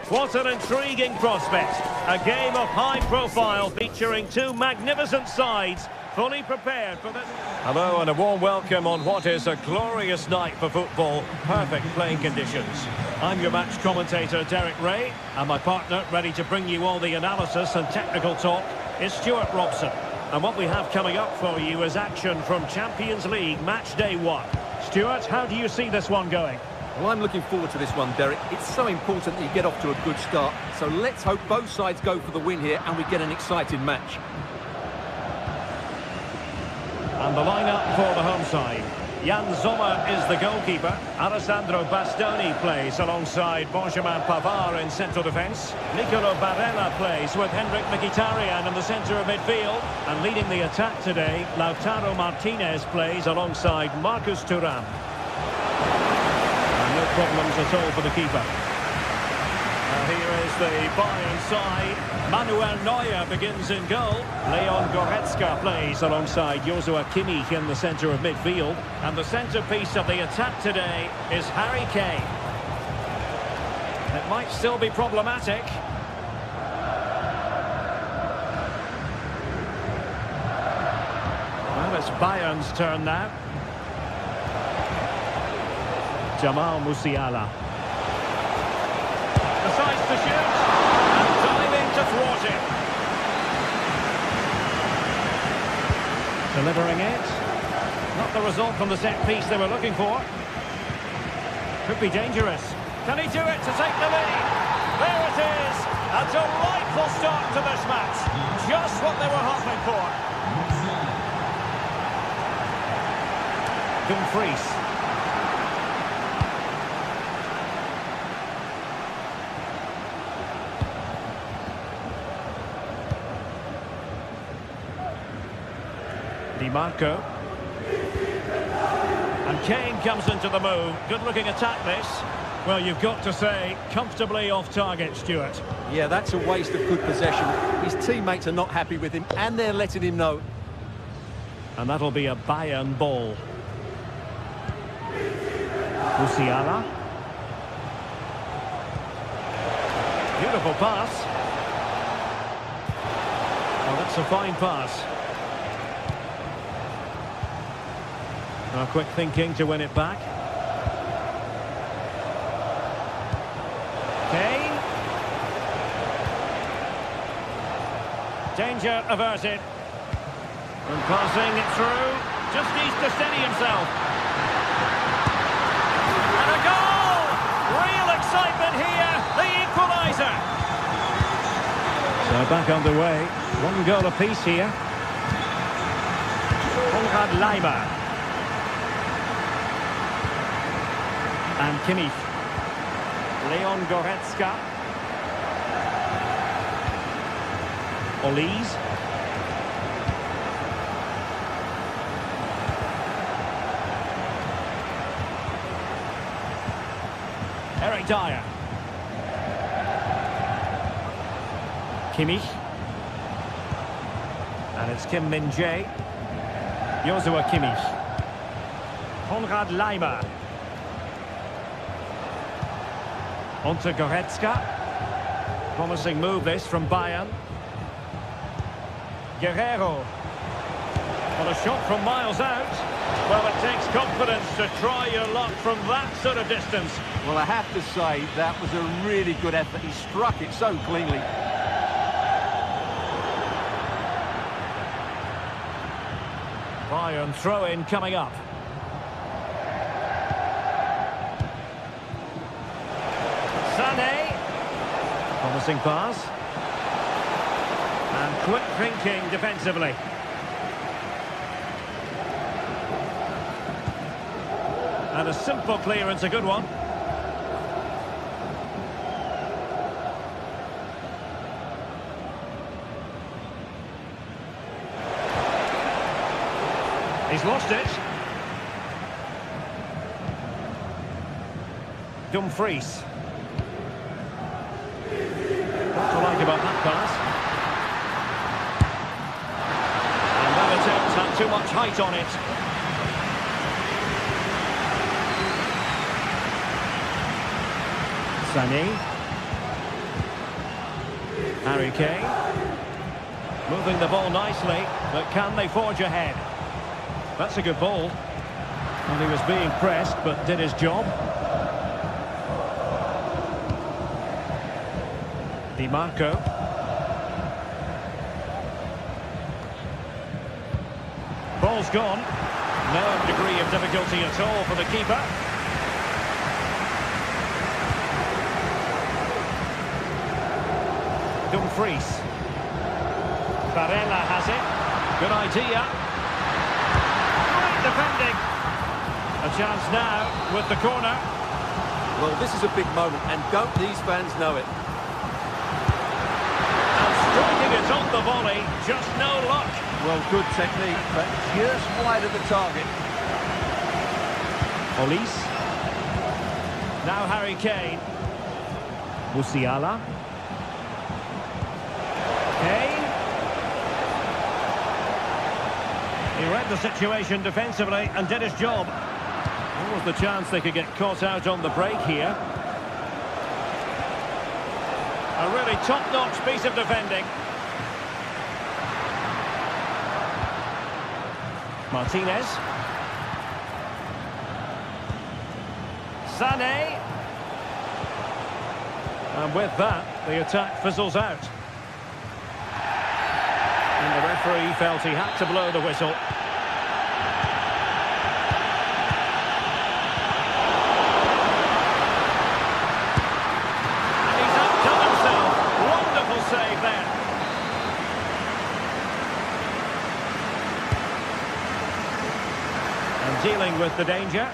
Speaker 1: What an intriguing prospect. A game of high profile featuring two magnificent sides fully prepared for this. Hello and a warm welcome on what is a glorious night for football. Perfect playing conditions. I'm your match commentator, Derek Ray, and my partner, ready to bring you all the analysis and technical talk, is Stuart Robson. And what we have coming up for you is action from Champions League Match Day 1. Stuart, how do you see this one going?
Speaker 2: Well, I'm looking forward to this one, Derek. It's so important that you get off to a good start. So let's hope both sides go for the win here and we get an exciting match.
Speaker 1: And the lineup for the home side. Jan Sommer is the goalkeeper. Alessandro Bastoni plays alongside Benjamin Pavard in central defence. Nicolo Barella plays with Henrik Mkhitaryan in the centre of midfield. And leading the attack today, Lautaro Martinez plays alongside Marcus Thuram. And no problems at all for the keeper. Here is the Bayern side. Manuel Neuer begins in goal. Leon Goretzka plays alongside Joshua Kimmich in the centre of midfield. And the centrepiece of the attack today is Harry Kane. It might still be problematic. Well, it's Bayern's turn now. Jamal Musiala. Decides to shoot, and diving to thwart it. Delivering it. Not the result from the set piece they were looking for. Could be dangerous. Can he do it to take the lead? There it is. A delightful start to this match. Just what they were hoping for. Dumfries. Di Marco. And Kane comes into the move. Good-looking attack, this. Well, you've got to say, comfortably off target, Stuart.
Speaker 2: Yeah, that's a waste of good possession. His teammates are not happy with him, and they're letting him know.
Speaker 1: And that'll be a Bayern ball. Musiala. Beautiful pass. Well, that's a fine pass. Quick thinking to win it back. Kane. Danger averted. And passing it through. Just needs to steady himself. And a goal! Real excitement here. The equaliser. So back underway. One goal apiece here. Konrad Laimer. And Kimmich. Leon Goretzka. Olise. Eric Dyer. Kimmich. And it's Kim Min-jae. Joshua Kimmich. Konrad Laimer. On to Goretzka. Promising move this from Bayern. Guerrero. Well, a shot from miles out. Well, it takes confidence to try your luck from that sort of distance.
Speaker 2: Well, I have to say, that was a really good effort. He struck it so cleanly.
Speaker 1: Bayern throw-in coming up. Sané. Promising pass. And quick thinking defensively. And a simple clearance, a good one. He's lost it. Dumfries. What to like about that pass? And that attempt had too much height on it. Sané. Harry Kane. Moving the ball nicely, but can they forge ahead? That's a good ball. And he was being pressed, but did his job. Di Marco. Ball's gone. No degree of difficulty at all for the keeper. Dumfries. Barella has it. Good idea. Great defending. A chance now with the corner.
Speaker 2: Well, this is a big moment, and don't these fans know it?
Speaker 1: And striking it on the volley, just no luck.
Speaker 2: Well, good technique, but just wide of the target.
Speaker 1: Olise. Now Harry Kane. Musiala. Kane. He read the situation defensively and did his job. There was the chance they could get caught out on the break here. A really top-notch piece of defending. Martinez. Sané. And with that, the attack fizzles out. And the referee felt he had to blow the whistle. And he's outdone himself. Wonderful save there. And dealing with the danger.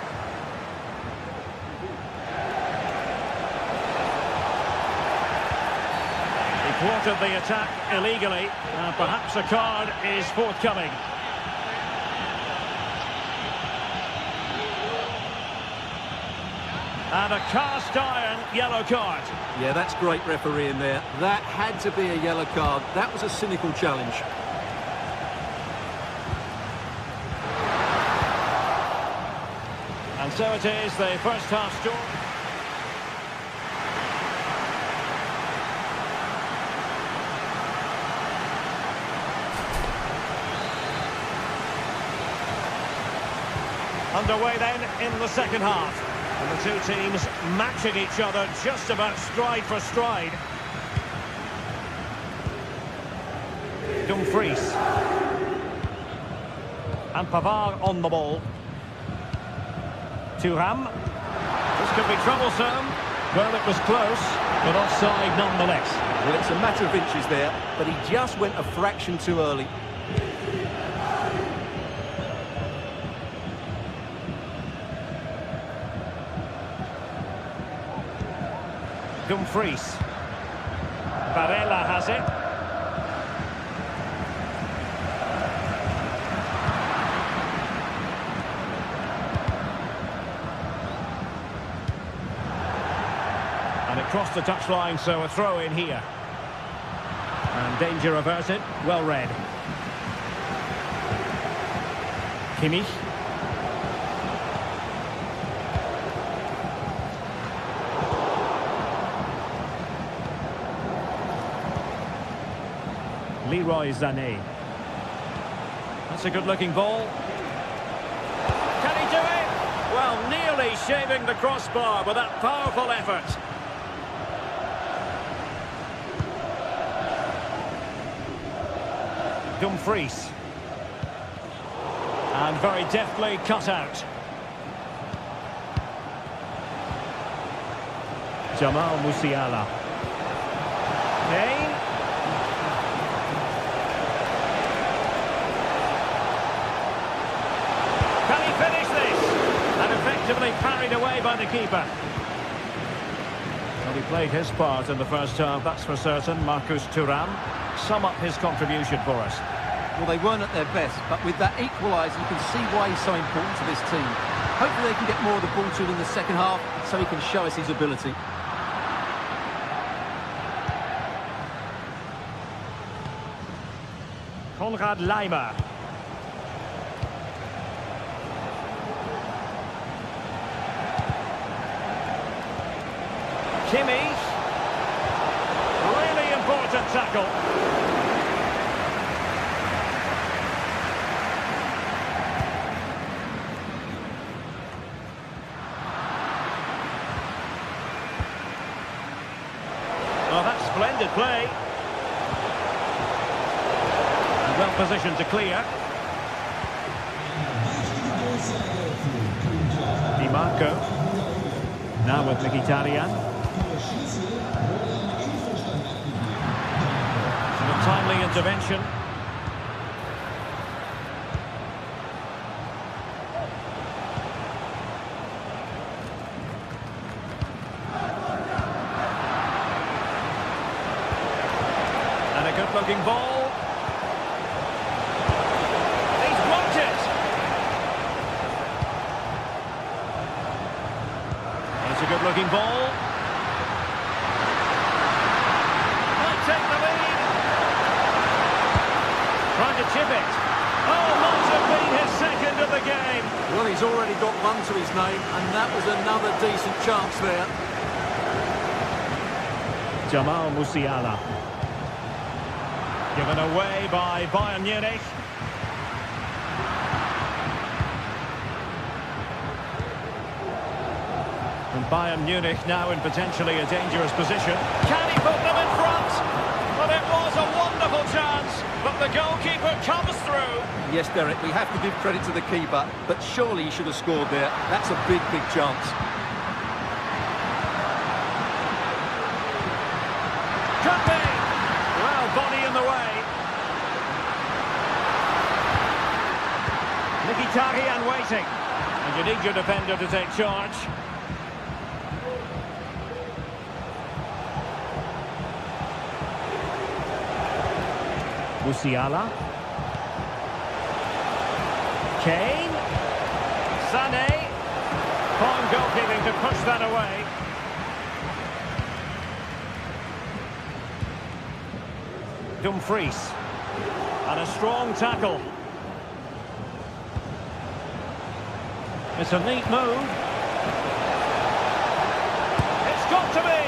Speaker 1: Thwarted the attack illegally. Perhaps a card is forthcoming. And a cast iron yellow card.
Speaker 2: Yeah, that's great refereeing there. That had to be a yellow card. That was a cynical challenge.
Speaker 1: And so it is, the first half score. Underway then in the second half. And the two teams matching each other just about stride for stride. Dumfries. And Pavard on the ball. Thuram. This could be troublesome. Well, it was close, but offside nonetheless.
Speaker 2: Well, it's a matter of inches there, but he just went a fraction too early.
Speaker 1: Dumfries. Barella has it. And it crossed the touchline, so a throw in here. And danger averted, well read. Kimmich. Leroy Sané. That's a good-looking ball. Can he do it? Well, nearly shaving the crossbar with that powerful effort. Dumfries. And very deftly cut out. Jamal Musiala. Kane. Effectively parried away by the keeper. Well, he played his part in the first half, that's for certain. Marcus Thuram. Sum up his contribution for us.
Speaker 2: Well, they weren't at their best, but with that equaliser, you can see why he's so important to this team. Hopefully they can get more of the ball to him in the second half, so he can show us his ability.
Speaker 1: Konrad Laimer. Kimmich. Really important tackle. Splendid play. Well positioned to clear. Di Marco. Now with Mkhitaryan. A timely intervention. And a good-looking ball. He's blocked it. It's a good-looking ball. Might take the lead. Trying to chip it. Oh, might have been his second of the game.
Speaker 2: Well, he's already got one to his name, and that was another decent chance there.
Speaker 1: Jamal Musiala. Given away by Bayern Munich. And Bayern Munich now in potentially a dangerous position. Can he put them in front? But it was a wonderful chance. But the goalkeeper comes through.
Speaker 2: Yes, Derek, we have to give credit to the keeper, but surely he should have scored there. That's a big, big chance.
Speaker 1: Could be. Well, body in the way. Mkhitaryan waiting. And you need your defender to take charge. Musiala. Kane. Sané. Fine goalkeeping to push that away. Dumfries. And a strong tackle. It's a neat move. It's got to be.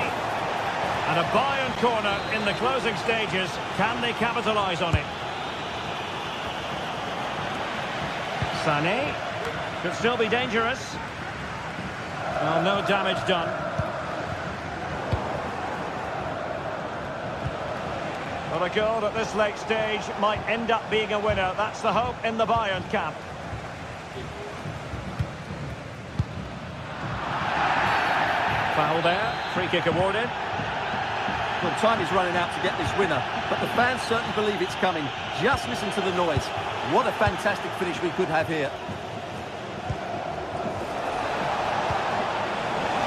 Speaker 1: And a Bayern corner in the closing stages. Can they capitalise on it? Sané. Could still be dangerous. Well, no damage done. Well, a goal at this late stage might end up being a winner. That's the hope in the Bayern camp. Foul there. Free kick awarded.
Speaker 2: Well, time is running out to get this winner, but the fans certainly believe it's coming. Just listen to the noise. What a fantastic finish we could have here.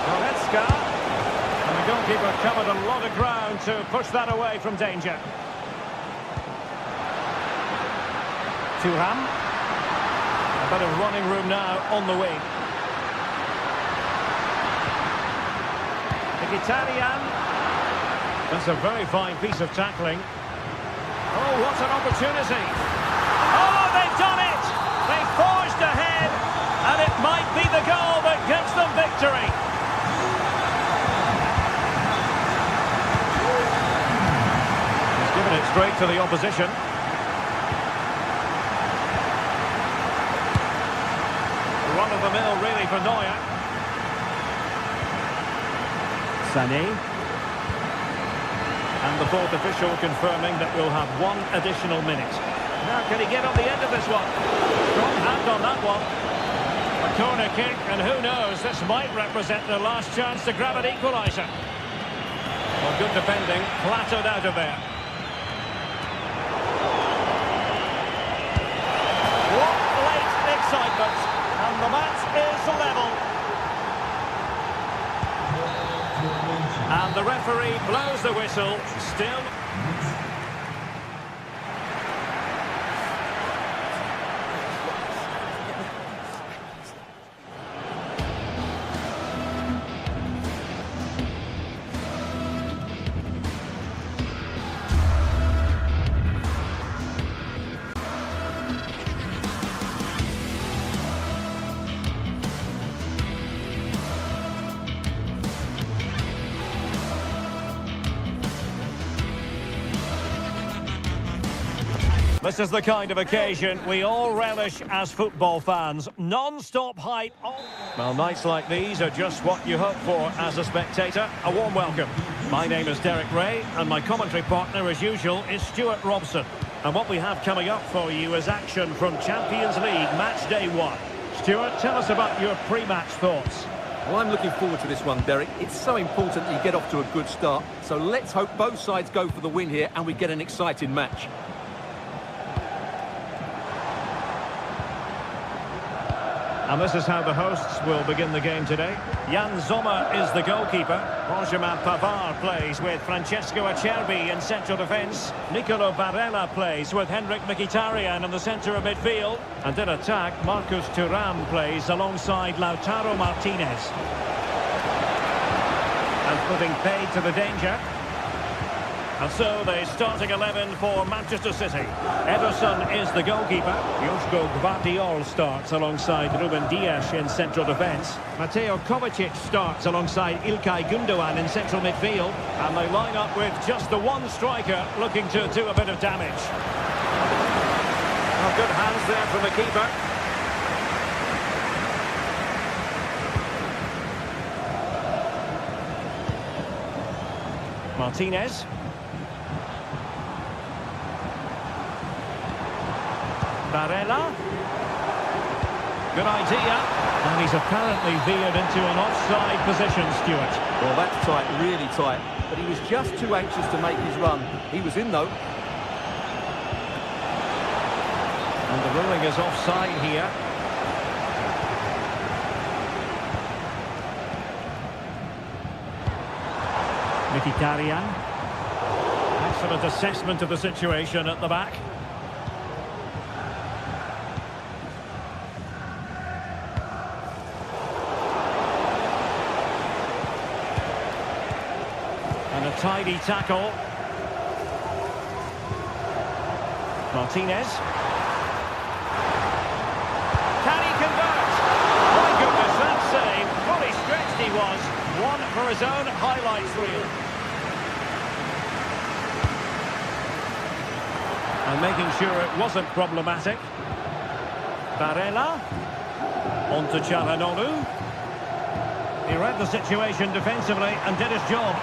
Speaker 1: Goretzka. And the goalkeeper covered a lot of ground to push that away from danger. Thuram. A bit of running room now on the wing. Mkhitaryan. That's a very fine piece of tackling. Oh, what an opportunity. Oh, they've done it! They forged ahead, and it might be the goal that gives them victory. He's given it straight to the opposition. Run of the mill, really, for Neuer. Sané. And the fourth official confirming that we'll have one additional minute. Now, can he get on the end of this one? Strong hand on that one. A corner kick, and who knows, this might represent the last chance to grab an equaliser. Well, good defending, flattered out of there. What late excitement, and the match is level. And the referee blows the whistle, still. This is the kind of occasion we all relish as football fans. Non-stop hype. Well, nights like these are just what you hope for as a spectator. A warm welcome. My name is Derek Ray, and my commentary partner, as usual, is Stuart Robson. And what we have coming up for you is action from Champions League Match Day 1. Stuart, tell us about your pre-match thoughts.
Speaker 2: Well, I'm looking forward to this one, Derek. It's so important that you get off to a good start. So let's hope both sides go for the win here and we get an exciting match.
Speaker 1: And this is how the hosts will begin the game today. Jan Sommer is the goalkeeper. Benjamin Pavard plays with Francesco Acerbi in central defence. Nicolo Barella plays with Henrik Mkhitaryan in the centre of midfield. And in attack, Marcus Thuram plays alongside Lautaro Martinez. And putting paid to the danger. And so the starting 11 for Manchester City. Ederson is the goalkeeper. Joško Gvardiol starts alongside Ruben Dias in central defence. Mateo Kovacic starts alongside İlkay Gündoğan in central midfield. And they line up with just the one striker looking to do a bit of damage. Well, good hands there from the keeper. Martinez. Barella. Good idea. And he's apparently veered into an offside position, Stuart.
Speaker 2: Well, that's tight, really tight. But he was just too anxious to make his run. He was in, though.
Speaker 1: And the ruling is offside here. Mkhitaryan. Excellent assessment of the situation at the back. And a tidy tackle. Martinez. Can he convert? My goodness, that save. Fully stretched he was. One for his own highlights reel. And making sure it wasn't problematic. Barella. On to Çalhanoğlu. He read the situation defensively and did his job.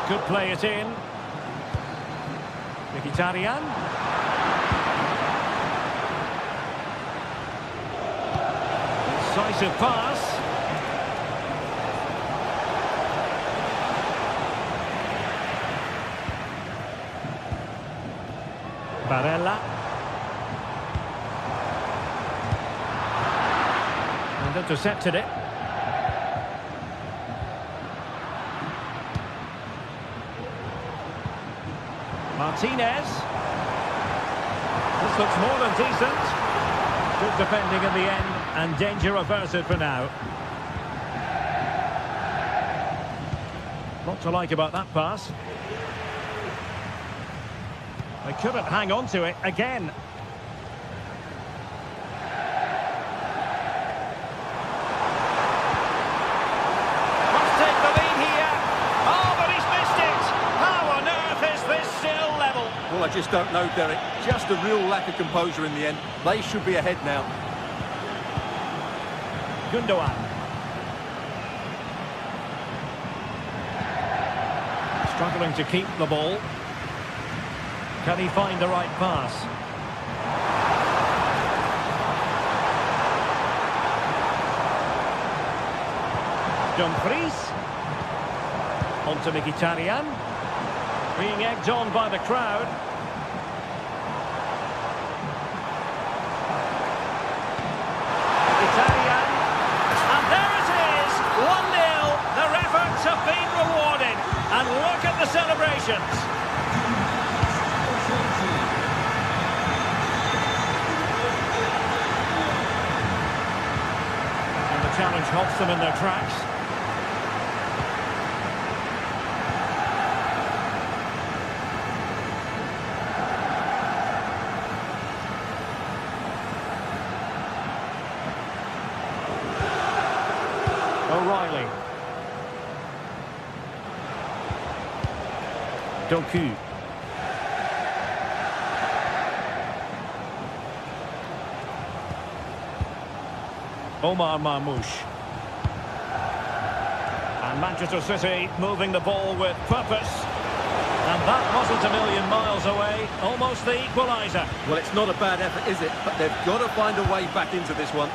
Speaker 1: Could play it in. Mkhitaryan. Decisive pass. Barella. And intercepted it. Martinez. This looks more than decent. Good defending in the end, and danger averted for now. Not to like about that pass. They couldn't hang on to it again. Must take the lead here. Oh, but he's missed it. How on earth is this still level?
Speaker 2: Well, I just don't know, Derek. Just a real lack of composure in the end. They should be ahead now.
Speaker 1: Gündoğan. Struggling to keep the ball. Can he find the right pass? Dumfries. On to Mkhitaryan. Being egged on by the crowd. Mkhitaryan. And there it is! 1-0. Their efforts have been rewarded. And look at the celebrations. Challenge halts them in their tracks. O'Reilly. Doku. Omar Marmoush. And Manchester City moving the ball with purpose. And that wasn't a million miles away. Almost the equaliser.
Speaker 2: Well, it's not a bad effort, is it? But they've got to find a way back into this one.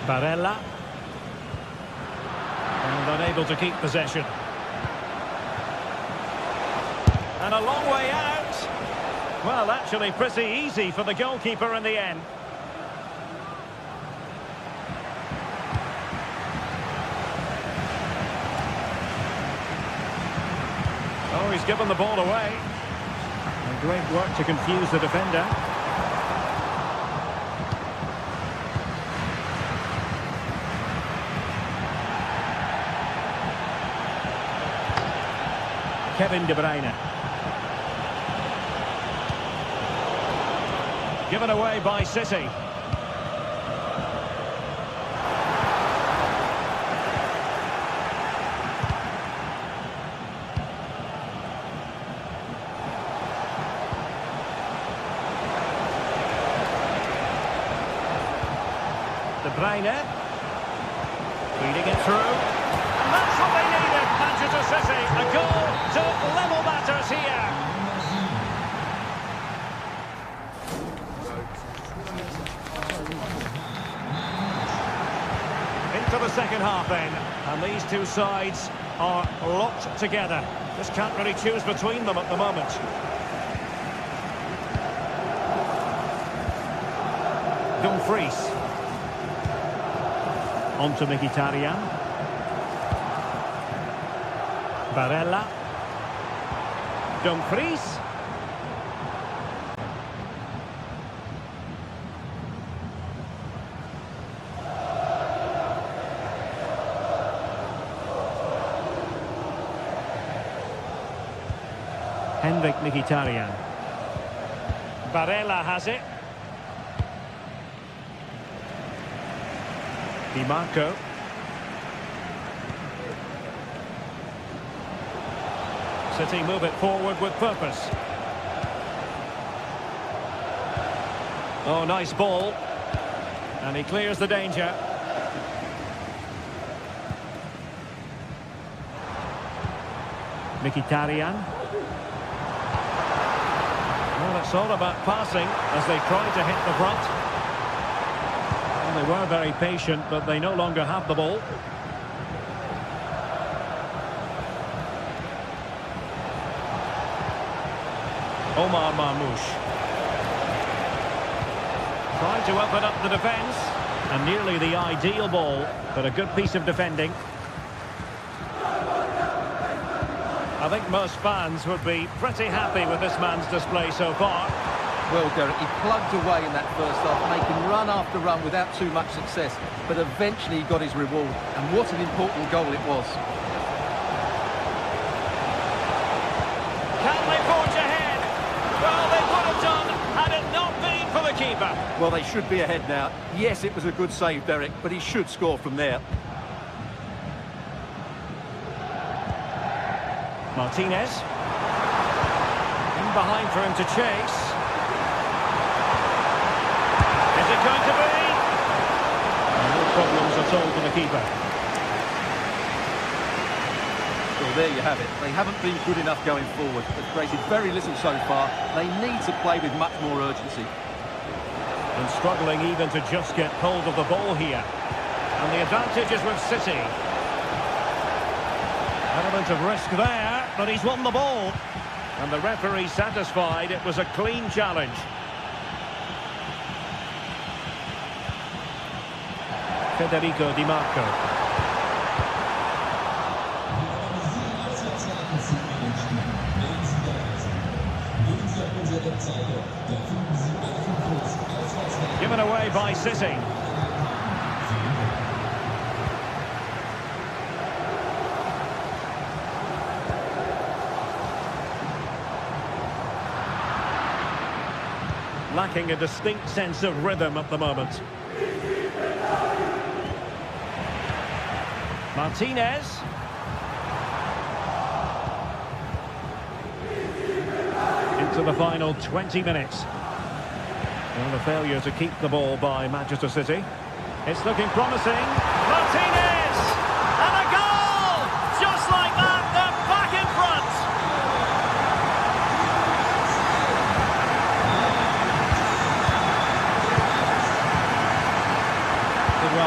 Speaker 1: Barella. And unable to keep possession. And a long way out. Well, actually pretty easy for the goalkeeper in the end. Oh, he's given the ball away. And great work to confuse the defender. Kevin De Bruyne. Given away by City. De Bruyne. Feeding it through. And that's what they needed, Manchester City. A goal to level matters here. Into the second half then. And these two sides are locked together. Just can't really choose between them at the moment. Dumfries. On to Mkhitaryan. Barella. Dumfries. Henrik Mkhitaryan. Barella has it. Di Marco. City move it forward with purpose. Oh, nice ball. And he clears the danger. Mkhitaryan. Well, it's all about passing as they try to hit the front. They were very patient, but they no longer have the ball. Omar Marmoush. Trying to open up the defence. And nearly the ideal ball, but a good piece of defending. I think most fans would be pretty happy with this man's display so far.
Speaker 2: Well, Derek, he plugged away in that first half, making run after run without too much success. But eventually he got his reward. And what an important goal it was.
Speaker 1: Can they forge ahead? Well, they would have done had it not been for the keeper.
Speaker 2: Well, they should be ahead now. Yes, it was a good save, Derek, but he should score from there.
Speaker 1: Martinez. In behind for him to chase. Is it going to be? No problems at all for the keeper.
Speaker 2: Well, there you have it. They haven't been good enough going forward. They've created very little so far. They need to play with much more urgency.
Speaker 1: And struggling even to just get hold of the ball here. And the advantage is with City. Element of risk there, but he's won the ball. And the referee satisfied it was a clean challenge. Federico Di Marco. Given away by City. Lacking a distinct sense of rhythm at the moment. Martinez. Into the final 20 minutes. And a failure to keep the ball by Manchester City. It's looking promising. Martinez!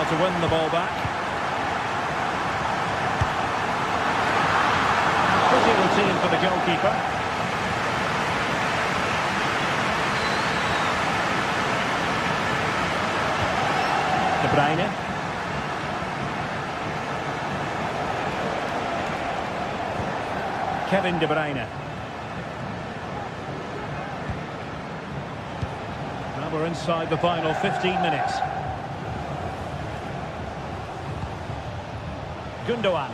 Speaker 1: well to win the ball back. Pretty routine for the goalkeeper. De Bruyne. Kevin De Bruyne. Now we're inside the final 15 minutes. Gundogan.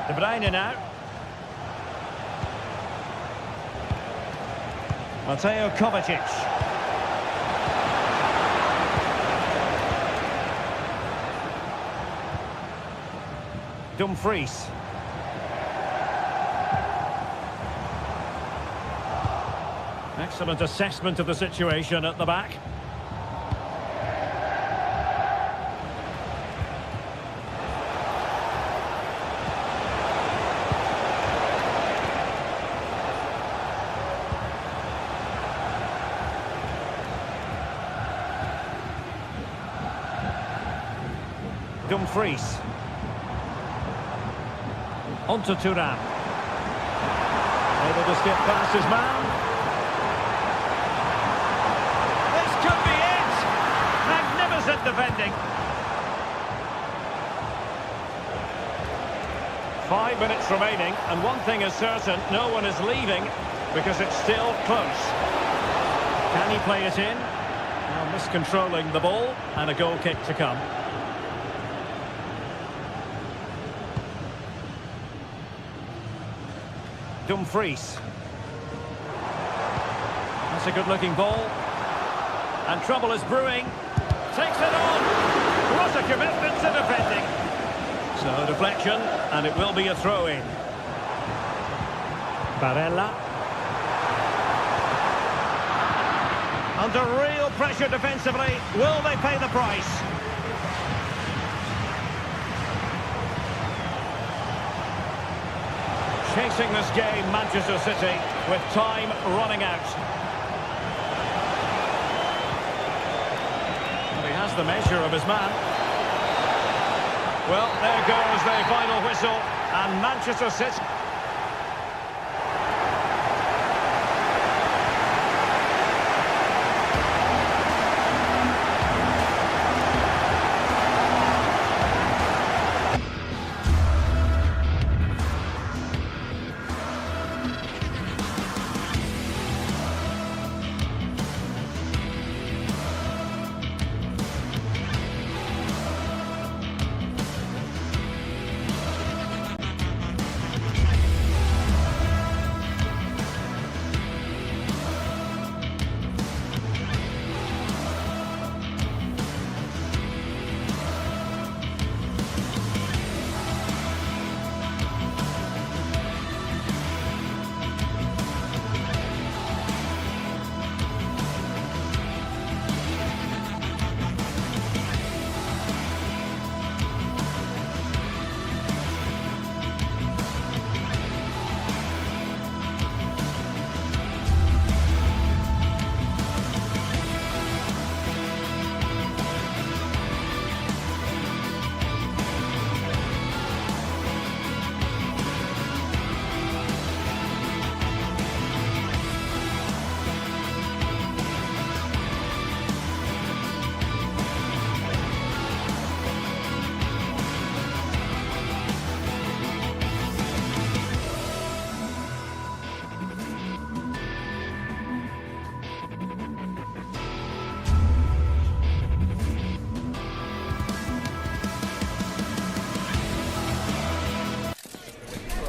Speaker 1: De Bruyne now. Mateo Kovacic. Dumfries. Excellent assessment of the situation at the back. Dumfries. On to Thuram. Able to skip past his man. This could be it! Magnificent defending. 5 minutes remaining, and one thing is certain, no one is leaving because it's still close. Can he play it in? Now miscontrolling the ball, and a goal kick to come. Dumfries. That's a good-looking ball. And trouble is brewing. Takes it on. What a commitment to defending. So deflection, and it will be a throw-in. Barella. Under real pressure defensively. Will they pay the price? Chasing this game, Manchester City, with time running out. Well, he has the measure of his man. Well, there goes the final whistle, and Manchester City...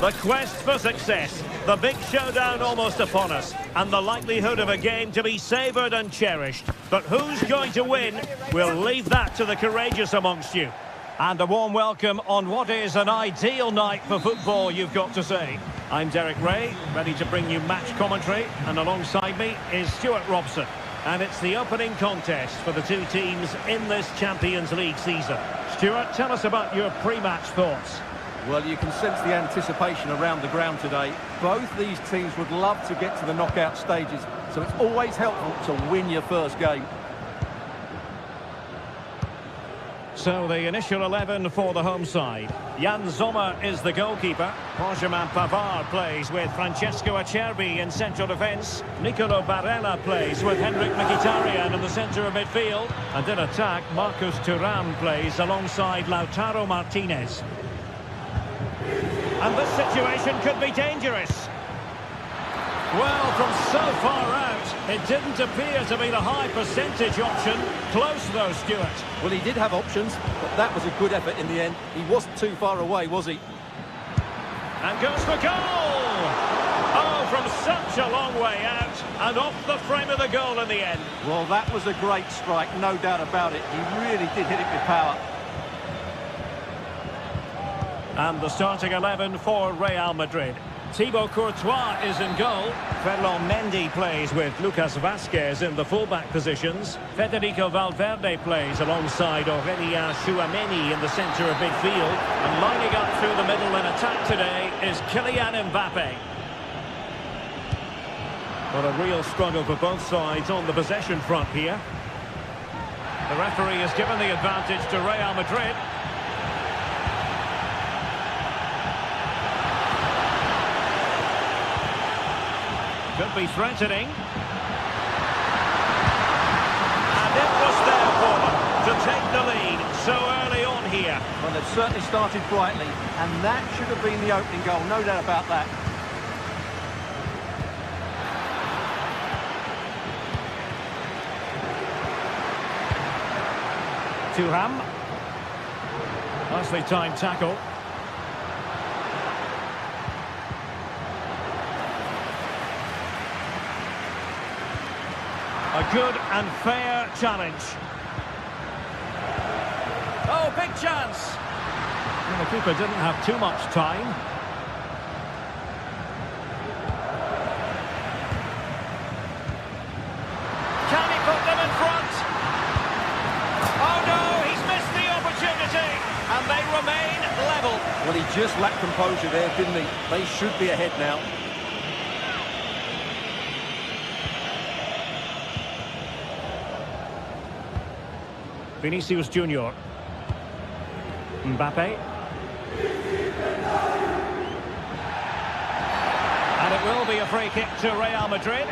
Speaker 1: The quest for success, the big showdown almost upon us, and the likelihood of a game to be savoured and cherished. But who's going to win? We'll leave that to the courageous amongst you. And a warm welcome on what is an ideal night for football, you've got to say. I'm Derek Ray, ready to bring you match commentary, and alongside me is Stuart Robson. And it's the opening contest for the two teams in this Champions League season. Stuart, tell us about your pre-match thoughts.
Speaker 2: Well, you can sense the anticipation around the ground today. Both these teams would love to get to the knockout stages, so it's always helpful to win your first game.
Speaker 1: So the initial 11 for the home side. Jan Sommer is the goalkeeper. Benjamin Pavard plays with Francesco Acerbi in central defence. Nicolo Barella plays with Henrik Mkhitaryan in the centre of midfield. And in attack, Marcus Thuram plays alongside Lautaro Martinez. And this situation could be dangerous. Well, from so far out, it didn't appear to be the high percentage option. Close though, Stuart.
Speaker 2: Well, he did have options, but that was a good effort in the end. He wasn't too far away, was he?
Speaker 1: And goes for goal! Oh, from such a long way out, and off the frame of the goal in the end.
Speaker 2: Well, that was a great strike, no doubt about it. He really did hit it with power.
Speaker 1: And the starting 11 for Real Madrid. Thibaut Courtois is in goal. Ferland Mendy plays with Lucas Vazquez in the fullback positions. Federico Valverde plays alongside Aurélien Tchouameni in the centre of midfield. And lining up through the middle in attack today is Kylian Mbappe. But a real struggle for both sides on the possession front here. The referee has given the advantage to Real Madrid. Could be threatening. And it was there for them to take the lead so early on here.
Speaker 2: Well, they've certainly started brightly, and that should have been the opening goal, no doubt about that.
Speaker 1: Thuram. Nicely timed tackle. A good and fair challenge. Oh, big chance. And the keeper didn't have too much time. Can he put them in front? Oh no, he's missed the opportunity. And they remain level.
Speaker 2: Well, he just lacked composure there, didn't he? They should be ahead now.
Speaker 1: Vinicius Junior. Mbappe. And it will be a free kick to Real Madrid.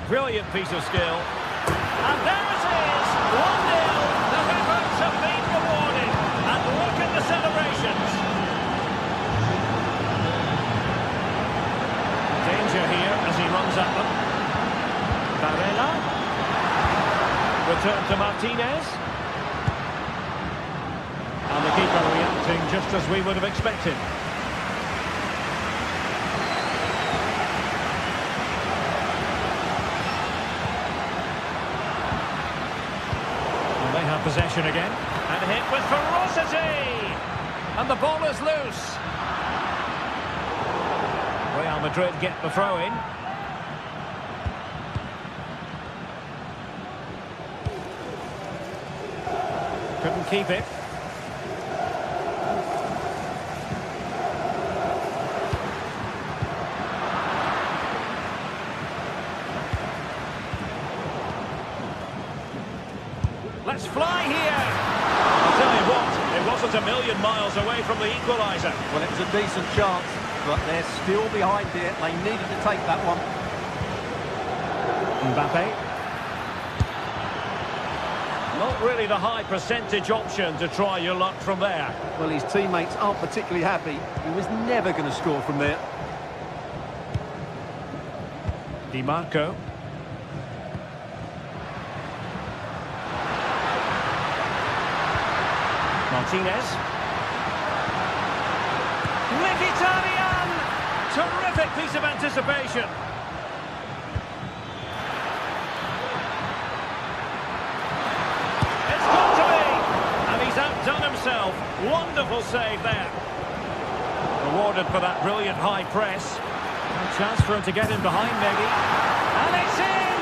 Speaker 1: Brilliant piece of skill. And there it is! 1-0. The efforts have been rewarded. And look at the celebrations. Danger here as he runs at them. Barella. Return to Martinez. And the keeper reacting just as we would have expected. And they have possession again. And hit with ferocity. And the ball is loose. Real Madrid get the throw in. Couldn't keep it. Let's fly here. I'll tell you what, it wasn't a million miles away from the equaliser.
Speaker 2: Well, it was a decent chance, but they're still behind here. They needed to take that one.
Speaker 1: Mbappe. Not really the high percentage option to try your luck from there.
Speaker 2: Well, his teammates aren't particularly happy. He was never going to score from there.
Speaker 1: Di Marco. Martinez. Mkhitaryan! Terrific piece of anticipation. It's got to be! And he's outdone himself. Wonderful save there. Rewarded for that brilliant high press. A chance for him to get in behind maybe. And it's in!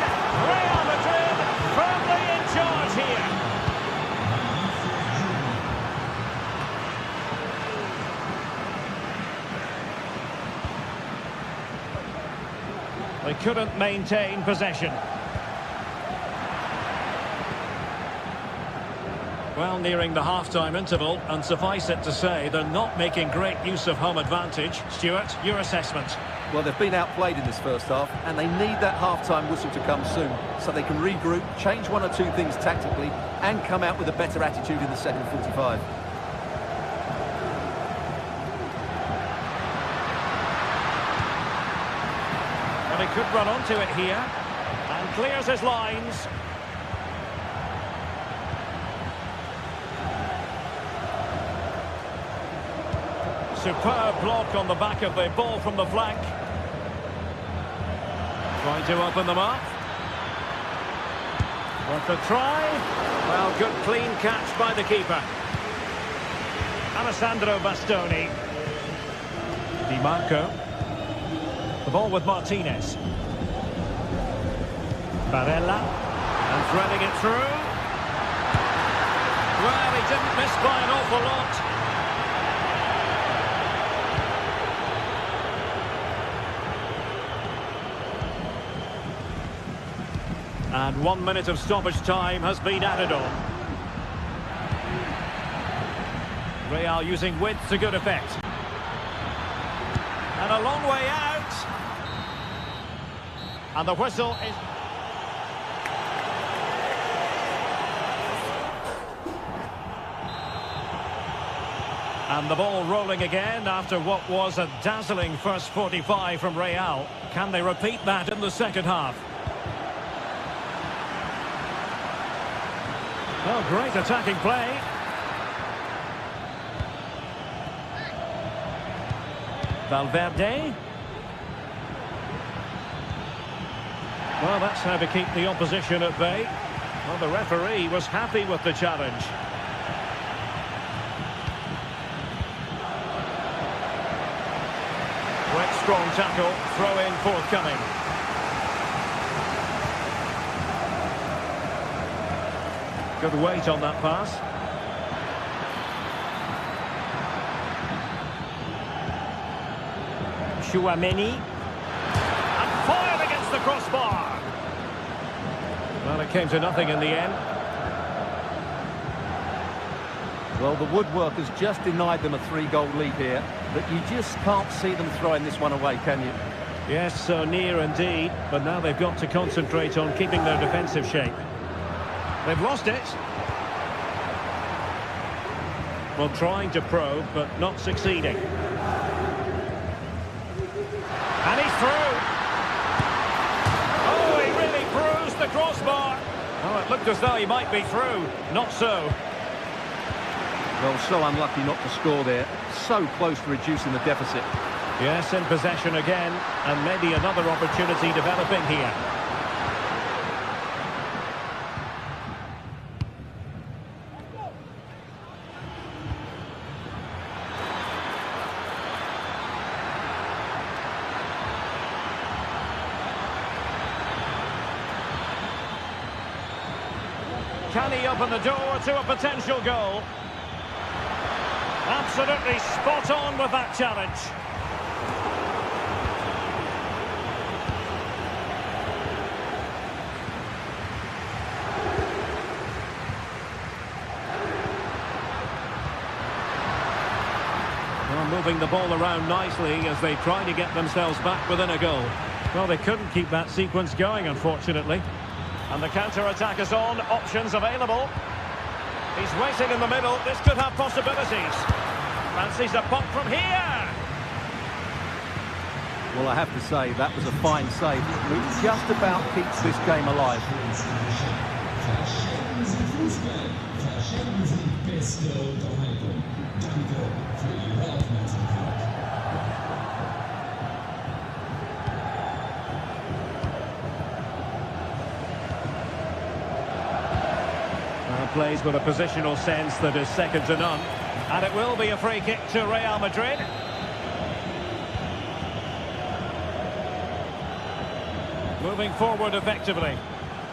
Speaker 1: Real Madrid firmly in charge here. They couldn't maintain possession. Well, nearing the half-time interval, and suffice it to say, they're not making great use of home advantage. Stuart, your assessment?
Speaker 2: Well, they've been outplayed in this first half, and they need that half-time whistle to come soon, so they can regroup, change one or two things tactically, and come out with a better attitude in the second 45.
Speaker 1: Well, he could run onto it here, and clears his lines. Superb block on the back of the ball from the flank. Trying to open them up. Worth a try. Well, good clean catch by the keeper. Alessandro Bastoni. Di Marco. The ball with Martinez. Barella. And threading it through. Well, he didn't miss by an awful lot. And 1 minute of stoppage time has been added on. Real using width to good effect. And a long way out. And the whistle is... And the ball rolling again after what was a dazzling first 45 from Real. Can they repeat that in the second half? Well, great attacking play. Valverde. Well, that's how to keep the opposition at bay. Well, the referee was happy with the challenge. Quick, strong tackle, throw in forthcoming. Good weight on that pass. Chouameni. And fired against the crossbar. Well, it came to nothing in the end.
Speaker 2: Well, the woodwork has just denied them a 3-goal lead here, but you just can't see them throwing this one away, can you?
Speaker 1: Yes, so near indeed, but now they've got to concentrate on keeping their defensive shape. They've lost it. Well, trying to probe, but not succeeding. And he's through. Oh, he really bruised the crossbar. Oh, it looked as though he might be through. Not so.
Speaker 2: Well, so unlucky not to score there. So close to reducing the deficit.
Speaker 1: Yes, in possession again, and maybe another opportunity developing here. Can he open the door to a potential goal? Absolutely spot on with that challenge. Well, moving the ball around nicely as they try to get themselves back within a goal. Well, they couldn't keep that sequence going, unfortunately. And the counter-attack is on, options available. He's waiting in the middle, this could have possibilities. Fancies a pop from here.
Speaker 2: Well, I have to say, that was a fine save, which just about keeps this game alive.
Speaker 1: Plays with a positional sense that is second to none. And it will be a free kick to Real Madrid. Moving forward effectively.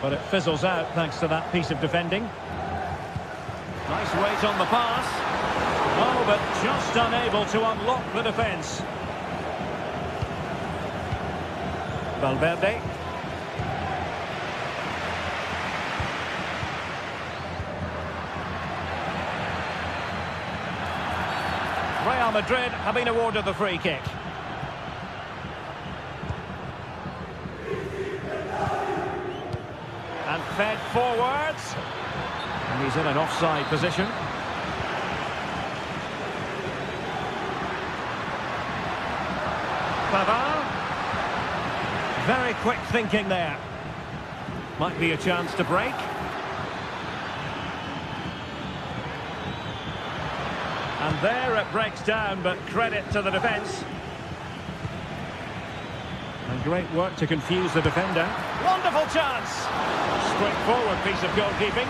Speaker 1: But it fizzles out thanks to that piece of defending. Nice weight on the pass. Oh, but just unable to unlock the defence. Valverde. Real Madrid have been awarded the free kick. And fed forwards. And he's in an offside position. Pavard. Very quick thinking there. Might be a chance to break. And there it breaks down, but credit to the defence. And great work to confuse the defender. Wonderful chance! Straightforward piece of goalkeeping.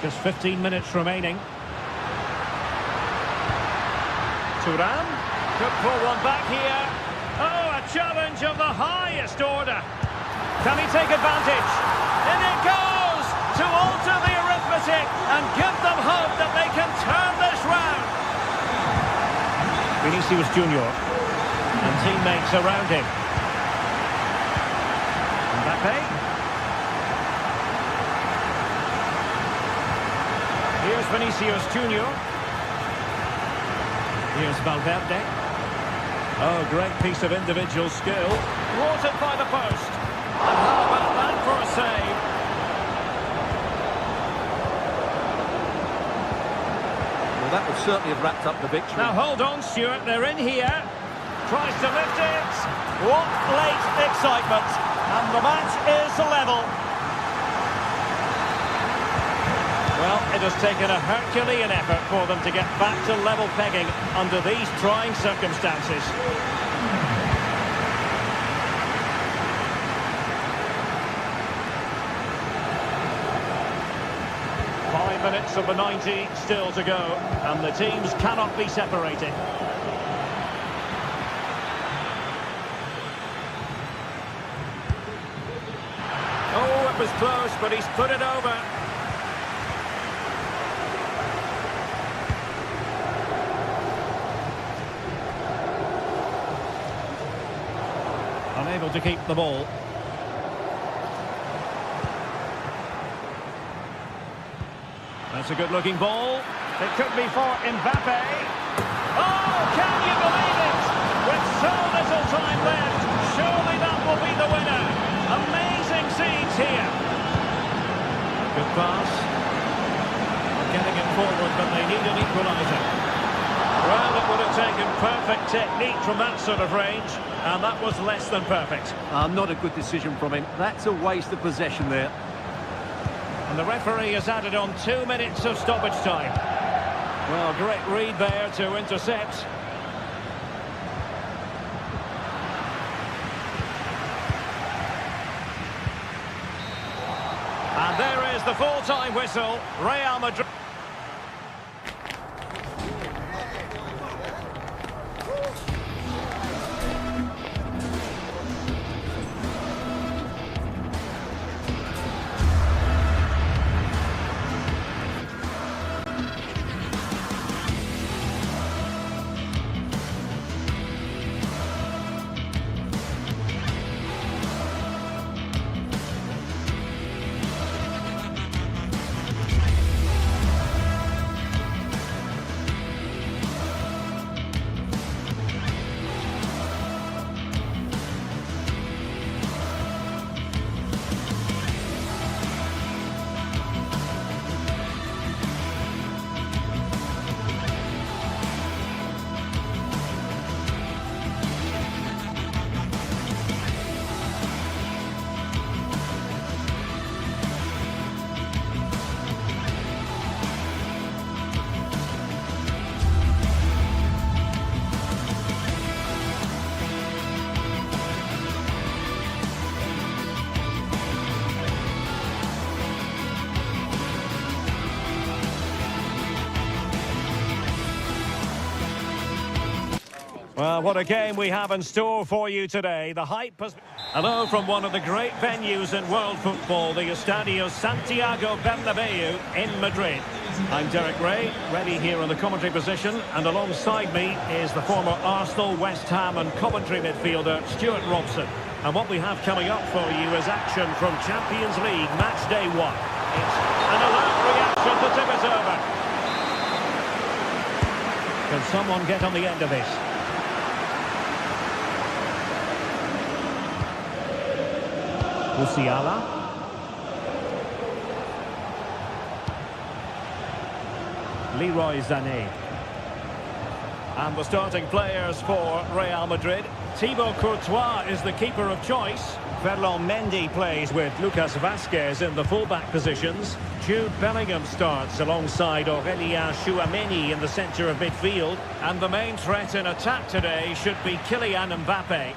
Speaker 1: Just 15 minutes remaining. Thuram could pull one back here. Oh, a challenge of the highest order. Can he take advantage? In it goes to alter the arithmetic and give them hope that they can turn this round. Vinicius Junior and teammates around him. Mbappe. Here's Vinicius Junior. Here's Valverde. Oh, great piece of individual skill. Thwarted by the post. And how about that for a save?
Speaker 2: Well, that would certainly have wrapped up the victory.
Speaker 1: Now hold on, Stuart, they're in here. Tries to lift it. What late excitement. And the match is level. Well, it has taken a Herculean effort for them to get back to level pegging under these trying circumstances. 5 minutes of the 90 still to go, and the teams cannot be separated. Oh, it was close, but he's put it over. Unable to keep the ball. That's a good-looking ball. It could be for Mbappe. Oh, can you believe it? With so little time left, surely that will be the winner. Amazing scenes here. Good pass. Getting it forward, but they need an equaliser. Well, it would have taken perfect technique from that sort of range, and that was less than perfect.
Speaker 2: Not a good decision from him. That's a waste of possession there.
Speaker 1: And the referee has added on 2 minutes of stoppage time. Well, great read there to intercept. And there is the full-time whistle. Real Madrid. Well, what a game we have in store for you today. The hype has... Hello from one of the great venues in world football, the Estadio Santiago Bernabeu in Madrid. I'm Derek Ray, ready here in the commentary position, and alongside me is the former Arsenal, West Ham and Coventry midfielder Stuart Robson. And what we have coming up for you is action from Champions League match day 1. It's an alert reaction to tip it over. Can someone get on the end of this? Musiala. Leroy Sané. And the starting players for Real Madrid. Thibaut Courtois is the keeper of choice. Ferland Mendy plays with Lucas Vazquez in the fullback positions. Jude Bellingham starts alongside Aurélien Tchouaméni in the centre of midfield. And the main threat in attack today should be Kylian Mbappe.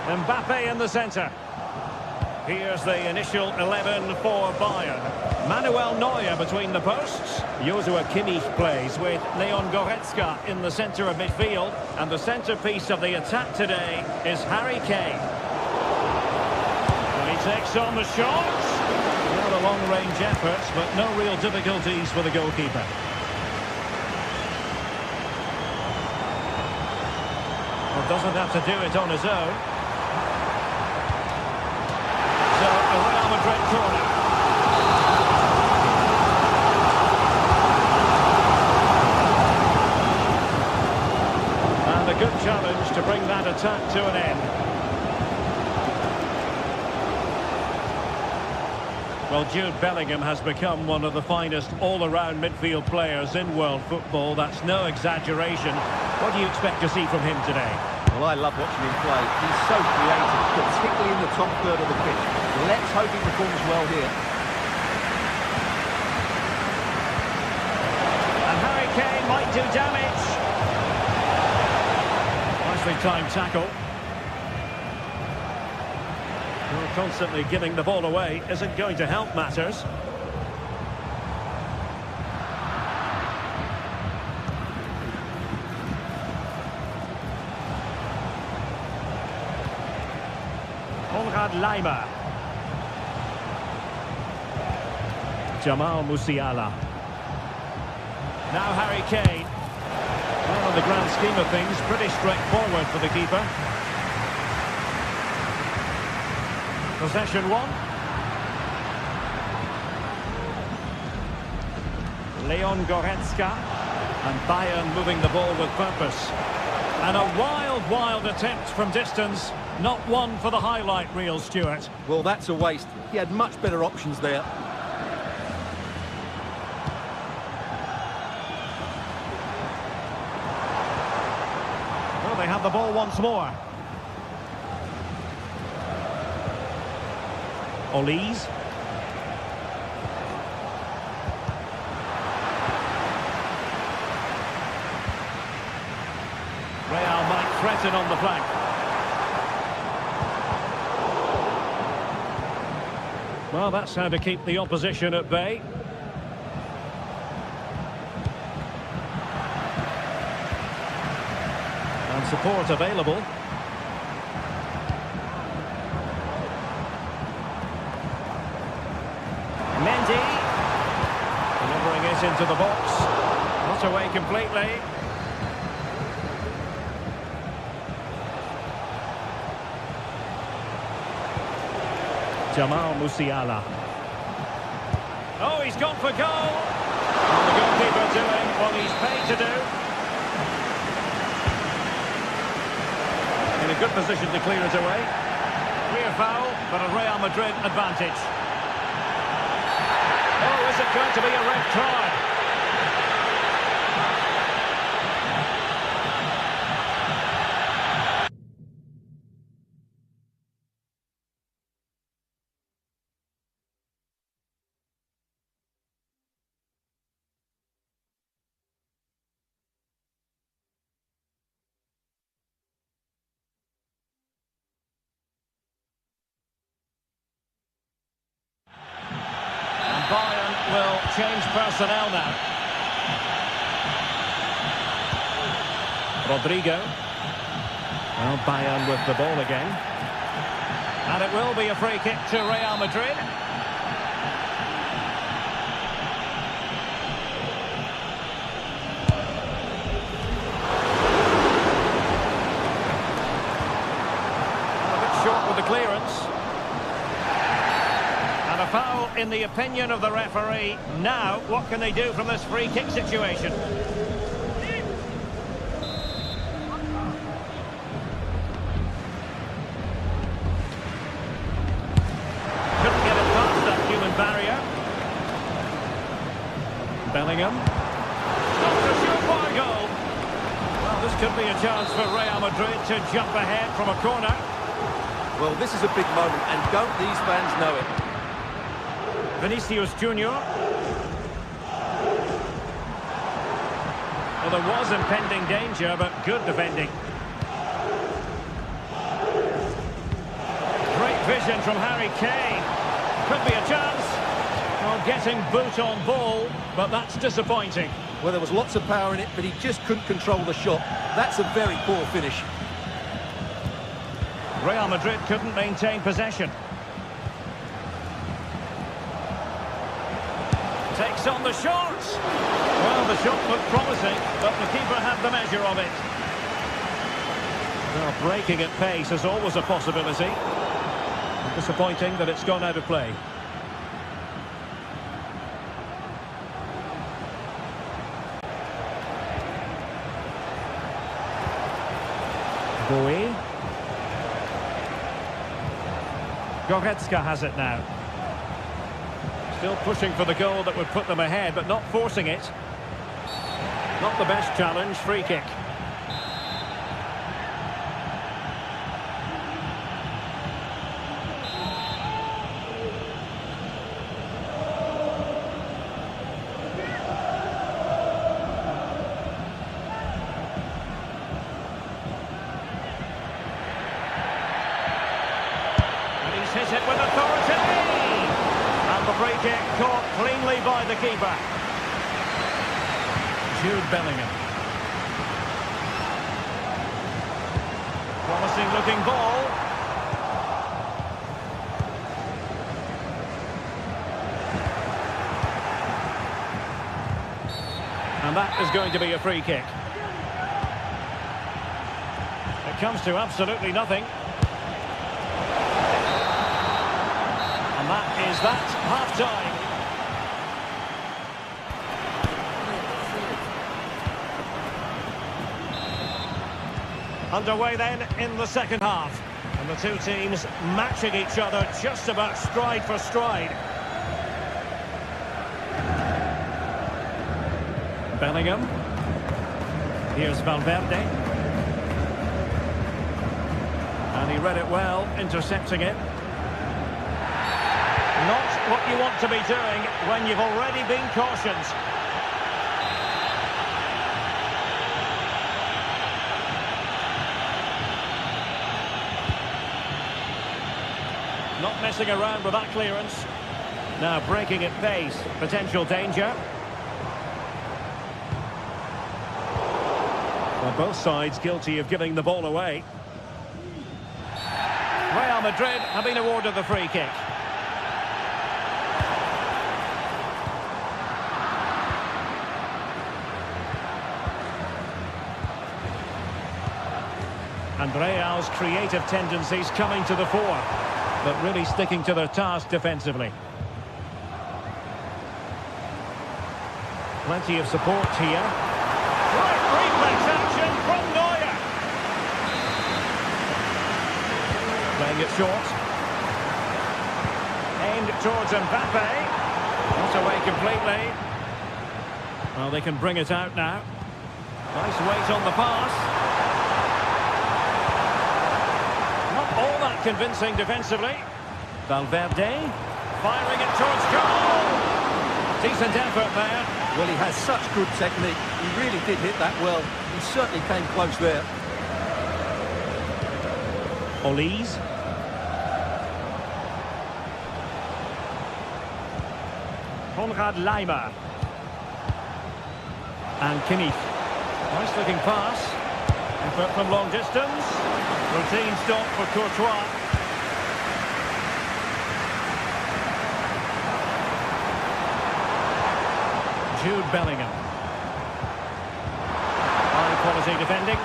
Speaker 1: Mbappe in the centre. Here's the initial 11 for Bayern. Manuel Neuer between the posts. Joshua Kimmich plays with Leon Goretzka in the centre of midfield. And the centrepiece of the attack today is Harry Kane. And he takes on the shots. Not a long-range effort, but no real difficulties for the goalkeeper. Well, doesn't have to do it on his own. Madrid corner. And a good challenge to bring that attack to an end. Well, Jude Bellingham has become one of the finest all-around midfield players in world football. That's no exaggeration. What do you expect to see from him today?
Speaker 2: Well, I love watching him play. He's so creative, particularly in the top third of the pitch. Let's hope he performs well here.
Speaker 1: And Harry Kane might do damage. Nicely timed tackle. Well, constantly giving the ball away isn't going to help matters. Leimer. Jamal Musiala. Now Harry Kane. Well, in the grand scheme of things, pretty straightforward for the keeper. Possession 1. Leon Goretzka. And Bayern moving the ball with purpose. And a wild attempt from distance. Not one for the highlight reel, Stuart.
Speaker 2: Well, that's a waste. He had much better options there.
Speaker 1: Well, they have the ball once more. Olise. Real might threaten on the flank. Well, that's how to keep the opposition at bay. And support available. Mendy. Delivering it into the box. Not away completely. Jamal Musiala. Oh, he's gone for goal. And the goalkeeper doing what he's paid to do. In a good position to clear it away. Clear foul, but a Real Madrid advantage. Oh, is it going to be a red card? Bayern will change personnel now. Rodrigo. Well, Bayern with the ball again. And it will be a free kick to Real Madrid. short with the clearance. And a foul in the opinion of the referee. Now, what can they do from this free kick situation? Couldn't get it past that human barrier. Bellingham. Not a surefire goal. Well, this could be a chance for Real Madrid to jump ahead from a corner.
Speaker 2: Well, this is a big moment, and don't these fans know it?
Speaker 1: Vinicius Junior. Well, there was impending danger, but good defending. Great vision from Harry Kane. Could be a chance. Well, getting boot on ball, but that's disappointing.
Speaker 2: Well, there was lots of power in it, but he just couldn't control the shot. That's a very poor finish.
Speaker 1: Real Madrid couldn't maintain possession. Takes on the shot. Well, the shot looked promising, but the keeper had the measure of it. Well, breaking at pace is always a possibility. Disappointing that it's gone out of play. Bowie. Goretzka has it now. Still pushing for the goal that would put them ahead, but not forcing it. Not the best challenge, free kick. Hit it with authority, and the free kick caught cleanly by the keeper. Jude Bellingham. Promising looking ball. And that is going to be a free kick. It comes to absolutely nothing. That is that, half-time. Underway then in the second half. And the two teams matching each other just about stride for stride. Bellingham. Here's Valverde. And he read it well, intercepting it. Not what you want to be doing when you've already been cautioned. Not messing around with that clearance. Now breaking at pace. Potential danger. Well, both sides guilty of giving the ball away. Real Madrid have been awarded the free kick. And Real's creative tendencies coming to the fore, but really sticking to their task defensively. Plenty of support here. Right reflex action from Neuer. Playing it short. Aimed towards Mbappe. Not away completely. Well, they can bring it out now. Nice weight on the pass. All that convincing defensively. Valverde firing it towards goal. Decent effort there.
Speaker 2: Well, he has such good technique. He really did hit that well. He certainly came close there.
Speaker 1: Olise. Konrad Laimer. And Kimmich. Nice looking pass. Effort from long distance. Routine stop for Courtois. Jude Bellingham. High quality defending.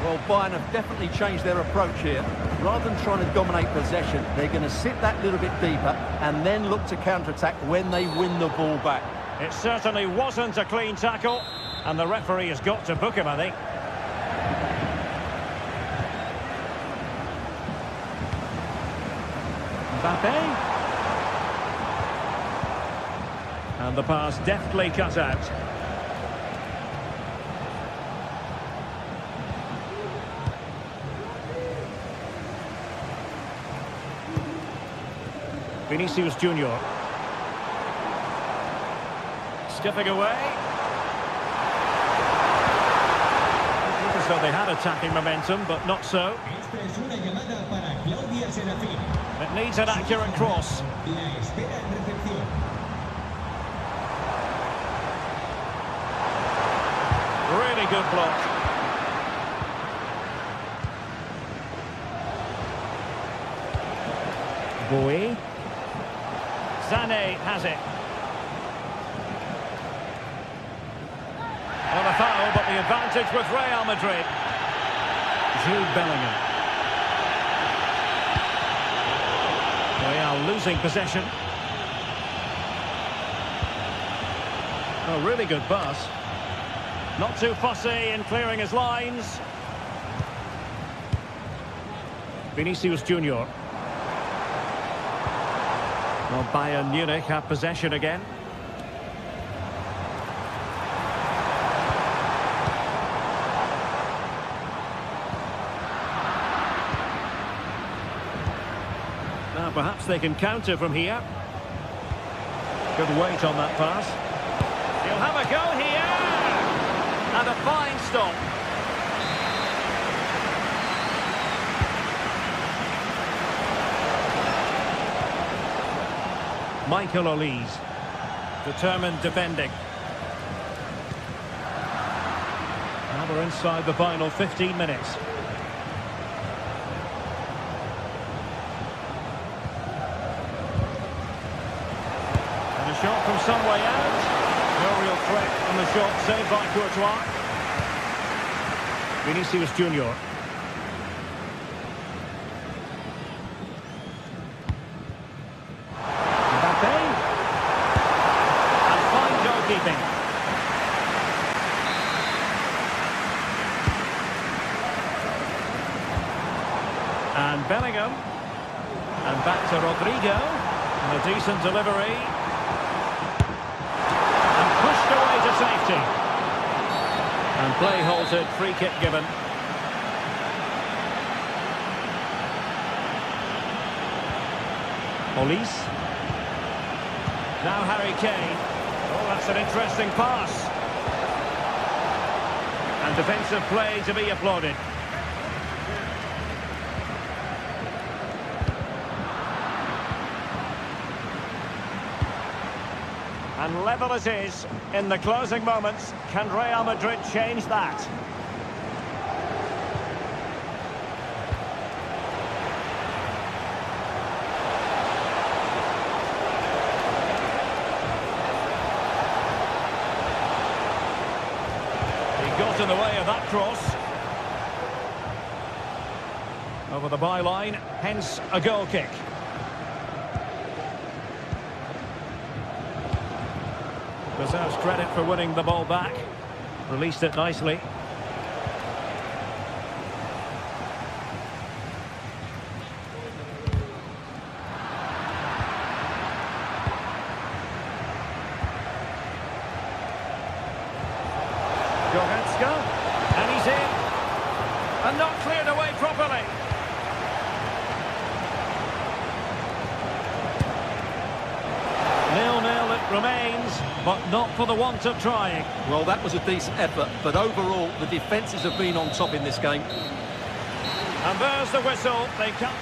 Speaker 2: Well, Bayern have definitely changed their approach here. Rather than trying to dominate possession, they're going to sit that little bit deeper and then look to counter-attack when they win the ball back.
Speaker 1: It certainly wasn't a clean tackle, and the referee has got to book him, I think. Mbappe. And the pass deftly cut out. Vinicius Junior. Skipping away. Looked as though they had attacking momentum, but not so.
Speaker 3: Esta es una llamada para Claudia Serafín.
Speaker 1: It needs an accurate cross.
Speaker 3: La espera en recepción.
Speaker 1: Really good block. Bowie. Sané has it. Well, a foul, but the advantage with Real Madrid. Jude Bellingham. Real losing possession. A really good pass. Not too fussy in clearing his lines. Vinicius Junior. Well, Bayern Munich have possession again. Now perhaps they can counter from here. Good weight on that pass. He'll have a go here. And a fine stop. Michael Olise, determined defending. Now we're inside the final 15 minutes. And a shot from some way out. No real threat on the shot, saved by Courtois. Vinicius Junior. And Bellingham. And back to Rodrigo. And a decent delivery. And pushed away to safety. And play halted, free kick given. Olise. Now Harry Kane. Oh, that's an interesting pass. And defensive play to be applauded. And level it is in the closing moments. Can Real Madrid change that? He got in the way of that cross. Over the byline, hence a goal kick. Deserves credit for winning the ball back. Released it nicely. Goretzka. And he's in. And not cleared away properly. Remains, but not for the want of trying.
Speaker 2: Well, that was a decent effort, but overall, the defences have been on top in this game.
Speaker 1: And there's the whistle. They come.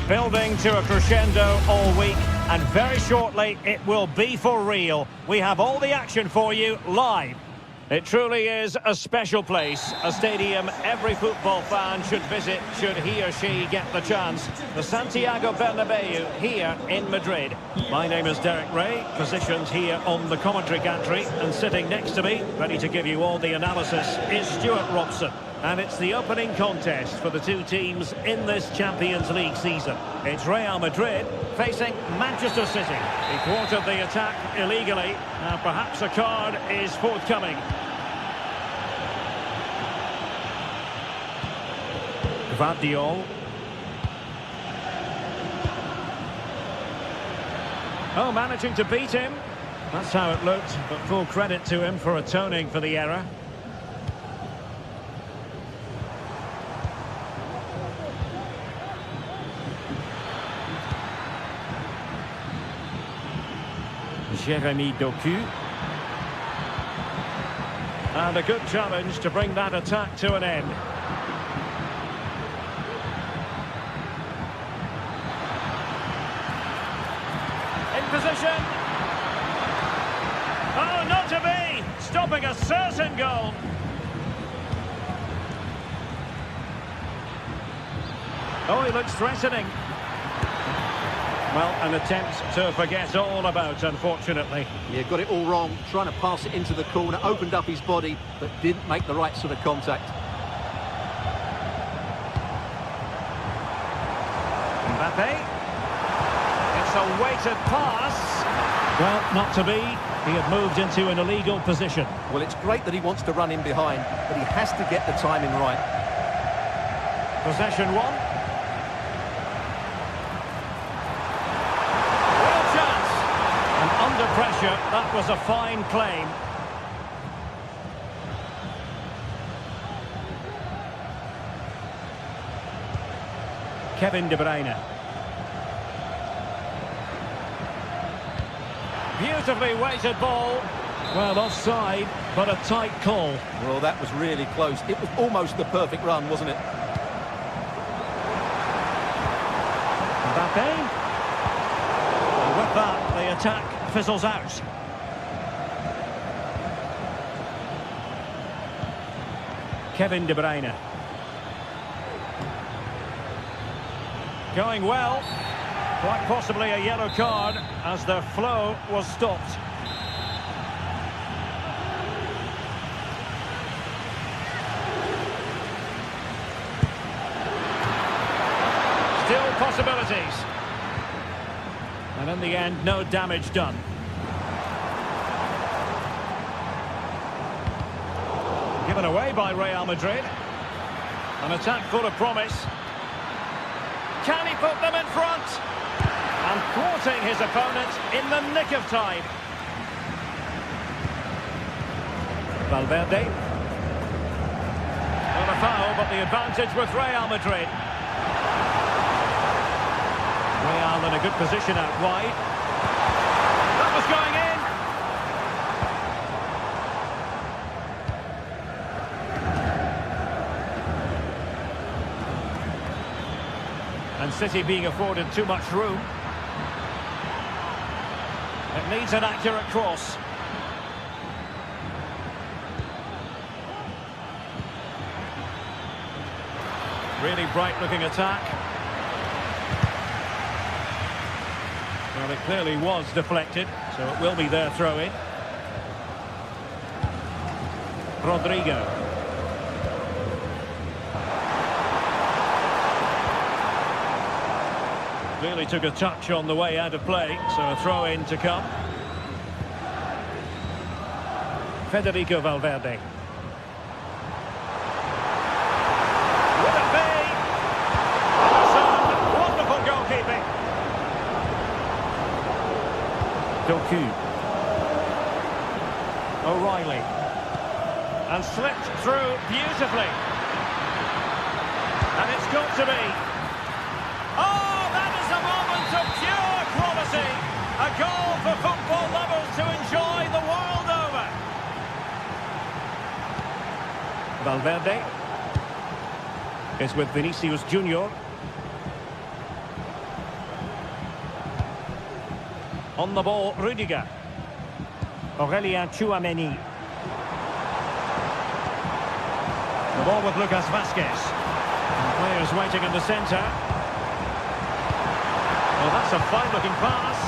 Speaker 1: Building to a crescendo all week, and very shortly it will be for real. We have all the action for you live. It truly is a special place, a stadium every football fan should visit should he or she get the chance. The Santiago Bernabeu here in Madrid. My name is Derek Ray, positioned here on the commentary gantry, and sitting next to me, ready to give you all the analysis, is Stuart Robson. And it's the opening contest for the two teams in this Champions League season. It's Real Madrid facing Manchester City. He thwarted the attack illegally. Now perhaps a card is forthcoming. Guardiola. Oh, managing to beat him. That's how it looked, but full credit to him for atoning for the error. Jeremy Doku. And a good challenge to bring that attack to an end. In position. Oh, not to be! Stopping a certain goal. Oh, he looks threatening. Well, an attempt to forget all about, unfortunately.
Speaker 2: Yeah, got it all wrong. Trying to pass it into the corner, opened up his body, but didn't make the right sort of contact.
Speaker 1: Mbappe. It's a weighted pass. Well, not to be. He had moved into an illegal position.
Speaker 2: Well, it's great that he wants to run in behind, but he has to get the timing right.
Speaker 1: Possession one. Under pressure, that was a fine claim. Kevin De Bruyne. Beautifully weighted ball. Well, offside, but a tight call.
Speaker 2: Well, that was really close. It was almost the perfect run, wasn't it?
Speaker 1: Mbappe. And with that, the attack fizzles out. Kevin De Bruyne. Going well. Quite possibly a yellow card as their flow was stopped. Still possibilities. And in the end, no damage done. Given away by Real Madrid. An attack full of promise. Can he put them in front? And thwarting his opponent in the nick of time. Valverde. Not a foul, but the advantage with Real Madrid. Real in a good position out wide. That was going in. And City being afforded too much room. It needs an accurate cross. Really bright-looking attack. Well, it clearly was deflected, so it will be their throw-in. Rodrigo. Really took a touch on the way out of play, so a throw-in to come. Federico Valverde. Will it be? Some wonderful goalkeeping. Doku. O'Reilly. And slipped through beautifully. And it's got to be. Oh, that is a moment of pure quality. A goal for football lovers to enjoy the world over. Valverde is with Vinicius Junior. On the ball, Rudiger. Aurelien Tchouameni. The ball with Lucas Vazquez. And players waiting in the centre. Well, that's a fine-looking pass.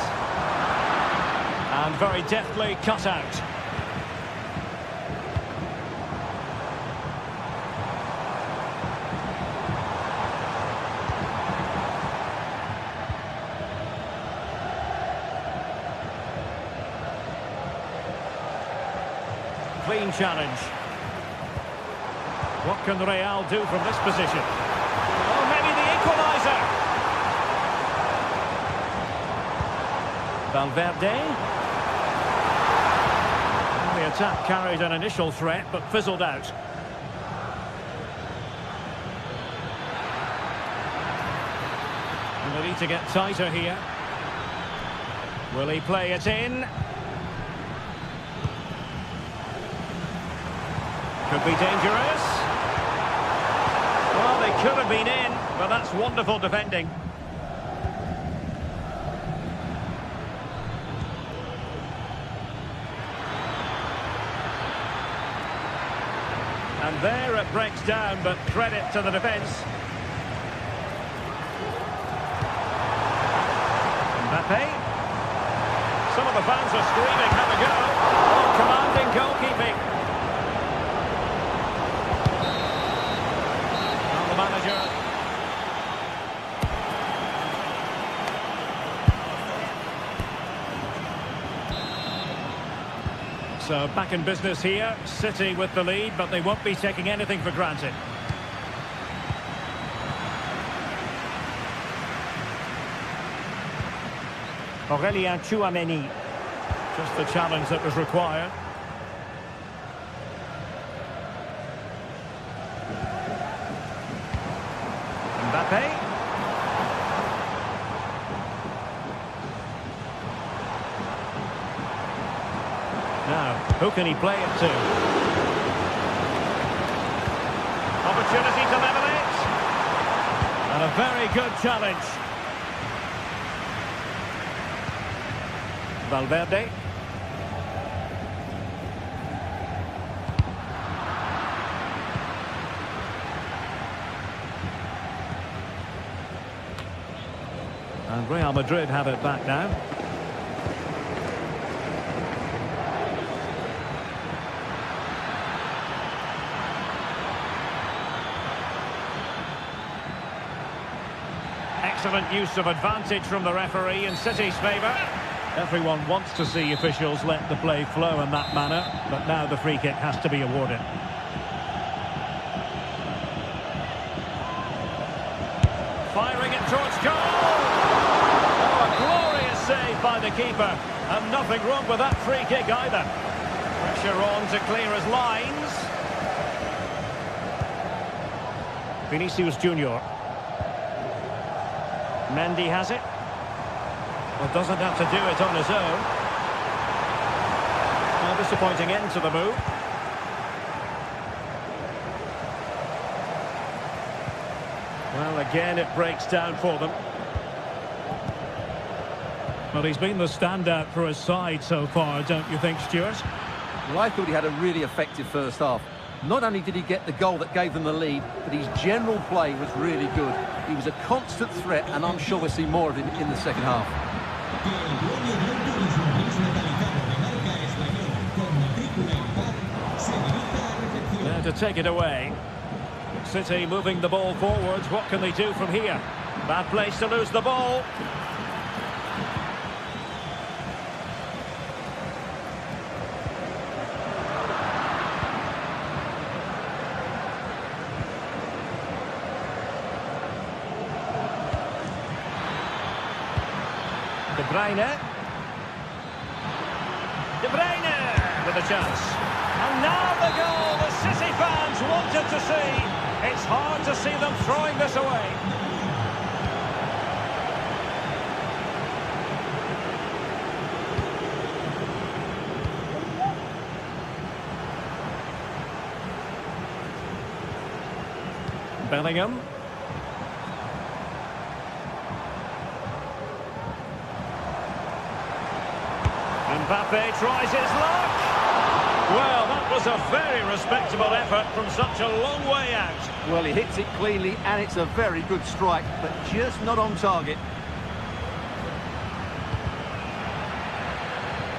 Speaker 1: And very deftly cut out. Clean challenge. What can Real do from this position? Oh, maybe the equaliser. Valverde. And the attack carried an initial threat, but fizzled out. And they need to get tighter here. Will he play it in? Could be dangerous. Well, they could have been in, but that's wonderful defending. And there it breaks down, but credit to the defence. Mbappe. Some of the fans are screaming, have a go. Oh, commanding goalkeeping. The manager. So back in business here, City with the lead, but they won't be taking anything for granted. Aurelien Tchouameni. Just the challenge that was required. Mbappe. Now, who can he play it to? Opportunity to level it. And a very good challenge. Valverde. And Real Madrid have it back now. Excellent use of advantage from the referee in City's favour. Everyone wants to see officials let the play flow in that manner, but now the free kick has to be awarded. Firing it towards goal! Oh, a glorious save by the keeper, and nothing wrong with that free kick either. Pressure on to clear his lines. Vinicius Junior. Mendy has it. Well, doesn't have to do it on his own. A disappointing end to the move. Well, again, it breaks down for them. Well, he's been the standout for his side so far, don't you think, Stuart?
Speaker 2: Well, I thought he had a really effective first half. Not only did he get the goal that gave them the lead, but his general play was really good. He was a constant threat, and I'm sure we'll see more of him in the second half.
Speaker 1: There to take it away. City moving the ball forwards. What can they do from here? Bad place to lose the ball. De Bruyne. De Bruyne with a chance. And now the goal the City fans wanted to see. It's hard to see them throwing this away. Bellingham. Mbappe tries his luck. Well, that was a very respectable effort from such a long way out.
Speaker 2: Well, he hits it cleanly, and it's a very good strike, but just not on target.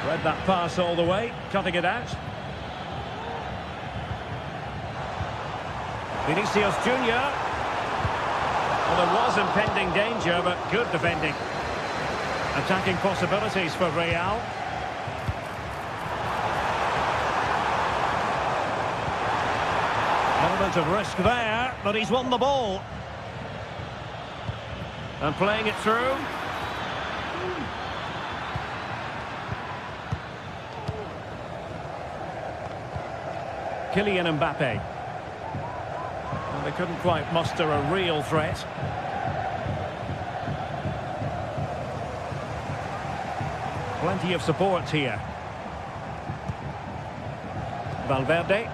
Speaker 1: Read that pass all the way, cutting it out. Vinicius Junior. Well, there was impending danger, but good defending. Attacking possibilities for Real. Element of risk there, but he's won the ball. And playing it through. Kylian Mbappe. Well, they couldn't quite muster a real threat. Plenty of support here. Valverde.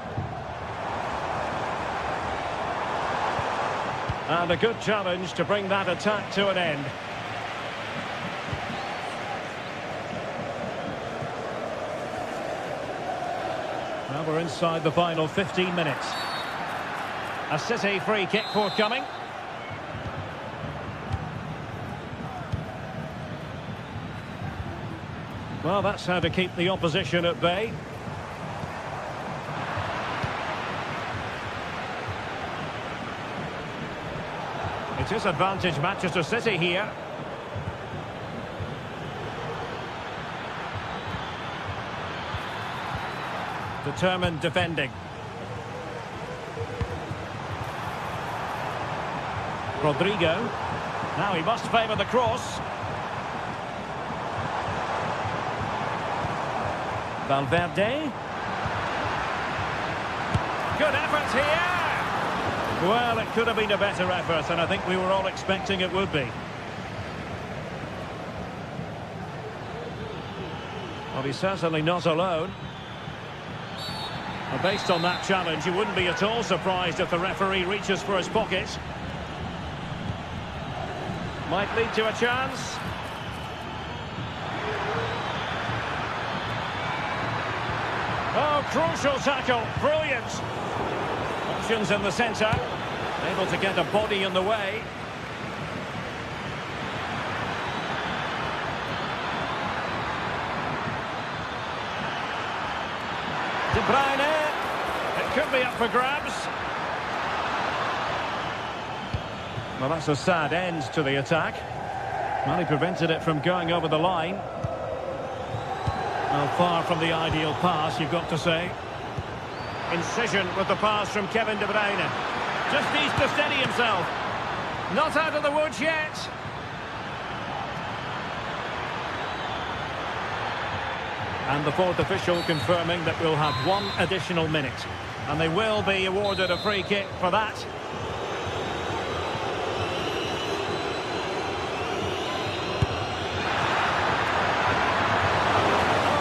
Speaker 1: And a good challenge to bring that attack to an end. Now we're inside the final 15 minutes. A City free kick forthcoming. Well, that's how to keep the opposition at bay. It is advantage Manchester City here. Determined defending. Rodrigo. Now he must favour the cross. Valverde. Good effort here. Well, it could have been a better effort, and I think we were all expecting it would be. Well, he's certainly not alone. And based on that challenge, you wouldn't be at all surprised if the referee reaches for his pocket. Might lead to a chance. Oh, crucial tackle. Brilliant. Options in the centre. Able to get a body in the way. De Bruyne. It could be up for grabs. Well, that's a sad end to the attack. Well, he prevented it from going over the line. Well, far from the ideal pass, you've got to say. Incision with the pass from Kevin De Bruyne. Just needs to steady himself. Not out of the woods yet. And the fourth official confirming that we'll have one additional minute. And they will be awarded a free kick for that.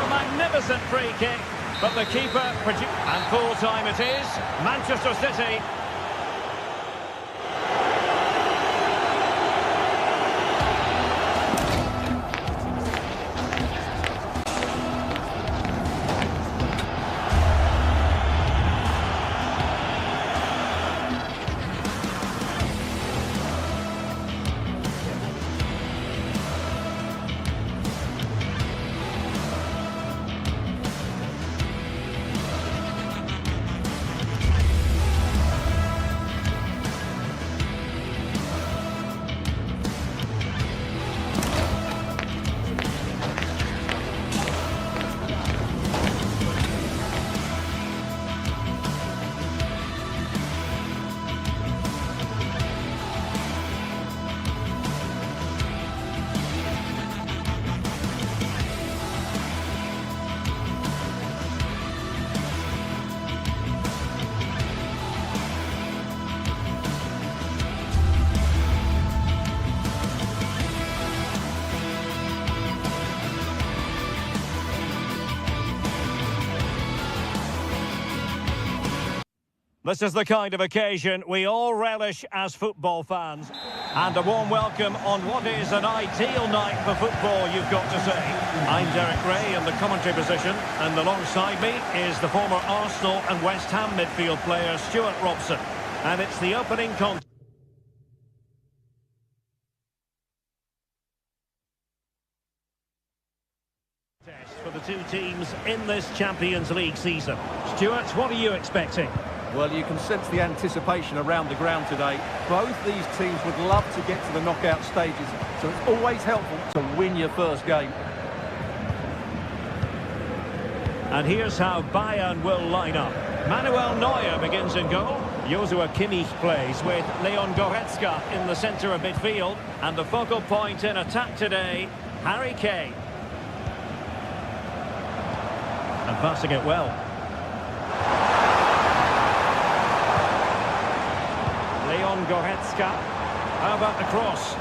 Speaker 1: Magnificent free kick, but the keeper and full time it is. Manchester City. This is the kind of occasion we all relish as football fans. And a warm welcome on what is an ideal night for football, you've got to say. I'm Derek Ray in the commentary position, and alongside me is the former Arsenal and West Ham midfield player Stuart Robson. And it's the opening contest for the two teams in this Champions League season. Stuart, what are you expecting?
Speaker 2: Well, you can sense the anticipation around the ground today. Both these teams would love to get to the knockout stages, so it's always helpful to win your first game.
Speaker 1: And here's how Bayern will line up. Manuel Neuer begins in goal. Joshua Kimmich plays with Leon Goretzka in the centre of midfield. And the focal point in attack today, Harry Kane. And passing it well. Leon Goretzka. How about the cross?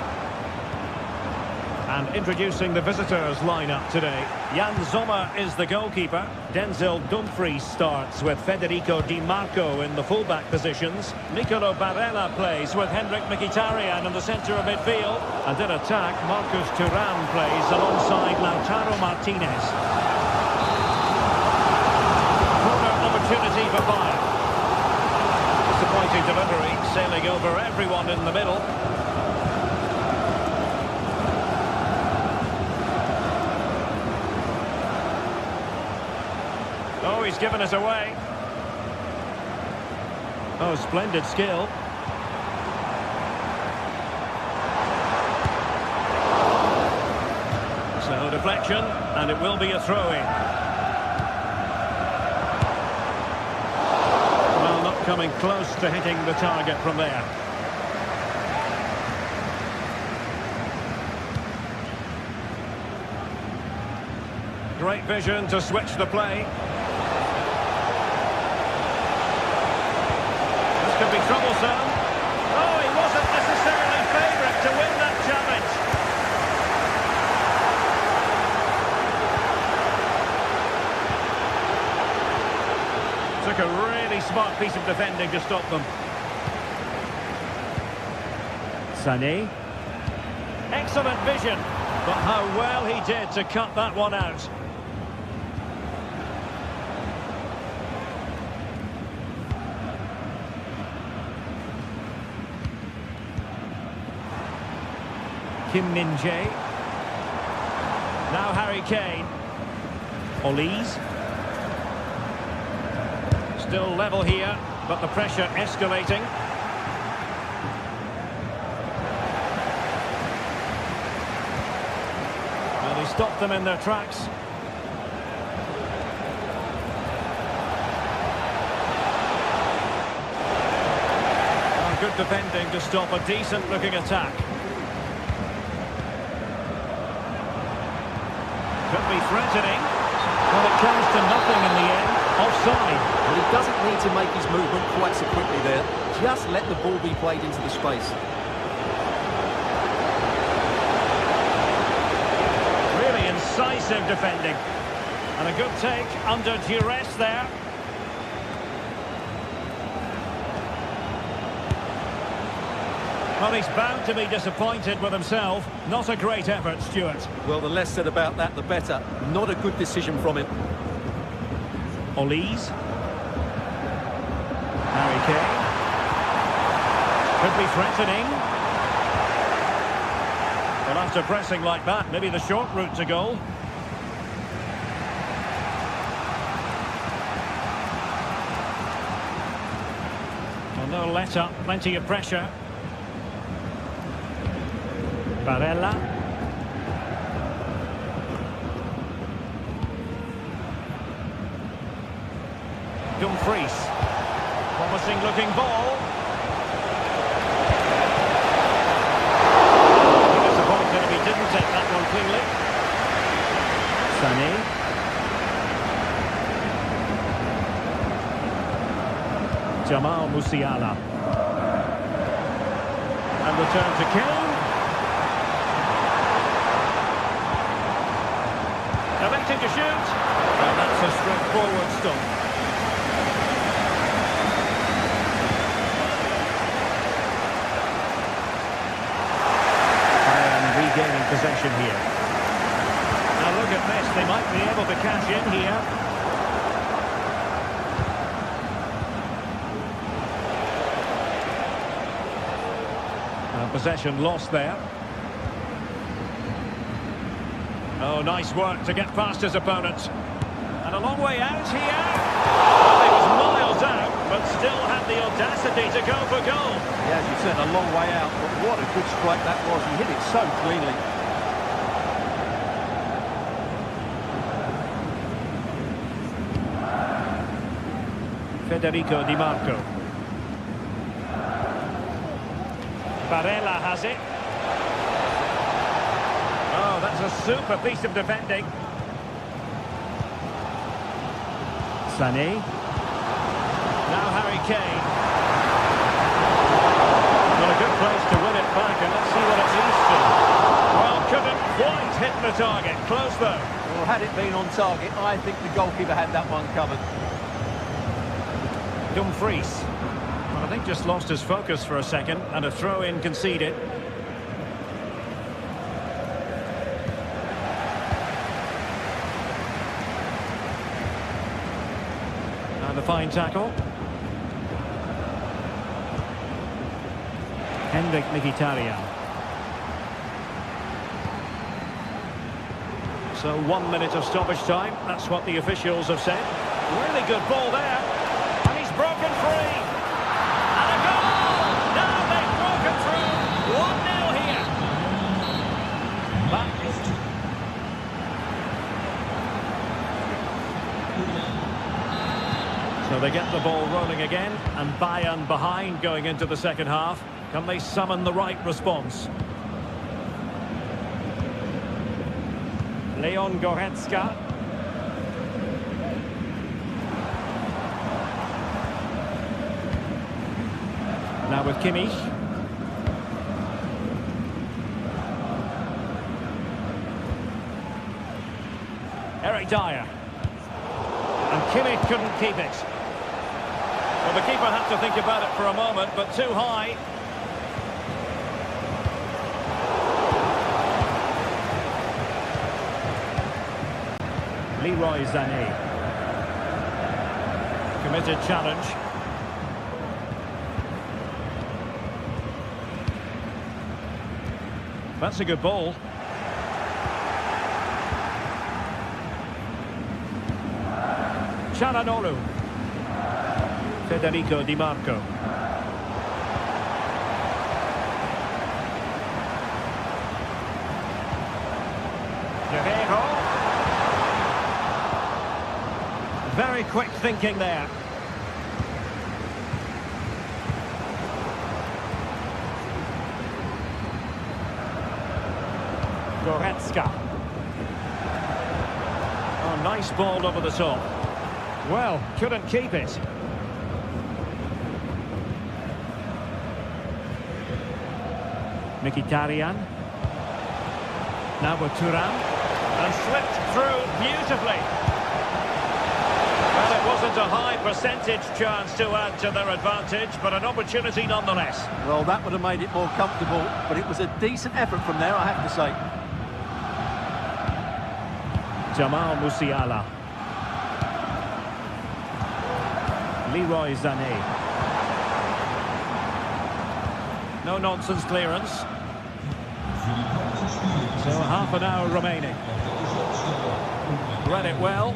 Speaker 1: And introducing the visitors lineup today. Jan Sommer is the goalkeeper. Denzel Dumfries starts with Federico Di Marco in the fullback positions. Nicolo Barella plays with Henrik Mkhitaryan in the centre of midfield. And in attack, Marcus Thuram plays alongside Lautaro Martinez. Corner opportunity for Bayern. Disappointing delivery, sailing over everyone in the middle. Oh, he's given us away. Oh, splendid skill. So, deflection, and it will be a throw-in. Well, not coming close to hitting the target from there. Great vision to switch the play. Could be troublesome. Oh, he wasn't necessarily favourite to win that challenge. Took a really smart piece of defending to stop them. Sané. Excellent vision, but how well he did to cut that one out. Kim Min-jae. Now Harry Kane. Olise. Still level here, but the pressure escalating. Well, he stopped them in their tracks. Oh, good defending to stop a decent-looking attack. Could be threatening. Well, it comes to nothing in the end. Offside.
Speaker 2: Well, he doesn't need to make his movement quite so quickly there. Just let the ball be played into the space.
Speaker 1: Really incisive defending. And a good take under duress there. Well, he's bound to be disappointed with himself. Not a great effort, Stuart.
Speaker 2: Well, the less said about that, the better. Not a good decision from him.
Speaker 1: Olise. Harry Kane. Could be threatening. Well, after pressing like that, maybe the short route to goal. Well, no let up, plenty of pressure. Barella. Dumfries. Promising looking ball. Disappointed if he didn't take that one cleanly. Sané. Jamal Musiala. And return to Kane. Electing to shoot. And that's a straightforward stop. possession here. Now look at this, they might be able to cash in here. Possession lost there. Oh, nice work to get past his opponent. And a long way out here. Well, he was miles out, but still had the audacity to go for goal.
Speaker 2: Yeah, as you said, a long way out, but what a good strike that was. He hit it so cleanly.
Speaker 1: Federico Di Marco. Barella has it. Oh, that's a super piece of defending. Sané. Now Harry Kane. Well, a good place to win it back, and let's see what it leads to. Well, couldn't quite hit the target. Close, though.
Speaker 2: Well, had it been on target, I think the goalkeeper had that one covered.
Speaker 1: Dumfries. Well, I think just lost his focus for a second, and a throw-in conceded. And a fine tackle. Henrik Mkhitaryan. So 1 minute of stoppage time. That's what the officials have said. Really good ball there. And he's broken free. And a goal! Now they've broken through. 1-0 here. Back. So they get the ball rolling again. And Bayern behind going into the second half. Can they summon the right response? Leon Goretzka. Now with Kimmich. Eric Dyer. And Kimmich couldn't keep it. Well, the keeper had to think about it for a moment, but too high. Leroy Sané. Committed challenge. That's a good ball. Çalhanoğlu. Federico Di Marco. Guerreiro. Very quick thinking there. Goretzka. Oh, nice ball over the top. Well, couldn't keep it. Mkhitaryan. Now with Thuram. And slipped through beautifully. Well, it wasn't a high percentage chance to add to their advantage, but an opportunity nonetheless.
Speaker 2: Well, that would have made it more comfortable, but it was a decent effort from there, I have to say.
Speaker 1: Jamal Musiala. Leroy Sané. No nonsense clearance. So half an hour remaining. Read it well.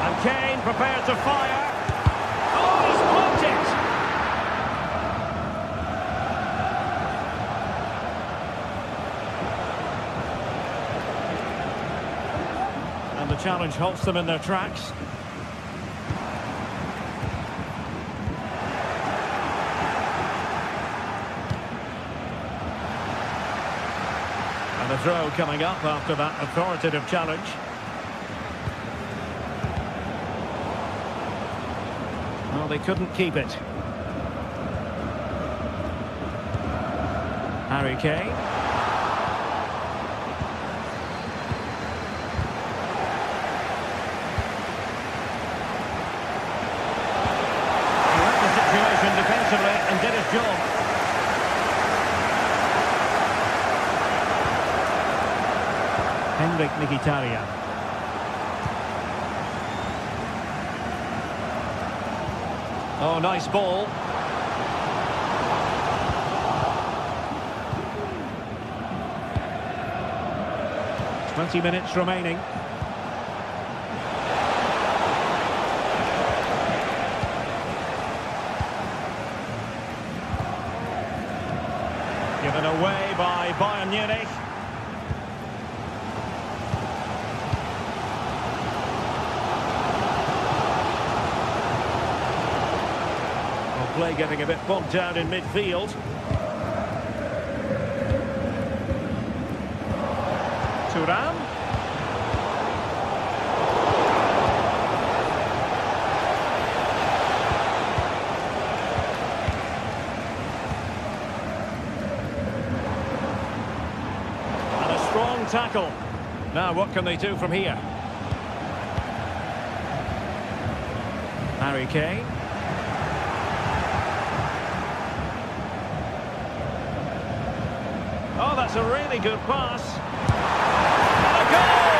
Speaker 1: And Kane prepared to fire. Oh, he's blocked it! And the challenge halts them in their tracks. And the throw coming up after that authoritative challenge. Well, they couldn't keep it. Harry Kane. Mkhitaryan. Oh, nice ball. Twenty minutes remaining. Given away by Bayern Munich. Well, play getting a bit bogged down in midfield. Thuram. And a strong tackle. Now what can they do from here? Harry Kane. Oh, that's a really good pass. And a goal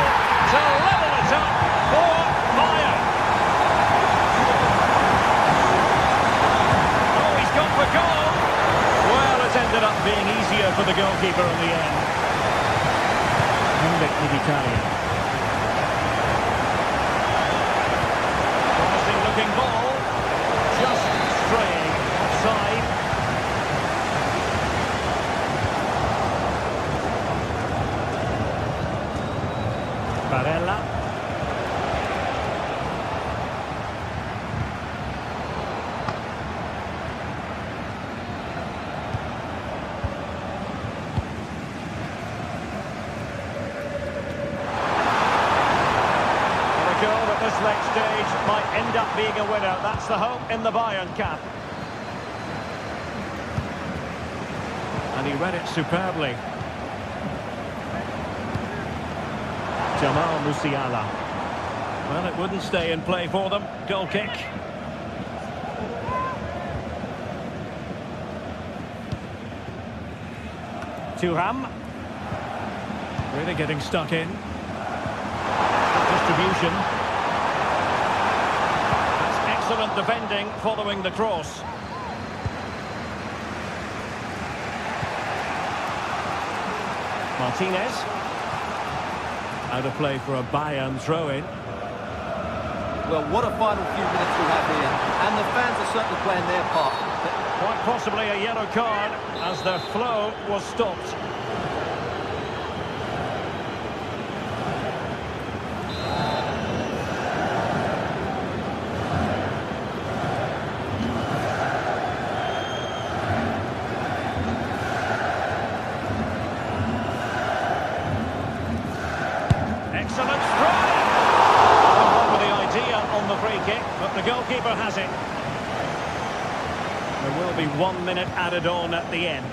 Speaker 1: to level it up for Bayern. Oh, he's gone for goal. Well, it ended up being easier for the goalkeeper in the end. Mkhitaryan. Promising looking ball. Just straying offside. Barella. And a goal at this late stage might end up being a winner. That's the hope in the Bayern camp. And he read it superbly. Jamal Musiala. Well, it wouldn't stay in play for them. Goal kick. Thuram. Really getting stuck in. Good distribution. That's excellent defending following the cross. Martinez. Out of play for a Bayern throw-in.
Speaker 2: Well, what a final few minutes we have here. And the fans are certainly playing their part.
Speaker 1: Quite possibly a yellow card as their flow was stopped. Excellent strike! Wrong with the idea on the free kick, but the goalkeeper has it. There will be 1 minute added on at the end.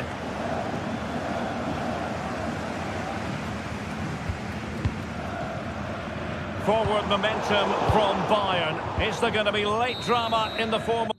Speaker 1: Forward momentum from Bayern. Is there going to be late drama in the form of...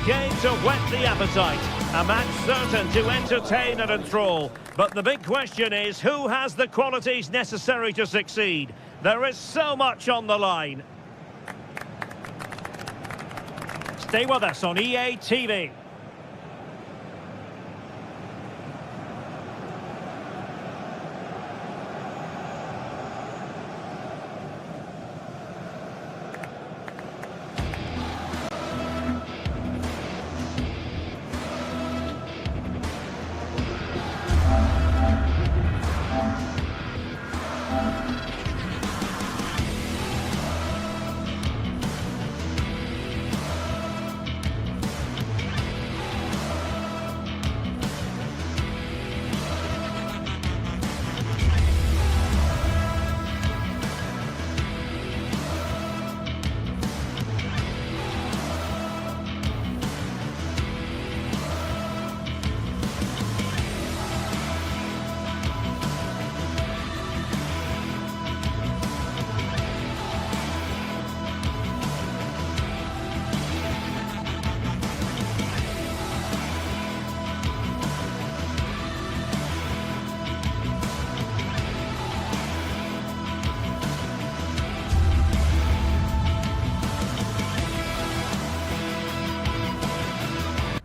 Speaker 1: game to whet the appetite. A match certain to entertain and enthrall. But the big question is, who has the qualities necessary to succeed? There is so much on the line. Stay with us on EA TV.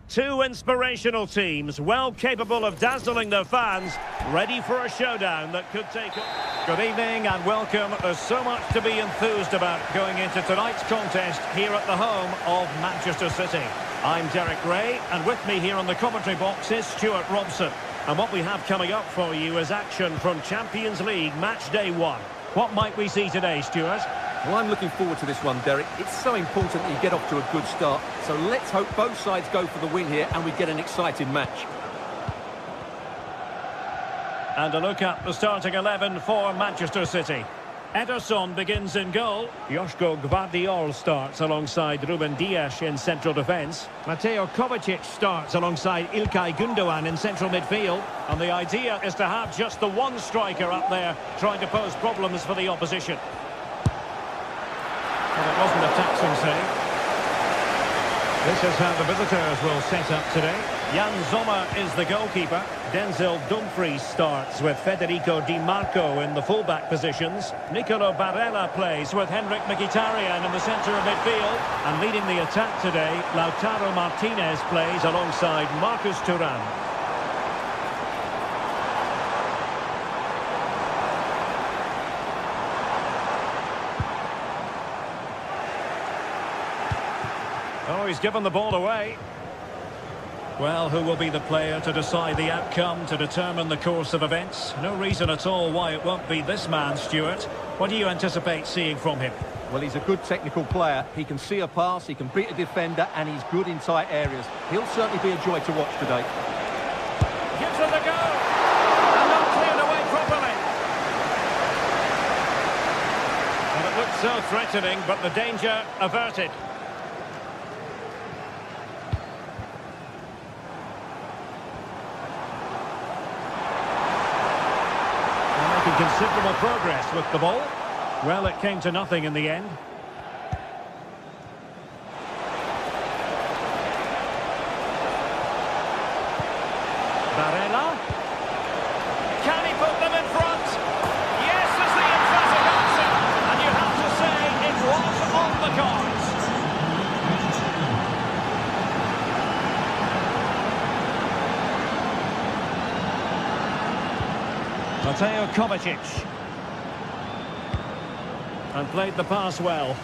Speaker 1: Two inspirational teams, well capable of dazzling their fans, ready for a showdown that could take... Good evening and welcome. There's so much to be enthused about going into tonight's contest here at the home of Manchester City. I'm Derek Ray, and with me here on the commentary box is Stuart Robson. And what we have coming up for you is action from Champions League Match Day 1. What might we see today, Stuart?
Speaker 2: Well, I'm looking forward to this one, Derek. It's so important that you get off to a good start. So let's hope both sides go for the win here and we get an exciting match.
Speaker 1: And a look at the starting 11 for Manchester City. Ederson begins in goal. Joško Gvardiol starts alongside Ruben Dias in central defence. Mateo Kovacic starts alongside İlkay Gündoğan in central midfield. And the idea is to have just the one striker up there trying to pose problems for the opposition. Well, it wasn't a taxing save. This is how the visitors will set up today. Jan Sommer is the goalkeeper. Denzel Dumfries starts with Federico Di Marco in the fullback positions. Nicolo Barella plays with Henrik Mkhitaryan in the centre of midfield. And leading the attack today, Lautaro Martinez plays alongside Marcus Thuram. Oh, he's given the ball away. Well, who will be the player to decide the outcome, to determine the course of events? No reason at all why it won't be this man, Stuart. What do you anticipate seeing from him?
Speaker 2: Well, he's a good technical player. He can see a pass, he can beat a defender, and he's good in tight areas. He'll certainly be a joy to watch today.
Speaker 1: Gives it a go! And not cleared away properly. And it looked so threatening, but the danger averted. Considerable progress with the ball. Well, it came to nothing in the end. Barella. Can he put them in front? Yes, is the emphatic answer. And you have to say it was on the cards. Mateo Kovacic. And played the pass well.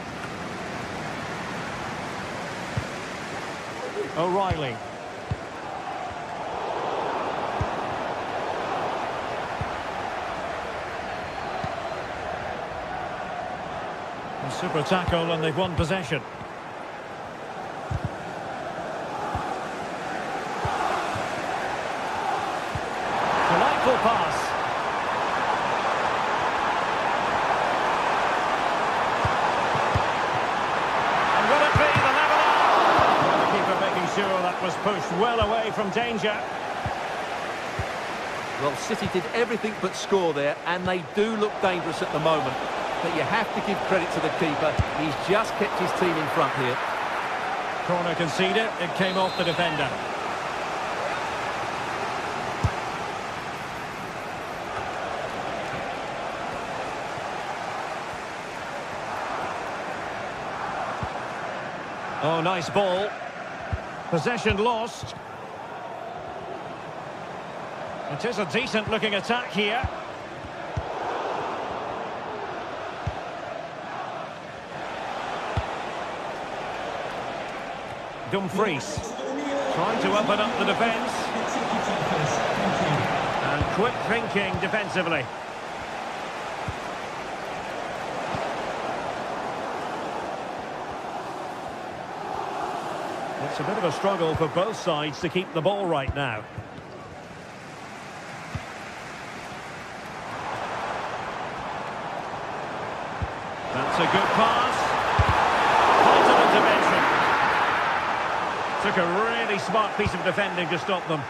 Speaker 1: O'Reilly. A super tackle and they've won possession. Delightful pass. Sure, that was pushed well away from danger.
Speaker 2: Well, City did everything but score there, and they do look dangerous at the moment. But you have to give credit to the keeper. He's just kept his team in front here.
Speaker 1: Corner conceded, it came off the defender. Oh, nice ball. Possession lost. It is a decent-looking attack here. Dumfries trying to open up the defence. And quick thinking defensively. It's a bit of a struggle for both sides to keep the ball right now. That's a good pass. Positive dimension. Took a really smart piece of defending to stop them.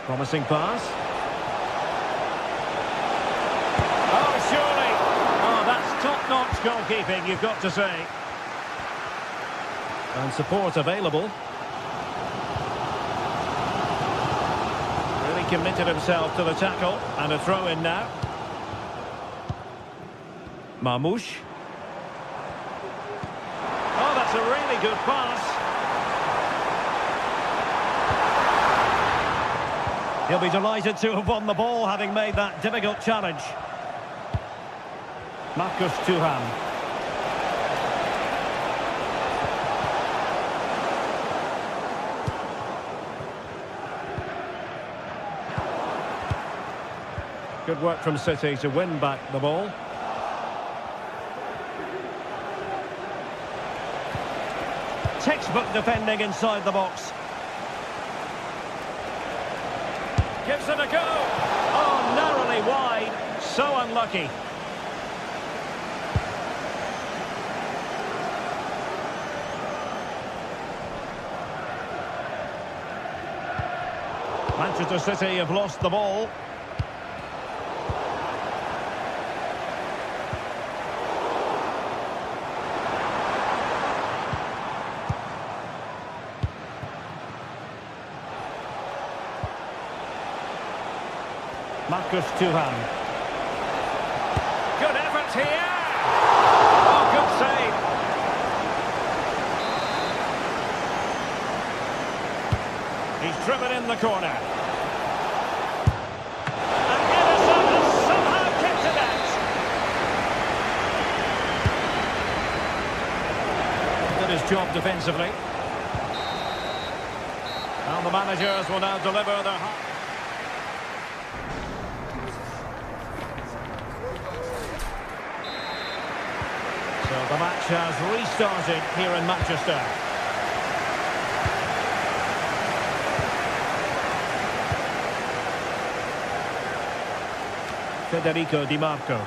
Speaker 1: Promising pass. Oh, surely. Oh, that's top-notch goalkeeping, you've got to say. And support available. Really committed himself to the tackle. And a throw-in now. Marmouche. Oh, that's a really good pass. He'll be delighted to have won the ball, having made that difficult challenge. Marcus Thuram. Good work from City to win back the ball. Textbook defending inside the box. Gives it a go. Oh, narrowly wide. So unlucky. Manchester City have lost the ball. Marcus Thuram. Good effort here. Oh, good save. He's driven in the corner. And Ederson has somehow kept it out. Did his job defensively. And the managers will now deliver their... So the match has restarted here in Manchester. Federico Di Marco.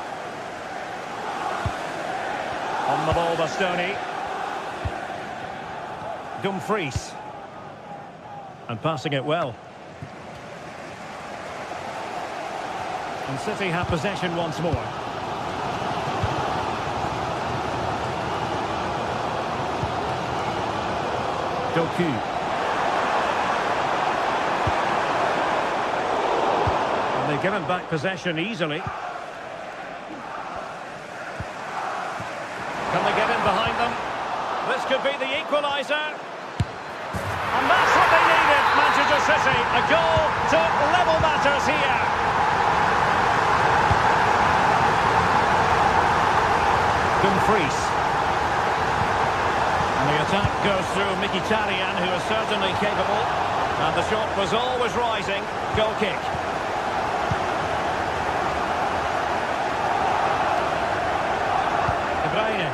Speaker 1: On the ball, Bastoni. Dumfries. And passing it well. And City have possession once more. Doku. And they've given back possession easily. Can they get in behind them? This could be the equaliser. And that's what they needed, Manchester City. A goal to level matters here. Dumfries. And the attack goes through Mkhitaryan, who is certainly capable. And the shot was always rising. Goal kick. De Bruyne.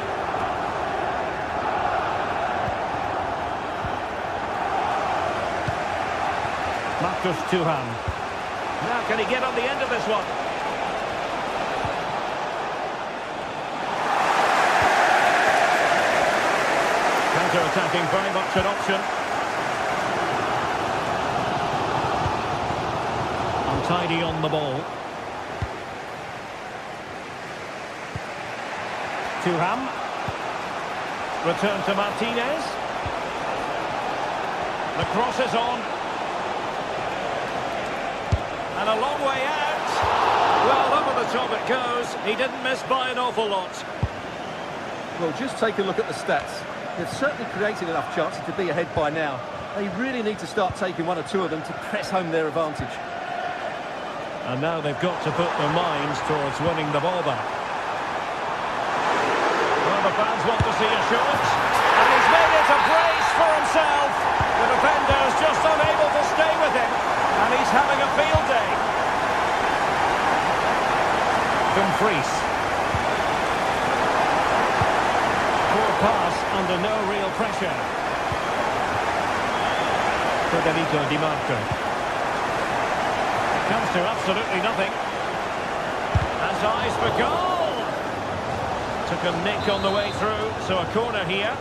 Speaker 1: Marcus Thuram. Now can he get on the end of this one? Counter-attacking, very much an option. Untidy on the ball. Thuram. Return to Martinez. The cross is on. And a long way out. Well, over the top it goes. He didn't miss by an awful lot.
Speaker 2: Well, just take a look at the stats. They've certainly created enough chances to be ahead by now. They really need to start taking one or two of them to press home their advantage.
Speaker 1: And now they've got to put their minds towards winning the ball back. Well, the fans want to see a shot. And he's made it a brace for himself. The defender's just unable to stay with him. And he's having a field day. Dumfries. Poor pass under no real pressure. Federico Di Marco. Comes to absolutely nothing. Has eyes for goal. Took a nick on the way through, so a corner here.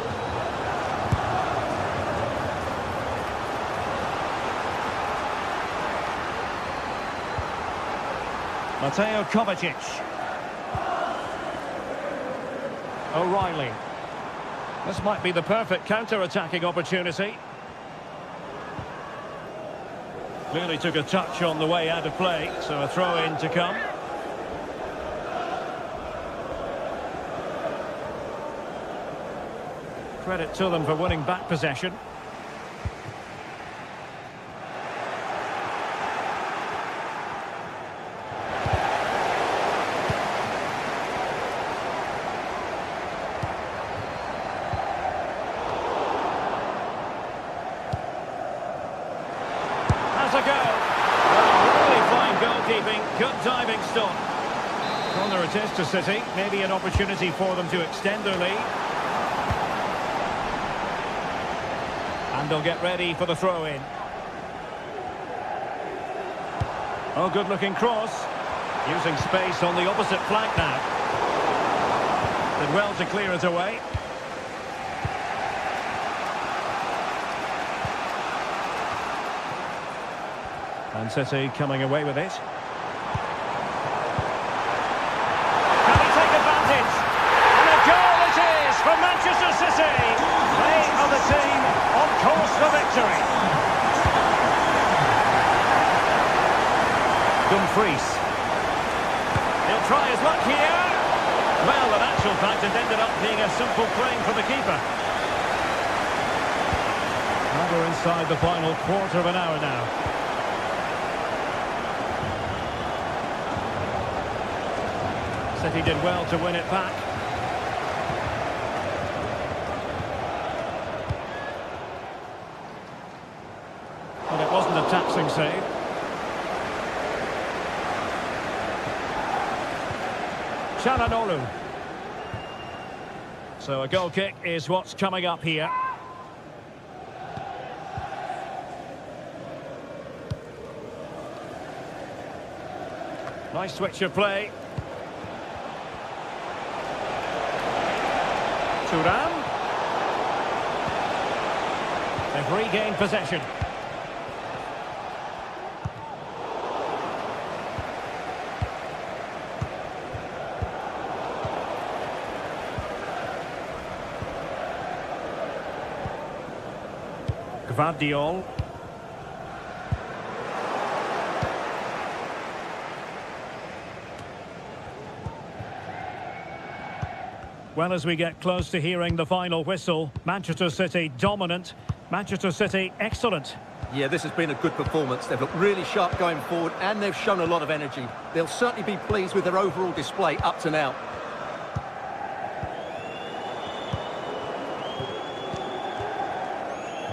Speaker 1: Mateo Kovacic. O'Reilly. This might be the perfect counter-attacking opportunity. Clearly took a touch on the way out of play, so a throw-in to come. Credit to them for winning back possession. Has a go. Well, really fine goalkeeping, good diving stop. Corner it is to City, maybe an opportunity for them to extend their lead. And they'll get ready for the throw-in. Oh, good-looking cross. Using space on the opposite flank now. Did well to clear it away. And City coming away with it. Can he take advantage? And a goal it is for Manchester City. They are the team on course for victory. Dumfries. He'll try his luck here. Well, in actual fact, it ended up being a simple claim for the keeper. And we're inside the final quarter of an hour now. City did well to win it back. But it wasn't a taxing save. Çalhanoğlu. So a goal kick is what's coming up here. Nice switch of play. Thuram. They've regained possession. Gvardiol. Well, as we get close to hearing the final whistle, Manchester City dominant, Manchester City excellent.
Speaker 2: Yeah, this has been a good performance. They've looked really sharp going forward and they've shown a lot of energy. They'll certainly be pleased with their overall display up to now.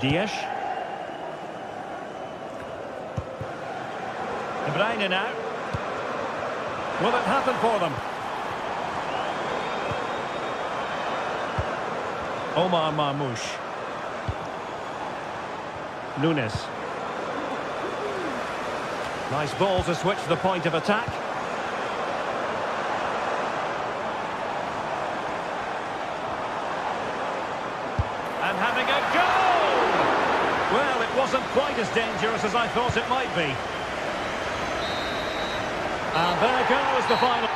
Speaker 1: Dias. De Bruyne now. Will it happen for them? Omar Marmoush. Nunes. Nice ball to switch the point of attack. And having a goal! Well, it wasn't quite as dangerous as I thought it might be. And there goes the final.